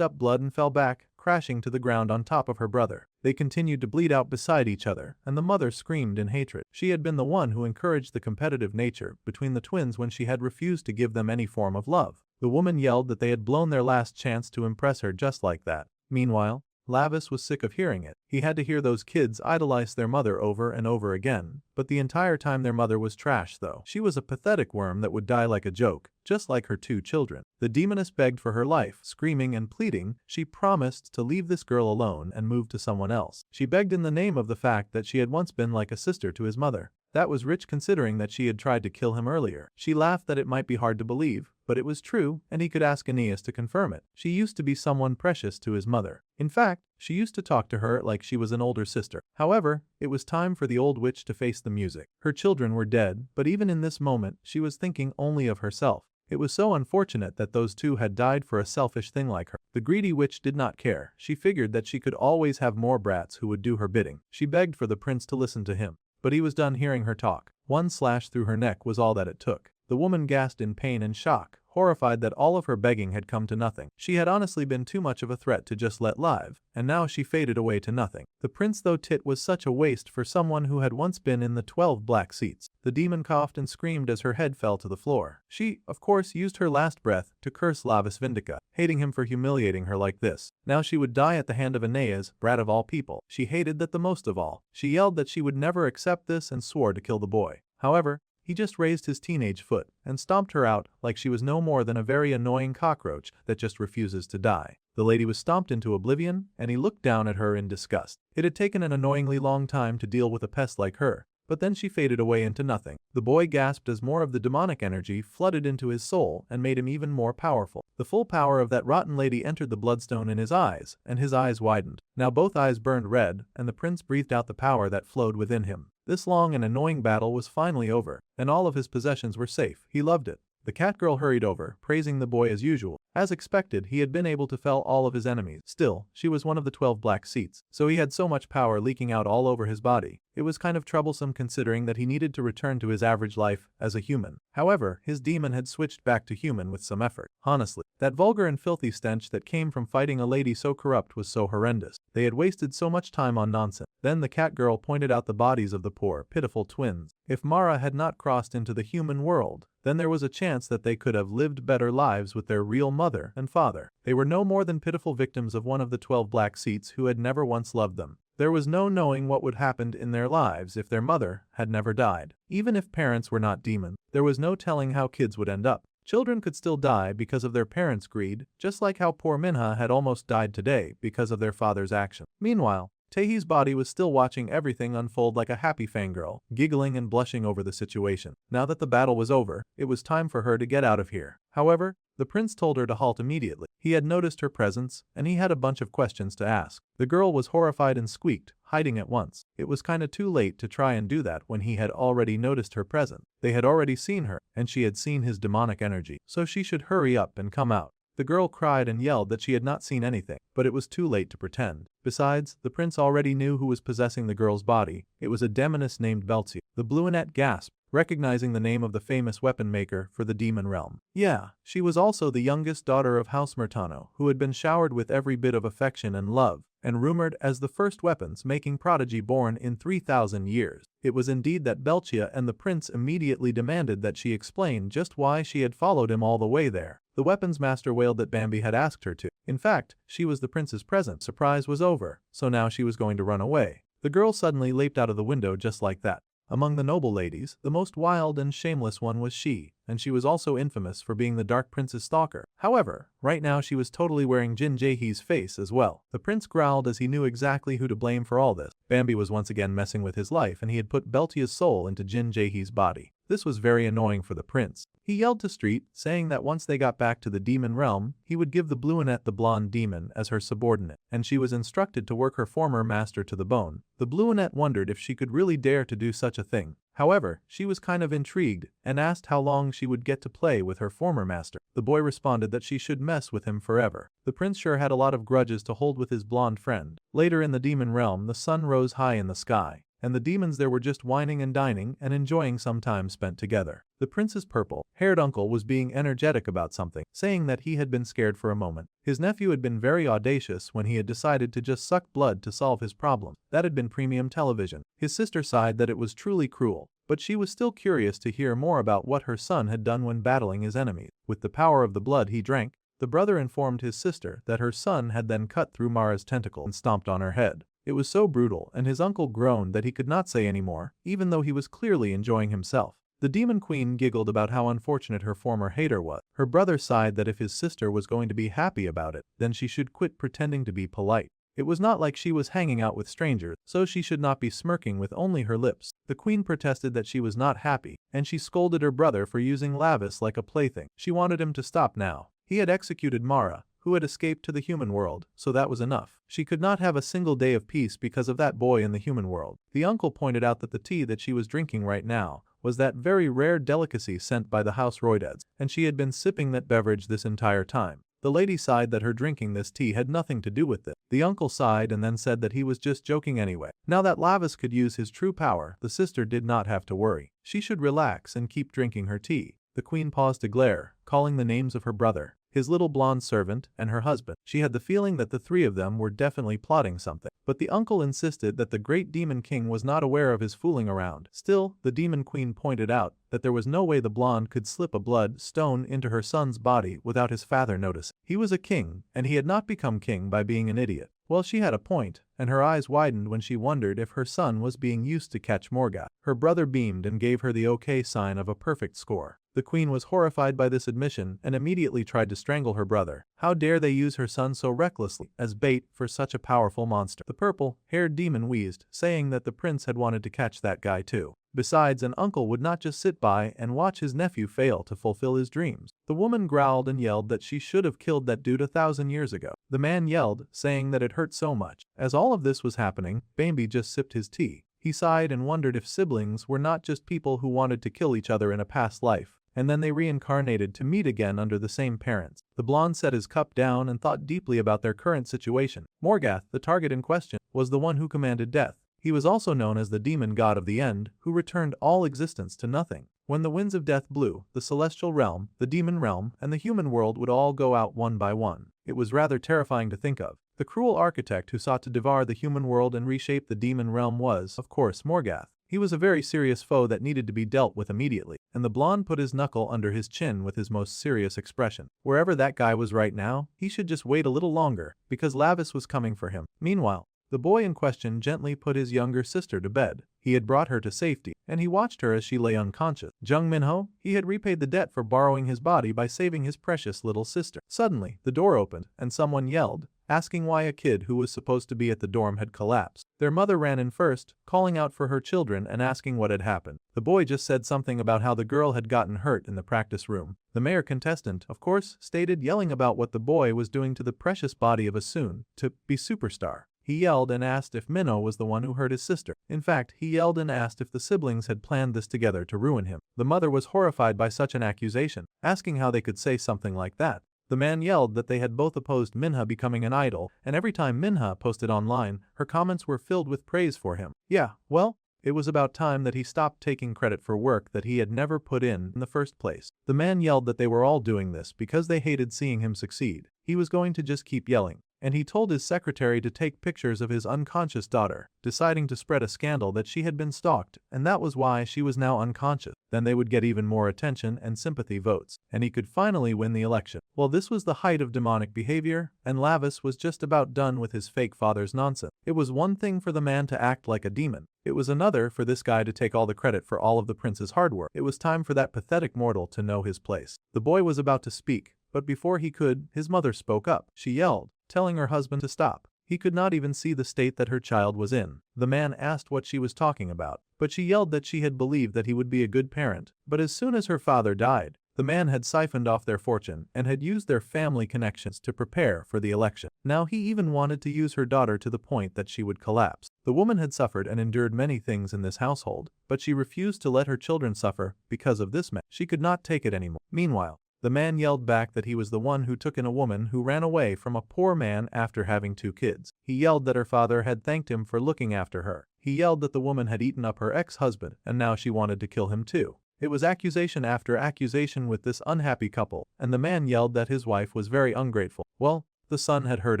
up blood and fell back, crashing to the ground on top of her brother. They continued to bleed out beside each other, and the mother screamed in hatred. She had been the one who encouraged the competitive nature between the twins when she had refused to give them any form of love. The woman yelled that they had blown their last chance to impress her just like that. Meanwhile, Lavis was sick of hearing it. He had to hear those kids idolize their mother over and over again, but the entire time their mother was trash though. She was a pathetic worm that would die like a joke, just like her two children. The demoness begged for her life, screaming and pleading. She promised to leave this girl alone and move to someone else. She begged in the name of the fact that she had once been like a sister to his mother. That was rich considering that she had tried to kill him earlier. She laughed that it might be hard to believe, but it was true, and he could ask Aeneas to confirm it. She used to be someone precious to his mother. In fact, she used to talk to her like she was an older sister. However, it was time for the old witch to face the music. Her children were dead, but even in this moment, she was thinking only of herself. It was so unfortunate that those two had died for a selfish thing like her. The greedy witch did not care. She figured that she could always have more brats who would do her bidding. She begged for the prince to listen to him, but he was done hearing her talk. One slash through her neck was all that it took. The woman gasped in pain and shock, horrified that all of her begging had come to nothing. She had honestly been too much of a threat to just let live, and now she faded away to nothing. The prince though tit was such a waste for someone who had once been in the 12 black seats. The demon coughed and screamed as her head fell to the floor. She, of course, used her last breath to curse Lavis Vindica, hating him for humiliating her like this. Now she would die at the hand of Aeneas, brat of all people. She hated that the most of all. She yelled that she would never accept this and swore to kill the boy. However, he just raised his teenage foot and stomped her out like she was no more than a very annoying cockroach that just refuses to die. The lady was stomped into oblivion, and he looked down at her in disgust. It had taken an annoyingly long time to deal with a pest like her, but then she faded away into nothing. The boy gasped as more of the demonic energy flooded into his soul and made him even more powerful. The full power of that rotten lady entered the bloodstone in his eyes, and his eyes widened. Now both eyes burned red, and the prince breathed out the power that flowed within him. This long and annoying battle was finally over, and all of his possessions were safe. He loved it. The cat girl hurried over, praising the boy as usual. As expected, he had been able to fell all of his enemies. Still, she was one of the 12 black seats, so he had so much power leaking out all over his body. It was kind of troublesome considering that he needed to return to his average life as a human. However, his demon had switched back to human with some effort. Honestly, that vulgar and filthy stench that came from fighting a lady so corrupt was so horrendous. They had wasted so much time on nonsense. Then the cat girl pointed out the bodies of the poor, pitiful twins. If Mara had not crossed into the human world, then there was a chance that they could have lived better lives with their real mother and father. They were no more than pitiful victims of one of the 12 black seats who had never once loved them. There was no knowing what would happen in their lives if their mother had never died. Even if parents were not demons, there was no telling how kids would end up. Children could still die because of their parents' greed, just like how poor Minha had almost died today because of their father's action. Meanwhile, Taehee's body was still watching everything unfold like a happy fangirl, giggling and blushing over the situation. Now that the battle was over, it was time for her to get out of here. However, the prince told her to halt immediately. He had noticed her presence, and he had a bunch of questions to ask. The girl was horrified and squeaked, hiding at once. It was kinda too late to try and do that when he had already noticed her presence. They had already seen her, and she had seen his demonic energy, so she should hurry up and come out. The girl cried and yelled that she had not seen anything, but it was too late to pretend. Besides, the prince already knew who was possessing the girl's body. It was a demoness named Belzia. The Bluenet gasped, recognizing the name of the famous weapon maker for the demon realm. Yeah, she was also the youngest daughter of House Murtano, who had been showered with every bit of affection and love, and rumored as the first weapons-making prodigy born in 3,000 years. It was indeed that Belzia, and the prince immediately demanded that she explain just why she had followed him all the way there. The weapons master wailed that Bambi had asked her to. In fact, she was the prince's present. Surprise was over, so now she was going to run away. The girl suddenly leaped out of the window just like that. Among the noble ladies, the most wild and shameless one was she, and she was also infamous for being the Dark Prince's stalker. However, right now she was totally wearing Jin Jaehee's face as well. The prince growled as he knew exactly who to blame for all this. Bambi was once again messing with his life, and he had put Belzia's soul into Jin Jaehee's body. This was very annoying for the prince. He yelled to Street, saying that once they got back to the demon realm, he would give the Bluenet the blonde demon as her subordinate, and she was instructed to work her former master to the bone. The Bluenet wondered if she could really dare to do such a thing. However, she was kind of intrigued and asked how long she would get to play with her former master. The boy responded that she should mess with him forever. The prince sure had a lot of grudges to hold with his blonde friend. Later in the demon realm, the sun rose high in the sky, and the demons there were just whining and dining and enjoying some time spent together. The prince's purple-haired uncle was being energetic about something, saying that he had been scared for a moment. His nephew had been very audacious when he had decided to just suck blood to solve his problem. That had been premium television. His sister sighed that it was truly cruel, but she was still curious to hear more about what her son had done when battling his enemies. With the power of the blood he drank, the brother informed his sister that her son had then cut through Mara's tentacle and stomped on her head. It was so brutal, and his uncle groaned that he could not say any more, even though he was clearly enjoying himself. The demon queen giggled about how unfortunate her former hater was. Her brother sighed that if his sister was going to be happy about it, then she should quit pretending to be polite. It was not like she was hanging out with strangers, so she should not be smirking with only her lips. The queen protested that she was not happy, and she scolded her brother for using Lavis like a plaything. She wanted him to stop now. He had executed Mara, who had escaped to the human world, so that was enough. She could not have a single day of peace because of that boy in the human world. The uncle pointed out that the tea that she was drinking right now was that very rare delicacy sent by the House Roydeds, and she had been sipping that beverage this entire time. The lady sighed that her drinking this tea had nothing to do with it. The uncle sighed and then said that he was just joking anyway. Now that Lavis could use his true power, the sister did not have to worry. She should relax and keep drinking her tea. The queen paused to glare, calling the names of her brother, his little blonde servant, and her husband. She had the feeling that the three of them were definitely plotting something. But the uncle insisted that the great demon king was not aware of his fooling around. Still, the demon queen pointed out that there was no way the blonde could slip a blood stone into her son's body without his father noticing. He was a king, and he had not become king by being an idiot. Well, she had a point, and her eyes widened when she wondered if her son was being used to catch Morgoth. Her brother beamed and gave her the okay sign of a perfect score. The queen was horrified by this admission and immediately tried to strangle her brother. How dare they use her son so recklessly as bait for such a powerful monster? The purple-haired demon wheezed, saying that the prince had wanted to catch that guy too. Besides, an uncle would not just sit by and watch his nephew fail to fulfill his dreams. The woman growled and yelled that she should have killed that dude 1,000 years ago. The man yelled, saying that it hurt so much. As all of this was happening, Bambi just sipped his tea. He sighed and wondered if siblings were not just people who wanted to kill each other in a past life, and then they reincarnated to meet again under the same parents. The blonde set his cup down and thought deeply about their current situation. Morgoth, the target in question, was the one who commanded death. He was also known as the demon god of the end, who returned all existence to nothing. When the winds of death blew, the celestial realm, the demon realm, and the human world would all go out one by one. It was rather terrifying to think of. The cruel architect who sought to devour the human world and reshape the demon realm was, of course, Morgoth. He was a very serious foe that needed to be dealt with immediately, and the blonde put his knuckle under his chin with his most serious expression. Wherever that guy was right now, he should just wait a little longer, because Lavis was coming for him. Meanwhile, the boy in question gently put his younger sister to bed. He had brought her to safety, and he watched her as she lay unconscious. Jung Minho, he had repaid the debt for borrowing his body by saving his precious little sister. Suddenly, the door opened, and someone yelled, asking why a kid who was supposed to be at the dorm had collapsed. Their mother ran in first, calling out for her children and asking what had happened. The boy just said something about how the girl had gotten hurt in the practice room. The mayor contestant, of course, stated, yelling about what the boy was doing to the precious body of a soon-to-be superstar. He yelled and asked if Minho was the one who hurt his sister. In fact, he yelled and asked if the siblings had planned this together to ruin him. The mother was horrified by such an accusation, asking how they could say something like that. The man yelled that they had both opposed Minha becoming an idol, and every time Minha posted online, her comments were filled with praise for him. Yeah, well, it was about time that he stopped taking credit for work that he had never put in the first place. The man yelled that they were all doing this because they hated seeing him succeed. He was going to just keep yelling, and he told his secretary to take pictures of his unconscious daughter, deciding to spread a scandal that she had been stalked, and that was why she was now unconscious. Then they would get even more attention and sympathy votes, and he could finally win the election. Well, this was the height of demonic behavior, and Lavis was just about done with his fake father's nonsense. It was one thing for the man to act like a demon. It was another for this guy to take all the credit for all of the prince's hard work. It was time for that pathetic mortal to know his place. The boy was about to speak, but before he could, his mother spoke up. She yelled, telling her husband to stop. He could not even see the state that her child was in. The man asked what she was talking about, but she yelled that she had believed that he would be a good parent. But as soon as her father died, the man had siphoned off their fortune and had used their family connections to prepare for the election. Now he even wanted to use her daughter to the point that she would collapse. The woman had suffered and endured many things in this household, but she refused to let her children suffer because of this man. She could not take it anymore. Meanwhile, the man yelled back that he was the one who took in a woman who ran away from a poor man after having 2 kids. He yelled that her father had thanked him for looking after her. He yelled that the woman had eaten up her ex-husband and now she wanted to kill him too. It was accusation after accusation with this unhappy couple, and the man yelled that his wife was very ungrateful. Well, the son had heard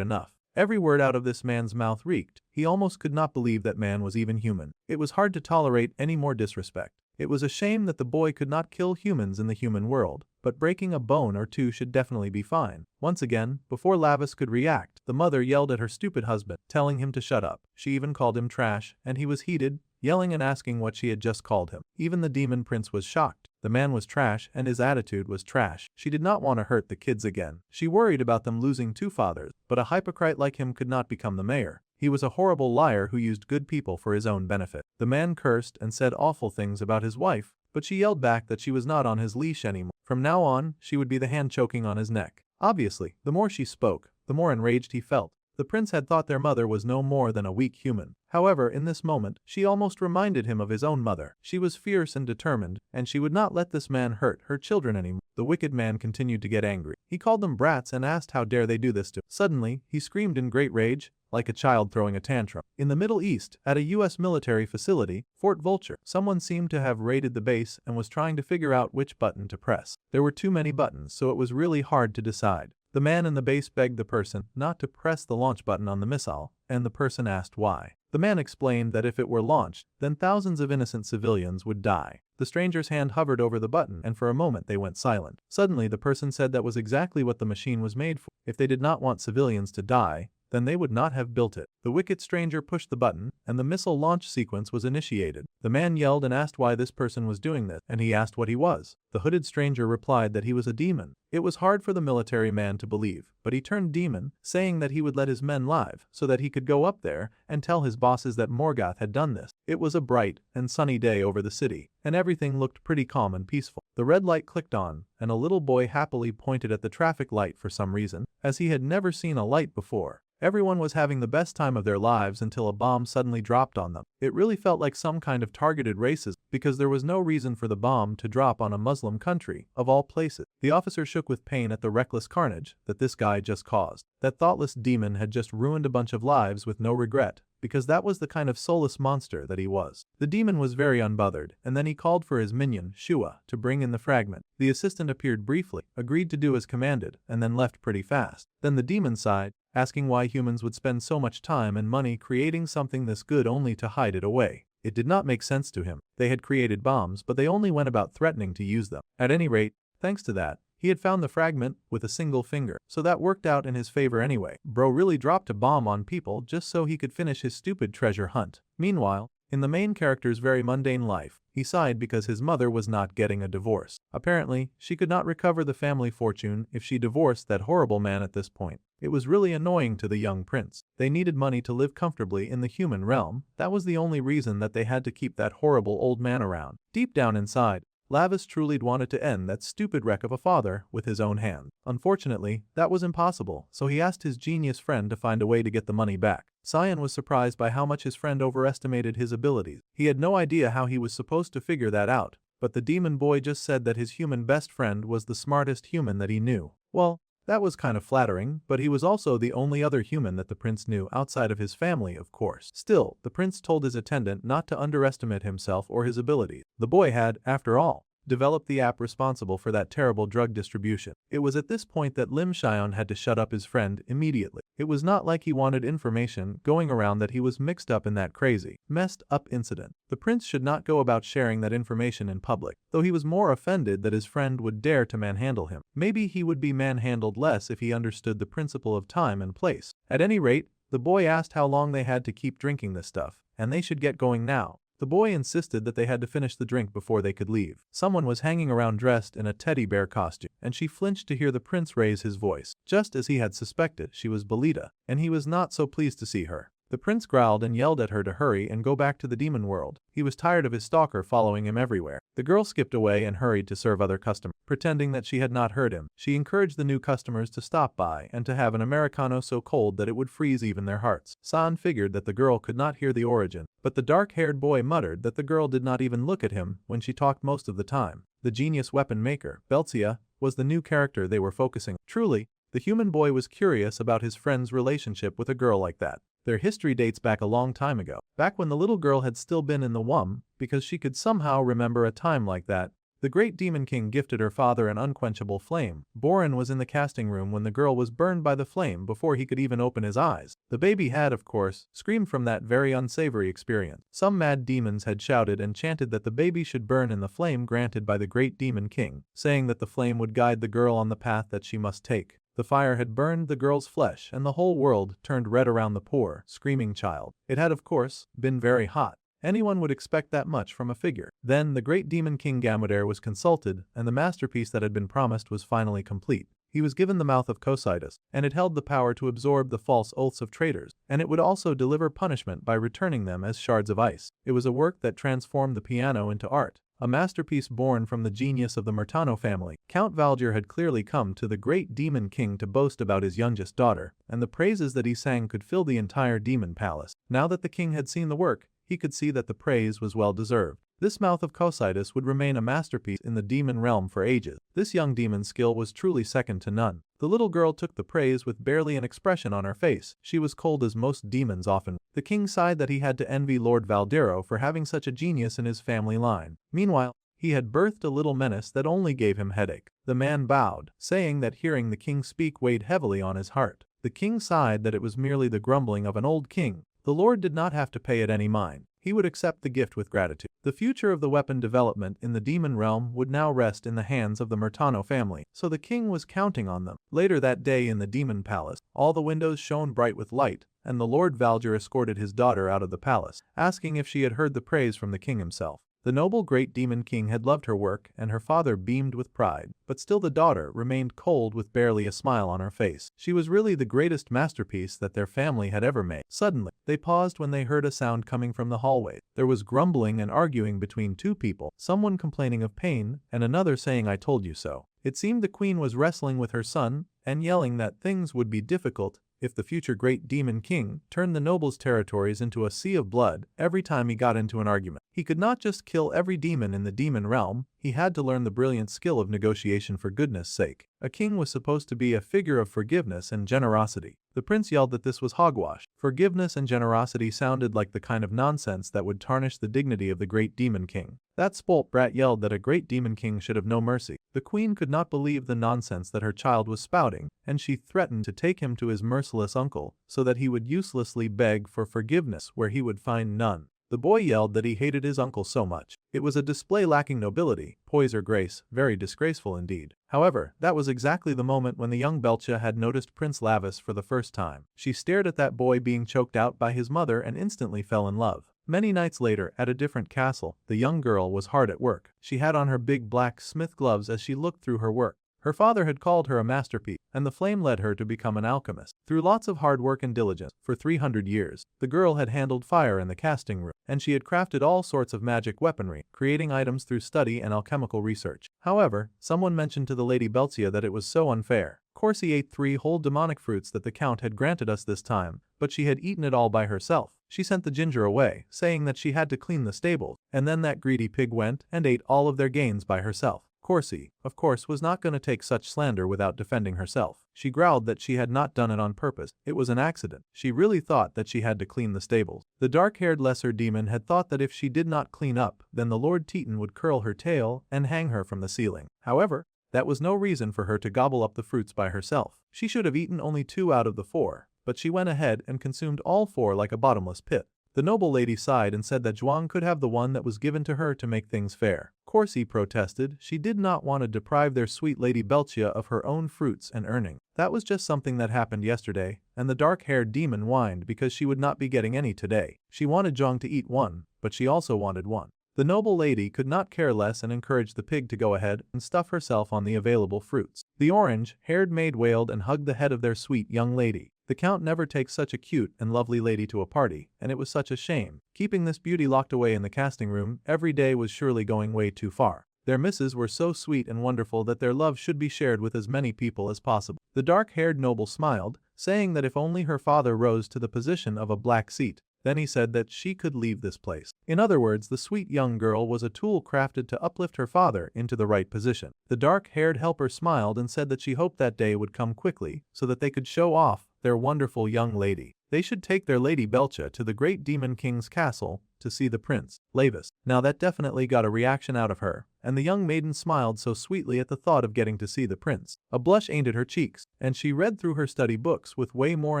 enough. Every word out of this man's mouth reeked. He almost could not believe that man was even human. It was hard to tolerate any more disrespect. It was a shame that the boy could not kill humans in the human world, but breaking a bone or two should definitely be fine. Once again, before Lavis could react, the mother yelled at her stupid husband, telling him to shut up. She even called him trash, and he was heated, yelling and asking what she had just called him. Even the demon prince was shocked. The man was trash and his attitude was trash. She did not want to hurt the kids again. She worried about them losing 2 fathers, but a hypocrite like him could not become the mayor. He was a horrible liar who used good people for his own benefit. The man cursed and said awful things about his wife, but she yelled back that she was not on his leash anymore. From now on, she would be the hand choking on his neck. Obviously, the more she spoke, the more enraged he felt. The prince had thought their mother was no more than a weak human. However, in this moment, she almost reminded him of his own mother. She was fierce and determined, and she would not let this man hurt her children anymore. The wicked man continued to get angry. He called them brats and asked how dare they do this to him. Suddenly, he screamed in great rage, like a child throwing a tantrum. In the Middle East, at a US military facility, Fort Vulture, someone seemed to have raided the base and was trying to figure out which button to press. There were too many buttons, so it was really hard to decide. The man in the base begged the person not to press the launch button on the missile, and the person asked why. The man explained that if it were launched, then thousands of innocent civilians would die. The stranger's hand hovered over the button, and for a moment they went silent. Suddenly, the person said that was exactly what the machine was made for. If they did not want civilians to die, then they would not have built it. The wicked stranger pushed the button, and the missile launch sequence was initiated. The man yelled and asked why this person was doing this, and he asked what he was. The hooded stranger replied that he was a demon. It was hard for the military man to believe, but he turned demon, saying that he would let his men live so that he could go up there and tell his bosses that Morgoth had done this. It was a bright and sunny day over the city, and everything looked pretty calm and peaceful. The red light clicked on, and a little boy happily pointed at the traffic light for some reason, as he had never seen a light before. Everyone was having the best time of their lives until a bomb suddenly dropped on them. It really felt like some kind of targeted racism because there was no reason for the bomb to drop on a Muslim country, of all places. The officer shook with pain at the reckless carnage that this guy just caused. That thoughtless demon had just ruined a bunch of lives with no regret, because that was the kind of soulless monster that he was. The demon was very unbothered, and then he called for his minion, Shua, to bring in the fragment. The assistant appeared briefly, agreed to do as commanded, and then left pretty fast. Then the demon sighed, asking why humans would spend so much time and money creating something this good only to hide it away. It did not make sense to him. They had created bombs, but they only went about threatening to use them. At any rate, thanks to that, he had found the fragment with a single finger, so that worked out in his favor anyway. Bro really dropped a bomb on people just so he could finish his stupid treasure hunt. Meanwhile, in the main character's very mundane life, he sighed because his mother was not getting a divorce. Apparently, she could not recover the family fortune if she divorced that horrible man at this point. It was really annoying to the young prince. They needed money to live comfortably in the human realm. That was the only reason that they had to keep that horrible old man around. Deep down inside, Lavis truly wanted to end that stupid wreck of a father with his own hand. Unfortunately, that was impossible, so he asked his genius friend to find a way to get the money back. Cyan was surprised by how much his friend overestimated his abilities. He had no idea how he was supposed to figure that out, but the demon boy just said that his human best friend was the smartest human that he knew. Well, that was kind of flattering, but he was also the only other human that the prince knew outside of his family, of course. Still, the prince told his attendant not to underestimate himself or his abilities. The boy had, after all, developed the app responsible for that terrible drug distribution. It was at this point that Lim Xion had to shut up his friend immediately. It was not like he wanted information going around that he was mixed up in that crazy, messed up incident. The prince should not go about sharing that information in public, though he was more offended that his friend would dare to manhandle him. Maybe he would be manhandled less if he understood the principle of time and place. At any rate, the boy asked how long they had to keep drinking this stuff, and they should get going now. The boy insisted that they had to finish the drink before they could leave. Someone was hanging around dressed in a teddy bear costume, and she flinched to hear the prince raise his voice. Just as he had suspected, she was Belita, and he was not so pleased to see her. The prince growled and yelled at her to hurry and go back to the demon world. He was tired of his stalker following him everywhere. The girl skipped away and hurried to serve other customers. Pretending that she had not heard him, she encouraged the new customers to stop by and to have an Americano so cold that it would freeze even their hearts. San figured that the girl could not hear the origin, but the dark-haired boy muttered that the girl did not even look at him when she talked most of the time. The genius weapon maker, Belzia, was the new character they were focusing on. Truly, the human boy was curious about his friend's relationship with a girl like that. Their history dates back a long time ago, back when the little girl had still been in the womb, because she could somehow remember a time like that. The great demon king gifted her father an unquenchable flame. Borin was in the casting room when the girl was burned by the flame before he could even open his eyes. The baby had, of course, screamed from that very unsavory experience. Some mad demons had shouted and chanted that the baby should burn in the flame granted by the great demon king, saying that the flame would guide the girl on the path that she must take. The fire had burned the girl's flesh and the whole world turned red around the poor, screaming child. It had, of course, been very hot. Anyone would expect that much from a figure. Then the great demon king Gamodare was consulted, and the masterpiece that had been promised was finally complete. He was given the mouth of Cocytus, and it held the power to absorb the false oaths of traitors, and it would also deliver punishment by returning them as shards of ice. It was a work that transformed the piano into art. A masterpiece born from the genius of the Murtano family. Count Valgir had clearly come to the great demon king to boast about his youngest daughter, and the praises that he sang could fill the entire demon palace. Now that the king had seen the work, he could see that the praise was well deserved. This mouth of Cocytus would remain a masterpiece in the demon realm for ages. This young demon's skill was truly second to none. The little girl took the praise with barely an expression on her face. She was cold as most demons often. The king sighed that he had to envy Lord Valdero for having such a genius in his family line. Meanwhile, he had birthed a little menace that only gave him headache. The man bowed, saying that hearing the king speak weighed heavily on his heart. The king sighed that it was merely the grumbling of an old king. The lord did not have to pay it any mind. he would accept the gift with gratitude. The future of the weapon development in the demon realm would now rest in the hands of the Murtano family, so the king was counting on them. Later that day in the demon palace, all the windows shone bright with light, and the Lord Valger escorted his daughter out of the palace, asking if she had heard the praise from the king himself. The noble great demon king had loved her work and her father beamed with pride, but still the daughter remained cold with barely a smile on her face. She was really the greatest masterpiece that their family had ever made. Suddenly, they paused when they heard a sound coming from the hallway. There was grumbling and arguing between two people, someone complaining of pain and another saying "I told you so." It seemed the queen was wrestling with her son and yelling that things would be difficult if the future great demon king turned the nobles' territories into a sea of blood every time he got into an argument. He could not just kill every demon in the demon realm, he had to learn the brilliant skill of negotiation for goodness sake. A king was supposed to be a figure of forgiveness and generosity. The prince yelled that this was hogwash. Forgiveness and generosity sounded like the kind of nonsense that would tarnish the dignity of the great demon king. That spoilt brat yelled that a great demon king should have no mercy. The queen could not believe the nonsense that her child was spouting, and she threatened to take him to his merciless uncle so that he would uselessly beg for forgiveness where he would find none. The boy yelled that he hated his uncle so much. It was a display lacking nobility, poise or grace, very disgraceful indeed. However, that was exactly the moment when the young Belcha had noticed Prince Lavis for the first time. She stared at that boy being choked out by his mother and instantly fell in love. Many nights later, at a different castle, the young girl was hard at work. She had on her big black smith gloves as she looked through her work. Her father had called her a masterpiece, and the flame led her to become an alchemist. Through lots of hard work and diligence, for 300 years, the girl had handled fire in the casting room, and she had crafted all sorts of magic weaponry, creating items through study and alchemical research. However, someone mentioned to the Lady Belcia that it was so unfair. Corsi ate 3 whole demonic fruits that the count had granted us this time, but she had eaten it all by herself. She sent the ginger away, saying that she had to clean the stables, and then that greedy pig went and ate all of their gains by herself. Corsi, of course, was not going to take such slander without defending herself. She growled that she had not done it on purpose, it was an accident. She really thought that she had to clean the stables. The dark-haired lesser demon had thought that if she did not clean up, then the Lord Teton would curl her tail and hang her from the ceiling. However, that was no reason for her to gobble up the fruits by herself. She should have eaten only 2 out of the 4, but she went ahead and consumed all 4 like a bottomless pit. The noble lady sighed and said that Zhuang could have the one that was given to her to make things fair. Corsi protested. She did not want to deprive their sweet Lady Belcia of her own fruits and earning. That was just something that happened yesterday, and the dark-haired demon whined because she would not be getting any today. She wanted Zhuang to eat 1, but she also wanted 1. The noble lady could not care less and encouraged the pig to go ahead and stuff herself on the available fruits. The orange-haired maid wailed and hugged the head of their sweet young lady. The count never takes such a cute and lovely lady to a party, and it was such a shame. Keeping this beauty locked away in the casting room every day was surely going way too far. Their misses were so sweet and wonderful that their love should be shared with as many people as possible. The dark-haired noble smiled, saying that if only her father rose to the position of a black seat, then he said that she could leave this place. In other words, the sweet young girl was a tool crafted to uplift her father into the right position. The dark-haired helper smiled and said that she hoped that day would come quickly so that they could show off their wonderful young lady. They should take their Lady Belcha to the great demon king's castle to see the prince, Lavis. Now that definitely got a reaction out of her, and the young maiden smiled so sweetly at the thought of getting to see the prince. A blush painted her cheeks, and she read through her study books with way more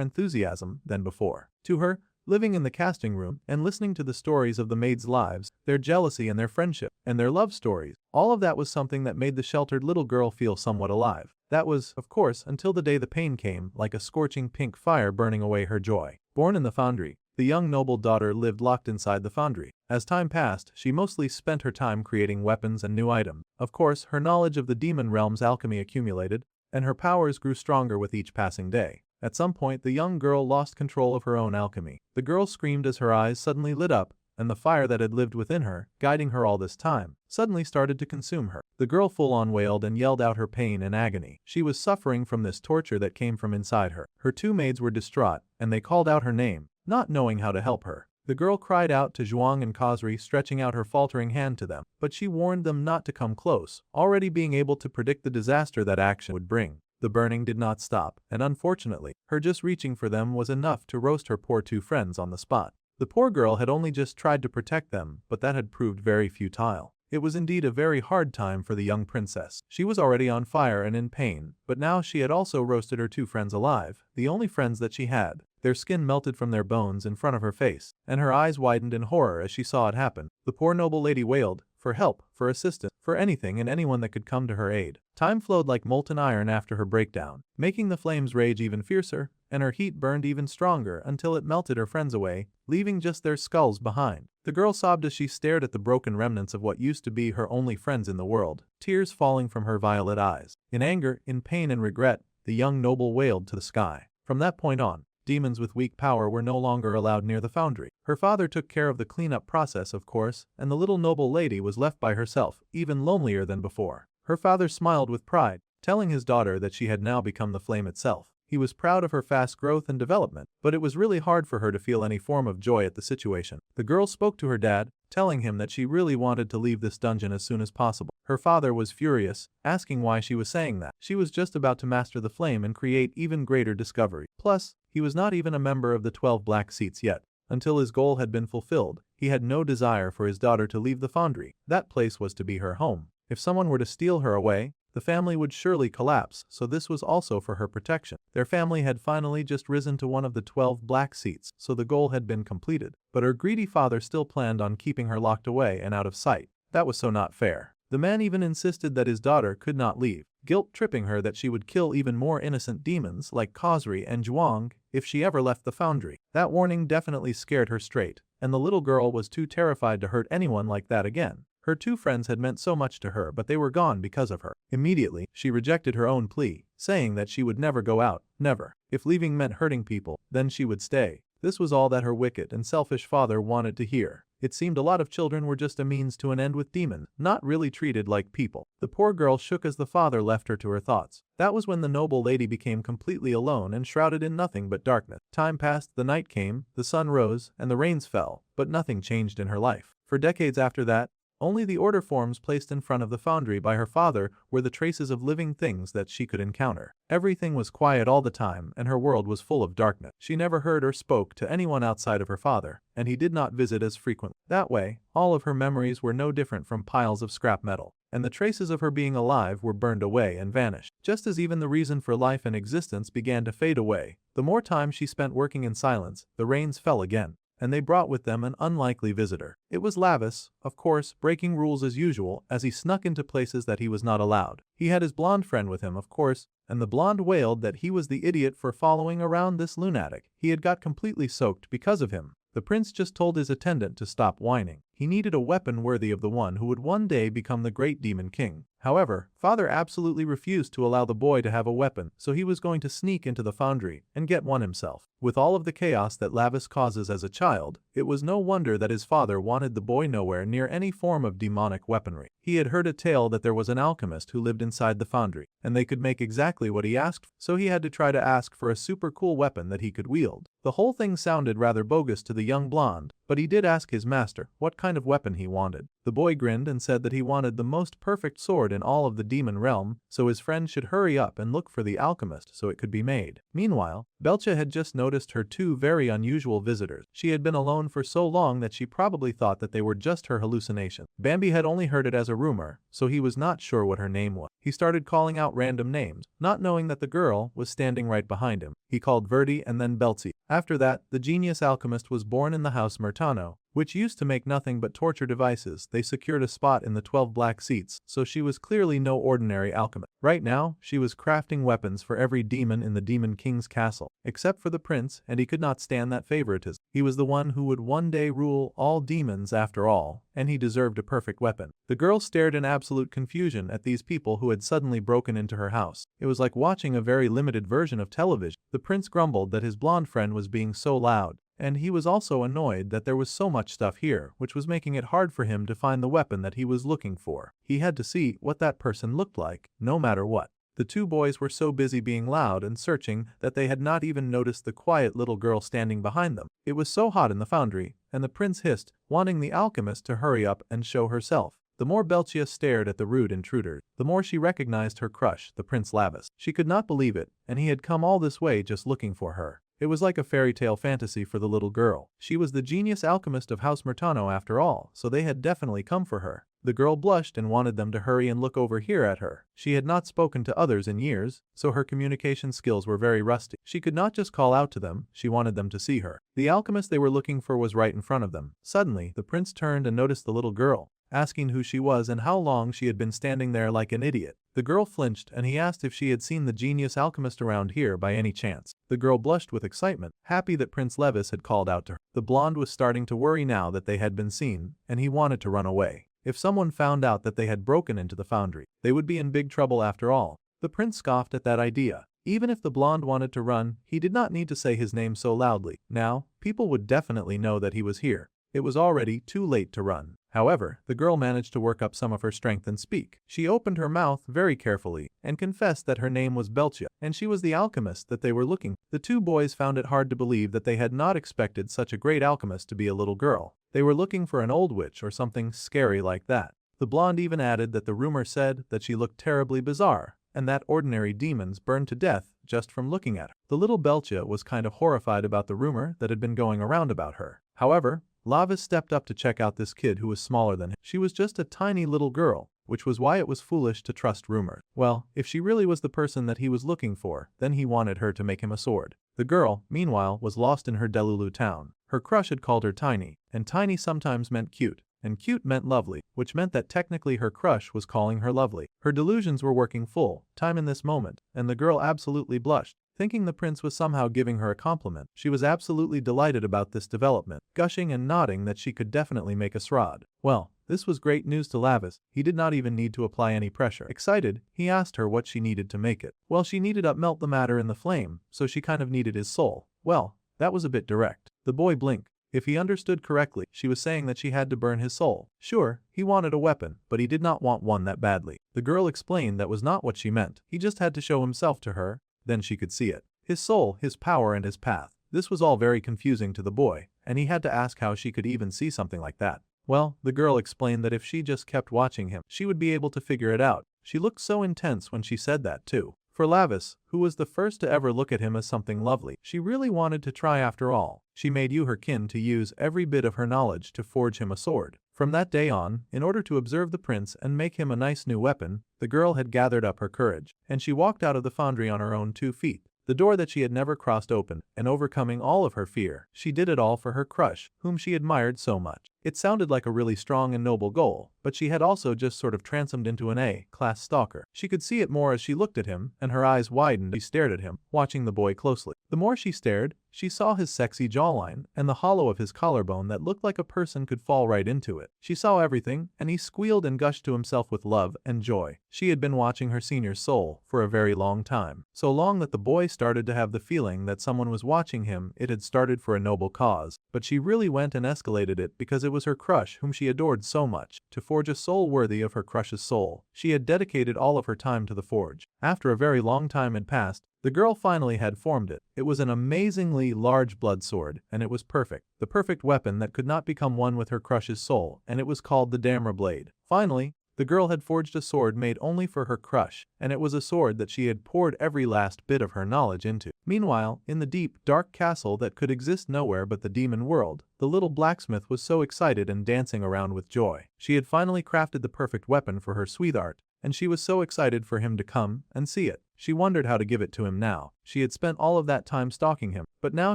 enthusiasm than before. To her, living in the casting room and listening to the stories of the maids' lives, their jealousy and their friendship, and their love stories, all of that was something that made the sheltered little girl feel somewhat alive. That was, of course, until the day the pain came, like a scorching pink fire burning away her joy. Born in the foundry, the young noble daughter lived locked inside the foundry. As time passed, she mostly spent her time creating weapons and new items. Of course, her knowledge of the demon realm's alchemy accumulated, and her powers grew stronger with each passing day. At some point, the young girl lost control of her own alchemy. The girl screamed as her eyes suddenly lit up, and the fire that had lived within her, guiding her all this time, suddenly started to consume her. The girl full-on wailed and yelled out her pain and agony. She was suffering from this torture that came from inside her. Her 2 maids were distraught, and they called out her name, not knowing how to help her. The girl cried out to Zhuang and Khosri, stretching out her faltering hand to them, but she warned them not to come close, already being able to predict the disaster that action would bring. The burning did not stop, and unfortunately, her just reaching for them was enough to roast her poor 2 friends on the spot. The poor girl had only just tried to protect them, but that had proved very futile. It was indeed a very hard time for the young princess. She was already on fire and in pain, but now she had also roasted her 2 friends alive, the only friends that she had. Their skin melted from their bones in front of her face, and her eyes widened in horror as she saw it happen. The poor noble lady wailed, for help, for assistance, for anything and anyone that could come to her aid. Time flowed like molten iron after her breakdown, making the flames rage even fiercer, and her heat burned even stronger until it melted her friends away, leaving just their skulls behind. The girl sobbed as she stared at the broken remnants of what used to be her only friends in the world, tears falling from her violet eyes. In anger, in pain and regret, the young noble wailed to the sky. From that point on, demons with weak power were no longer allowed near the foundry. Her father took care of the cleanup process, of course, and the little noble lady was left by herself, even lonelier than before. Her father smiled with pride, telling his daughter that she had now become the flame itself. He was proud of her fast growth and development, but it was really hard for her to feel any form of joy at the situation. The girl spoke to her dad, telling him that she really wanted to leave this dungeon as soon as possible. Her father was furious, asking why she was saying that. She was just about to master the flame and create even greater discovery. Plus, he was not even a member of the 12 Black Seats yet. Until his goal had been fulfilled, he had no desire for his daughter to leave the foundry. That place was to be her home. If someone were to steal her away, the family would surely collapse, so this was also for her protection. Their family had finally just risen to one of the 12 Black Seats, so the goal had been completed. But her greedy father still planned on keeping her locked away and out of sight. That was so not fair. The man even insisted that his daughter could not leave, guilt-tripping her that she would kill even more innocent demons like Khosri and Zhuang if she ever left the foundry. That warning definitely scared her straight, and the little girl was too terrified to hurt anyone like that again. Her two friends had meant so much to her, but they were gone because of her. Immediately, she rejected her own plea, saying that she would never go out, never. If leaving meant hurting people, then she would stay. This was all that her wicked and selfish father wanted to hear. It seemed a lot of children were just a means to an end with demons, not really treated like people. The poor girl shook as the father left her to her thoughts. That was when the noble lady became completely alone and shrouded in nothing but darkness. Time passed, the night came, the sun rose, and the rains fell, but nothing changed in her life. For decades after that, only the order forms placed in front of the foundry by her father were the traces of living things that she could encounter. Everything was quiet all the time, and her world was full of darkness. She never heard or spoke to anyone outside of her father, and he did not visit as frequently. That way, all of her memories were no different from piles of scrap metal, and the traces of her being alive were burned away and vanished. Just as even the reason for life and existence began to fade away, the more time she spent working in silence, the rains fell again, and they brought with them an unlikely visitor. It was Lavis, of course, breaking rules as usual as he snuck into places that he was not allowed. He had his blonde friend with him, of course, and the blonde wailed that he was the idiot for following around this lunatic. He had got completely soaked because of him. The prince just told his attendant to stop whining. He needed a weapon worthy of the one who would one day become the great demon king. However, father absolutely refused to allow the boy to have a weapon, so he was going to sneak into the foundry and get one himself. With all of the chaos that Lavis causes as a child, it was no wonder that his father wanted the boy nowhere near any form of demonic weaponry. He had heard a tale that there was an alchemist who lived inside the foundry, and they could make exactly what he asked for, so he had to try to ask for a super cool weapon that he could wield. The whole thing sounded rather bogus to the young blonde, but he did ask his master what kind of weapon he wanted. The boy grinned and said that he wanted the most perfect sword in all of the demon realm, so his friend should hurry up and look for the alchemist so it could be made. Meanwhile, Belcha had just noticed her two very unusual visitors. She had been alone for so long that she probably thought that they were just her hallucination. Bambi had only heard it as a rumor, so he was not sure what her name was. He started calling out random names, not knowing that the girl was standing right behind him. He called Verdi and then Belzi. After that, the genius alchemist was born in the house Murtano, which used to make nothing but torture devices. They secured a spot in the 12 Black Seats, so she was clearly no ordinary alchemist. Right now, she was crafting weapons for every demon in the Demon King's castle, except for the prince, and he could not stand that favoritism. He was the one who would one day rule all demons after all, and he deserved a perfect weapon. The girl stared in absolute confusion at these people who had suddenly broken into her house. It was like watching a very limited version of television. The prince grumbled that his blonde friend was being so loud, and he was also annoyed that there was so much stuff here, which was making it hard for him to find the weapon that he was looking for. He had to see what that person looked like, no matter what. The two boys were so busy being loud and searching that they had not even noticed the quiet little girl standing behind them. It was so hot in the foundry, and the prince hissed, wanting the alchemist to hurry up and show herself. The more Belchia stared at the rude intruder, the more she recognized her crush, the Prince Lavis. She could not believe it, and he had come all this way just looking for her. It was like a fairy tale fantasy for the little girl. She was the genius alchemist of House Murtano after all, so they had definitely come for her. The girl blushed and wanted them to hurry and look over here at her. She had not spoken to others in years, so her communication skills were very rusty. She could not just call out to them, she wanted them to see her. The alchemist they were looking for was right in front of them. Suddenly, the prince turned and noticed the little girl, asking who she was and how long she had been standing there like an idiot. The girl flinched and he asked if she had seen the genius alchemist around here by any chance. The girl blushed with excitement, happy that Prince Levis had called out to her. The blonde was starting to worry now that they had been seen, and he wanted to run away. If someone found out that they had broken into the foundry, they would be in big trouble after all. The prince scoffed at that idea. Even if the blonde wanted to run, he did not need to say his name so loudly. Now, people would definitely know that he was here. It was already too late to run. However, the girl managed to work up some of her strength and speak. She opened her mouth very carefully and confessed that her name was Belcha, and she was the alchemist that they were looking for. The two boys found it hard to believe that they had not expected such a great alchemist to be a little girl. They were looking for an old witch or something scary like that. The blonde even added that the rumor said that she looked terribly bizarre, and that ordinary demons burned to death just from looking at her. The little Belcha was kind of horrified about the rumor that had been going around about her. However, Lavis stepped up to check out this kid who was smaller than him. She was just a tiny little girl, which was why it was foolish to trust rumors. Well, if she really was the person that he was looking for, then he wanted her to make him a sword. The girl, meanwhile, was lost in her Delulu town. Her crush had called her Tiny, and Tiny sometimes meant cute, and cute meant lovely, which meant that technically her crush was calling her lovely. Her delusions were working full time in this moment, and the girl absolutely blushed, thinking the prince was somehow giving her a compliment. She was absolutely delighted about this development, gushing and nodding that she could definitely make a srod. Well, this was great news to Lavis. He did not even need to apply any pressure. Excited, he asked her what she needed to make it. Well, she needed to melt the matter in the flame, so she kind of needed his soul. Well, that was a bit direct. The boy blinked. If he understood correctly, she was saying that she had to burn his soul. Sure, he wanted a weapon, but he did not want one that badly. The girl explained that was not what she meant. He just had to show himself to her, then she could see it. His soul, his power, and his path. This was all very confusing to the boy, and he had to ask how she could even see something like that. Well, the girl explained that if she just kept watching him, she would be able to figure it out. She looked so intense when she said that too. For Lavis, who was the first to ever look at him as something lovely, she really wanted to try after all. She made you her kin to use every bit of her knowledge to forge him a sword. From that day on, in order to observe the prince and make him a nice new weapon, the girl had gathered up her courage, and she walked out of the foundry on her own 2 feet. The door that she had never crossed opened, and overcoming all of her fear, she did it all for her crush, whom she admired so much. It sounded like a really strong and noble goal, but she had also just sort of transformed into an A-class stalker. She could see it more as she looked at him, and her eyes widened as she stared at him, watching the boy closely. The more she stared, she saw his sexy jawline and the hollow of his collarbone that looked like a person could fall right into it. She saw everything, and he squealed and gushed to himself with love and joy. She had been watching her senior's soul for a very long time. So long that the boy started to have the feeling that someone was watching him. It had started for a noble cause, but she really went and escalated it because it was her crush whom she adored so much. To forge a soul worthy of her crush's soul, she had dedicated all of her time to the forge. After a very long time had passed, the girl finally had formed it. It was an amazingly large blood sword, and it was perfect. The perfect weapon that could not become one with her crush's soul, and it was called the Damra Blade. Finally, the girl had forged a sword made only for her crush, and it was a sword that she had poured every last bit of her knowledge into. Meanwhile, in the deep, dark castle that could exist nowhere but the demon world, the little blacksmith was so excited and dancing around with joy. She had finally crafted the perfect weapon for her sweetheart, and she was so excited for him to come and see it. She wondered how to give it to him now. She had spent all of that time stalking him, but now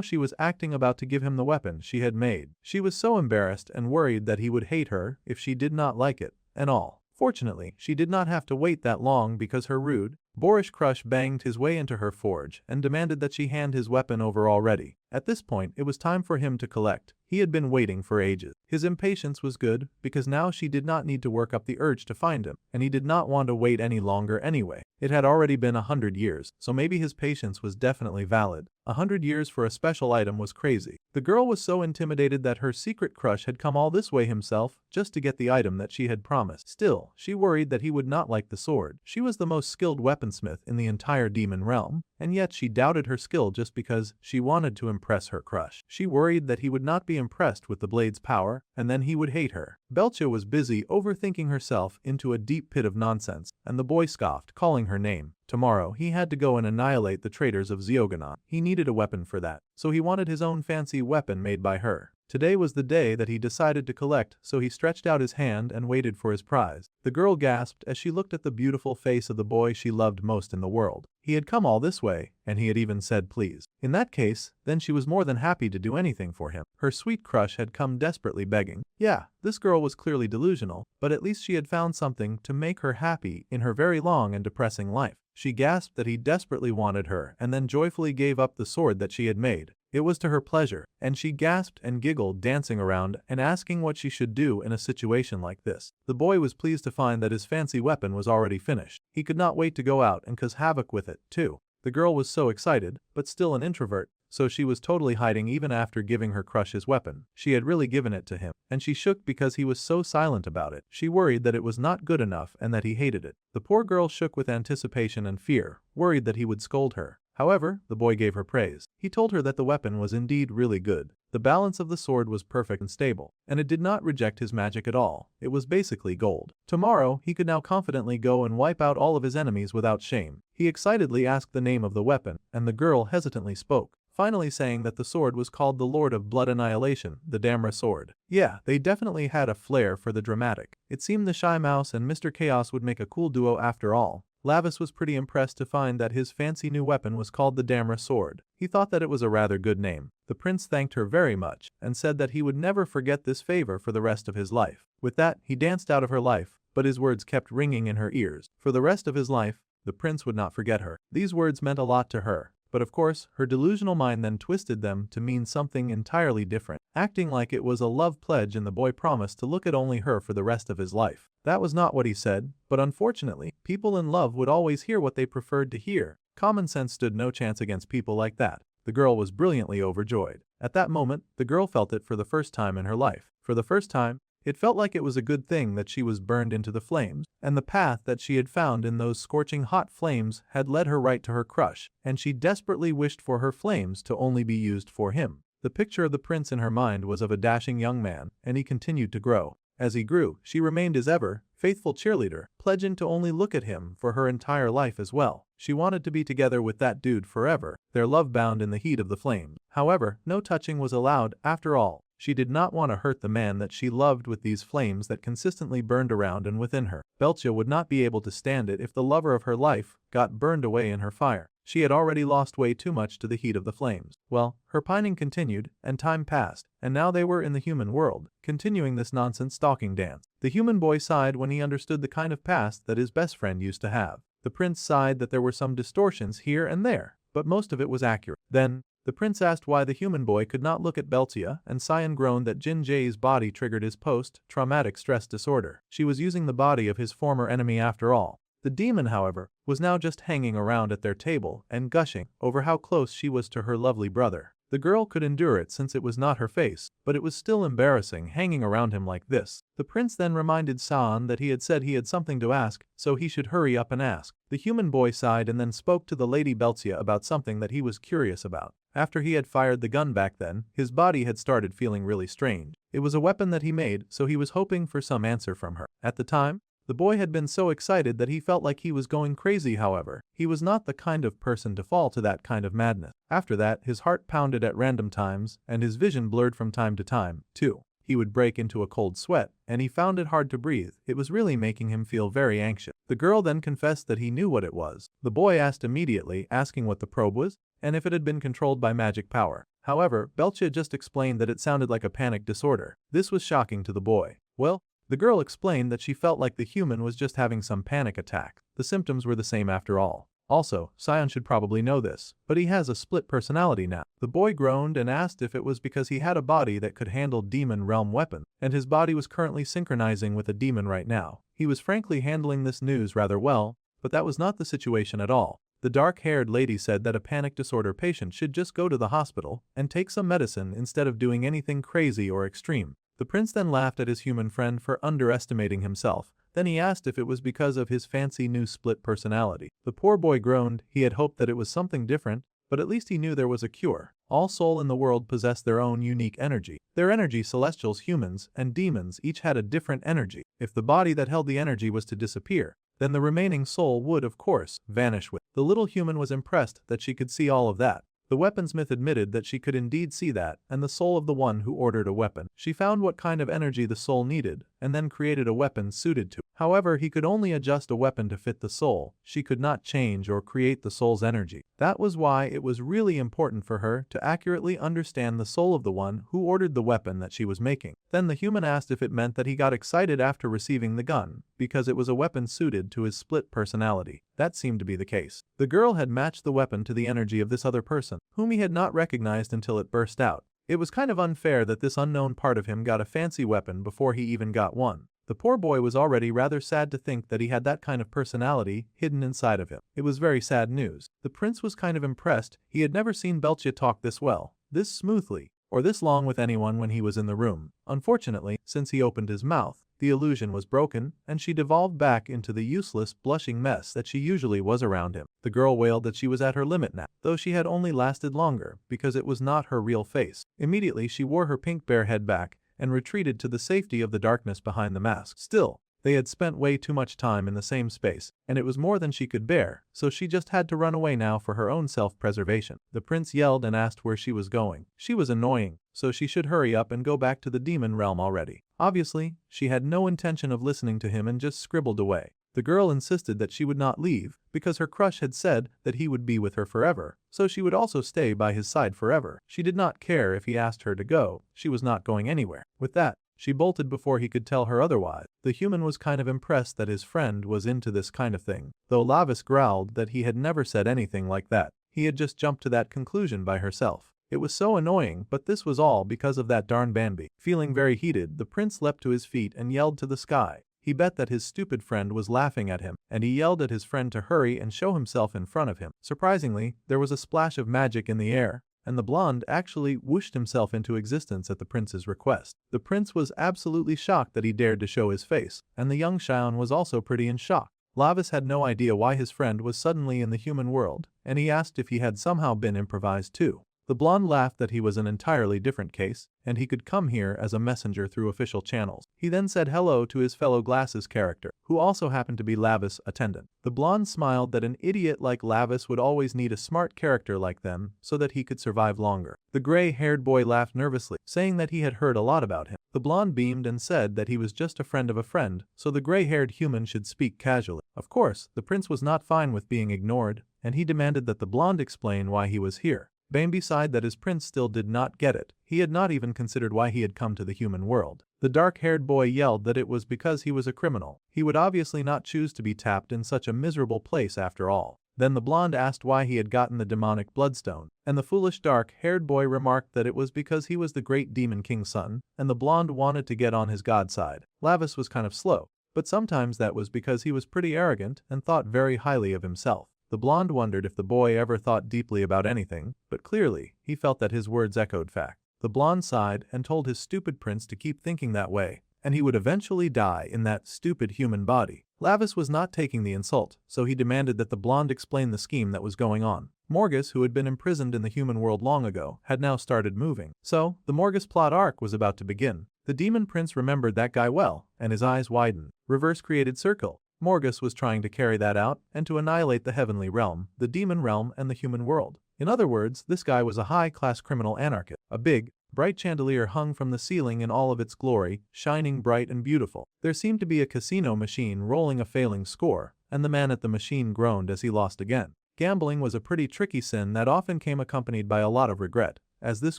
she was acting about to give him the weapon she had made. She was so embarrassed and worried that he would hate her if she did not like it, and all. Fortunately, she did not have to wait that long because her rude, boorish crush banged his way into her forge and demanded that she hand his weapon over already. At this point, it was time for him to collect. He had been waiting for ages. His impatience was good because now she did not need to work up the urge to find him, and he did not want to wait any longer anyway. It had already been 100 years, so maybe his patience was definitely valid. 100 years for a special item was crazy. The girl was so intimidated that her secret crush had come all this way himself just to get the item that she had promised. Still, she worried that he would not like the sword. She was the most skilled weaponsmith in the entire demon realm, and yet she doubted her skill just because she wanted to impress her crush. She worried that he would not be impressed with the blade's power, and then he would hate her. Belcha was busy overthinking herself into a deep pit of nonsense, and the boy scoffed, calling her name. Tomorrow he had to go and annihilate the traitors of Zyoganon. He needed a weapon for that, so he wanted his own fancy weapon made by her. Today was the day that he decided to collect, so he stretched out his hand and waited for his prize. The girl gasped as she looked at the beautiful face of the boy she loved most in the world. He had come all this way, and he had even said please. In that case, then she was more than happy to do anything for him. Her sweet crush had come desperately begging. Yeah, this girl was clearly delusional, but at least she had found something to make her happy in her very long and depressing life. She gasped that he desperately wanted her and then joyfully gave up the sword that she had made. It was to her pleasure, and she gasped and giggled, dancing around and asking what she should do in a situation like this. The boy was pleased to find that his fancy weapon was already finished. He could not wait to go out and cause havoc with it, too. The girl was so excited, but still an introvert, so she was totally hiding even after giving her crush his weapon. She had really given it to him, and she shook because he was so silent about it. She worried that it was not good enough and that he hated it. The poor girl shook with anticipation and fear, worried that he would scold her. However, the boy gave her praise. He told her that the weapon was indeed really good. The balance of the sword was perfect and stable, and it did not reject his magic at all. It was basically gold. Tomorrow, he could now confidently go and wipe out all of his enemies without shame. He excitedly asked the name of the weapon, and the girl hesitantly spoke, finally saying that the sword was called the Lord of Blood Annihilation, the Damra sword. Yeah, they definitely had a flair for the dramatic. It seemed the Shy Mouse and Mr. Chaos would make a cool duo after all. Lavis was pretty impressed to find that his fancy new weapon was called the Damra sword. He thought that it was a rather good name. The prince thanked her very much and said that he would never forget this favor for the rest of his life. With that, he danced out of her life, but his words kept ringing in her ears. For the rest of his life, the prince would not forget her. These words meant a lot to her. But of course, her delusional mind then twisted them to mean something entirely different, acting like it was a love pledge and the boy promised to look at only her for the rest of his life. That was not what he said, but unfortunately, people in love would always hear what they preferred to hear. Common sense stood no chance against people like that. The girl was brilliantly overjoyed. At that moment, the girl felt it for the first time in her life. For the first time, it felt like it was a good thing that she was burned into the flames, and the path that she had found in those scorching hot flames had led her right to her crush, and she desperately wished for her flames to only be used for him. The picture of the prince in her mind was of a dashing young man, and he continued to grow. As he grew, she remained his ever faithful cheerleader, pledging to only look at him for her entire life as well. She wanted to be together with that dude forever, their love bound in the heat of the flames. However, no touching was allowed after all. She did not want to hurt the man that she loved with these flames that consistently burned around and within her. Beltia would not be able to stand it if the lover of her life got burned away in her fire. She had already lost way too much to the heat of the flames. Well, her pining continued, and time passed, and now they were in the human world, continuing this nonsense stalking dance. The human boy sighed when he understood the kind of past that his best friend used to have. The prince sighed that there were some distortions here and there, but most of it was accurate. Then, the prince asked why the human boy could not look at Beltia, and Cyan groaned that Jin Jae's body triggered his post-traumatic stress disorder. She was using the body of his former enemy after all. The demon, however, was now just hanging around at their table and gushing over how close she was to her lovely brother. The girl could endure it since it was not her face, but it was still embarrassing hanging around him like this. The prince then reminded Saan that he had said he had something to ask, so he should hurry up and ask. The human boy sighed and then spoke to the Lady Beltia about something that he was curious about. After he had fired the gun back then, his body had started feeling really strange. It was a weapon that he made, so he was hoping for some answer from her. At the time, the boy had been so excited that he felt like he was going crazy. However, he was not the kind of person to fall to that kind of madness. After that, his heart pounded at random times, and his vision blurred from time to time, too. He would break into a cold sweat, and he found it hard to breathe. It was really making him feel very anxious. The girl then confessed that he knew what it was. The boy asked immediately, asking what the probe was, and if it had been controlled by magic power. However, Beltia just explained that it sounded like a panic disorder. This was shocking to the boy. Well, the girl explained that she felt like the human was just having some panic attack. The symptoms were the same after all. Also, Sion should probably know this, but he has a split personality now. The boy groaned and asked if it was because he had a body that could handle demon realm weapons, and his body was currently synchronizing with a demon right now. He was frankly handling this news rather well, but that was not the situation at all. The dark-haired lady said that a panic disorder patient should just go to the hospital and take some medicine instead of doing anything crazy or extreme. The prince then laughed at his human friend for underestimating himself. Then he asked if it was because of his fancy new split personality. The poor boy groaned. He had hoped that it was something different, but at least he knew there was a cure. All soul in the world possessed their own unique energy. Their energy, celestials, humans, and demons each had a different energy. If the body that held the energy was to disappear, then the remaining soul would, of course, vanish with. The little human was impressed that she could see all of that. The weaponsmith admitted that she could indeed see that, and the soul of the one who ordered a weapon. She found what kind of energy the soul needed, and then created a weapon suited to it. However, he could only adjust a weapon to fit the soul. She could not change or create the soul's energy. That was why it was really important for her to accurately understand the soul of the one who ordered the weapon that she was making. Then the human asked if it meant that he got excited after receiving the gun, because it was a weapon suited to his split personality. That seemed to be the case. The girl had matched the weapon to the energy of this other person, whom he had not recognized until it burst out. It was kind of unfair that this unknown part of him got a fancy weapon before he even got one. The poor boy was already rather sad to think that he had that kind of personality hidden inside of him. It was very sad news. The prince was kind of impressed. He had never seen Belchia talk this well, this smoothly, or this long with anyone when he was in the room. Unfortunately, since he opened his mouth, the illusion was broken, and she devolved back into the useless, blushing mess that she usually was around him. The girl wailed that she was at her limit now, though she had only lasted longer, because it was not her real face. Immediately she wore her pink bear head back, and retreated to the safety of the darkness behind the mask. Still, they had spent way too much time in the same space, and it was more than she could bear, so she just had to run away now for her own self-preservation. The prince yelled and asked where she was going. She was annoying, so she should hurry up and go back to the demon realm already. Obviously, she had no intention of listening to him and just scribbled away. The girl insisted that she would not leave, because her crush had said that he would be with her forever, so she would also stay by his side forever. She did not care if he asked her to go, she was not going anywhere. With that, she bolted before he could tell her otherwise. The human was kind of impressed that his friend was into this kind of thing, though Lavis growled that he had never said anything like that. He had just jumped to that conclusion by herself. It was so annoying, but this was all because of that darn Bambi. Feeling very heated, the prince leapt to his feet and yelled to the sky. He bet that his stupid friend was laughing at him, and he yelled at his friend to hurry and show himself in front of him. Surprisingly, there was a splash of magic in the air, and the blonde actually whooshed himself into existence at the prince's request. The prince was absolutely shocked that he dared to show his face, and the young Xion was also pretty in shock. Lavis had no idea why his friend was suddenly in the human world, and he asked if he had somehow been improvised too. The blonde laughed that he was an entirely different case, and he could come here as a messenger through official channels. He then said hello to his fellow Glasses character, who also happened to be Lavis' attendant. The blonde smiled that an idiot like Lavis would always need a smart character like them so that he could survive longer. The gray-haired boy laughed nervously, saying that he had heard a lot about him. The blonde beamed and said that he was just a friend of a friend, so the gray-haired human should speak casually. Of course, the prince was not fine with being ignored, and he demanded that the blonde explain why he was here. Bambi sighed that his prince still did not get it. He had not even considered why he had come to the human world. The dark-haired boy yelled that it was because he was a criminal. He would obviously not choose to be tapped in such a miserable place after all. Then the blonde asked why he had gotten the demonic bloodstone, and the foolish dark-haired boy remarked that it was because he was the great demon king's son, and the blonde wanted to get on his god side. Lavis was kind of slow, but sometimes that was because he was pretty arrogant and thought very highly of himself. The blonde wondered if the boy ever thought deeply about anything, but clearly, he felt that his words echoed fact. The blonde sighed and told his stupid prince to keep thinking that way, and he would eventually die in that stupid human body. Lavis was not taking the insult, so he demanded that the blonde explain the scheme that was going on. Morgus, who had been imprisoned in the human world long ago, had now started moving. So, the Morgus plot arc was about to begin. The demon prince remembered that guy well, and his eyes widened. Reverse created circle. Morgus was trying to carry that out and to annihilate the heavenly realm, the demon realm, and the human world. In other words, this guy was a high-class criminal anarchist. A big, bright chandelier hung from the ceiling in all of its glory, shining bright and beautiful. There seemed to be a casino machine rolling a failing score, and the man at the machine groaned as he lost again. Gambling was a pretty tricky sin that often came accompanied by a lot of regret, as this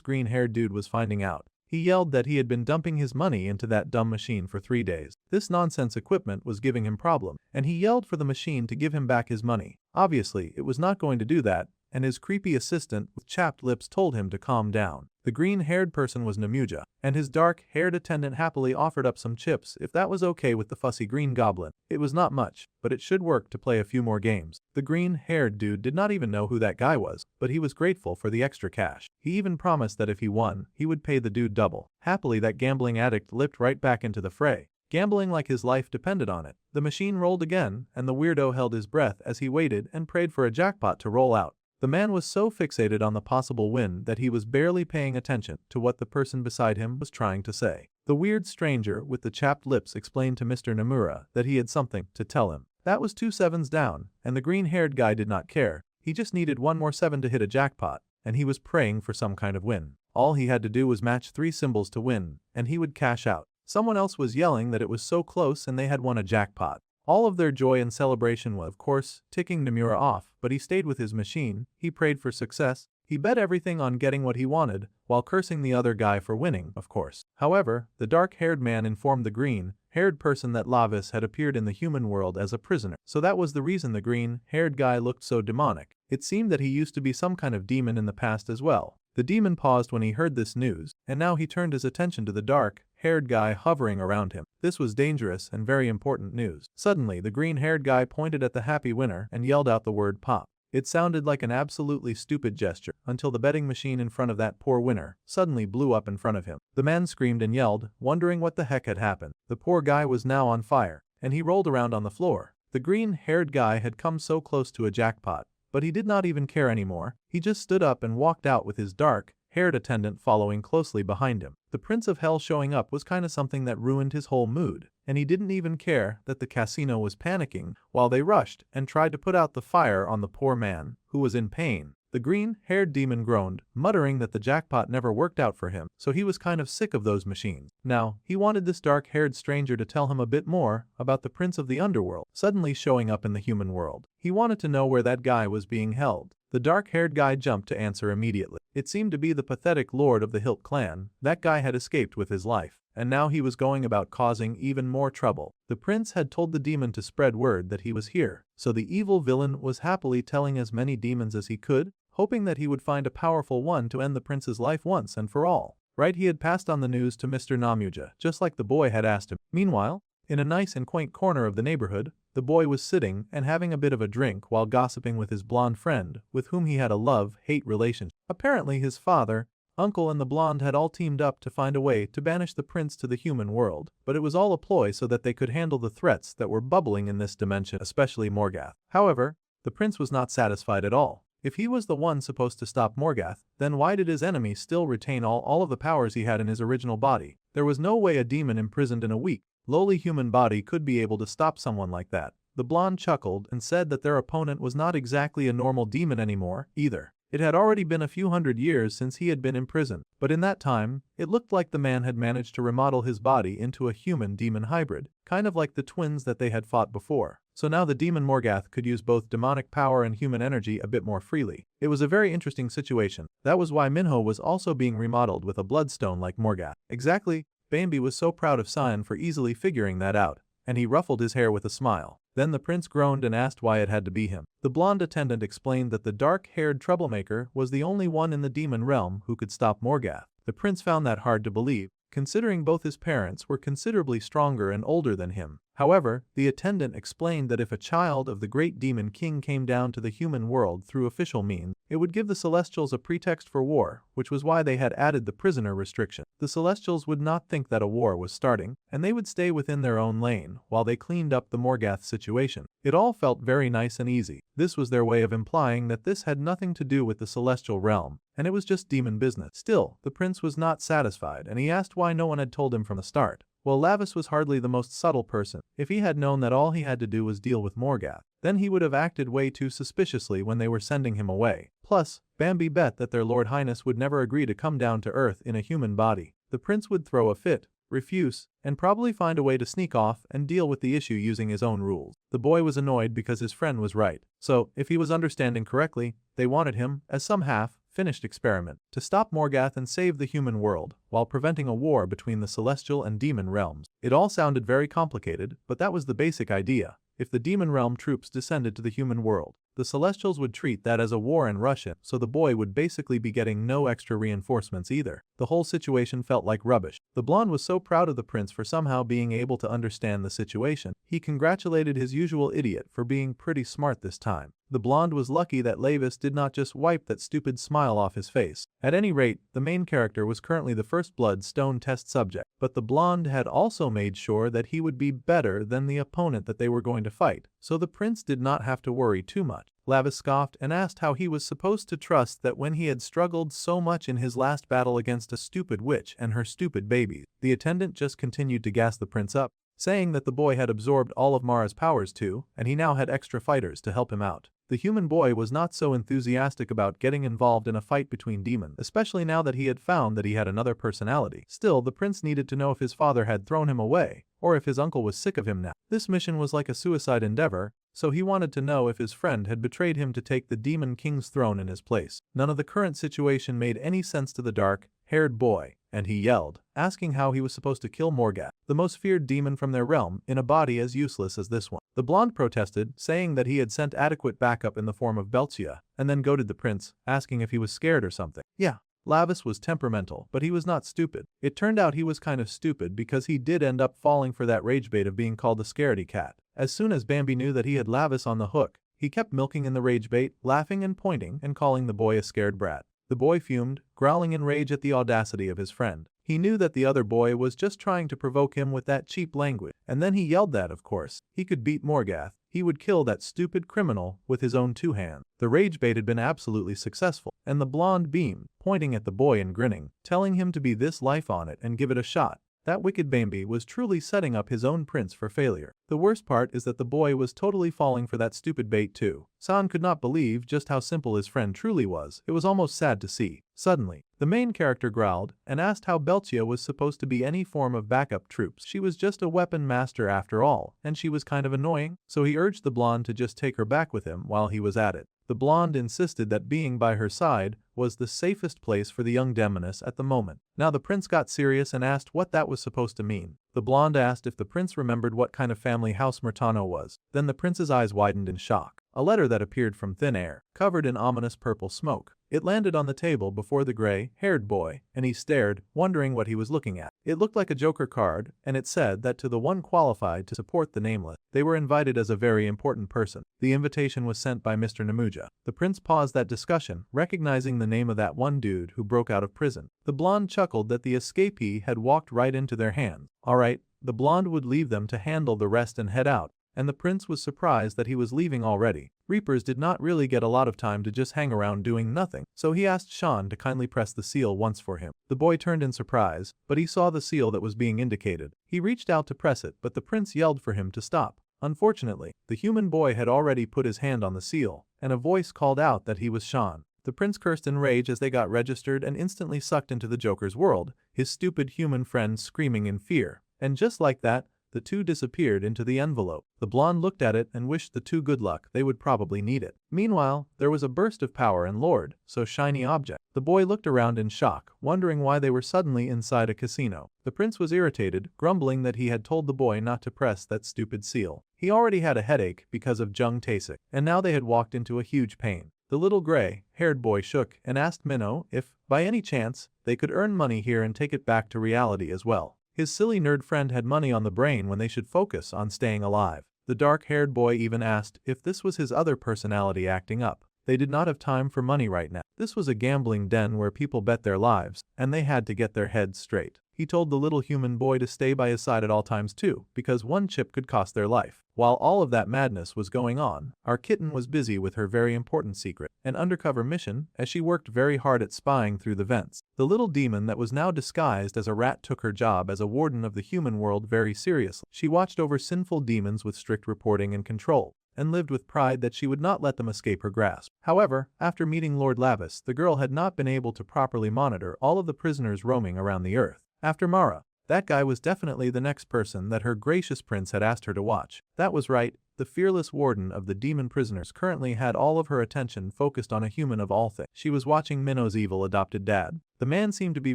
green-haired dude was finding out. He yelled that he had been dumping his money into that dumb machine for 3 days. This nonsense equipment was giving him problems, and he yelled for the machine to give him back his money. Obviously, it was not going to do that, and his creepy assistant with chapped lips told him to calm down. The green-haired person was Namuja, and his dark-haired attendant happily offered up some chips if that was okay with the fussy green goblin. It was not much, but it should work to play a few more games. The green-haired dude did not even know who that guy was, but he was grateful for the extra cash. He even promised that if he won, he would pay the dude double. Happily, that gambling addict leapt right back into the fray, gambling like his life depended on it. The machine rolled again, and the weirdo held his breath as he waited and prayed for a jackpot to roll out. The man was so fixated on the possible win that he was barely paying attention to what the person beside him was trying to say. The weird stranger with the chapped lips explained to Mr. Nomura that he had something to tell him. That was 2 sevens down, and the green-haired guy did not care. He just needed one more 7 to hit a jackpot, and he was praying for some kind of win. All he had to do was match 3 symbols to win, and he would cash out. Someone else was yelling that it was so close and they had won a jackpot. All of their joy and celebration was, of course, ticking Nomura off, but he stayed with his machine, he prayed for success, he bet everything on getting what he wanted, while cursing the other guy for winning, of course. However, the dark-haired man informed the green-haired person that Lavis had appeared in the human world as a prisoner. So that was the reason the green-haired guy looked so demonic. It seemed that he used to be some kind of demon in the past as well. The demon paused when he heard this news, and now he turned his attention to the dark-haired guy hovering around him. This was dangerous and very important news. Suddenly, the green-haired guy pointed at the happy winner and yelled out the word pop. It sounded like an absolutely stupid gesture until the betting machine in front of that poor winner suddenly blew up in front of him. The man screamed and yelled, wondering what the heck had happened. The poor guy was now on fire, and he rolled around on the floor. The green-haired guy had come so close to a jackpot, but he did not even care anymore. He just stood up and walked out with his dark-haired attendant following closely behind him. The Prince of Hell showing up was kinda something that ruined his whole mood, and he didn't even care that the casino was panicking while they rushed and tried to put out the fire on the poor man, who was in pain. The green-haired demon groaned, muttering that the jackpot never worked out for him, so he was kind of sick of those machines. Now, he wanted this dark-haired stranger to tell him a bit more about the Prince of the Underworld suddenly showing up in the human world. He wanted to know where that guy was being held. The dark-haired guy jumped to answer immediately. It seemed to be the pathetic lord of the Hilt clan. That guy had escaped with his life, and now he was going about causing even more trouble. The prince had told the demon to spread word that he was here, so the evil villain was happily telling as many demons as he could, hoping that he would find a powerful one to end the prince's life once and for all. Right, he had passed on the news to Mr. Namuja, just like the boy had asked him. Meanwhile, in a nice and quaint corner of the neighborhood, the boy was sitting and having a bit of a drink while gossiping with his blonde friend, with whom he had a love-hate relationship. Apparently his father, uncle and the blonde had all teamed up to find a way to banish the prince to the human world, but it was all a ploy so that they could handle the threats that were bubbling in this dimension, especially Morgath. However, the prince was not satisfied at all. If he was the one supposed to stop Morgath, then why did his enemy still retain all of the powers he had in his original body? There was no way a demon imprisoned in a weak, lowly human body could be able to stop someone like that. The blonde chuckled and said that their opponent was not exactly a normal demon anymore, either. It had already been a few hundred years since he had been imprisoned, but in that time, it looked like the man had managed to remodel his body into a human-demon hybrid, kind of like the twins that they had fought before. So now the demon Morgath could use both demonic power and human energy a bit more freely. It was a very interesting situation. That was why Minho was also being remodeled with a bloodstone like Morgath. Exactly, Bambi was so proud of Cyan for easily figuring that out, and he ruffled his hair with a smile. Then the prince groaned and asked why it had to be him. The blonde attendant explained that the dark-haired troublemaker was the only one in the demon realm who could stop Morgath. The prince found that hard to believe, considering both his parents were considerably stronger and older than him. However, the attendant explained that if a child of the great demon king came down to the human world through official means, it would give the Celestials a pretext for war, which was why they had added the prisoner restriction. The Celestials would not think that a war was starting, and they would stay within their own lane while they cleaned up the Morgath situation. It all felt very nice and easy. This was their way of implying that this had nothing to do with the celestial realm, and it was just demon business. Still, the prince was not satisfied, and he asked why no one had told him from the start. Well, Lavis was hardly the most subtle person. If he had known that all he had to do was deal with Morgath, then he would have acted way too suspiciously when they were sending him away. Plus, Bambi bet that their Lord Highness would never agree to come down to Earth in a human body. The prince would throw a fit, refuse, and probably find a way to sneak off and deal with the issue using his own rules. The boy was annoyed because his friend was right. So, if he was understanding correctly, they wanted him, as some half-finished experiment, to stop Morgath and save the human world, while preventing a war between the celestial and demon realms. It all sounded very complicated, but that was the basic idea. If the demon realm troops descended to the human world, the Celestials would treat that as a war and rush it, so the boy would basically be getting no extra reinforcements either. The whole situation felt like rubbish. The blonde was so proud of the prince for somehow being able to understand the situation. He congratulated his usual idiot for being pretty smart this time. The blonde was lucky that Lavis did not just wipe that stupid smile off his face. At any rate, the main character was currently the first blood stone test subject, but the blonde had also made sure that he would be better than the opponent that they were going to fight, so the prince did not have to worry too much. Lavis scoffed and asked how he was supposed to trust that when he had struggled so much in his last battle against a stupid witch and her stupid babies. The attendant just continued to gas the prince up. saying that the boy had absorbed all of Mara's powers too, and he now had extra fighters to help him out. The human boy was not so enthusiastic about getting involved in a fight between demons, especially now that he had found that he had another personality. Still, the prince needed to know if his father had thrown him away, or if his uncle was sick of him now. This mission was like a suicide endeavor, so he wanted to know if his friend had betrayed him to take the Demon King's throne in his place. None of the current situation made any sense to the dark-haired boy, and he yelled, asking how he was supposed to kill Morgat, the most feared demon from their realm, in a body as useless as this one. The blonde protested, saying that he had sent adequate backup in the form of Beltia, and then goaded the prince, asking if he was scared or something. Yeah. Lavis was temperamental, but he was not stupid. It turned out he was kind of stupid because he did end up falling for that rage bait of being called the scaredy cat. As soon as Bambi knew that he had Lavis on the hook, he kept milking in the rage bait, laughing and pointing and calling the boy a scared brat. The boy fumed, growling in rage at the audacity of his friend. He knew that the other boy was just trying to provoke him with that cheap language, and then he yelled that, of course, he could beat Morgath. He would kill that stupid criminal with his own 2 hands. The rage bait had been absolutely successful, and the blonde beamed, pointing at the boy and grinning, telling him to be this life on it and give it a shot. That wicked Bambi was truly setting up his own prince for failure. The worst part is that the boy was totally falling for that stupid bait too. San could not believe just how simple his friend truly was. It was almost sad to see. Suddenly, the main character growled and asked how Beltia was supposed to be any form of backup troops. She was just a weapon master after all, and she was kind of annoying, so he urged the blonde to just take her back with him while he was at it. The blonde insisted that being by her side was the safest place for the young demoness at the moment. Now the prince got serious and asked what that was supposed to mean. The blonde asked if the prince remembered what kind of family House Murtano was. Then the prince's eyes widened in shock. A letter that appeared from thin air, covered in ominous purple smoke. It landed on the table before the gray-haired boy, and he stared, wondering what he was looking at. It looked like a Joker card, and it said that to the one qualified to support the nameless, they were invited as a very important person. The invitation was sent by Mr. Namuja. The prince paused that discussion, recognizing the name of that one dude who broke out of prison. The blonde chuckled that the escapee had walked right into their hands. Alright, the blonde would leave them to handle the rest and head out, and the prince was surprised that he was leaving already. Reapers did not really get a lot of time to just hang around doing nothing, so he asked Sean to kindly press the seal once for him. The boy turned in surprise, but he saw the seal that was being indicated. He reached out to press it, but the prince yelled for him to stop. Unfortunately, the human boy had already put his hand on the seal, and a voice called out that he was Sean. The prince cursed in rage as they got registered and instantly sucked into the Joker's world, his stupid human friend screaming in fear. And just like that, the two disappeared into the envelope. The blonde looked at it and wished the two good luck, they would probably need it. Meanwhile, there was a burst of power and Lord, so shiny object. The boy looked around in shock, wondering why they were suddenly inside a casino. The prince was irritated, grumbling that he had told the boy not to press that stupid seal. He already had a headache because of Jung Taesik, and now they had walked into a huge pain. The little gray-haired boy shook and asked Minnow if, by any chance, they could earn money here and take it back to reality as well. His silly nerd friend had money on the brain when they should focus on staying alive. The dark-haired boy even asked if this was his other personality acting up. They did not have time for money right now. This was a gambling den where people bet their lives, and they had to get their heads straight. He told the little human boy to stay by his side at all times too, because one chip could cost their life. While all of that madness was going on, our kitten was busy with her very important secret, an undercover mission, as she worked very hard at spying through the vents. The little demon that was now disguised as a rat took her job as a warden of the human world very seriously. She watched over sinful demons with strict reporting and control, and lived with pride that she would not let them escape her grasp. However, after meeting Lord Lavis, the girl had not been able to properly monitor all of the prisoners roaming around the earth. After Mara, that guy was definitely the next person that her gracious prince had asked her to watch. That was right, the fearless warden of the demon prisoners currently had all of her attention focused on a human of all things. She was watching Minnow's evil adopted dad. The man seemed to be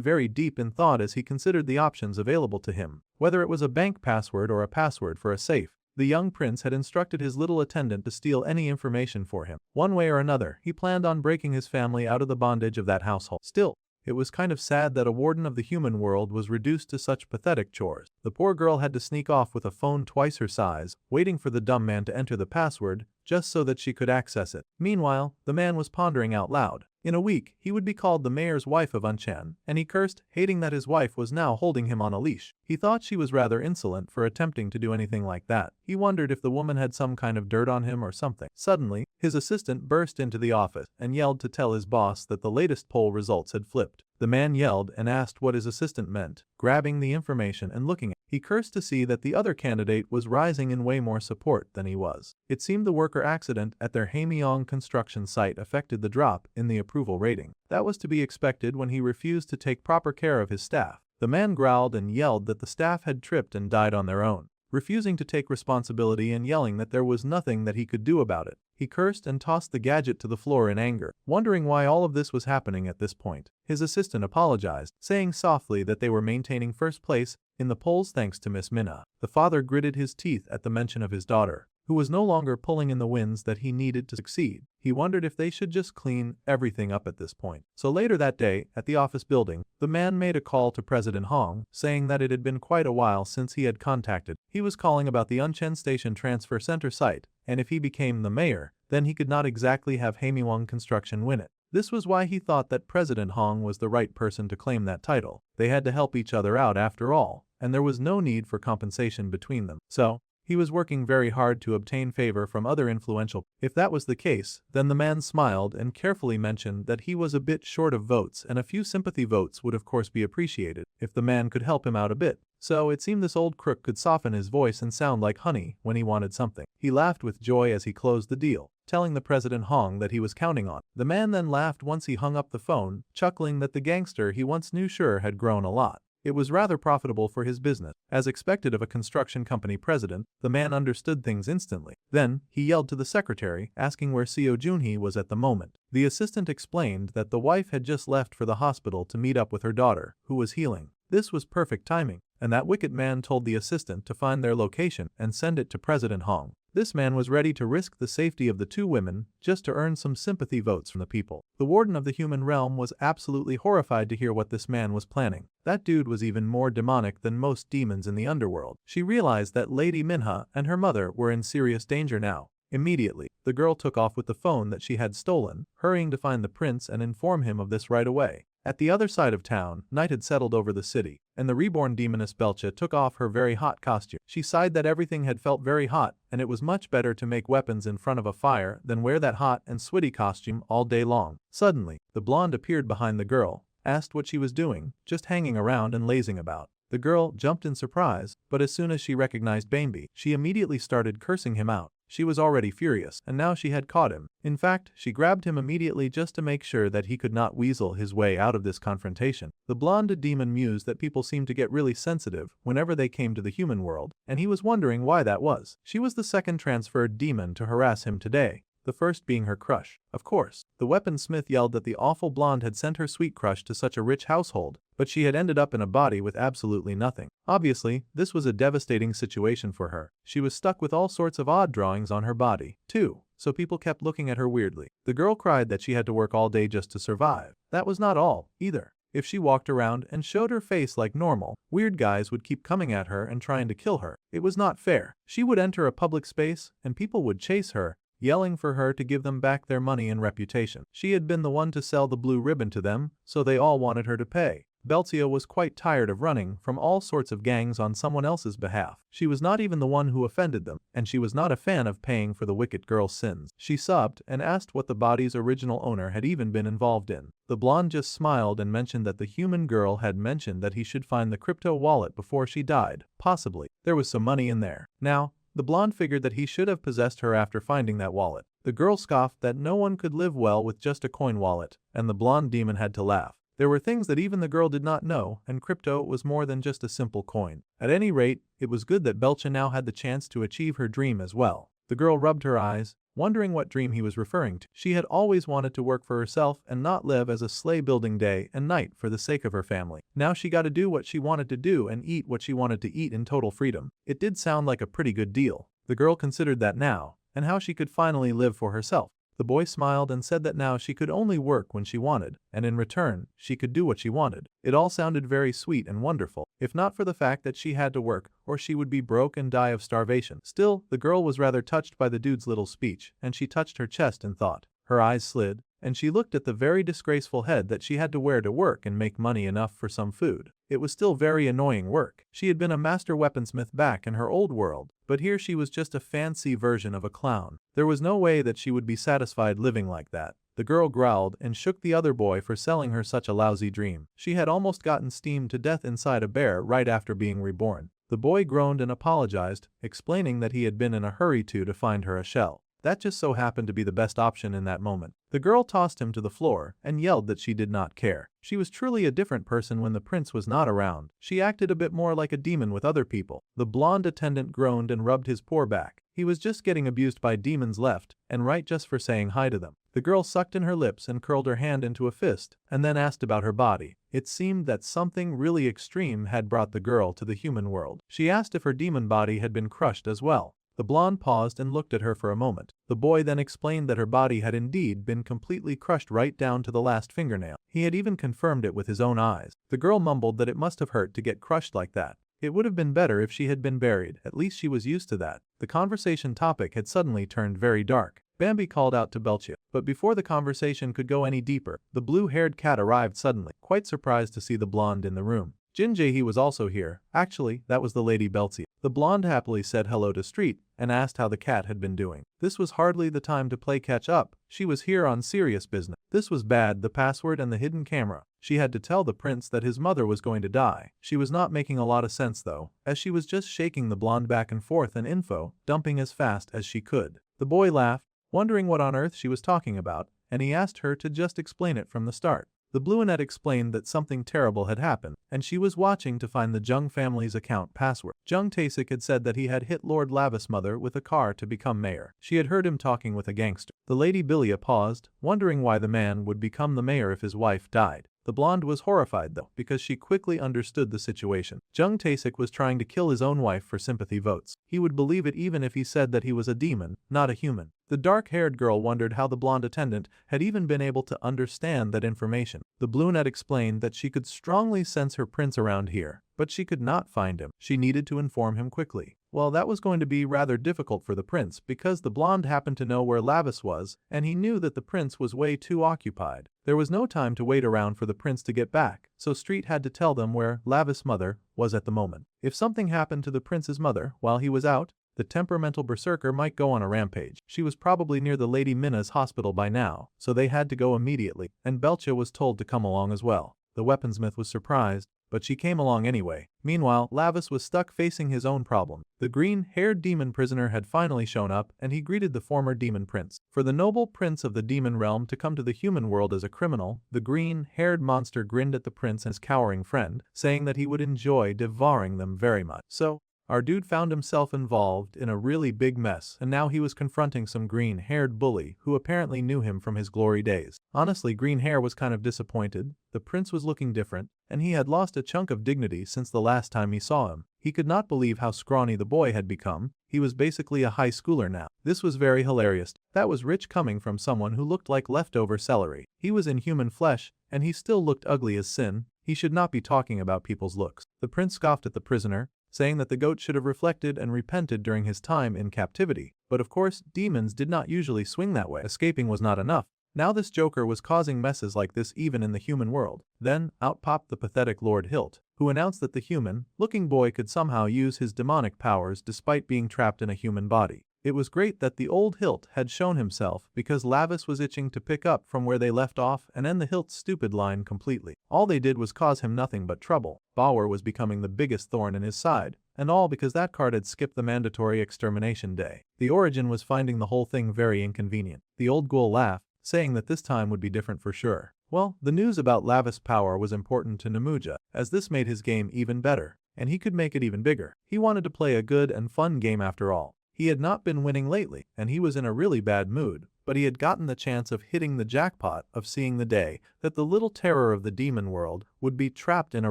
very deep in thought as he considered the options available to him, whether it was a bank password or a password for a safe. The young prince had instructed his little attendant to steal any information for him. One way or another, he planned on breaking his family out of the bondage of that household. Still, it was kind of sad that a warden of the human world was reduced to such pathetic chores. The poor girl had to sneak off with a phone twice her size, waiting for the dumb man to enter the password, just so that she could access it. Meanwhile, the man was pondering out loud. In a week, he would be called the mayor's wife of Unchan, and he cursed, hating that his wife was now holding him on a leash. He thought she was rather insolent for attempting to do anything like that. He wondered if the woman had some kind of dirt on him or something. Suddenly, his assistant burst into the office and yelled to tell his boss that the latest poll results had flipped. The man yelled and asked what his assistant meant, grabbing the information and looking at it. He cursed to see that the other candidate was rising in way more support than he was. It seemed the worker accident at their Haemyeong construction site affected the drop in the approval rating. That was to be expected when he refused to take proper care of his staff. The man growled and yelled that the staff had tripped and died on their own, refusing to take responsibility and yelling that there was nothing that he could do about it. He cursed and tossed the gadget to the floor in anger, wondering why all of this was happening at this point. His assistant apologized, saying softly that they were maintaining first place in the polls thanks to Miss Minna. The father gritted his teeth at the mention of his daughter, who was no longer pulling in the winds that he needed to succeed. He wondered if they should just clean everything up at this point. So later that day, at the office building, the man made a call to President Hong, saying that it had been quite a while since he had contacted. He was calling about the Unchen Station Transfer Center site, and if he became the mayor, then he could not exactly have Haemyeong Construction win it. This was why he thought that President Hong was the right person to claim that title. They had to help each other out after all, and there was no need for compensation between them. So, he was working very hard to obtain favor from other influential. If that was the case, then the man smiled and carefully mentioned that he was a bit short of votes and a few sympathy votes would of course be appreciated if the man could help him out a bit. So it seemed this old crook could soften his voice and sound like honey when he wanted something. He laughed with joy as he closed the deal, telling the President Hong that he was counting on. The man then laughed once he hung up the phone, chuckling that the gangster he once knew sure had grown a lot. It was rather profitable for his business. As expected of a construction company president, the man understood things instantly. Then, he yelled to the secretary, asking where Seo Junhee was at the moment. The assistant explained that the wife had just left for the hospital to meet up with her daughter, who was healing. This was perfect timing, and that wicked man told the assistant to find their location and send it to President Hong. This man was ready to risk the safety of the two women just to earn some sympathy votes from the people. The warden of the human realm was absolutely horrified to hear what this man was planning. That dude was even more demonic than most demons in the underworld. She realized that Lady Minha and her mother were in serious danger now. Immediately, the girl took off with the phone that she had stolen, hurrying to find the prince and inform him of this right away. At the other side of town, night had settled over the city, and the reborn demoness Belcha took off her very hot costume. She sighed that everything had felt very hot, and it was much better to make weapons in front of a fire than wear that hot and sweaty costume all day long. Suddenly, the blonde appeared behind the girl, asked what she was doing, just hanging around and lazing about. The girl jumped in surprise, but as soon as she recognized Bambi, she immediately started cursing him out. She was already furious, and now she had caught him. In fact, she grabbed him immediately just to make sure that he could not weasel his way out of this confrontation. The blonde demon mused that people seemed to get really sensitive whenever they came to the human world, and he was wondering why that was. She was the second transferred demon to harass him today, the first being her crush. Of course, the weaponsmith yelled that the awful blonde had sent her sweet crush to such a rich household, but she had ended up in a body with absolutely nothing. Obviously, this was a devastating situation for her. She was stuck with all sorts of odd drawings on her body, too, so people kept looking at her weirdly. The girl cried that she had to work all day just to survive. That was not all, either. If she walked around and showed her face like normal, weird guys would keep coming at her and trying to kill her. It was not fair. She would enter a public space, and people would chase her, yelling for her to give them back their money and reputation. She had been the one to sell the blue ribbon to them, so they all wanted her to pay. Belcia was quite tired of running from all sorts of gangs on someone else's behalf. She was not even the one who offended them, and she was not a fan of paying for the wicked girl's sins. She sobbed and asked what the body's original owner had even been involved in. The blonde just smiled and mentioned that the human girl had mentioned that he should find the crypto wallet before she died. Possibly, there was some money in there. Now, the blonde figured that he should have possessed her after finding that wallet. The girl scoffed that no one could live well with just a coin wallet, and the blonde demon had to laugh. There were things that even the girl did not know, and crypto was more than just a simple coin. At any rate, it was good that Belcha now had the chance to achieve her dream as well. The girl rubbed her eyes, wondering what dream he was referring to. She had always wanted to work for herself and not live as a slave building day and night for the sake of her family. Now she got to do what she wanted to do and eat what she wanted to eat in total freedom. It did sound like a pretty good deal. The girl considered that now, and how she could finally live for herself. The boy smiled and said that now she could only work when she wanted, and in return, she could do what she wanted. It all sounded very sweet and wonderful, if not for the fact that she had to work, or she would be broke and die of starvation. Still, the girl was rather touched by the dude's little speech, and she touched her chest in thought. Her eyes slid, and she looked at the very disgraceful head that she had to wear to work and make money enough for some food. it was still very annoying work. She had been a master weaponsmith back in her old world, but here she was just a fancy version of a clown. There was no way that she would be satisfied living like that. The girl growled and shook the other boy for selling her such a lousy dream. She had almost gotten steamed to death inside a bear right after being reborn. The boy groaned and apologized, explaining that he had been in a hurry to find her a shell. That just so happened to be the best option in that moment. The girl tossed him to the floor and yelled that she did not care. She was truly a different person when the prince was not around. She acted a bit more like a demon with other people. The blonde attendant groaned and rubbed his poor back. He was just getting abused by demons left and right just for saying hi to them. The girl sucked in her lips and curled her hand into a fist, and then asked about her body. It seemed that something really extreme had brought the girl to the human world. She asked if her demon body had been crushed as well. The blonde paused and looked at her for a moment. The boy then explained that her body had indeed been completely crushed right down to the last fingernail. He had even confirmed it with his own eyes. The girl mumbled that it must have hurt to get crushed like that. It would have been better if she had been buried, at least she was used to that. The conversation topic had suddenly turned very dark. Bambi called out to Belchia, but before the conversation could go any deeper, the blue-haired cat arrived suddenly, quite surprised to see the blonde in the room. Jinjae was also here. Actually, that was the Lady Belcia. The blonde happily said hello to Street and asked how the cat had been doing. This was hardly the time to play catch up. She was here on serious business. This was bad, the password and the hidden camera. She had to tell the prince that his mother was going to die. She was not making a lot of sense though, as she was just shaking the blonde back and forth and info, dumping as fast as she could. The boy laughed, wondering what on earth she was talking about, and he asked her to just explain it from the start. The Blueanette explained that something terrible had happened, and she was watching to find the Jung family's account password. Jung Taesik had said that he had hit Lord Lavis' mother with a car to become mayor. She had heard him talking with a gangster. The Lady Bilia paused, wondering why the man would become the mayor if his wife died. The blonde was horrified though, because she quickly understood the situation. Jung Taesik was trying to kill his own wife for sympathy votes. He would believe it even if he said that he was a demon, not a human. The dark-haired girl wondered how the blonde attendant had even been able to understand that information. The brunette explained that she could strongly sense her prince around here, but she could not find him. She needed to inform him quickly. Well, that was going to be rather difficult for the prince because the blonde happened to know where Lavis was, and he knew that the prince was way too occupied. There was no time to wait around for the prince to get back, so Street had to tell them where Lavis' mother was at the moment. If something happened to the prince's mother while he was out, the temperamental berserker might go on a rampage. She was probably near the Lady Minna's hospital by now, so they had to go immediately, and Belcha was told to come along as well. The weaponsmith was surprised, but she came along anyway. Meanwhile, Lavis was stuck facing his own problem. The green-haired demon prisoner had finally shown up, and he greeted the former demon prince. For the noble prince of the demon realm to come to the human world as a criminal, the green-haired monster grinned at the prince and his cowering friend, saying that he would enjoy devouring them very much. So, our dude found himself involved in a really big mess, and now he was confronting some green-haired bully who apparently knew him from his glory days. Honestly, Green Hair was kind of disappointed. The prince was looking different, and he had lost a chunk of dignity since the last time he saw him. He could not believe how scrawny the boy had become. He was basically a high schooler now. This was very hilarious. That was rich coming from someone who looked like leftover celery. He was in human flesh, and he still looked ugly as sin. He should not be talking about people's looks. The prince scoffed at the prisoner, saying that the goat should have reflected and repented during his time in captivity. But of course, demons did not usually swing that way. Escaping was not enough. Now this joker was causing messes like this even in the human world. Then, out popped the pathetic Lord Hilt, who announced that the human-looking boy could somehow use his demonic powers despite being trapped in a human body. It was great that the old Hilt had shown himself because Lavis was itching to pick up from where they left off and end the Hilt's stupid line completely. All they did was cause him nothing but trouble. Bauer was becoming the biggest thorn in his side, and all because that card had skipped the mandatory extermination day. The Origin was finding the whole thing very inconvenient. The old ghoul laughed, saying that this time would be different for sure. Well, the news about Lavis' power was important to Namuja, as this made his game even better, and he could make it even bigger. He wanted to play a good and fun game after all. He had not been winning lately, and he was in a really bad mood, but he had gotten the chance of hitting the jackpot of seeing the day that the little terror of the demon world would be trapped in a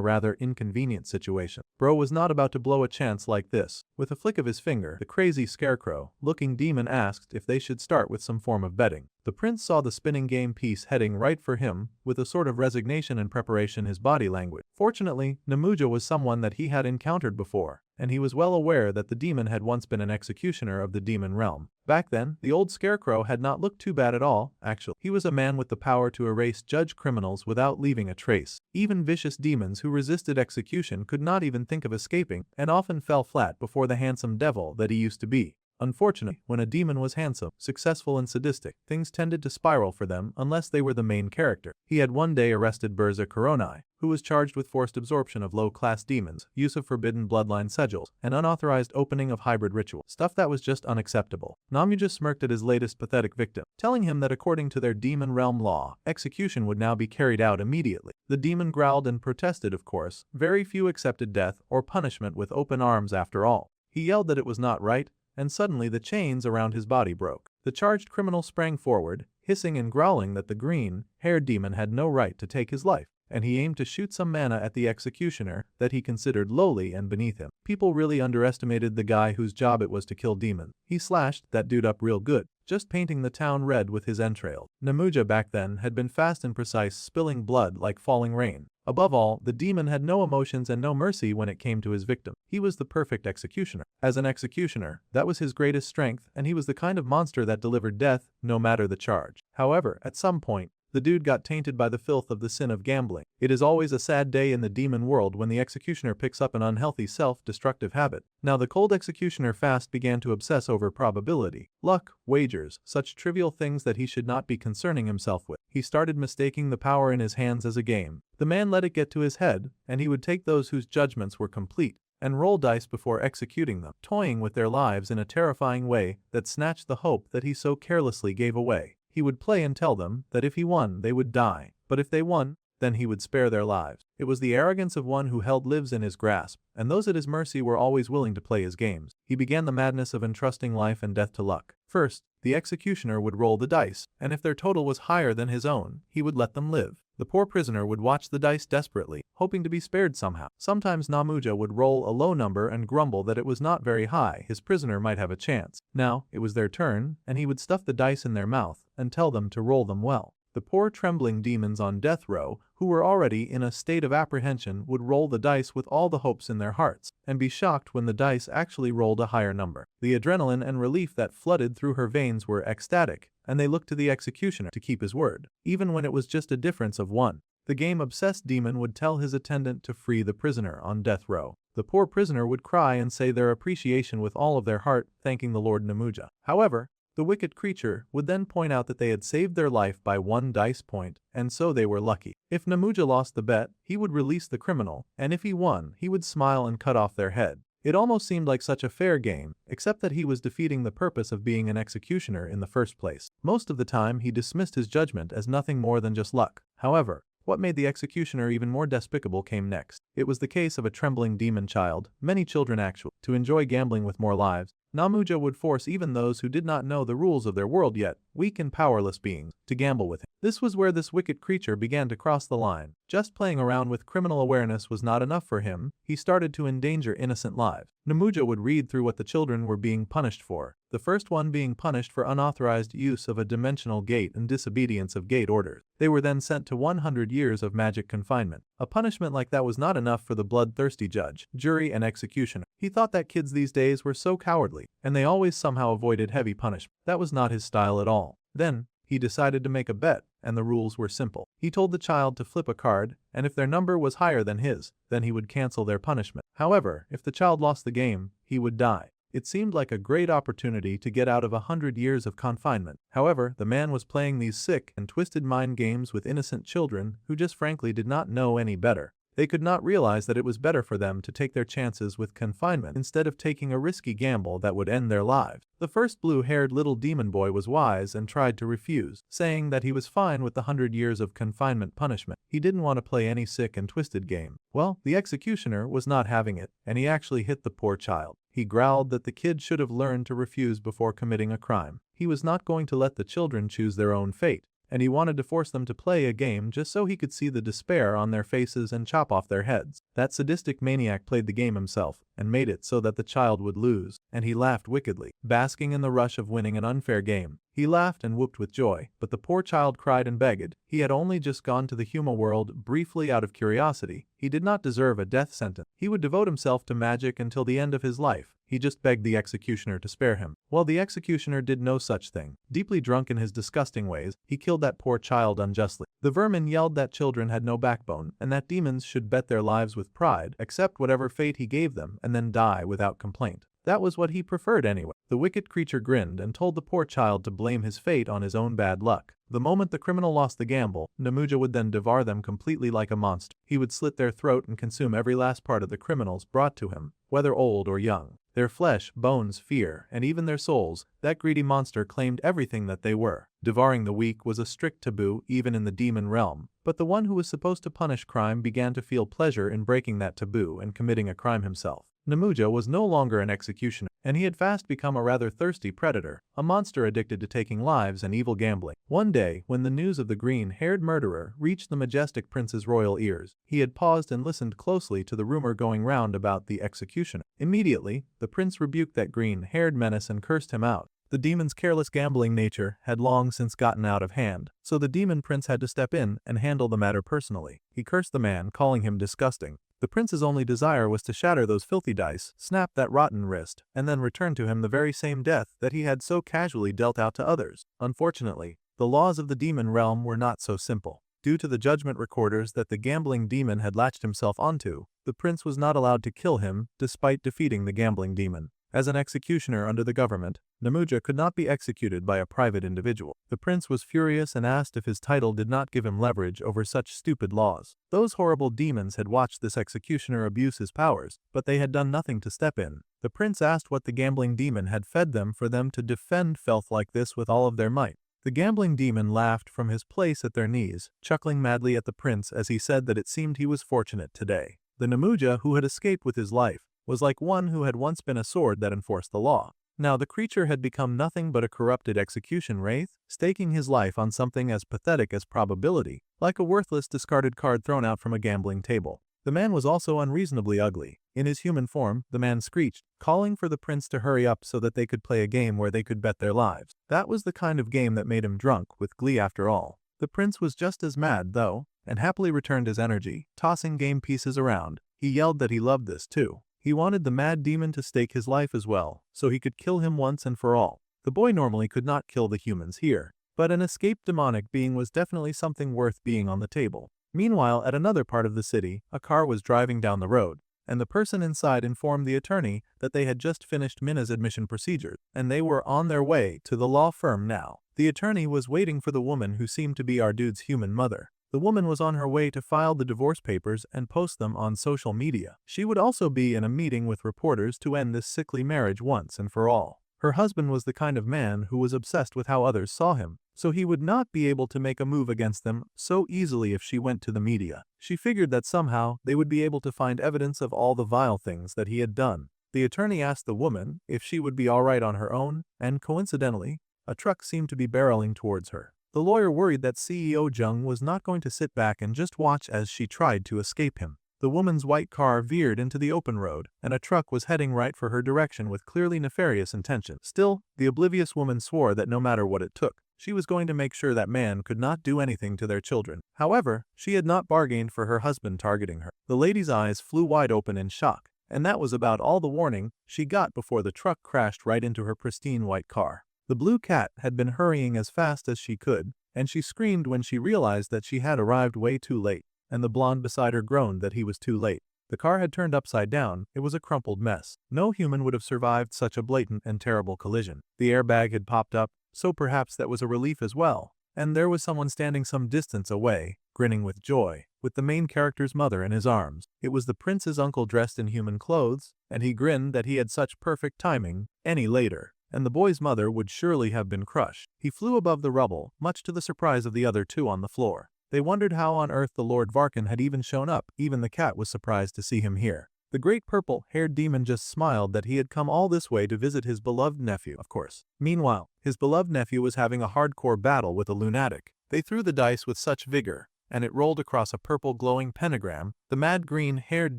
rather inconvenient situation. Bro was not about to blow a chance like this. With a flick of his finger, the crazy scarecrow-looking demon asked if they should start with some form of betting. The prince saw the spinning game piece heading right for him, with a sort of resignation and preparation in his body language. Fortunately, Namuja was someone that he had encountered before, and he was well aware that the demon had once been an executioner of the demon realm. Back then, the old scarecrow had not looked too bad at all, actually. He was a man with the power to erase Judge criminals without leaving a trace. Even vicious demons who resisted execution could not even think of escaping and often fell flat before the handsome devil that he used to be. Unfortunately, when a demon was handsome, successful and sadistic, things tended to spiral for them unless they were the main character. He had one day arrested Burza Koronai, who was charged with forced absorption of low-class demons, use of forbidden bloodline sigils, and unauthorized opening of hybrid ritual. Stuff that was just unacceptable. Namuja smirked at his latest pathetic victim, telling him that according to their demon realm law, execution would now be carried out immediately. The demon growled and protested, of course. Very few accepted death or punishment with open arms after all. He yelled that it was not right, and suddenly the chains around his body broke. The charged criminal sprang forward, hissing and growling that the green-haired demon had no right to take his life, and he aimed to shoot some mana at the executioner that he considered lowly and beneath him. People really underestimated the guy whose job it was to kill demons. He slashed that dude up real good, just painting the town red with his entrails. Namuja back then had been fast and precise, spilling blood like falling rain. Above all, the demon had no emotions and no mercy when it came to his victim. He was the perfect executioner. As an executioner, that was his greatest strength, and he was the kind of monster that delivered death, no matter the charge. However, at some point, the dude got tainted by the filth of the sin of gambling. It is always a sad day in the demon world when the executioner picks up an unhealthy self-destructive habit. Now the cold executioner fast began to obsess over probability, luck, wagers, such trivial things that he should not be concerning himself with. He started mistaking the power in his hands as a game. The man let it get to his head, and he would take those whose judgments were complete and roll dice before executing them, toying with their lives in a terrifying way that snatched the hope that he so carelessly gave away. He would play and tell them that if he won, they would die, but if they won, then he would spare their lives. It was the arrogance of one who held lives in his grasp, and those at his mercy were always willing to play his games. He began the madness of entrusting life and death to luck. First, the executioner would roll the dice, and if their total was higher than his own, he would let them live. The poor prisoner would watch the dice desperately, hoping to be spared somehow. Sometimes Namuja would roll a low number and grumble that it was not very high, his prisoner might have a chance. Now, it was their turn, and he would stuff the dice in their mouth and tell them to roll them well. The poor trembling demons on death row, who were already in a state of apprehension, would roll the dice with all the hopes in their hearts, and be shocked when the dice actually rolled a higher number. The adrenaline and relief that flooded through her veins were ecstatic, and they looked to the executioner to keep his word, even when it was just a difference of one. The game-obsessed demon would tell his attendant to free the prisoner on death row. The poor prisoner would cry and say their appreciation with all of their heart, thanking the Lord Namuja. However, the wicked creature would then point out that they had saved their life by 1 dice point, and so they were lucky. If Namuja lost the bet, he would release the criminal, and if he won, he would smile and cut off their head. It almost seemed like such a fair game, except that he was defeating the purpose of being an executioner in the first place. Most of the time, he dismissed his judgment as nothing more than just luck. However, what made the executioner even more despicable came next. It was the case of a trembling demon child, many children actually, to enjoy gambling with more lives. Namuja would force even those who did not know the rules of their world yet, weak and powerless beings, to gamble with him. This was where this wicked creature began to cross the line. Just playing around with criminal awareness was not enough for him, he started to endanger innocent lives. Namuja would read through what the children were being punished for, the first one being punished for unauthorized use of a dimensional gate and disobedience of gate orders. They were then sent to 100 years of magic confinement. A punishment like that was not enough for the bloodthirsty judge, jury, and executioner. He thought that kids these days were so cowardly, and they always somehow avoided heavy punishment. That was not his style at all. Then, he decided to make a bet, and the rules were simple. He told the child to flip a card, and if their number was higher than his, then he would cancel their punishment. However, if the child lost the game, he would die. It seemed like a great opportunity to get out of 100 years of confinement. However, the man was playing these sick and twisted mind games with innocent children who just frankly did not know any better. They could not realize that it was better for them to take their chances with confinement instead of taking a risky gamble that would end their lives. The first blue-haired little demon boy was wise and tried to refuse, saying that he was fine with the 100 years of confinement punishment. He didn't want to play any sick and twisted game. Well, the executioner was not having it, and he actually hit the poor child. He growled that the kid should have learned to refuse before committing a crime. He was not going to let the children choose their own fate, and he wanted to force them to play a game just so he could see the despair on their faces and chop off their heads. That sadistic maniac played the game himself and made it so that the child would lose, and he laughed wickedly, basking in the rush of winning an unfair game. He laughed and whooped with joy, but the poor child cried and begged. He had only just gone to the human world briefly out of curiosity. He did not deserve a death sentence. He would devote himself to magic until the end of his life. he just begged the executioner to spare him. Well, the executioner did no such thing. Deeply drunk in his disgusting ways, he killed that poor child unjustly. The vermin yelled that children had no backbone and that demons should bet their lives with pride, accept whatever fate he gave them, and then die without complaint. That was what he preferred anyway. The wicked creature grinned and told the poor child to blame his fate on his own bad luck. The moment the criminal lost the gamble, Namuja would then devour them completely like a monster. He would slit their throat and consume every last part of the criminals brought to him, whether old or young. Their flesh, bones, fear, and even their souls, that greedy monster claimed everything that they were. Devouring the weak was a strict taboo even in the demon realm, but the one who was supposed to punish crime began to feel pleasure in breaking that taboo and committing a crime himself. Namuja was no longer an executioner, and he had fast become a rather thirsty predator, a monster addicted to taking lives and evil gambling. One day, when the news of the green-haired murderer reached the majestic prince's royal ears, he had paused and listened closely to the rumor going round about the executioner. Immediately, the prince rebuked that green-haired menace and cursed him out. The demon's careless gambling nature had long since gotten out of hand, so the demon prince had to step in and handle the matter personally. He cursed the man, calling him disgusting. The prince's only desire was to shatter those filthy dice, snap that rotten wrist, and then return to him the very same death that he had so casually dealt out to others. Unfortunately, the laws of the demon realm were not so simple. Due to the judgment recorders that the gambling demon had latched himself onto, the prince was not allowed to kill him despite defeating the gambling demon. As an executioner under the government, Namuja could not be executed by a private individual. The prince was furious and asked if his title did not give him leverage over such stupid laws. Those horrible demons had watched this executioner abuse his powers, but they had done nothing to step in. The prince asked what the gambling demon had fed them for them to defend filth like this with all of their might. The gambling demon laughed from his place at their knees, chuckling madly at the prince as he said that it seemed he was fortunate today. The Namuja who had escaped with his life was like one who had once been a sword that enforced the law. Now the creature had become nothing but a corrupted execution wraith, staking his life on something as pathetic as probability, like a worthless discarded card thrown out from a gambling table. The man was also unreasonably ugly. In his human form, the man screeched, calling for the prince to hurry up so that they could play a game where they could bet their lives. That was the kind of game that made him drunk with glee after all. The prince was just as mad, though, and happily returned his energy, tossing game pieces around. He yelled that he loved this too. He wanted the mad demon to stake his life as well, so he could kill him once and for all. The boy normally could not kill the humans here, but an escaped demonic being was definitely something worth being on the table. Meanwhile, at another part of the city, a car was driving down the road, and the person inside informed the attorney that they had just finished Mina's admission procedures, and they were on their way to the law firm now. The attorney was waiting for the woman who seemed to be our dude's human mother. The woman was on her way to file the divorce papers and post them on social media. She would also be in a meeting with reporters to end this sickly marriage once and for all. Her husband was the kind of man who was obsessed with how others saw him, so he would not be able to make a move against them so easily if she went to the media. She figured that somehow they would be able to find evidence of all the vile things that he had done. The attorney asked the woman if she would be all right on her own, and coincidentally, a truck seemed to be barreling towards her. The lawyer worried that CEO Jung was not going to sit back and just watch as she tried to escape him. The woman's white car veered into the open road, and a truck was heading right for her direction with clearly nefarious intention. Still, the oblivious woman swore that no matter what it took, she was going to make sure that man could not do anything to their children. However, she had not bargained for her husband targeting her. The lady's eyes flew wide open in shock, and that was about all the warning she got before the truck crashed right into her pristine white car. The blue cat had been hurrying as fast as she could, and she screamed when she realized that she had arrived way too late, and the blonde beside her groaned that he was too late. The car had turned upside down. It was a crumpled mess. No human would have survived such a blatant and terrible collision. The airbag had popped up, so perhaps that was a relief as well, and there was someone standing some distance away, grinning with joy, with the main character's mother in his arms. It was the prince's uncle dressed in human clothes, and he grinned that he had such perfect timing. Any later, and the boy's mother would surely have been crushed. He flew above the rubble, much to the surprise of the other two on the floor. They wondered how on earth the Lord Varkan had even shown up. Even the cat was surprised to see him here. The great purple-haired demon just smiled that he had come all this way to visit his beloved nephew, of course. Meanwhile, his beloved nephew was having a hardcore battle with a lunatic. They threw the dice with such vigor, and it rolled across a purple glowing pentagram, the mad green-haired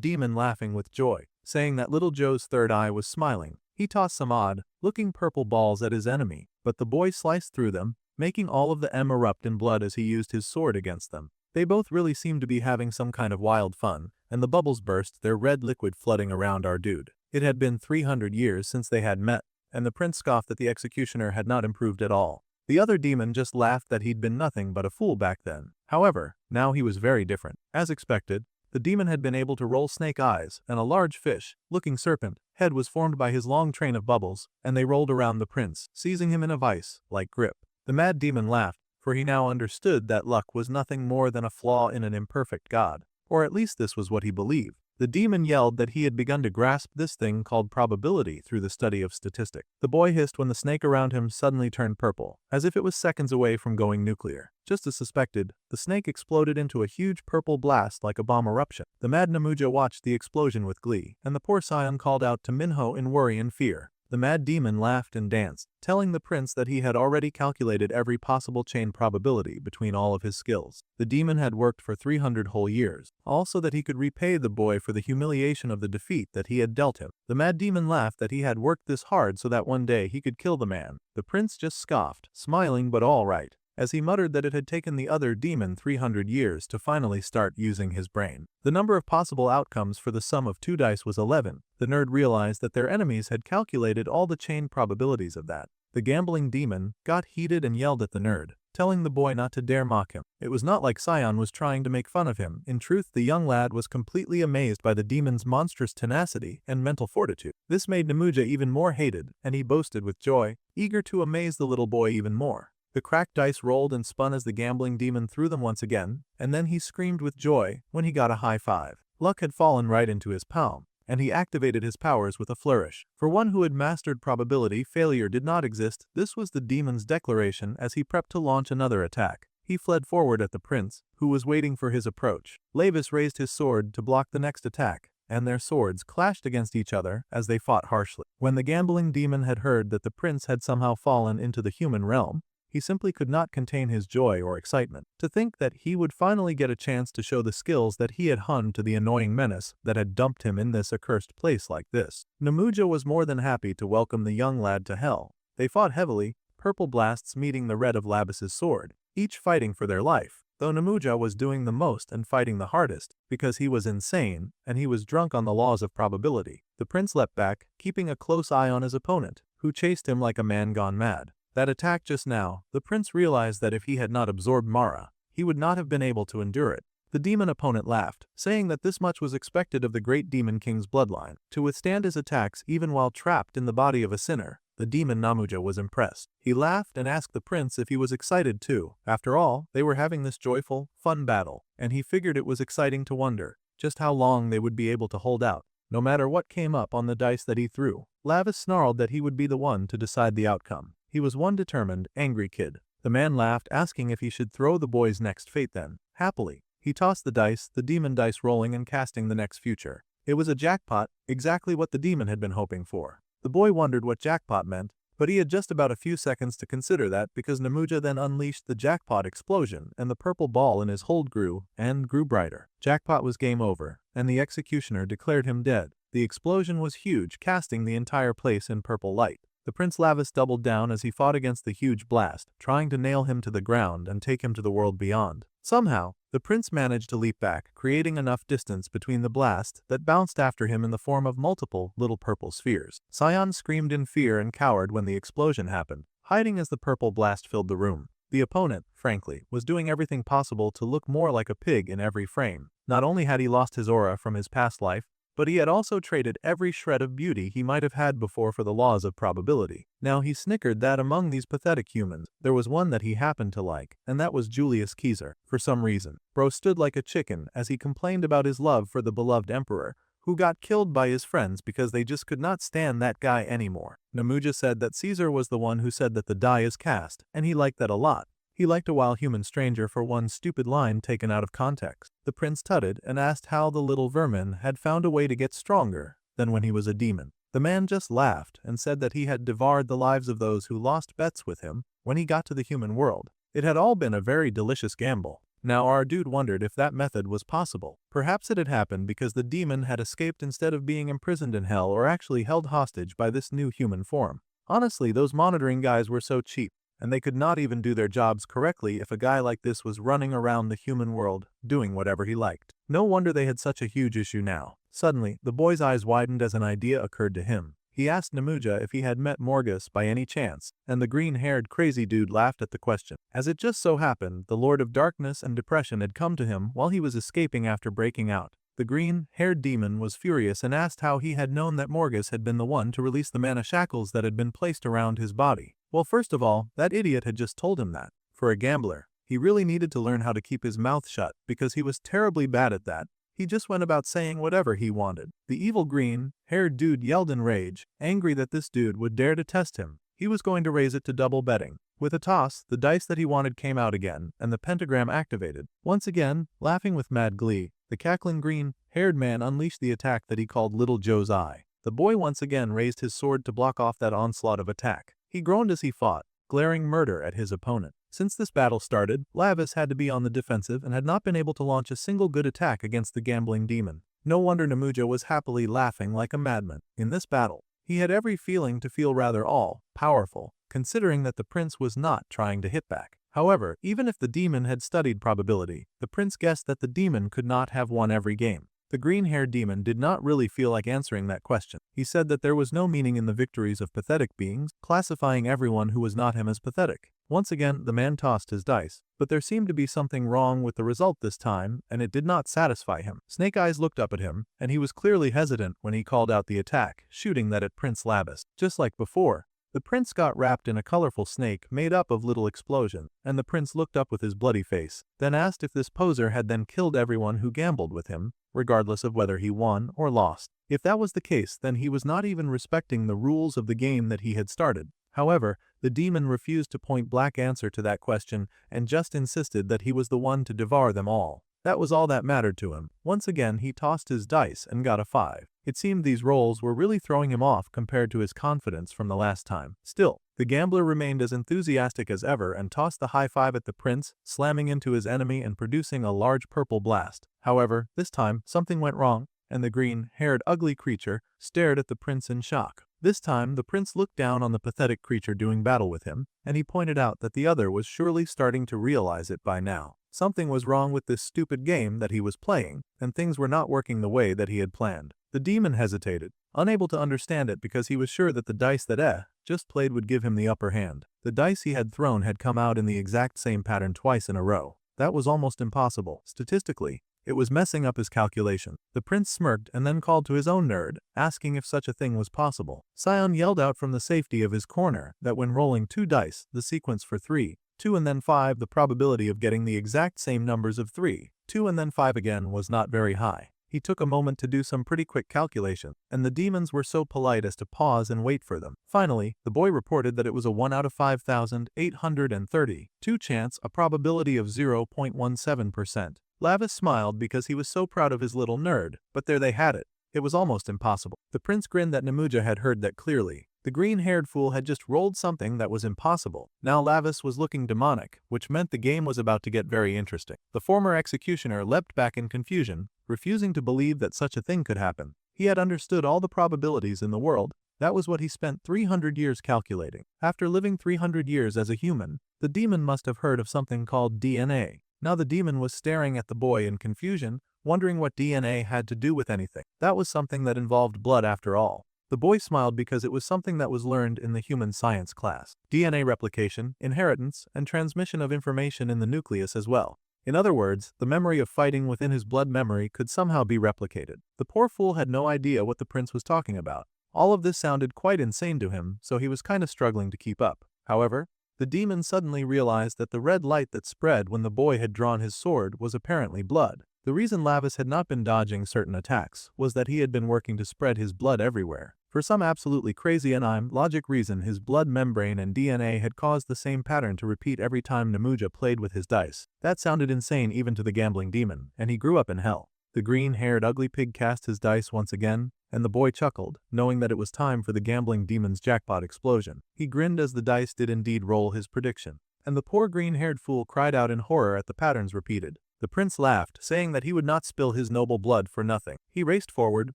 demon laughing with joy, saying that little Joe's third eye was smiling. He tossed some odd-looking purple balls at his enemy, but the boy sliced through them, making all of the M erupt in blood as he used his sword against them. They both really seemed to be having some kind of wild fun, and the bubbles burst, their red liquid flooding around our dude. It had been 300 years since they had met, and the prince scoffed that the executioner had not improved at all. The other demon just laughed that he'd been nothing but a fool back then. However, now he was very different. As expected, the demon had been able to roll snake eyes, and a large fish-looking serpent head was formed by his long train of bubbles, and they rolled around the prince, seizing him in a vice-like grip. The mad demon laughed, for he now understood that luck was nothing more than a flaw in an imperfect god. Or at least this was what he believed. The demon yelled that he had begun to grasp this thing called probability through the study of statistics. The boy hissed when the snake around him suddenly turned purple, as if it was seconds away from going nuclear. Just as suspected, the snake exploded into a huge purple blast like a bomb eruption. The mad Namuja watched the explosion with glee, and the poor scion called out to Minho in worry and fear. The mad demon laughed and danced, telling the prince that he had already calculated every possible chain probability between all of his skills. The demon had worked for 300 whole years, also that he could repay the boy for the humiliation of the defeat that he had dealt him. The mad demon laughed that he had worked this hard so that one day he could kill the man. The prince just scoffed, smiling but all right, as he muttered that it had taken the other demon 300 years to finally start using his brain. The number of possible outcomes for the sum of 2 dice was 11. The nerd realized that their enemies had calculated all the chain probabilities of that. The gambling demon got heated and yelled at the nerd, telling the boy not to dare mock him. It was not like Scion was trying to make fun of him. In truth, the young lad was completely amazed by the demon's monstrous tenacity and mental fortitude. This made Namuja even more hated, and he boasted with joy, eager to amaze the little boy even more. The cracked dice rolled and spun as the gambling demon threw them once again, and then he screamed with joy when he got a high five. Luck had fallen right into his palm, and he activated his powers with a flourish. For one who had mastered probability, failure did not exist. This was the demon's declaration as he prepped to launch another attack. He fled forward at the prince, who was waiting for his approach. Lavis raised his sword to block the next attack, and their swords clashed against each other as they fought harshly. When the gambling demon had heard that the prince had somehow fallen into the human realm, he simply could not contain his joy or excitement. To think that he would finally get a chance to show the skills that he had honed to the annoying menace that had dumped him in this accursed place like this. Namuja was more than happy to welcome the young lad to hell. They fought heavily, purple blasts meeting the red of Labis's sword, each fighting for their life, though Namuja was doing the most and fighting the hardest, because he was insane and he was drunk on the laws of probability. The prince leapt back, keeping a close eye on his opponent, who chased him like a man gone mad. That attack just now, the prince realized that if he had not absorbed Mara, he would not have been able to endure it. The demon opponent laughed, saying that this much was expected of the great demon king's bloodline. To withstand his attacks even while trapped in the body of a sinner, the demon Namuja was impressed. He laughed and asked the prince if he was excited too. After all, they were having this joyful, fun battle, and he figured it was exciting to wonder just how long they would be able to hold out, no matter what came up on the dice that he threw. Lavis snarled that he would be the one to decide the outcome. He was one determined, angry kid. The man laughed, asking if he should throw the boy's next fate then. Happily, he tossed the dice, the demon dice rolling and casting the next future. It was a jackpot, exactly what the demon had been hoping for. The boy wondered what jackpot meant, but he had just about a few seconds to consider that because Namuja then unleashed the jackpot explosion and the purple ball in his hold grew brighter. Jackpot was game over, and the executioner declared him dead. The explosion was huge, casting the entire place in purple light. The Prince Lavis doubled down as he fought against the huge blast, trying to nail him to the ground and take him to the world beyond. Somehow, the prince managed to leap back, creating enough distance between the blast that bounced after him in the form of multiple little purple spheres. Scion screamed in fear and cowered when the explosion happened, hiding as the purple blast filled the room. The opponent, frankly, was doing everything possible to look more like a pig in every frame. Not only had he lost his aura from his past life, but he had also traded every shred of beauty he might have had before for the laws of probability. Now he snickered that among these pathetic humans, there was one that he happened to like, and that was Julius Caesar. For some reason, Bro stood like a chicken as he complained about his love for the beloved emperor, who got killed by his friends because they just could not stand that guy anymore. Namuja said that Caesar was the one who said that the die is cast, and he liked that a lot. He liked a wild human stranger for one stupid line taken out of context. The prince tutted and asked how the little vermin had found a way to get stronger than when he was a demon. The man just laughed and said that he had devoured the lives of those who lost bets with him when he got to the human world. It had all been a very delicious gamble. Now our dude wondered if that method was possible. Perhaps it had happened because the demon had escaped instead of being imprisoned in hell or actually held hostage by this new human form. Honestly, those monitoring guys were so cheap, and they could not even do their jobs correctly if a guy like this was running around the human world, doing whatever he liked. No wonder they had such a huge issue now. Suddenly, the boy's eyes widened as an idea occurred to him. He asked Namuja if he had met Morgus by any chance, and the green-haired crazy dude laughed at the question. As it just so happened, the Lord of Darkness and Depression had come to him while he was escaping after breaking out. The green-haired demon was furious and asked how he had known that Morgus had been the one to release the mana shackles that had been placed around his body. Well, first of all, that idiot had just told him that. For a gambler, he really needed to learn how to keep his mouth shut because he was terribly bad at that. He just went about saying whatever he wanted. The evil green-haired dude yelled in rage, angry that this dude would dare to test him. He was going to raise it to double betting. With a toss, the dice that he wanted came out again, and the pentagram activated. Once again, laughing with mad glee, the cackling green-haired man unleashed the attack that he called Little Joe's Eye. The boy once again raised his sword to block off that onslaught of attack. He groaned as he fought, glaring murder at his opponent. Since this battle started, Lavis had to be on the defensive and had not been able to launch a single good attack against the gambling demon. No wonder Namuja was happily laughing like a madman. In this battle, he had every feeling to feel rather all-powerful, considering that the prince was not trying to hit back. However, even if the demon had studied probability, the prince guessed that the demon could not have won every game. The green-haired demon did not really feel like answering that question. He said that there was no meaning in the victories of pathetic beings, classifying everyone who was not him as pathetic. Once again, the man tossed his dice, but there seemed to be something wrong with the result this time, and it did not satisfy him. Snake Eyes looked up at him, and he was clearly hesitant when he called out the attack, shooting that at Prince Lavis. Just like before, the prince got wrapped in a colorful snake made up of little explosions, and the prince looked up with his bloody face, then asked if this poser had then killed everyone who gambled with him, regardless of whether he won or lost. If that was the case, then he was not even respecting the rules of the game that he had started. However, the demon refused to point-blank answer to that question and just insisted that he was the one to devour them all. That was all that mattered to him. Once again, he tossed his dice and got a 5. It seemed these rolls were really throwing him off compared to his confidence from the last time. Still, the gambler remained as enthusiastic as ever and tossed the high 5 at the prince, slamming into his enemy and producing a large purple blast. However, this time, something went wrong, and the green-haired ugly creature stared at the prince in shock. This time, the prince looked down on the pathetic creature doing battle with him, and he pointed out that the other was surely starting to realize it by now. Something was wrong with this stupid game that he was playing, and things were not working the way that he had planned. The demon hesitated, unable to understand it because he was sure that the dice that just played would give him the upper hand. The dice he had thrown had come out in the exact same pattern twice in a row. That was almost impossible. Statistically, it was messing up his calculation. The prince smirked and then called to his own nerd, asking if such a thing was possible. Sion yelled out from the safety of his corner that when rolling 2 dice, the sequence for 3, 2 and then 5, the probability of getting the exact same numbers of 3, 2 and then 5 again was not very high. He took a moment to do some pretty quick calculation, and the demons were so polite as to pause and wait for them. Finally, the boy reported that it was a 1 out of 5,832 chance, a probability of 0.17%. Lavis smiled because he was so proud of his little nerd, but there they had it. It was almost impossible. The prince grinned that Namuja had heard that clearly. The green-haired fool had just rolled something that was impossible. Now Lavis was looking demonic, which meant the game was about to get very interesting. The former executioner leapt back in confusion, refusing to believe that such a thing could happen. He had understood all the probabilities in the world. That was what he spent 300 years calculating. After living 300 years as a human, the demon must have heard of something called DNA. Now the demon was staring at the boy in confusion, wondering what DNA had to do with anything. That was something that involved blood after all. The boy smiled because it was something that was learned in the human science class. DNA replication, inheritance, and transmission of information in the nucleus as well. In other words, the memory of fighting within his blood memory could somehow be replicated. The poor fool had no idea what the prince was talking about. All of this sounded quite insane to him, so he was kind of struggling to keep up. However, the demon suddenly realized that the red light that spread when the boy had drawn his sword was apparently blood. The reason Lavis had not been dodging certain attacks was that he had been working to spread his blood everywhere. For some absolutely crazy and logic reason, his blood membrane and DNA had caused the same pattern to repeat every time Namuja played with his dice. That sounded insane even to the gambling demon, and he grew up in hell. The green-haired ugly pig cast his dice once again, and the boy chuckled, knowing that it was time for the gambling demon's jackpot explosion. He grinned as the dice did indeed roll his prediction, and the poor green-haired fool cried out in horror at the patterns repeated. The prince laughed, saying that he would not spill his noble blood for nothing. He raced forward,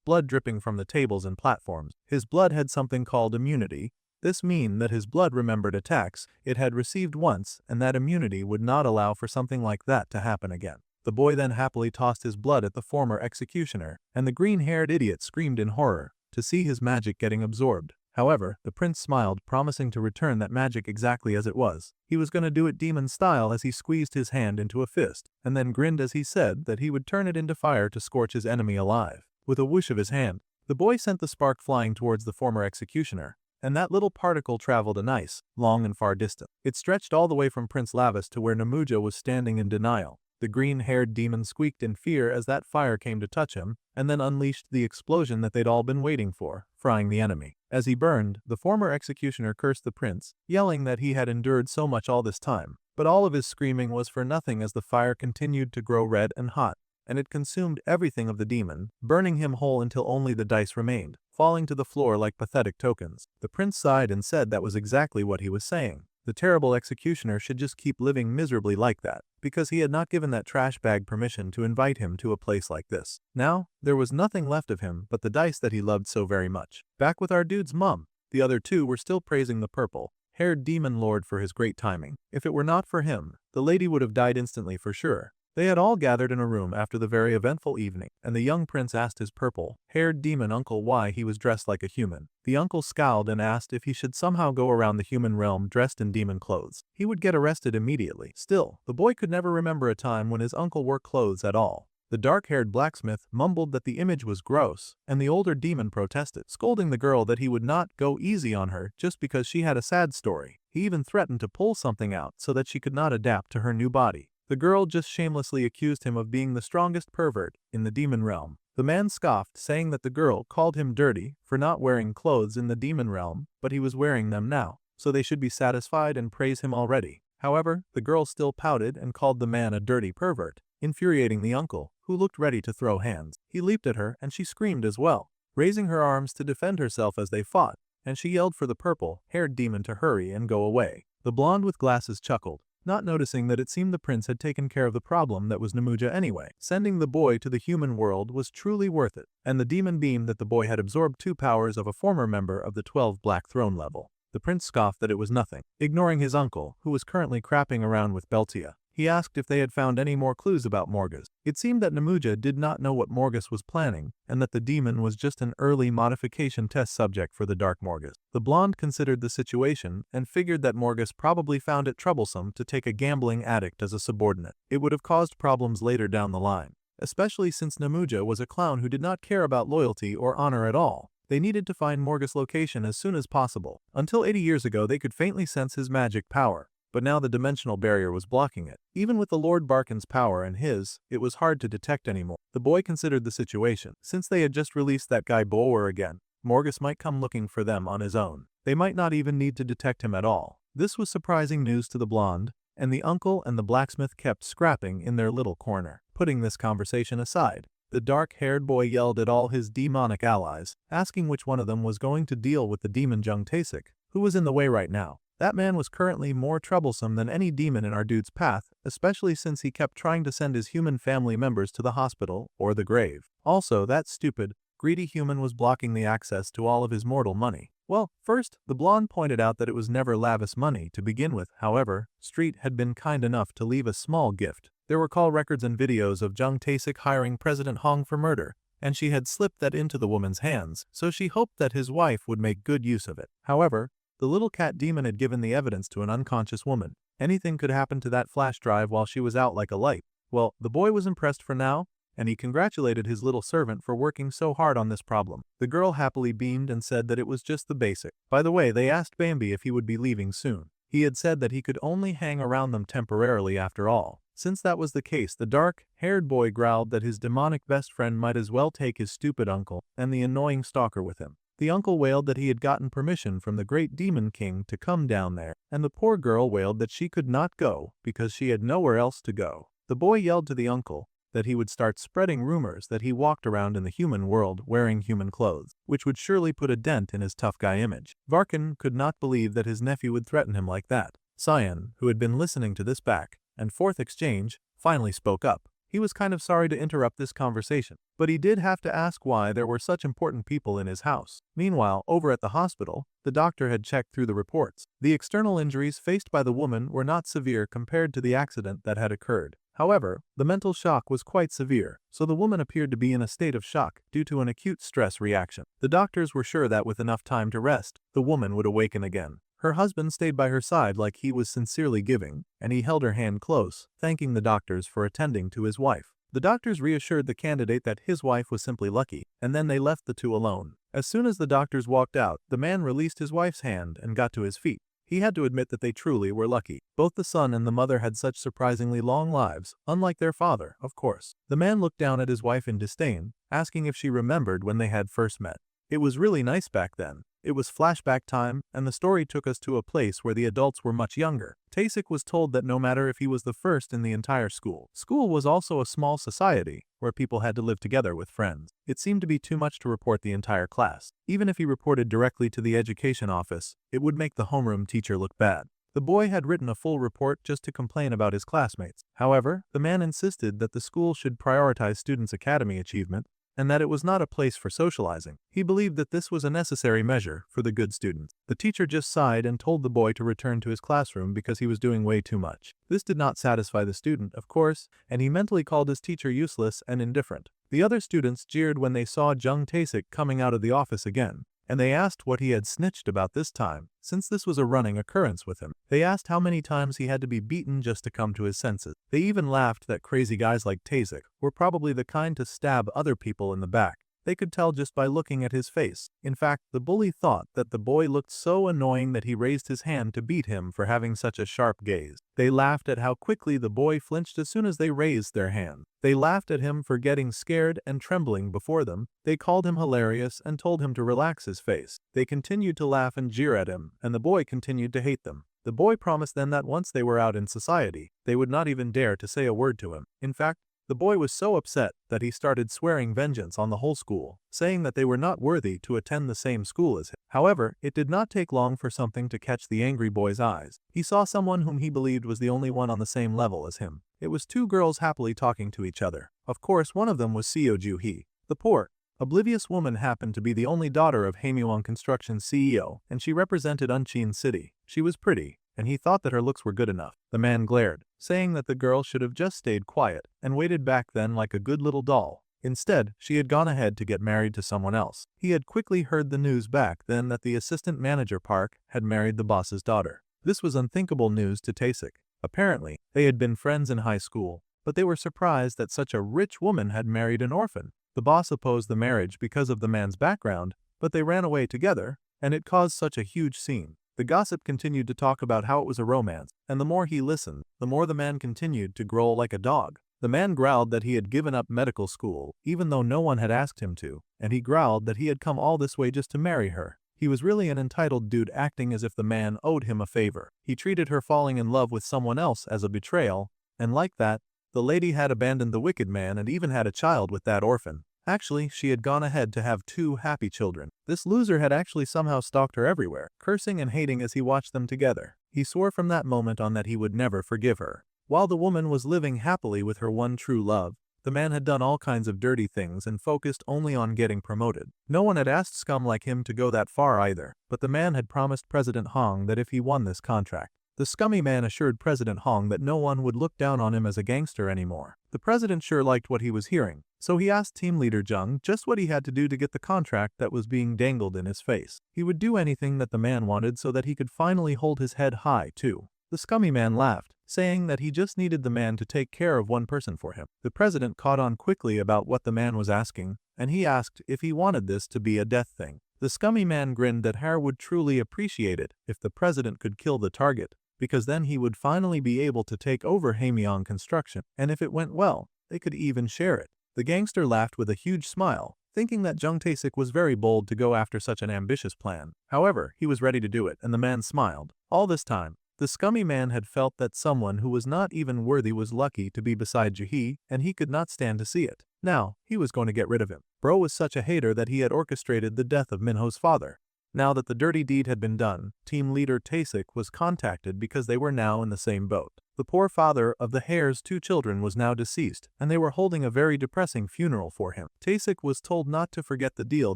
blood dripping from the tables and platforms. His blood had something called immunity. This meant that his blood remembered attacks it had received once, and that immunity would not allow for something like that to happen again. The boy then happily tossed his blood at the former executioner, and the green-haired idiot screamed in horror to see his magic getting absorbed. However, the prince smiled, promising to return that magic exactly as it was. He was gonna do it demon style as he squeezed his hand into a fist, and then grinned as he said that he would turn it into fire to scorch his enemy alive. With a whoosh of his hand, the boy sent the spark flying towards the former executioner, and that little particle traveled a nice, long and far distance. It stretched all the way from Prince Lavis to where Namuja was standing in denial. The green-haired demon squeaked in fear as that fire came to touch him, and then unleashed the explosion that they'd all been waiting for, frying the enemy. As he burned, the former executioner cursed the prince, yelling that he had endured so much all this time. But all of his screaming was for nothing as the fire continued to grow red and hot, and it consumed everything of the demon, burning him whole until only the dice remained, falling to the floor like pathetic tokens. The prince sighed and said that was exactly what he was saying. The terrible executioner should just keep living miserably like that, because he had not given that trash bag permission to invite him to a place like this. Now, there was nothing left of him but the dice that he loved so very much. Back with our dude's mum, the other two were still praising the purple-haired demon lord for his great timing. If it were not for him, the lady would have died instantly for sure. They had all gathered in a room after the very eventful evening, and the young prince asked his purple-haired demon uncle why he was dressed like a human. The uncle scowled and asked if he should somehow go around the human realm dressed in demon clothes. He would get arrested immediately. Still, the boy could never remember a time when his uncle wore clothes at all. The dark-haired blacksmith mumbled that the image was gross, and the older demon protested, scolding the girl that he would not go easy on her just because she had a sad story. He even threatened to pull something out so that she could not adapt to her new body. The girl just shamelessly accused him of being the strongest pervert in the demon realm. The man scoffed, saying that the girl called him dirty for not wearing clothes in the demon realm, but he was wearing them now, so they should be satisfied and praise him already. However, the girl still pouted and called the man a dirty pervert, infuriating the uncle, who looked ready to throw hands. He leaped at her and she screamed as well, raising her arms to defend herself as they fought, and she yelled for the purple-haired demon to hurry and go away. The blonde with glasses chuckled, not noticing that it seemed the prince had taken care of the problem that was Namuja anyway. Sending the boy to the human world was truly worth it, and the demon beamed that the boy had absorbed 2 powers of a former member of the 12 Black Throne level. The prince scoffed that it was nothing. Ignoring his uncle, who was currently crapping around with Beltia, he asked if they had found any more clues about Morgus. It seemed that Namuja did not know what Morgus was planning, and that the demon was just an early modification test subject for the Dark Morgus. The blonde considered the situation and figured that Morgus probably found it troublesome to take a gambling addict as a subordinate. It would have caused problems later down the line, especially since Namuja was a clown who did not care about loyalty or honor at all. They needed to find Morgus' location as soon as possible. Until 80 years ago, they could faintly sense his magic power, but now the dimensional barrier was blocking it. Even with the Lord Barkin's power and his, it was hard to detect anymore. The boy considered the situation. Since they had just released that guy Boer again, Morgus might come looking for them on his own. They might not even need to detect him at all. This was surprising news to the blonde, and the uncle and the blacksmith kept scrapping in their little corner. Putting this conversation aside, the dark-haired boy yelled at all his demonic allies, asking which one of them was going to deal with the demon Jung Tasik, who was in the way right now. That man was currently more troublesome than any demon in our dude's path, especially since he kept trying to send his human family members to the hospital or the grave. Also, that stupid, greedy human was blocking the access to all of his mortal money. Well, first, the blonde pointed out that it was never lavish money to begin with. However, Street had been kind enough to leave a small gift. There were call records and videos of Jung Tasik hiring President Hong for murder, and she had slipped that into the woman's hands, so she hoped that his wife would make good use of it. However, the little cat demon had given the evidence to an unconscious woman. Anything could happen to that flash drive while she was out like a light. Well, the boy was impressed for now, and he congratulated his little servant for working so hard on this problem. The girl happily beamed and said that it was just the basic. By the way, they asked Bambi if he would be leaving soon. He had said that he could only hang around them temporarily after all. Since that was the case, the dark-haired boy growled that his demonic best friend might as well take his stupid uncle and the annoying stalker with him. The uncle wailed that he had gotten permission from the great demon king to come down there, and the poor girl wailed that she could not go because she had nowhere else to go. The boy yelled to the uncle that he would start spreading rumors that he walked around in the human world wearing human clothes, which would surely put a dent in his tough guy image. Varkin could not believe that his nephew would threaten him like that. Cyan, who had been listening to this back and forth exchange, finally spoke up. He was kind of sorry to interrupt this conversation, but he did have to ask why there were such important people in his house. Meanwhile, over at the hospital, the doctor had checked through the reports. The external injuries faced by the woman were not severe compared to the accident that had occurred. However, the mental shock was quite severe, so the woman appeared to be in a state of shock due to an acute stress reaction. The doctors were sure that with enough time to rest, the woman would awaken again. Her husband stayed by her side like he was sincerely giving, and he held her hand close, thanking the doctors for attending to his wife. The doctors reassured the candidate that his wife was simply lucky, and then they left the two alone. As soon as the doctors walked out, the man released his wife's hand and got to his feet. He had to admit that they truly were lucky. Both the son and the mother had such surprisingly long lives, unlike their father, of course. The man looked down at his wife in disdain, asking if she remembered when they had first met. It was really nice back then. It was flashback time, and the story took us to a place where the adults were much younger. Taisik was told that no matter if he was the first in the entire school. School was also a small society, where people had to live together with friends. It seemed to be too much to report the entire class. Even if he reported directly to the education office, it would make the homeroom teacher look bad. The boy had written a full report just to complain about his classmates. However, the man insisted that the school should prioritize students' academy achievement, and that it was not a place for socializing. He believed that this was a necessary measure for the good students. The teacher just sighed and told the boy to return to his classroom because he was doing way too much. This did not satisfy the student, of course, and he mentally called his teacher useless and indifferent. The other students jeered when they saw Jung Taisik coming out of the office again, and they asked what he had snitched about this time, since this was a running occurrence with him. They asked how many times he had to be beaten just to come to his senses. They even laughed that crazy guys like Taisik were probably the kind to stab other people in the back. They could tell just by looking at his face. In fact, the bully thought that the boy looked so annoying that he raised his hand to beat him for having such a sharp gaze. They laughed at how quickly the boy flinched as soon as they raised their hand. They laughed at him for getting scared and trembling before them. They called him hilarious and told him to relax his face. They continued to laugh and jeer at him, and the boy continued to hate them. The boy promised them that once they were out in society, they would not even dare to say a word to him. In fact, the boy was so upset that he started swearing vengeance on the whole school, saying that they were not worthy to attend the same school as him. However, it did not take long for something to catch the angry boy's eyes. He saw someone whom he believed was the only one on the same level as him. It was two girls happily talking to each other. Of course, one of them was Seo Ju-hee. The poor, oblivious woman happened to be the only daughter of Haemyeon Construction's CEO, and she represented Unchin City. She was pretty, and he thought that her looks were good enough. The man glared, saying that the girl should have just stayed quiet and waited back then like a good little doll. Instead, she had gone ahead to get married to someone else. He had quickly heard the news back then that the assistant manager Park had married the boss's daughter. This was unthinkable news to Taisik. Apparently, they had been friends in high school, but they were surprised that such a rich woman had married an orphan. The boss opposed the marriage because of the man's background, but they ran away together, and it caused such a huge scene. The gossip continued to talk about how it was a romance, and the more he listened, the more the man continued to growl like a dog. The man growled that he had given up medical school, even though no one had asked him to, and he growled that he had come all this way just to marry her. He was really an entitled dude acting as if the man owed him a favor. He treated her falling in love with someone else as a betrayal, and like that, the lady had abandoned the wicked man and even had a child with that orphan. Actually, she had gone ahead to have 2 happy children. This loser had actually somehow stalked her everywhere, cursing and hating as he watched them together. He swore from that moment on that he would never forgive her. While the woman was living happily with her one true love, the man had done all kinds of dirty things and focused only on getting promoted. No one had asked scum like him to go that far either, but the man had promised President Hong that if he won this contract, the scummy man assured President Hong that no one would look down on him as a gangster anymore. The president sure liked what he was hearing, so he asked team leader Jung just what he had to do to get the contract that was being dangled in his face. He would do anything that the man wanted so that he could finally hold his head high too. The scummy man laughed, saying that he just needed the man to take care of one person for him. The president caught on quickly about what the man was asking, and he asked if he wanted this to be a death thing. The scummy man grinned that Har would truly appreciate it if the president could kill the target, because then he would finally be able to take over Haemyeon Construction, and if it went well, they could even share it. The gangster laughed with a huge smile, thinking that Jung Tae-sik was very bold to go after such an ambitious plan. However, he was ready to do it, and the man smiled. All this time, the scummy man had felt that someone who was not even worthy was lucky to be beside Ju-hee, and he could not stand to see it. Now, he was going to get rid of him. Bro was such a hater that he had orchestrated the death of Minho's father. Now that the dirty deed had been done, team leader Tae-sik was contacted because they were now in the same boat. The poor father of the Hare's 2 children was now deceased, and they were holding a very depressing funeral for him. Tae-sik was told not to forget the deal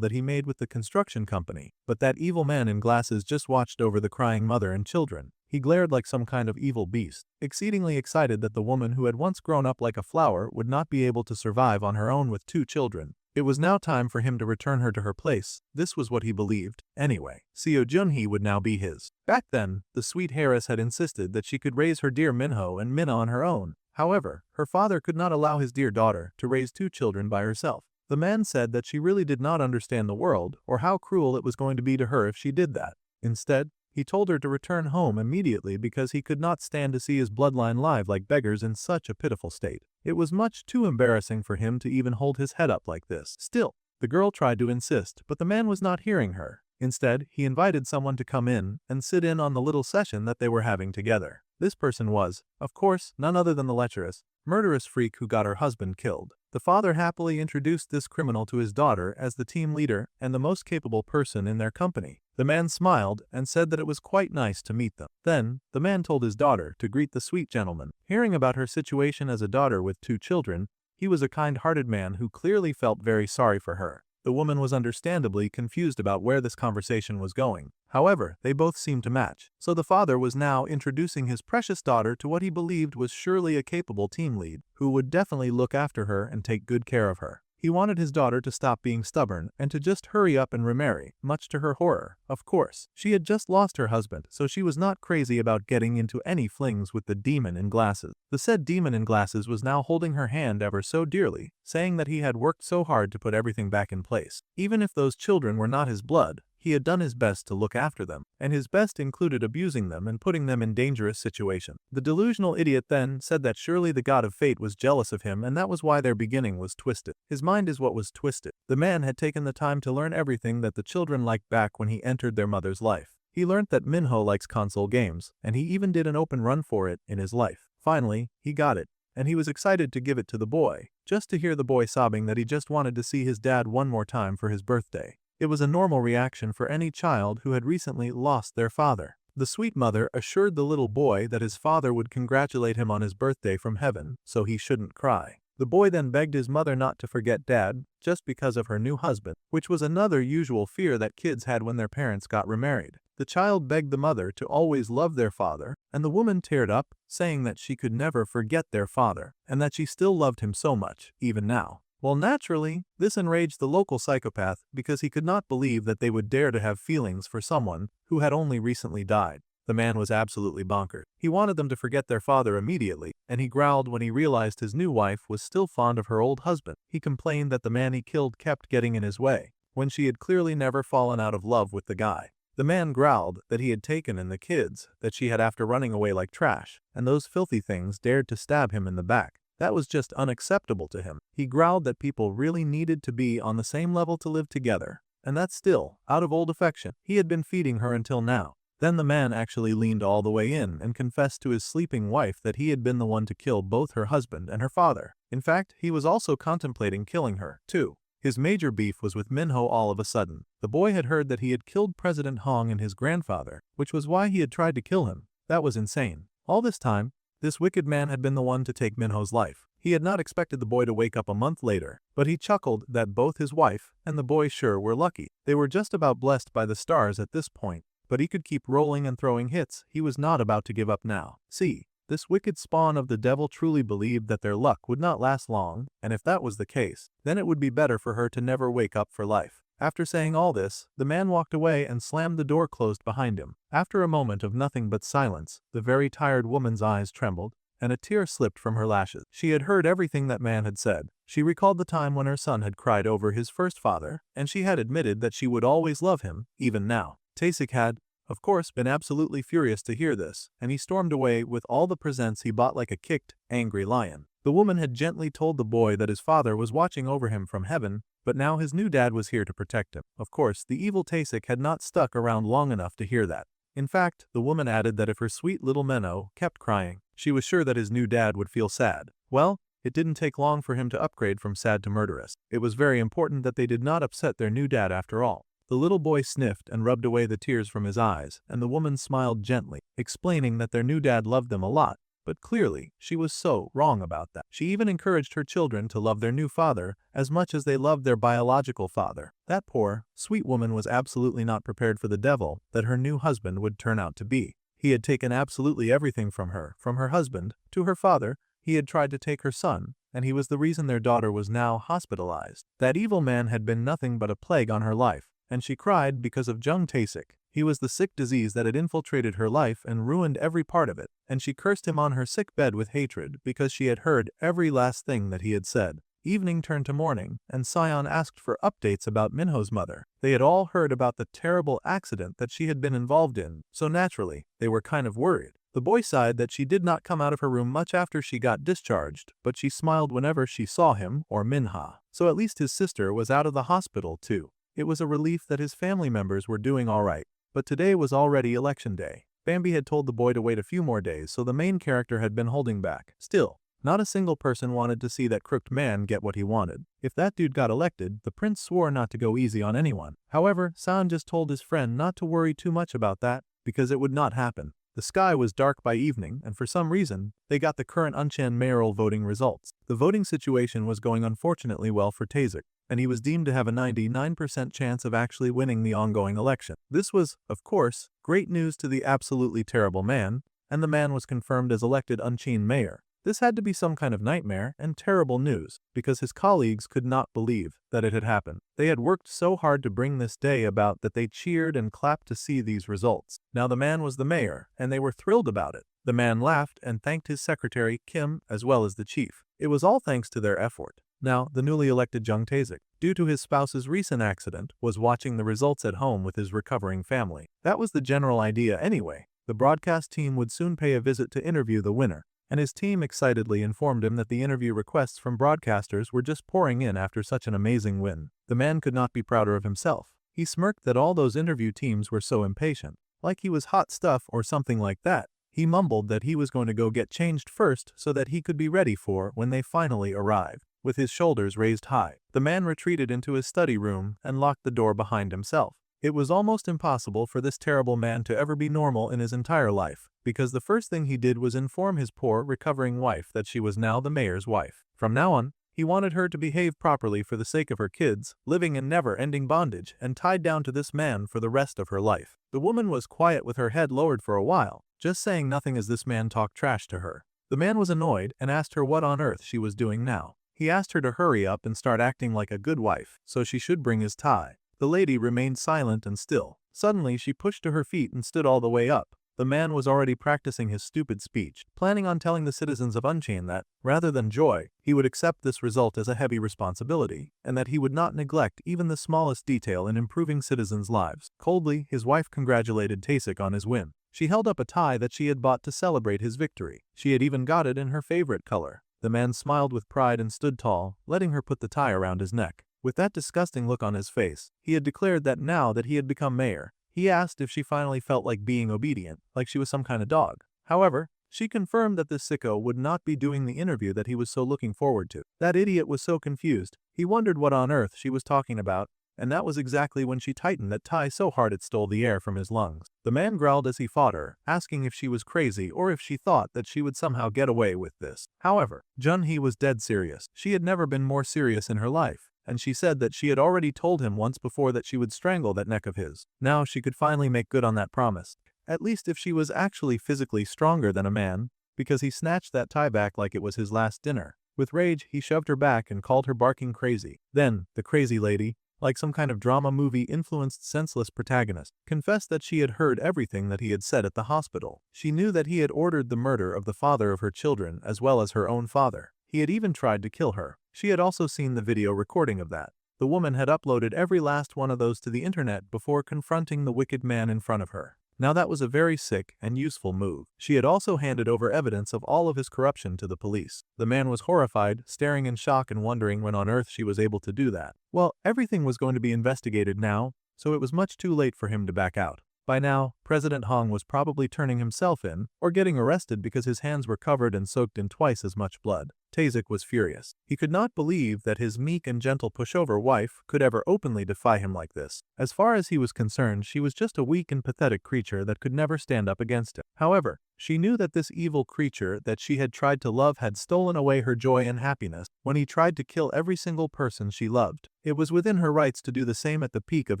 that he made with the construction company, but that evil man in glasses just watched over the crying mother and children. He glared like some kind of evil beast, exceedingly excited that the woman who had once grown up like a flower would not be able to survive on her own with 2 children. It was now time for him to return her to her place. This was what he believed. Anyway, Seo Junhee would now be his. Back then, the sweet heiress had insisted that she could raise her dear Minho and Minna on her own. However, her father could not allow his dear daughter to raise 2 children by herself. The man said that she really did not understand the world or how cruel it was going to be to her if she did that. Instead, he told her to return home immediately because he could not stand to see his bloodline live like beggars in such a pitiful state. It was much too embarrassing for him to even hold his head up like this. Still, the girl tried to insist, but the man was not hearing her. Instead, he invited someone to come in and sit in on the little session that they were having together. This person was, of course, none other than the lecherous, murderous freak who got her husband killed. The father happily introduced this criminal to his daughter as the team leader and the most capable person in their company. The man smiled and said that it was quite nice to meet them. Then, the man told his daughter to greet the sweet gentleman. Hearing about her situation as a daughter with 2 children, he was a kind-hearted man who clearly felt very sorry for her. The woman was understandably confused about where this conversation was going. However, they both seemed to match. So the father was now introducing his precious daughter to what he believed was surely a capable team lead, who would definitely look after her and take good care of her. He wanted his daughter to stop being stubborn and to just hurry up and remarry, much to her horror. Of course, she had just lost her husband, so she was not crazy about getting into any flings with the demon in glasses. The said demon in glasses was now holding her hand ever so dearly, saying that he had worked so hard to put everything back in place. Even if those children were not his blood, he had done his best to look after them, and his best included abusing them and putting them in dangerous situations. The delusional idiot then said that surely the god of fate was jealous of him and that was why their beginning was twisted. His mind is what was twisted. The man had taken the time to learn everything that the children liked back when he entered their mother's life. He learned that Minho likes console games, and he even did an open run for it in his life. Finally, he got it, and he was excited to give it to the boy, just to hear the boy sobbing that he just wanted to see his dad one more time for his birthday. It was a normal reaction for any child who had recently lost their father. The sweet mother assured the little boy that his father would congratulate him on his birthday from heaven, so he shouldn't cry. The boy then begged his mother not to forget dad, just because of her new husband, which was another usual fear that kids had when their parents got remarried. The child begged the mother to always love their father, and the woman teared up, saying that she could never forget their father, and that she still loved him so much, even now. Well, naturally, this enraged the local psychopath because he could not believe that they would dare to have feelings for someone who had only recently died. The man was absolutely bonkers. He wanted them to forget their father immediately, and he growled when he realized his new wife was still fond of her old husband. He complained that the man he killed kept getting in his way, when she had clearly never fallen out of love with the guy. The man growled that he had taken in the kids that she had after running away like trash, and those filthy things dared to stab him in the back. That was just unacceptable to him. He growled that people really needed to be on the same level to live together, and that still, out of old affection, he had been feeding her until now. Then the man actually leaned all the way in and confessed to his sleeping wife that he had been the one to kill both her husband and her father. In fact, he was also contemplating killing her, too. His major beef was with Minho all of a sudden. The boy had heard that he had killed President Hong and his grandfather, which was why he had tried to kill him. That was insane. All this time, this wicked man had been the one to take Minho's life. He had not expected the boy to wake up a month later, but he chuckled that both his wife and the boy sure were lucky. They were just about blessed by the stars at this point, but he could keep rolling and throwing hits. He was not about to give up now. See, this wicked spawn of the devil truly believed that their luck would not last long, and if that was the case, then it would be better for her to never wake up for life. After saying all this, the man walked away and slammed the door closed behind him. After a moment of nothing but silence, the very tired woman's eyes trembled, and a tear slipped from her lashes. She had heard everything that man had said. She recalled the time when her son had cried over his first father, and she had admitted that she would always love him, even now. Taesik had, of course, been absolutely furious to hear this, and he stormed away with all the presents he bought like a kicked, angry lion. The woman had gently told the boy that his father was watching over him from heaven, but now his new dad was here to protect him. Of course, the evil Taesik had not stuck around long enough to hear that. In fact, the woman added that if her sweet little Menno kept crying, she was sure that his new dad would feel sad. Well, it didn't take long for him to upgrade from sad to murderous. It was very important that they did not upset their new dad after all. The little boy sniffed and rubbed away the tears from his eyes, and the woman smiled gently, explaining that their new dad loved them a lot. But clearly, she was so wrong about that. She even encouraged her children to love their new father as much as they loved their biological father. That poor, sweet woman was absolutely not prepared for the devil that her new husband would turn out to be. He had taken absolutely everything from her husband, to her father. He had tried to take her son, and he was the reason their daughter was now hospitalized. That evil man had been nothing but a plague on her life, and she cried because of Jung Tae-sik. He was the sick disease that had infiltrated her life and ruined every part of it, and she cursed him on her sick bed with hatred because she had heard every last thing that he had said. Evening turned to morning, and Sion asked for updates about Minho's mother. They had all heard about the terrible accident that she had been involved in, so naturally, they were kind of worried. The boy sighed that she did not come out of her room much after she got discharged, but she smiled whenever she saw him or Minha. So at least his sister was out of the hospital too. It was a relief that his family members were doing alright, but today was already election day. Bambi had told the boy to wait a few more days, so the main character had been holding back. Still, not a single person wanted to see that crooked man get what he wanted. If that dude got elected, the prince swore not to go easy on anyone. However, San just told his friend not to worry too much about that, because it would not happen. The sky was dark by evening, and for some reason, they got the current Unchan mayoral voting results. The voting situation was going unfortunately well for Tae-sik, and he was deemed to have a 99% chance of actually winning the ongoing election. This was, of course, great news to the absolutely terrible man, and the man was confirmed as elected Unchan mayor. This had to be some kind of nightmare and terrible news, because his colleagues could not believe that it had happened. They had worked so hard to bring this day about that they cheered and clapped to see these results. Now the man was the mayor, and they were thrilled about it. The man laughed and thanked his secretary, Kim, as well as the chief. It was all thanks to their effort. Now, the newly elected Jung Tae-sik, due to his spouse's recent accident, was watching the results at home with his recovering family. That was the general idea anyway. The broadcast team would soon pay a visit to interview the winner, and his team excitedly informed him that the interview requests from broadcasters were just pouring in after such an amazing win. The man could not be prouder of himself. He smirked that all those interview teams were so impatient, like he was hot stuff or something like that. He mumbled that he was going to go get changed first so that he could be ready for when they finally arrived. With his shoulders raised high, the man retreated into his study room and locked the door behind himself. It was almost impossible for this terrible man to ever be normal in his entire life, because the first thing he did was inform his poor, recovering wife that she was now the mayor's wife. From now on, he wanted her to behave properly for the sake of her kids, living in never-ending bondage and tied down to this man for the rest of her life. The woman was quiet with her head lowered for a while, just saying nothing as this man talked trash to her. The man was annoyed and asked her what on earth she was doing now. He asked her to hurry up and start acting like a good wife, so she should bring his tie. The lady remained silent and still. Suddenly she pushed to her feet and stood all the way up. The man was already practicing his stupid speech, planning on telling the citizens of Unchan that, rather than joy, he would accept this result as a heavy responsibility, and that he would not neglect even the smallest detail in improving citizens' lives. Coldly, his wife congratulated Tae-sik on his win. She held up a tie that she had bought to celebrate his victory. She had even got it in her favorite color. The man smiled with pride and stood tall, letting her put the tie around his neck. With that disgusting look on his face, he had declared that now that he had become mayor, he asked if she finally felt like being obedient, like she was some kind of dog. However, she confirmed that this sicko would not be doing the interview that he was so looking forward to. That idiot was so confused, he wondered what on earth she was talking about, and that was exactly when she tightened that tie so hard it stole the air from his lungs. The man growled as he fought her, asking if she was crazy or if she thought that she would somehow get away with this. However, Jun-hee was dead serious. She had never been more serious in her life, and she said that she had already told him once before that she would strangle that neck of his. Now she could finally make good on that promise, at least if she was actually physically stronger than a man, because he snatched that tie back like it was his last dinner. With rage, he shoved her back and called her barking crazy. Then, the crazy lady, like some kind of drama movie-influenced senseless protagonist, confessed that she had heard everything that he had said at the hospital. She knew that he had ordered the murder of the father of her children as well as her own father. He had even tried to kill her. She had also seen the video recording of that. The woman had uploaded every last one of those to the internet before confronting the wicked man in front of her. Now that was a very sick and useful move. She had also handed over evidence of all of his corruption to the police. The man was horrified, staring in shock and wondering when on earth she was able to do that. Well, everything was going to be investigated now, so it was much too late for him to back out. By now, President Hong was probably turning himself in, or getting arrested because his hands were covered and soaked in twice as much blood. Tae-sik was furious. He could not believe that his meek and gentle pushover wife could ever openly defy him like this. As far as he was concerned, she was just a weak and pathetic creature that could never stand up against him. However, she knew that this evil creature that she had tried to love had stolen away her joy and happiness when he tried to kill every single person she loved. It was within her rights to do the same at the peak of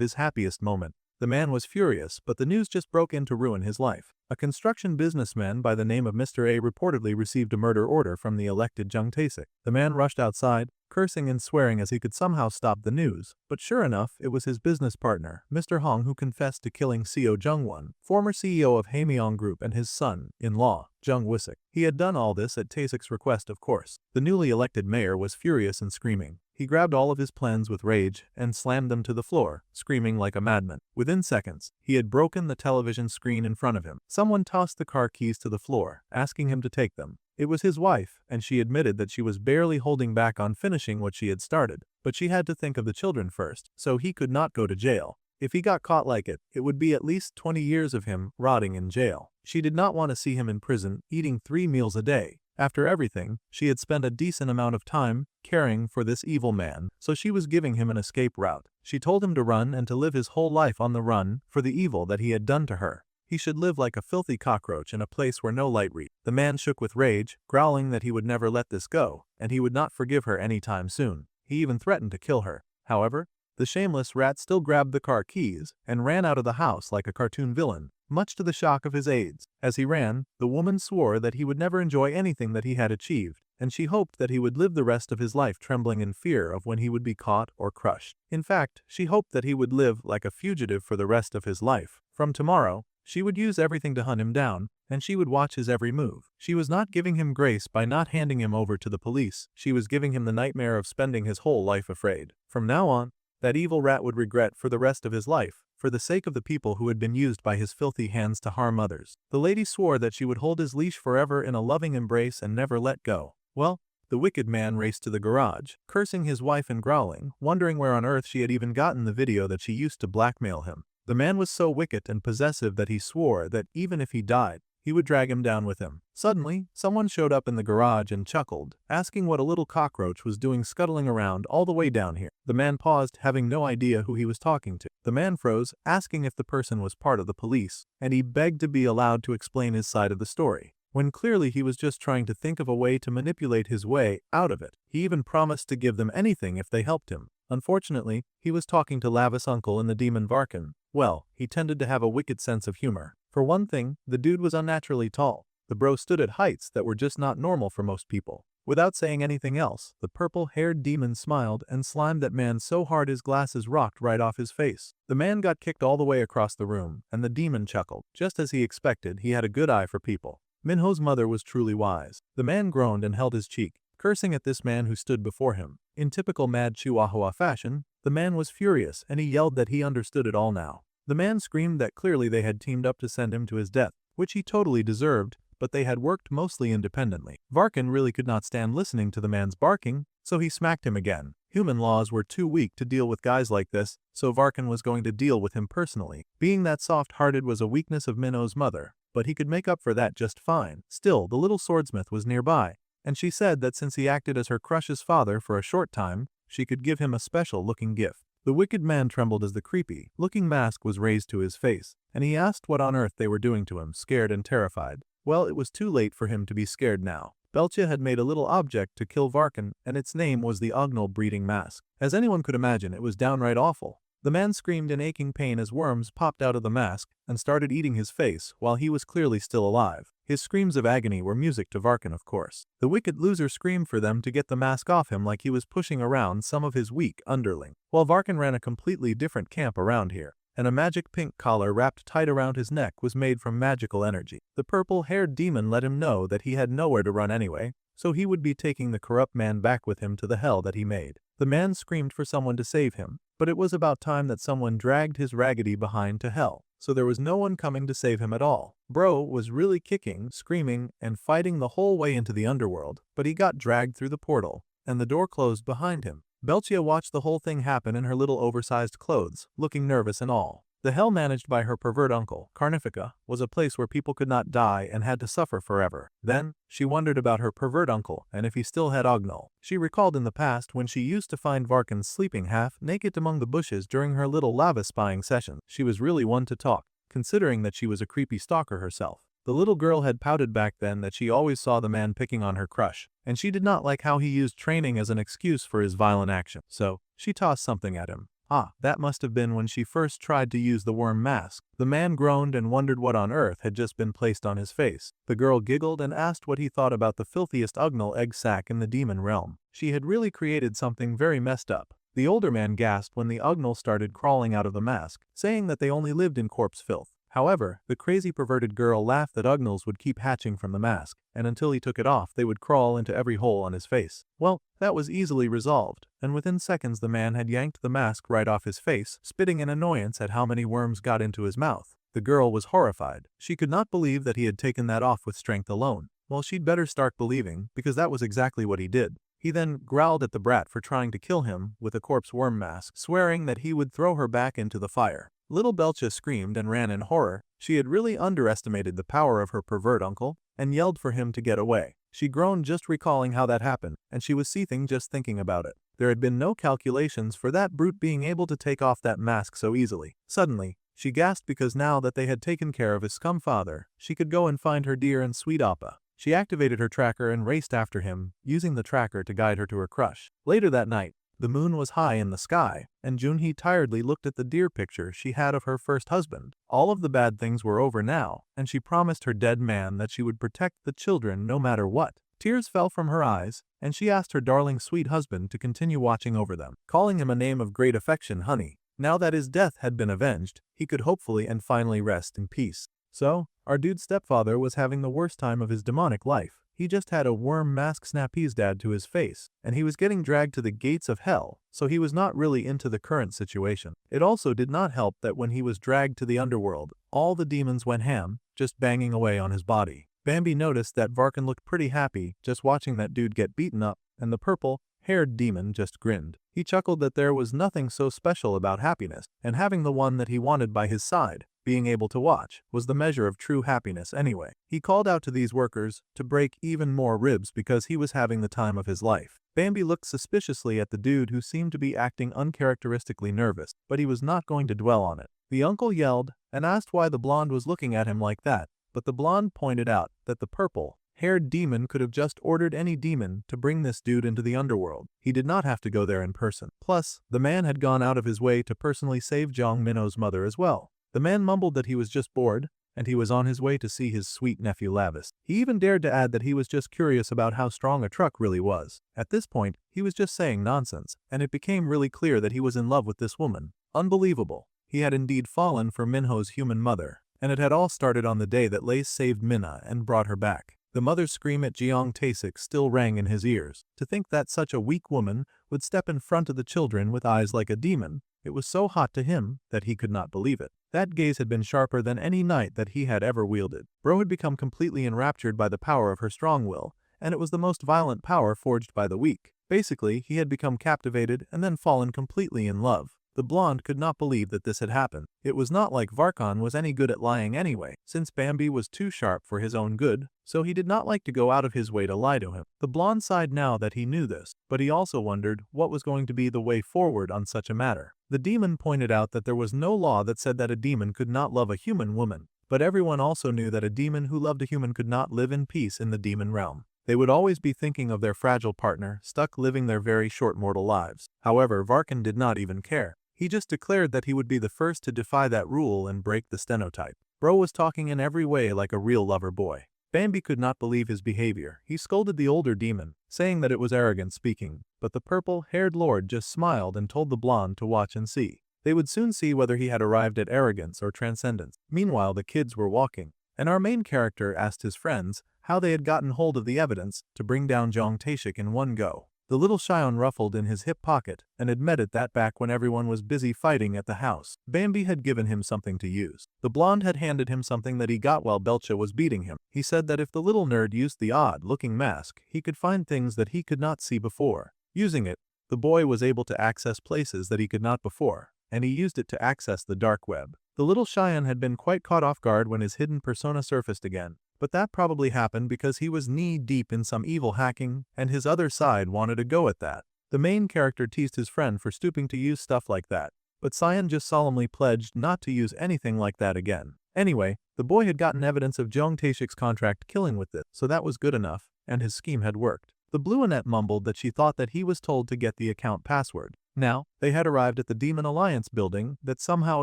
his happiest moment. The man was furious, but the news just broke in to ruin his life. A construction businessman by the name of Mr. A reportedly received a murder order from the elected Jung Tae-sik. The man rushed outside, cursing and swearing as he could somehow stop the news, but sure enough, it was his business partner, Mr. Hong, who confessed to killing Seo Jung-won, former CEO of Haemyeong Group, and his son-in-law, Jung Wisik. He had done all this at Tae-sik's request, of course. The newly elected mayor was furious and screaming. He grabbed all of his plans with rage and slammed them to the floor, screaming like a madman. Within seconds, he had broken the television screen in front of him. Someone tossed the car keys to the floor, asking him to take them. It was his wife, and she admitted that she was barely holding back on finishing what she had started, but she had to think of the children first, so he could not go to jail. If he got caught like it would be at least 20 years of him rotting in jail. She did not want to see him in prison, eating 3 meals a day. After everything, she had spent a decent amount of time caring for this evil man, so she was giving him an escape route. She told him to run and to live his whole life on the run for the evil that he had done to her. He should live like a filthy cockroach in a place where no light reached. The man shook with rage, growling that he would never let this go, and he would not forgive her anytime soon. He even threatened to kill her. However, the shameless rat still grabbed the car keys and ran out of the house like a cartoon villain, much to the shock of his aides. As he ran, the woman swore that he would never enjoy anything that he had achieved, and she hoped that he would live the rest of his life trembling in fear of when he would be caught or crushed. In fact, she hoped that he would live like a fugitive for the rest of his life. From tomorrow, she would use everything to hunt him down, and she would watch his every move. She was not giving him grace by not handing him over to the police. She was giving him the nightmare of spending his whole life afraid. From now on, that evil rat would regret for the rest of his life, for the sake of the people who had been used by his filthy hands to harm others. The lady swore that she would hold his leash forever in a loving embrace and never let go. Well, the wicked man raced to the garage, cursing his wife and growling, wondering where on earth she had even gotten the video that she used to blackmail him. The man was so wicked and possessive that he swore that even if he died, he would drag him down with him. Suddenly, someone showed up in the garage and chuckled, asking what a little cockroach was doing scuttling around all the way down here. The man paused, having no idea who he was talking to. The man froze, asking if the person was part of the police, and he begged to be allowed to explain his side of the story, when clearly he was just trying to think of a way to manipulate his way out of it. He even promised to give them anything if they helped him. Unfortunately, he was talking to Lavis' uncle and the demon Varkan. Well, he tended to have a wicked sense of humor. For one thing, the dude was unnaturally tall. The bro stood at heights that were just not normal for most people. Without saying anything else, the purple-haired demon smiled and slimed that man so hard his glasses rocked right off his face. The man got kicked all the way across the room, and the demon chuckled. Just as he expected, he had a good eye for people. Minho's mother was truly wise. The man groaned and held his cheek, cursing at this man who stood before him. In typical mad Chihuahua fashion, the man was furious and he yelled that he understood it all now. The man screamed that clearly they had teamed up to send him to his death, which he totally deserved, but they had worked mostly independently. Varkan really could not stand listening to the man's barking, so he smacked him again. Human laws were too weak to deal with guys like this, so Varkan was going to deal with him personally. Being that soft-hearted was a weakness of Minho's mother, but he could make up for that just fine. Still, the little swordsmith was nearby, and she said that since he acted as her crush's father for a short time, she could give him a special-looking gift. The wicked man trembled as the creepy-looking mask was raised to his face, and he asked what on earth they were doing to him, scared and terrified. Well, it was too late for him to be scared now. Belcha had made a little object to kill Varkan, and its name was the Ognal breeding mask. As anyone could imagine, it was downright awful. The man screamed in aching pain as worms popped out of the mask and started eating his face while he was clearly still alive. His screams of agony were music to Varkan, of course. The wicked loser screamed for them to get the mask off him like he was pushing around some of his weak underling, while Varkan ran a completely different camp around here, and a magic pink collar wrapped tight around his neck was made from magical energy. The purple-haired demon let him know that he had nowhere to run anyway, so he would be taking the corrupt man back with him to the hell that he made. The man screamed for someone to save him, but it was about time that someone dragged his raggedy behind to hell, so there was no one coming to save him at all. Bro was really kicking, screaming, and fighting the whole way into the underworld, but he got dragged through the portal, and the door closed behind him. Belchia watched the whole thing happen in her little oversized clothes, looking nervous and all. The hell managed by her pervert uncle, Carnifica, was a place where people could not die and had to suffer forever. Then, she wondered about her pervert uncle and if he still had Ognal. She recalled in the past when she used to find Varkan sleeping half-naked among the bushes during her little lava spying sessions. She was really one to talk, considering that she was a creepy stalker herself. The little girl had pouted back then that she always saw the man picking on her crush, and she did not like how he used training as an excuse for his violent action. So, she tossed something at him. Ah, that must have been when she first tried to use the worm mask. The man groaned and wondered what on earth had just been placed on his face. The girl giggled and asked what he thought about the filthiest ugnal egg sac in the demon realm. She had really created something very messed up. The older man gasped when the ugnal started crawling out of the mask, saying that they only lived in corpse filth. However, the crazy perverted girl laughed that ugnals would keep hatching from the mask, and until he took it off they would crawl into every hole on his face. Well, that was easily resolved, and within seconds the man had yanked the mask right off his face, spitting in annoyance at how many worms got into his mouth. The girl was horrified. She could not believe that he had taken that off with strength alone. Well, she'd better start believing, because that was exactly what he did. He then growled at the brat for trying to kill him with a corpse worm mask, swearing that he would throw her back into the fire. Little Belcha screamed and ran in horror. She had really underestimated the power of her pervert uncle and yelled for him to get away. She groaned just recalling how that happened, and she was seething just thinking about it. There had been no calculations for that brute being able to take off that mask so easily. Suddenly, she gasped because now that they had taken care of his scum father, she could go and find her dear and sweet Appa. She activated her tracker and raced after him, using the tracker to guide her to her crush. Later that night, the moon was high in the sky, and Junhee tiredly looked at the dear picture she had of her first husband. All of the bad things were over now, and she promised her dead man that she would protect the children no matter what. Tears fell from her eyes, and she asked her darling sweet husband to continue watching over them, calling him a name of great affection, honey. Now that his death had been avenged, he could hopefully and finally rest in peace. So, our dude's stepfather was having the worst time of his demonic life. He just had a worm mask snap his dad to his face, and he was getting dragged to the gates of hell, so he was not really into the current situation. It also did not help that when he was dragged to the underworld, all the demons went ham, just banging away on his body. Bambi noticed that Varkan looked pretty happy just watching that dude get beaten up, and the purple-haired demon just grinned. He chuckled that there was nothing so special about happiness, and having the one that he wanted by his side, being able to watch, was the measure of true happiness anyway. He called out to these workers to break even more ribs because he was having the time of his life. Bambi looked suspiciously at the dude who seemed to be acting uncharacteristically nervous, but he was not going to dwell on it. The uncle yelled and asked why the blonde was looking at him like that, but the blonde pointed out that the purple-haired demon could have just ordered any demon to bring this dude into the underworld. He did not have to go there in person. Plus, the man had gone out of his way to personally save Jong Minho's mother as well. The man mumbled that he was just bored, and he was on his way to see his sweet nephew Lavis. He even dared to add that he was just curious about how strong a truck really was. At this point, he was just saying nonsense, and it became really clear that he was in love with this woman. Unbelievable. He had indeed fallen for Minho's human mother, and it had all started on the day that Lace saved Minna and brought her back. The mother's scream at Jeong Taesik still rang in his ears. To think that such a weak woman would step in front of the children with eyes like a demon, it was so hot to him that he could not believe it. That gaze had been sharper than any knight that he had ever wielded. Bro had become completely enraptured by the power of her strong will, and it was the most violent power forged by the weak. Basically, he had become captivated and then fallen completely in love. The blonde could not believe that this had happened. It was not like Varkan was any good at lying anyway, since Bambi was too sharp for his own good, so he did not like to go out of his way to lie to him. The blonde sighed now that he knew this, but he also wondered what was going to be the way forward on such a matter. The demon pointed out that there was no law that said that a demon could not love a human woman, but everyone also knew that a demon who loved a human could not live in peace in the demon realm. They would always be thinking of their fragile partner, stuck living their very short mortal lives. However, Varkan did not even care. He just declared that he would be the first to defy that rule and break the stenotype. Bro was talking in every way like a real lover boy. Bambi could not believe his behavior. He scolded the older demon, saying that it was arrogant speaking, but the purple-haired lord just smiled and told the blonde to watch and see. They would soon see whether he had arrived at arrogance or transcendence. Meanwhile, the kids were walking, and our main character asked his friends how they had gotten hold of the evidence to bring down Jeong Taesik in one go. The little Shion ruffled in his hip pocket and admitted that back when everyone was busy fighting at the house, Bambi had given him something to use. The blonde had handed him something that he got while Belcha was beating him. He said that if the little nerd used the odd-looking mask, he could find things that he could not see before. Using it, the boy was able to access places that he could not before, and he used it to access the dark web. The little Shion had been quite caught off guard when his hidden persona surfaced again. But that probably happened because he was knee-deep in some evil hacking, and his other side wanted to go at that. The main character teased his friend for stooping to use stuff like that, but Cyan just solemnly pledged not to use anything like that again. Anyway, the boy had gotten evidence of Jeong Taesik's contract killing with it, so that was good enough, and his scheme had worked. The Blueanette mumbled that she thought that he was told to get the account password. Now, they had arrived at the Demon Alliance building that somehow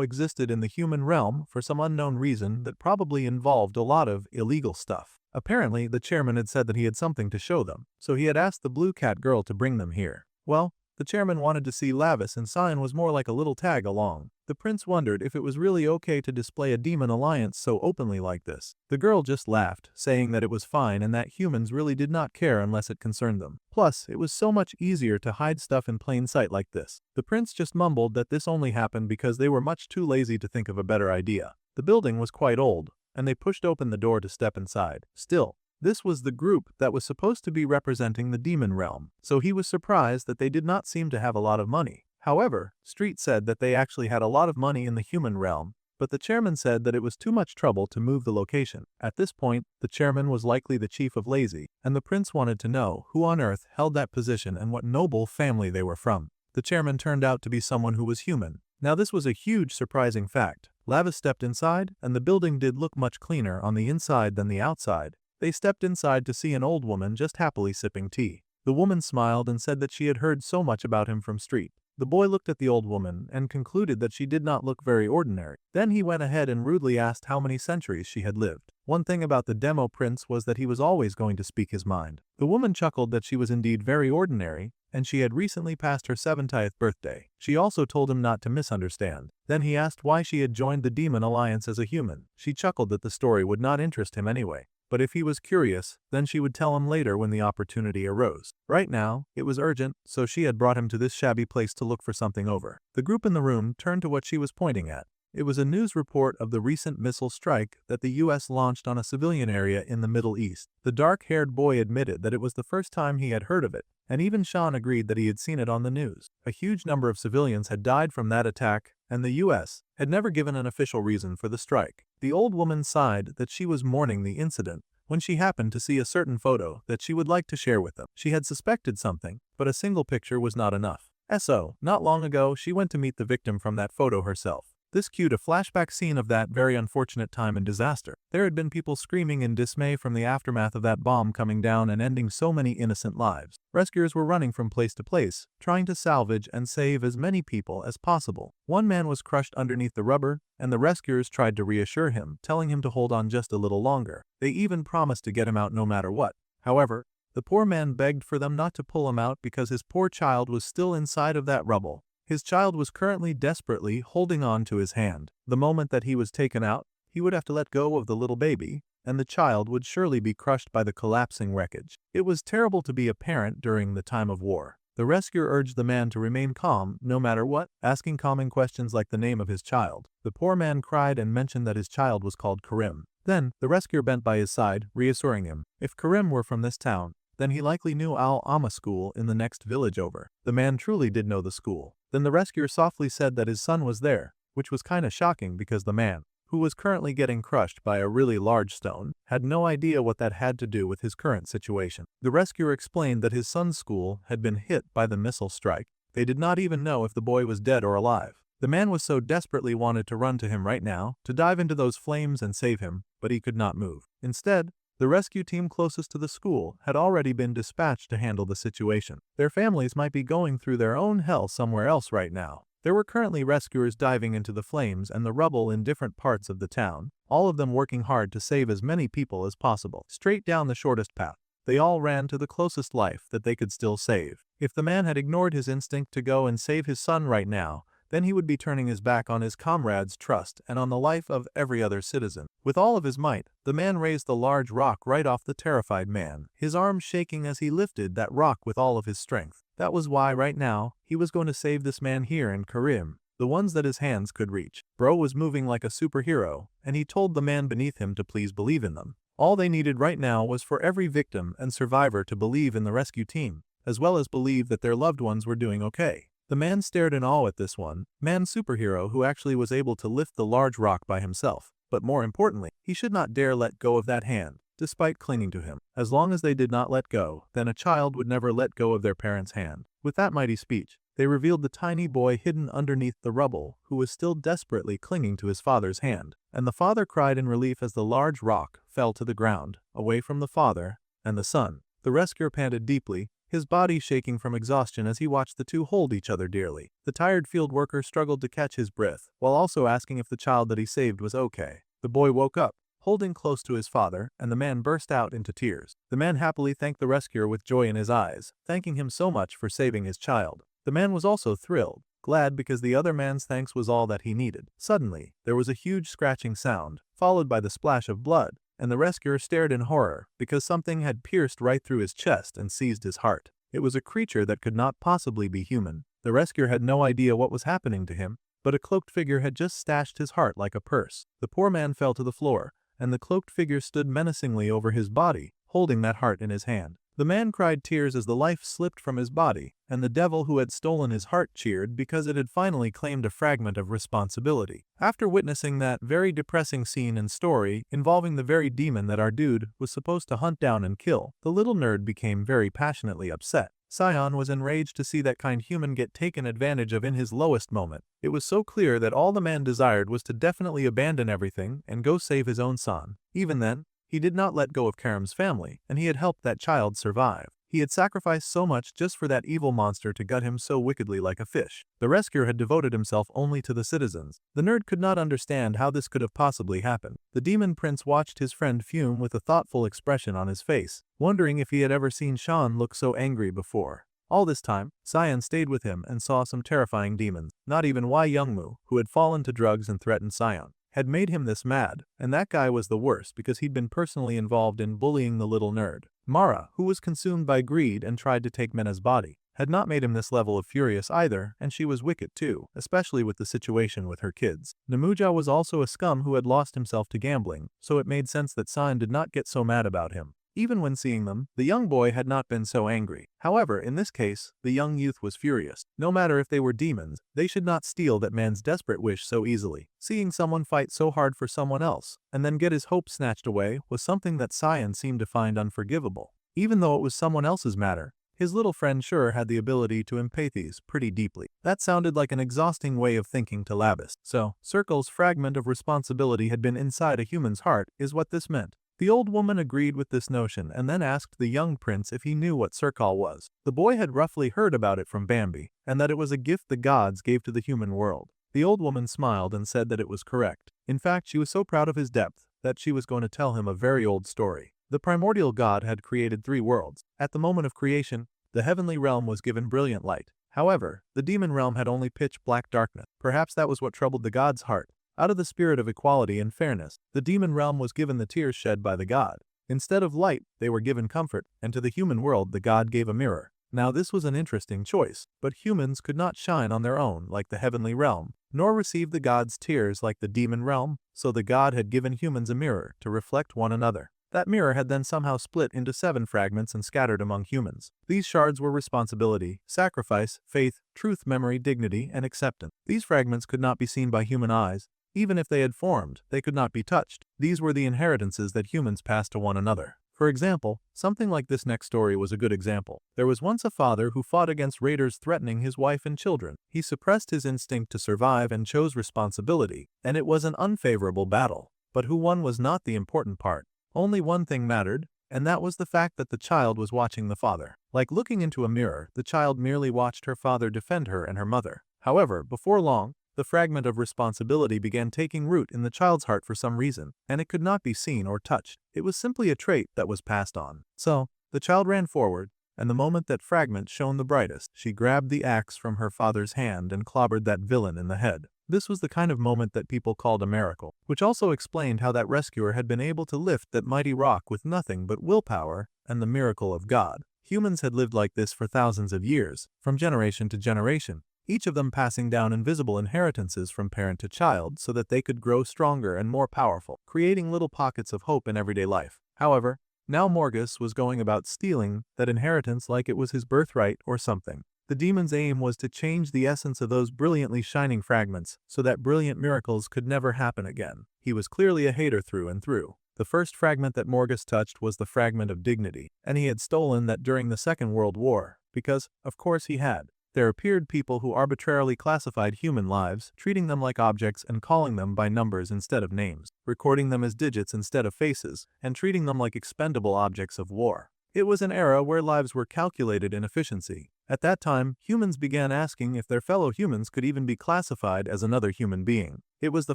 existed in the human realm for some unknown reason that probably involved a lot of illegal stuff. Apparently, the chairman had said that he had something to show them, so he had asked the blue cat girl to bring them here. Well, the chairman wanted to see Lavis and Sign was more like a little tag along. The prince wondered if it was really okay to display a demon alliance so openly like this. The girl just laughed, saying that it was fine and that humans really did not care unless it concerned them. Plus, it was so much easier to hide stuff in plain sight like this. The prince just mumbled that this only happened because they were much too lazy to think of a better idea. The building was quite old, and they pushed open the door to step inside. Still, this was the group that was supposed to be representing the demon realm, so he was surprised that they did not seem to have a lot of money. However, Street said that they actually had a lot of money in the human realm, but the chairman said that it was too much trouble to move the location. At this point, the chairman was likely the chief of Lazy, and the prince wanted to know who on earth held that position and what noble family they were from. The chairman turned out to be someone who was human. Now this was a huge surprising fact. Lavis stepped inside, and the building did look much cleaner on the inside than the outside. They stepped inside to see an old woman just happily sipping tea. The woman smiled and said that she had heard so much about him from Street. The boy looked at the old woman and concluded that she did not look very ordinary. Then he went ahead and rudely asked how many centuries she had lived. One thing about the demo prince was that he was always going to speak his mind. The woman chuckled that she was indeed very ordinary, and she had recently passed her 70th birthday. She also told him not to misunderstand. Then he asked why she had joined the Demon Alliance as a human. She chuckled that the story would not interest him anyway. But if he was curious, then she would tell him later when the opportunity arose. Right now, it was urgent, so she had brought him to this shabby place to look for something over. The group in the room turned to what she was pointing at. It was a news report of the recent missile strike that the US launched on a civilian area in the Middle East. The dark-haired boy admitted that it was the first time he had heard of it, and even Sean agreed that he had seen it on the news. A huge number of civilians had died from that attack, and the US had never given an official reason for the strike. The old woman sighed that she was mourning the incident when she happened to see a certain photo that she would like to share with them. She had suspected something, but a single picture was not enough. So, not long ago, she went to meet the victim from that photo herself. This cued a flashback scene of that very unfortunate time and disaster. There had been people screaming in dismay from the aftermath of that bomb coming down and ending so many innocent lives. Rescuers were running from place to place, trying to salvage and save as many people as possible. One man was crushed underneath the rubber, and the rescuers tried to reassure him, telling him to hold on just a little longer. They even promised to get him out no matter what. However, the poor man begged for them not to pull him out because his poor child was still inside of that rubble. His child was currently desperately holding on to his hand. The moment that he was taken out, he would have to let go of the little baby, and the child would surely be crushed by the collapsing wreckage. It was terrible to be a parent during the time of war. The rescuer urged the man to remain calm no matter what, asking calming questions like the name of his child. The poor man cried and mentioned that his child was called Karim. Then, the rescuer bent by his side, reassuring him. If Karim were from this town, then he likely knew Al-Amma school in the next village over. The man truly did know the school. Then the rescuer softly said that his son was there, which was kinda shocking because the man, who was currently getting crushed by a really large stone, had no idea what that had to do with his current situation. The rescuer explained that his son's school had been hit by the missile strike. They did not even know if the boy was dead or alive. The man was so desperately wanted to run to him right now, to dive into those flames and save him, but he could not move. Instead, the rescue team closest to the school had already been dispatched to handle the situation. Their families might be going through their own hell somewhere else right now. There were currently rescuers diving into the flames and the rubble in different parts of the town, all of them working hard to save as many people as possible. Straight down the shortest path, they all ran to the closest life that they could still save. If the man had ignored his instinct to go and save his son right now, then he would be turning his back on his comrades' trust and on the life of every other citizen. With all of his might, the man raised the large rock right off the terrified man, his arms shaking as he lifted that rock with all of his strength. That was why right now, he was going to save this man here in Karim, the ones that his hands could reach. Bro was moving like a superhero, and he told the man beneath him to please believe in them. All they needed right now was for every victim and survivor to believe in the rescue team, as well as believe that their loved ones were doing okay. The man stared in awe at this man superhero who actually was able to lift the large rock by himself. But more importantly, he should not dare let go of that hand, despite clinging to him. As long as they did not let go, then a child would never let go of their parent's hand. With that mighty speech, they revealed the tiny boy hidden underneath the rubble who was still desperately clinging to his father's hand. And the father cried in relief as the large rock fell to the ground, away from the father and the son. The rescuer panted deeply, his body shaking from exhaustion as he watched the two hold each other dearly. The tired field worker struggled to catch his breath, while also asking if the child that he saved was okay. The boy woke up, holding close to his father, and the man burst out into tears. The man happily thanked the rescuer with joy in his eyes, thanking him so much for saving his child. The man was also thrilled, glad because the other man's thanks was all that he needed. Suddenly, there was a huge scratching sound, followed by the splash of blood, and the rescuer stared in horror because something had pierced right through his chest and seized his heart. It was a creature that could not possibly be human. The rescuer had no idea what was happening to him, but a cloaked figure had just stashed his heart like a purse. The poor man fell to the floor, and the cloaked figure stood menacingly over his body, holding that heart in his hand. The man cried tears as the life slipped from his body, and the devil who had stolen his heart cheered because it had finally claimed a fragment of responsibility. After witnessing that very depressing scene and story involving the very demon that our dude was supposed to hunt down and kill, the little nerd became very passionately upset. Sion was enraged to see that kind human get taken advantage of in his lowest moment. It was so clear that all the man desired was to definitely abandon everything and go save his own son. Even then, he did not let go of Karam's family, and he had helped that child survive. He had sacrificed so much just for that evil monster to gut him so wickedly like a fish. The rescuer had devoted himself only to the citizens. The nerd could not understand how this could have possibly happened. The demon prince watched his friend fume with a thoughtful expression on his face, wondering if he had ever seen Sean look so angry before. All this time, Sion stayed with him and saw some terrifying demons. Not even Wei Youngmu, who had fallen to drugs and threatened Sion, had made him this mad, and that guy was the worst because he'd been personally involved in bullying the little nerd. Mara, who was consumed by greed and tried to take Mena's body, had not made him this level of furious either, and she was wicked too, especially with the situation with her kids. Namuja was also a scum who had lost himself to gambling, so it made sense that Sion did not get so mad about him. Even when seeing them, the young boy had not been so angry. However, in this case, the young youth was furious. No matter if they were demons, they should not steal that man's desperate wish so easily. Seeing someone fight so hard for someone else, and then get his hope snatched away, was something that Sion seemed to find unforgivable. Even though it was someone else's matter, his little friend sure had the ability to empathize pretty deeply. That sounded like an exhausting way of thinking to Labis. So, Circle's fragment of responsibility had been inside a human's heart, is what this meant. The old woman agreed with this notion and then asked the young prince if he knew what Circle was. The boy had roughly heard about it from Bambi, and that it was a gift the gods gave to the human world. The old woman smiled and said that it was correct. In fact, she was so proud of his depth that she was going to tell him a very old story. The primordial god had created 3 worlds. At the moment of creation, the heavenly realm was given brilliant light. However, the demon realm had only pitch black darkness. Perhaps that was what troubled the god's heart. Out of the spirit of equality and fairness, the demon realm was given the tears shed by the god. Instead of light, they were given comfort, and to the human world the god gave a mirror. Now this was an interesting choice, but humans could not shine on their own like the heavenly realm, nor receive the god's tears like the demon realm, so the god had given humans a mirror to reflect one another. That mirror had then somehow split into 7 fragments and scattered among humans. These shards were responsibility, sacrifice, faith, truth, memory, dignity, and acceptance. These fragments could not be seen by human eyes. Even if they had formed, they could not be touched. These were the inheritances that humans passed to one another. For example, something like this next story was a good example. There was once a father who fought against raiders threatening his wife and children. He suppressed his instinct to survive and chose responsibility, and it was an unfavorable battle. But who won was not the important part. Only one thing mattered, and that was the fact that the child was watching the father. Like looking into a mirror, the child merely watched her father defend her and her mother. However, before long, the fragment of responsibility began taking root in the child's heart for some reason, and it could not be seen or touched. It was simply a trait that was passed on. So, the child ran forward, and the moment that fragment shone the brightest, she grabbed the axe from her father's hand and clobbered that villain in the head. This was the kind of moment that people called a miracle, which also explained how that rescuer had been able to lift that mighty rock with nothing but willpower and the miracle of God. Humans had lived like this for thousands of years, from generation to generation, each of them passing down invisible inheritances from parent to child so that they could grow stronger and more powerful, creating little pockets of hope in everyday life. However, now Morgus was going about stealing that inheritance like it was his birthright or something. The demon's aim was to change the essence of those brilliantly shining fragments so that brilliant miracles could never happen again. He was clearly a hater through and through. The first fragment that Morgus touched was the fragment of dignity, and he had stolen that during the Second World War, because, of course he had. There appeared people who arbitrarily classified human lives, treating them like objects and calling them by numbers instead of names, recording them as digits instead of faces, and treating them like expendable objects of war. It was an era where lives were calculated in efficiency. At that time, humans began asking if their fellow humans could even be classified as another human being. It was the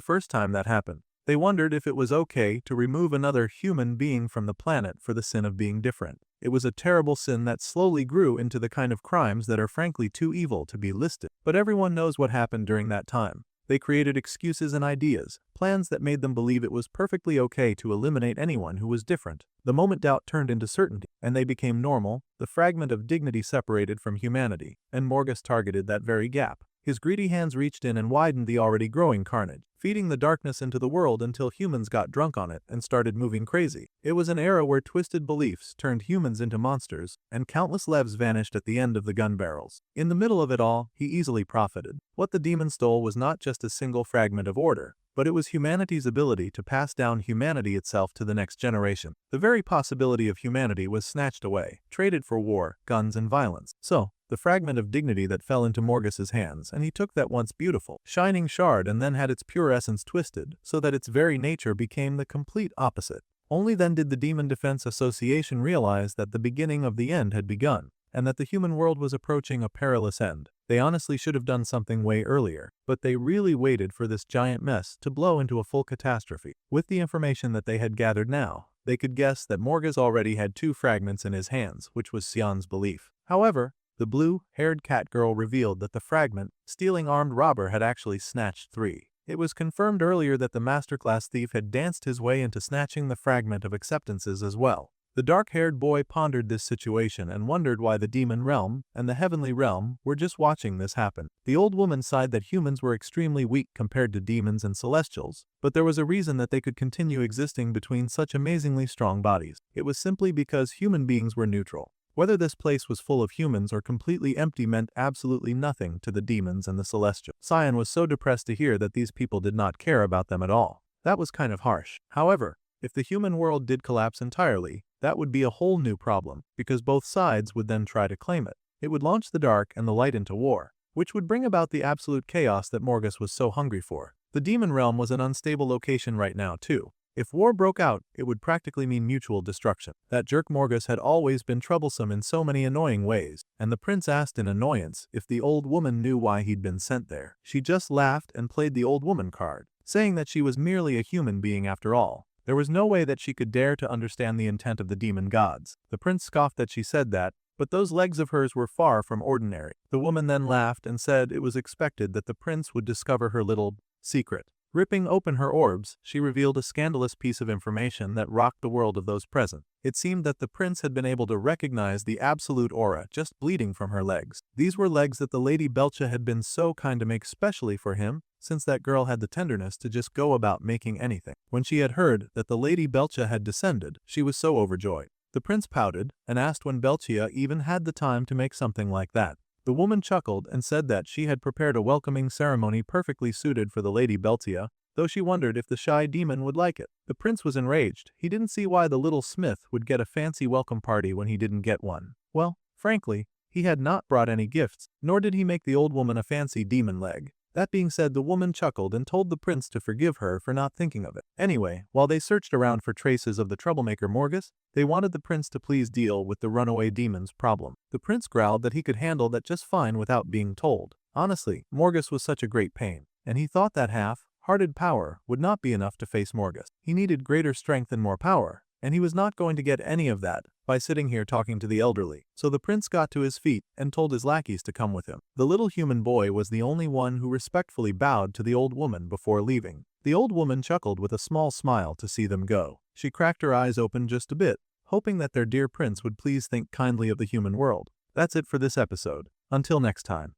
first time that happened. They wondered if it was okay to remove another human being from the planet for the sin of being different. It was a terrible sin that slowly grew into the kind of crimes that are frankly too evil to be listed. But everyone knows what happened during that time. They created excuses and ideas, plans that made them believe it was perfectly okay to eliminate anyone who was different. The moment doubt turned into certainty, and they became normal, the fragment of dignity separated from humanity, and Morgus targeted that very gap. His greedy hands reached in and widened the already growing carnage, feeding the darkness into the world until humans got drunk on it and started moving crazy. It was an era where twisted beliefs turned humans into monsters, and countless lives vanished at the end of the gun barrels. In the middle of it all, he easily profited. What the demon stole was not just a single fragment of order, but it was humanity's ability to pass down humanity itself to the next generation. The very possibility of humanity was snatched away, traded for war, guns, and violence. So, the fragment of dignity that fell into Morgus's hands, and he took that once beautiful, shining shard and then had its pure essence twisted, so that its very nature became the complete opposite. Only then did the Demon Defense Association realize that the beginning of the end had begun, and that the human world was approaching a perilous end. They honestly should have done something way earlier, but they really waited for this giant mess to blow into a full catastrophe. With the information that they had gathered now, they could guess that Morgus already had 2 fragments in his hands, which was Sion's belief. However, the blue-haired cat girl revealed that the fragment, stealing armed robber, had actually snatched 3. It was confirmed earlier that the masterclass thief had danced his way into snatching the fragment of acceptances as well. The dark-haired boy pondered this situation and wondered why the demon realm and the heavenly realm were just watching this happen. The old woman sighed that humans were extremely weak compared to demons and celestials, but there was a reason that they could continue existing between such amazingly strong bodies. It was simply because human beings were neutral. Whether this place was full of humans or completely empty meant absolutely nothing to the demons and the celestials. Sion was so depressed to hear that these people did not care about them at all. That was kind of harsh. However, if the human world did collapse entirely, that would be a whole new problem, because both sides would then try to claim it. It would launch the dark and the light into war, which would bring about the absolute chaos that Morgus was so hungry for. The demon realm was an unstable location right now too. If war broke out, it would practically mean mutual destruction. That jerk Morgus had always been troublesome in so many annoying ways, and the prince asked in annoyance if the old woman knew why he'd been sent there. She just laughed and played the old woman card, saying that she was merely a human being after all. There was no way that she could dare to understand the intent of the demon gods. The prince scoffed that she said that, but those legs of hers were far from ordinary. The woman then laughed and said it was expected that the prince would discover her little secret. Ripping open her orbs, she revealed a scandalous piece of information that rocked the world of those present. It seemed that the prince had been able to recognize the absolute aura just bleeding from her legs. These were legs that the Lady Belcha had been so kind to make specially for him, since that girl had the tenderness to just go about making anything. When she had heard that the Lady Belcha had descended, she was so overjoyed. The prince pouted and asked when Belchia even had the time to make something like that. The woman chuckled and said that she had prepared a welcoming ceremony perfectly suited for the Lady Beltia, though she wondered if the shy demon would like it. The prince was enraged. He didn't see why the little smith would get a fancy welcome party when he didn't get one. Well, frankly, he had not brought any gifts, nor did he make the old woman a fancy demon leg. That being said, the woman chuckled and told the prince to forgive her for not thinking of it. Anyway, while they searched around for traces of the troublemaker Morgus, they wanted the prince to please deal with the runaway demon's problem. The prince growled that he could handle that just fine without being told. Honestly, Morgus was such a great pain, and he thought that half-hearted power would not be enough to face Morgus. He needed greater strength and more power, and he was not going to get any of that by sitting here talking to the elderly. So the prince got to his feet and told his lackeys to come with him. The little human boy was the only one who respectfully bowed to the old woman before leaving. The old woman chuckled with a small smile to see them go. She cracked her eyes open just a bit, hoping that their dear prince would please think kindly of the human world. That's it for this episode. Until next time.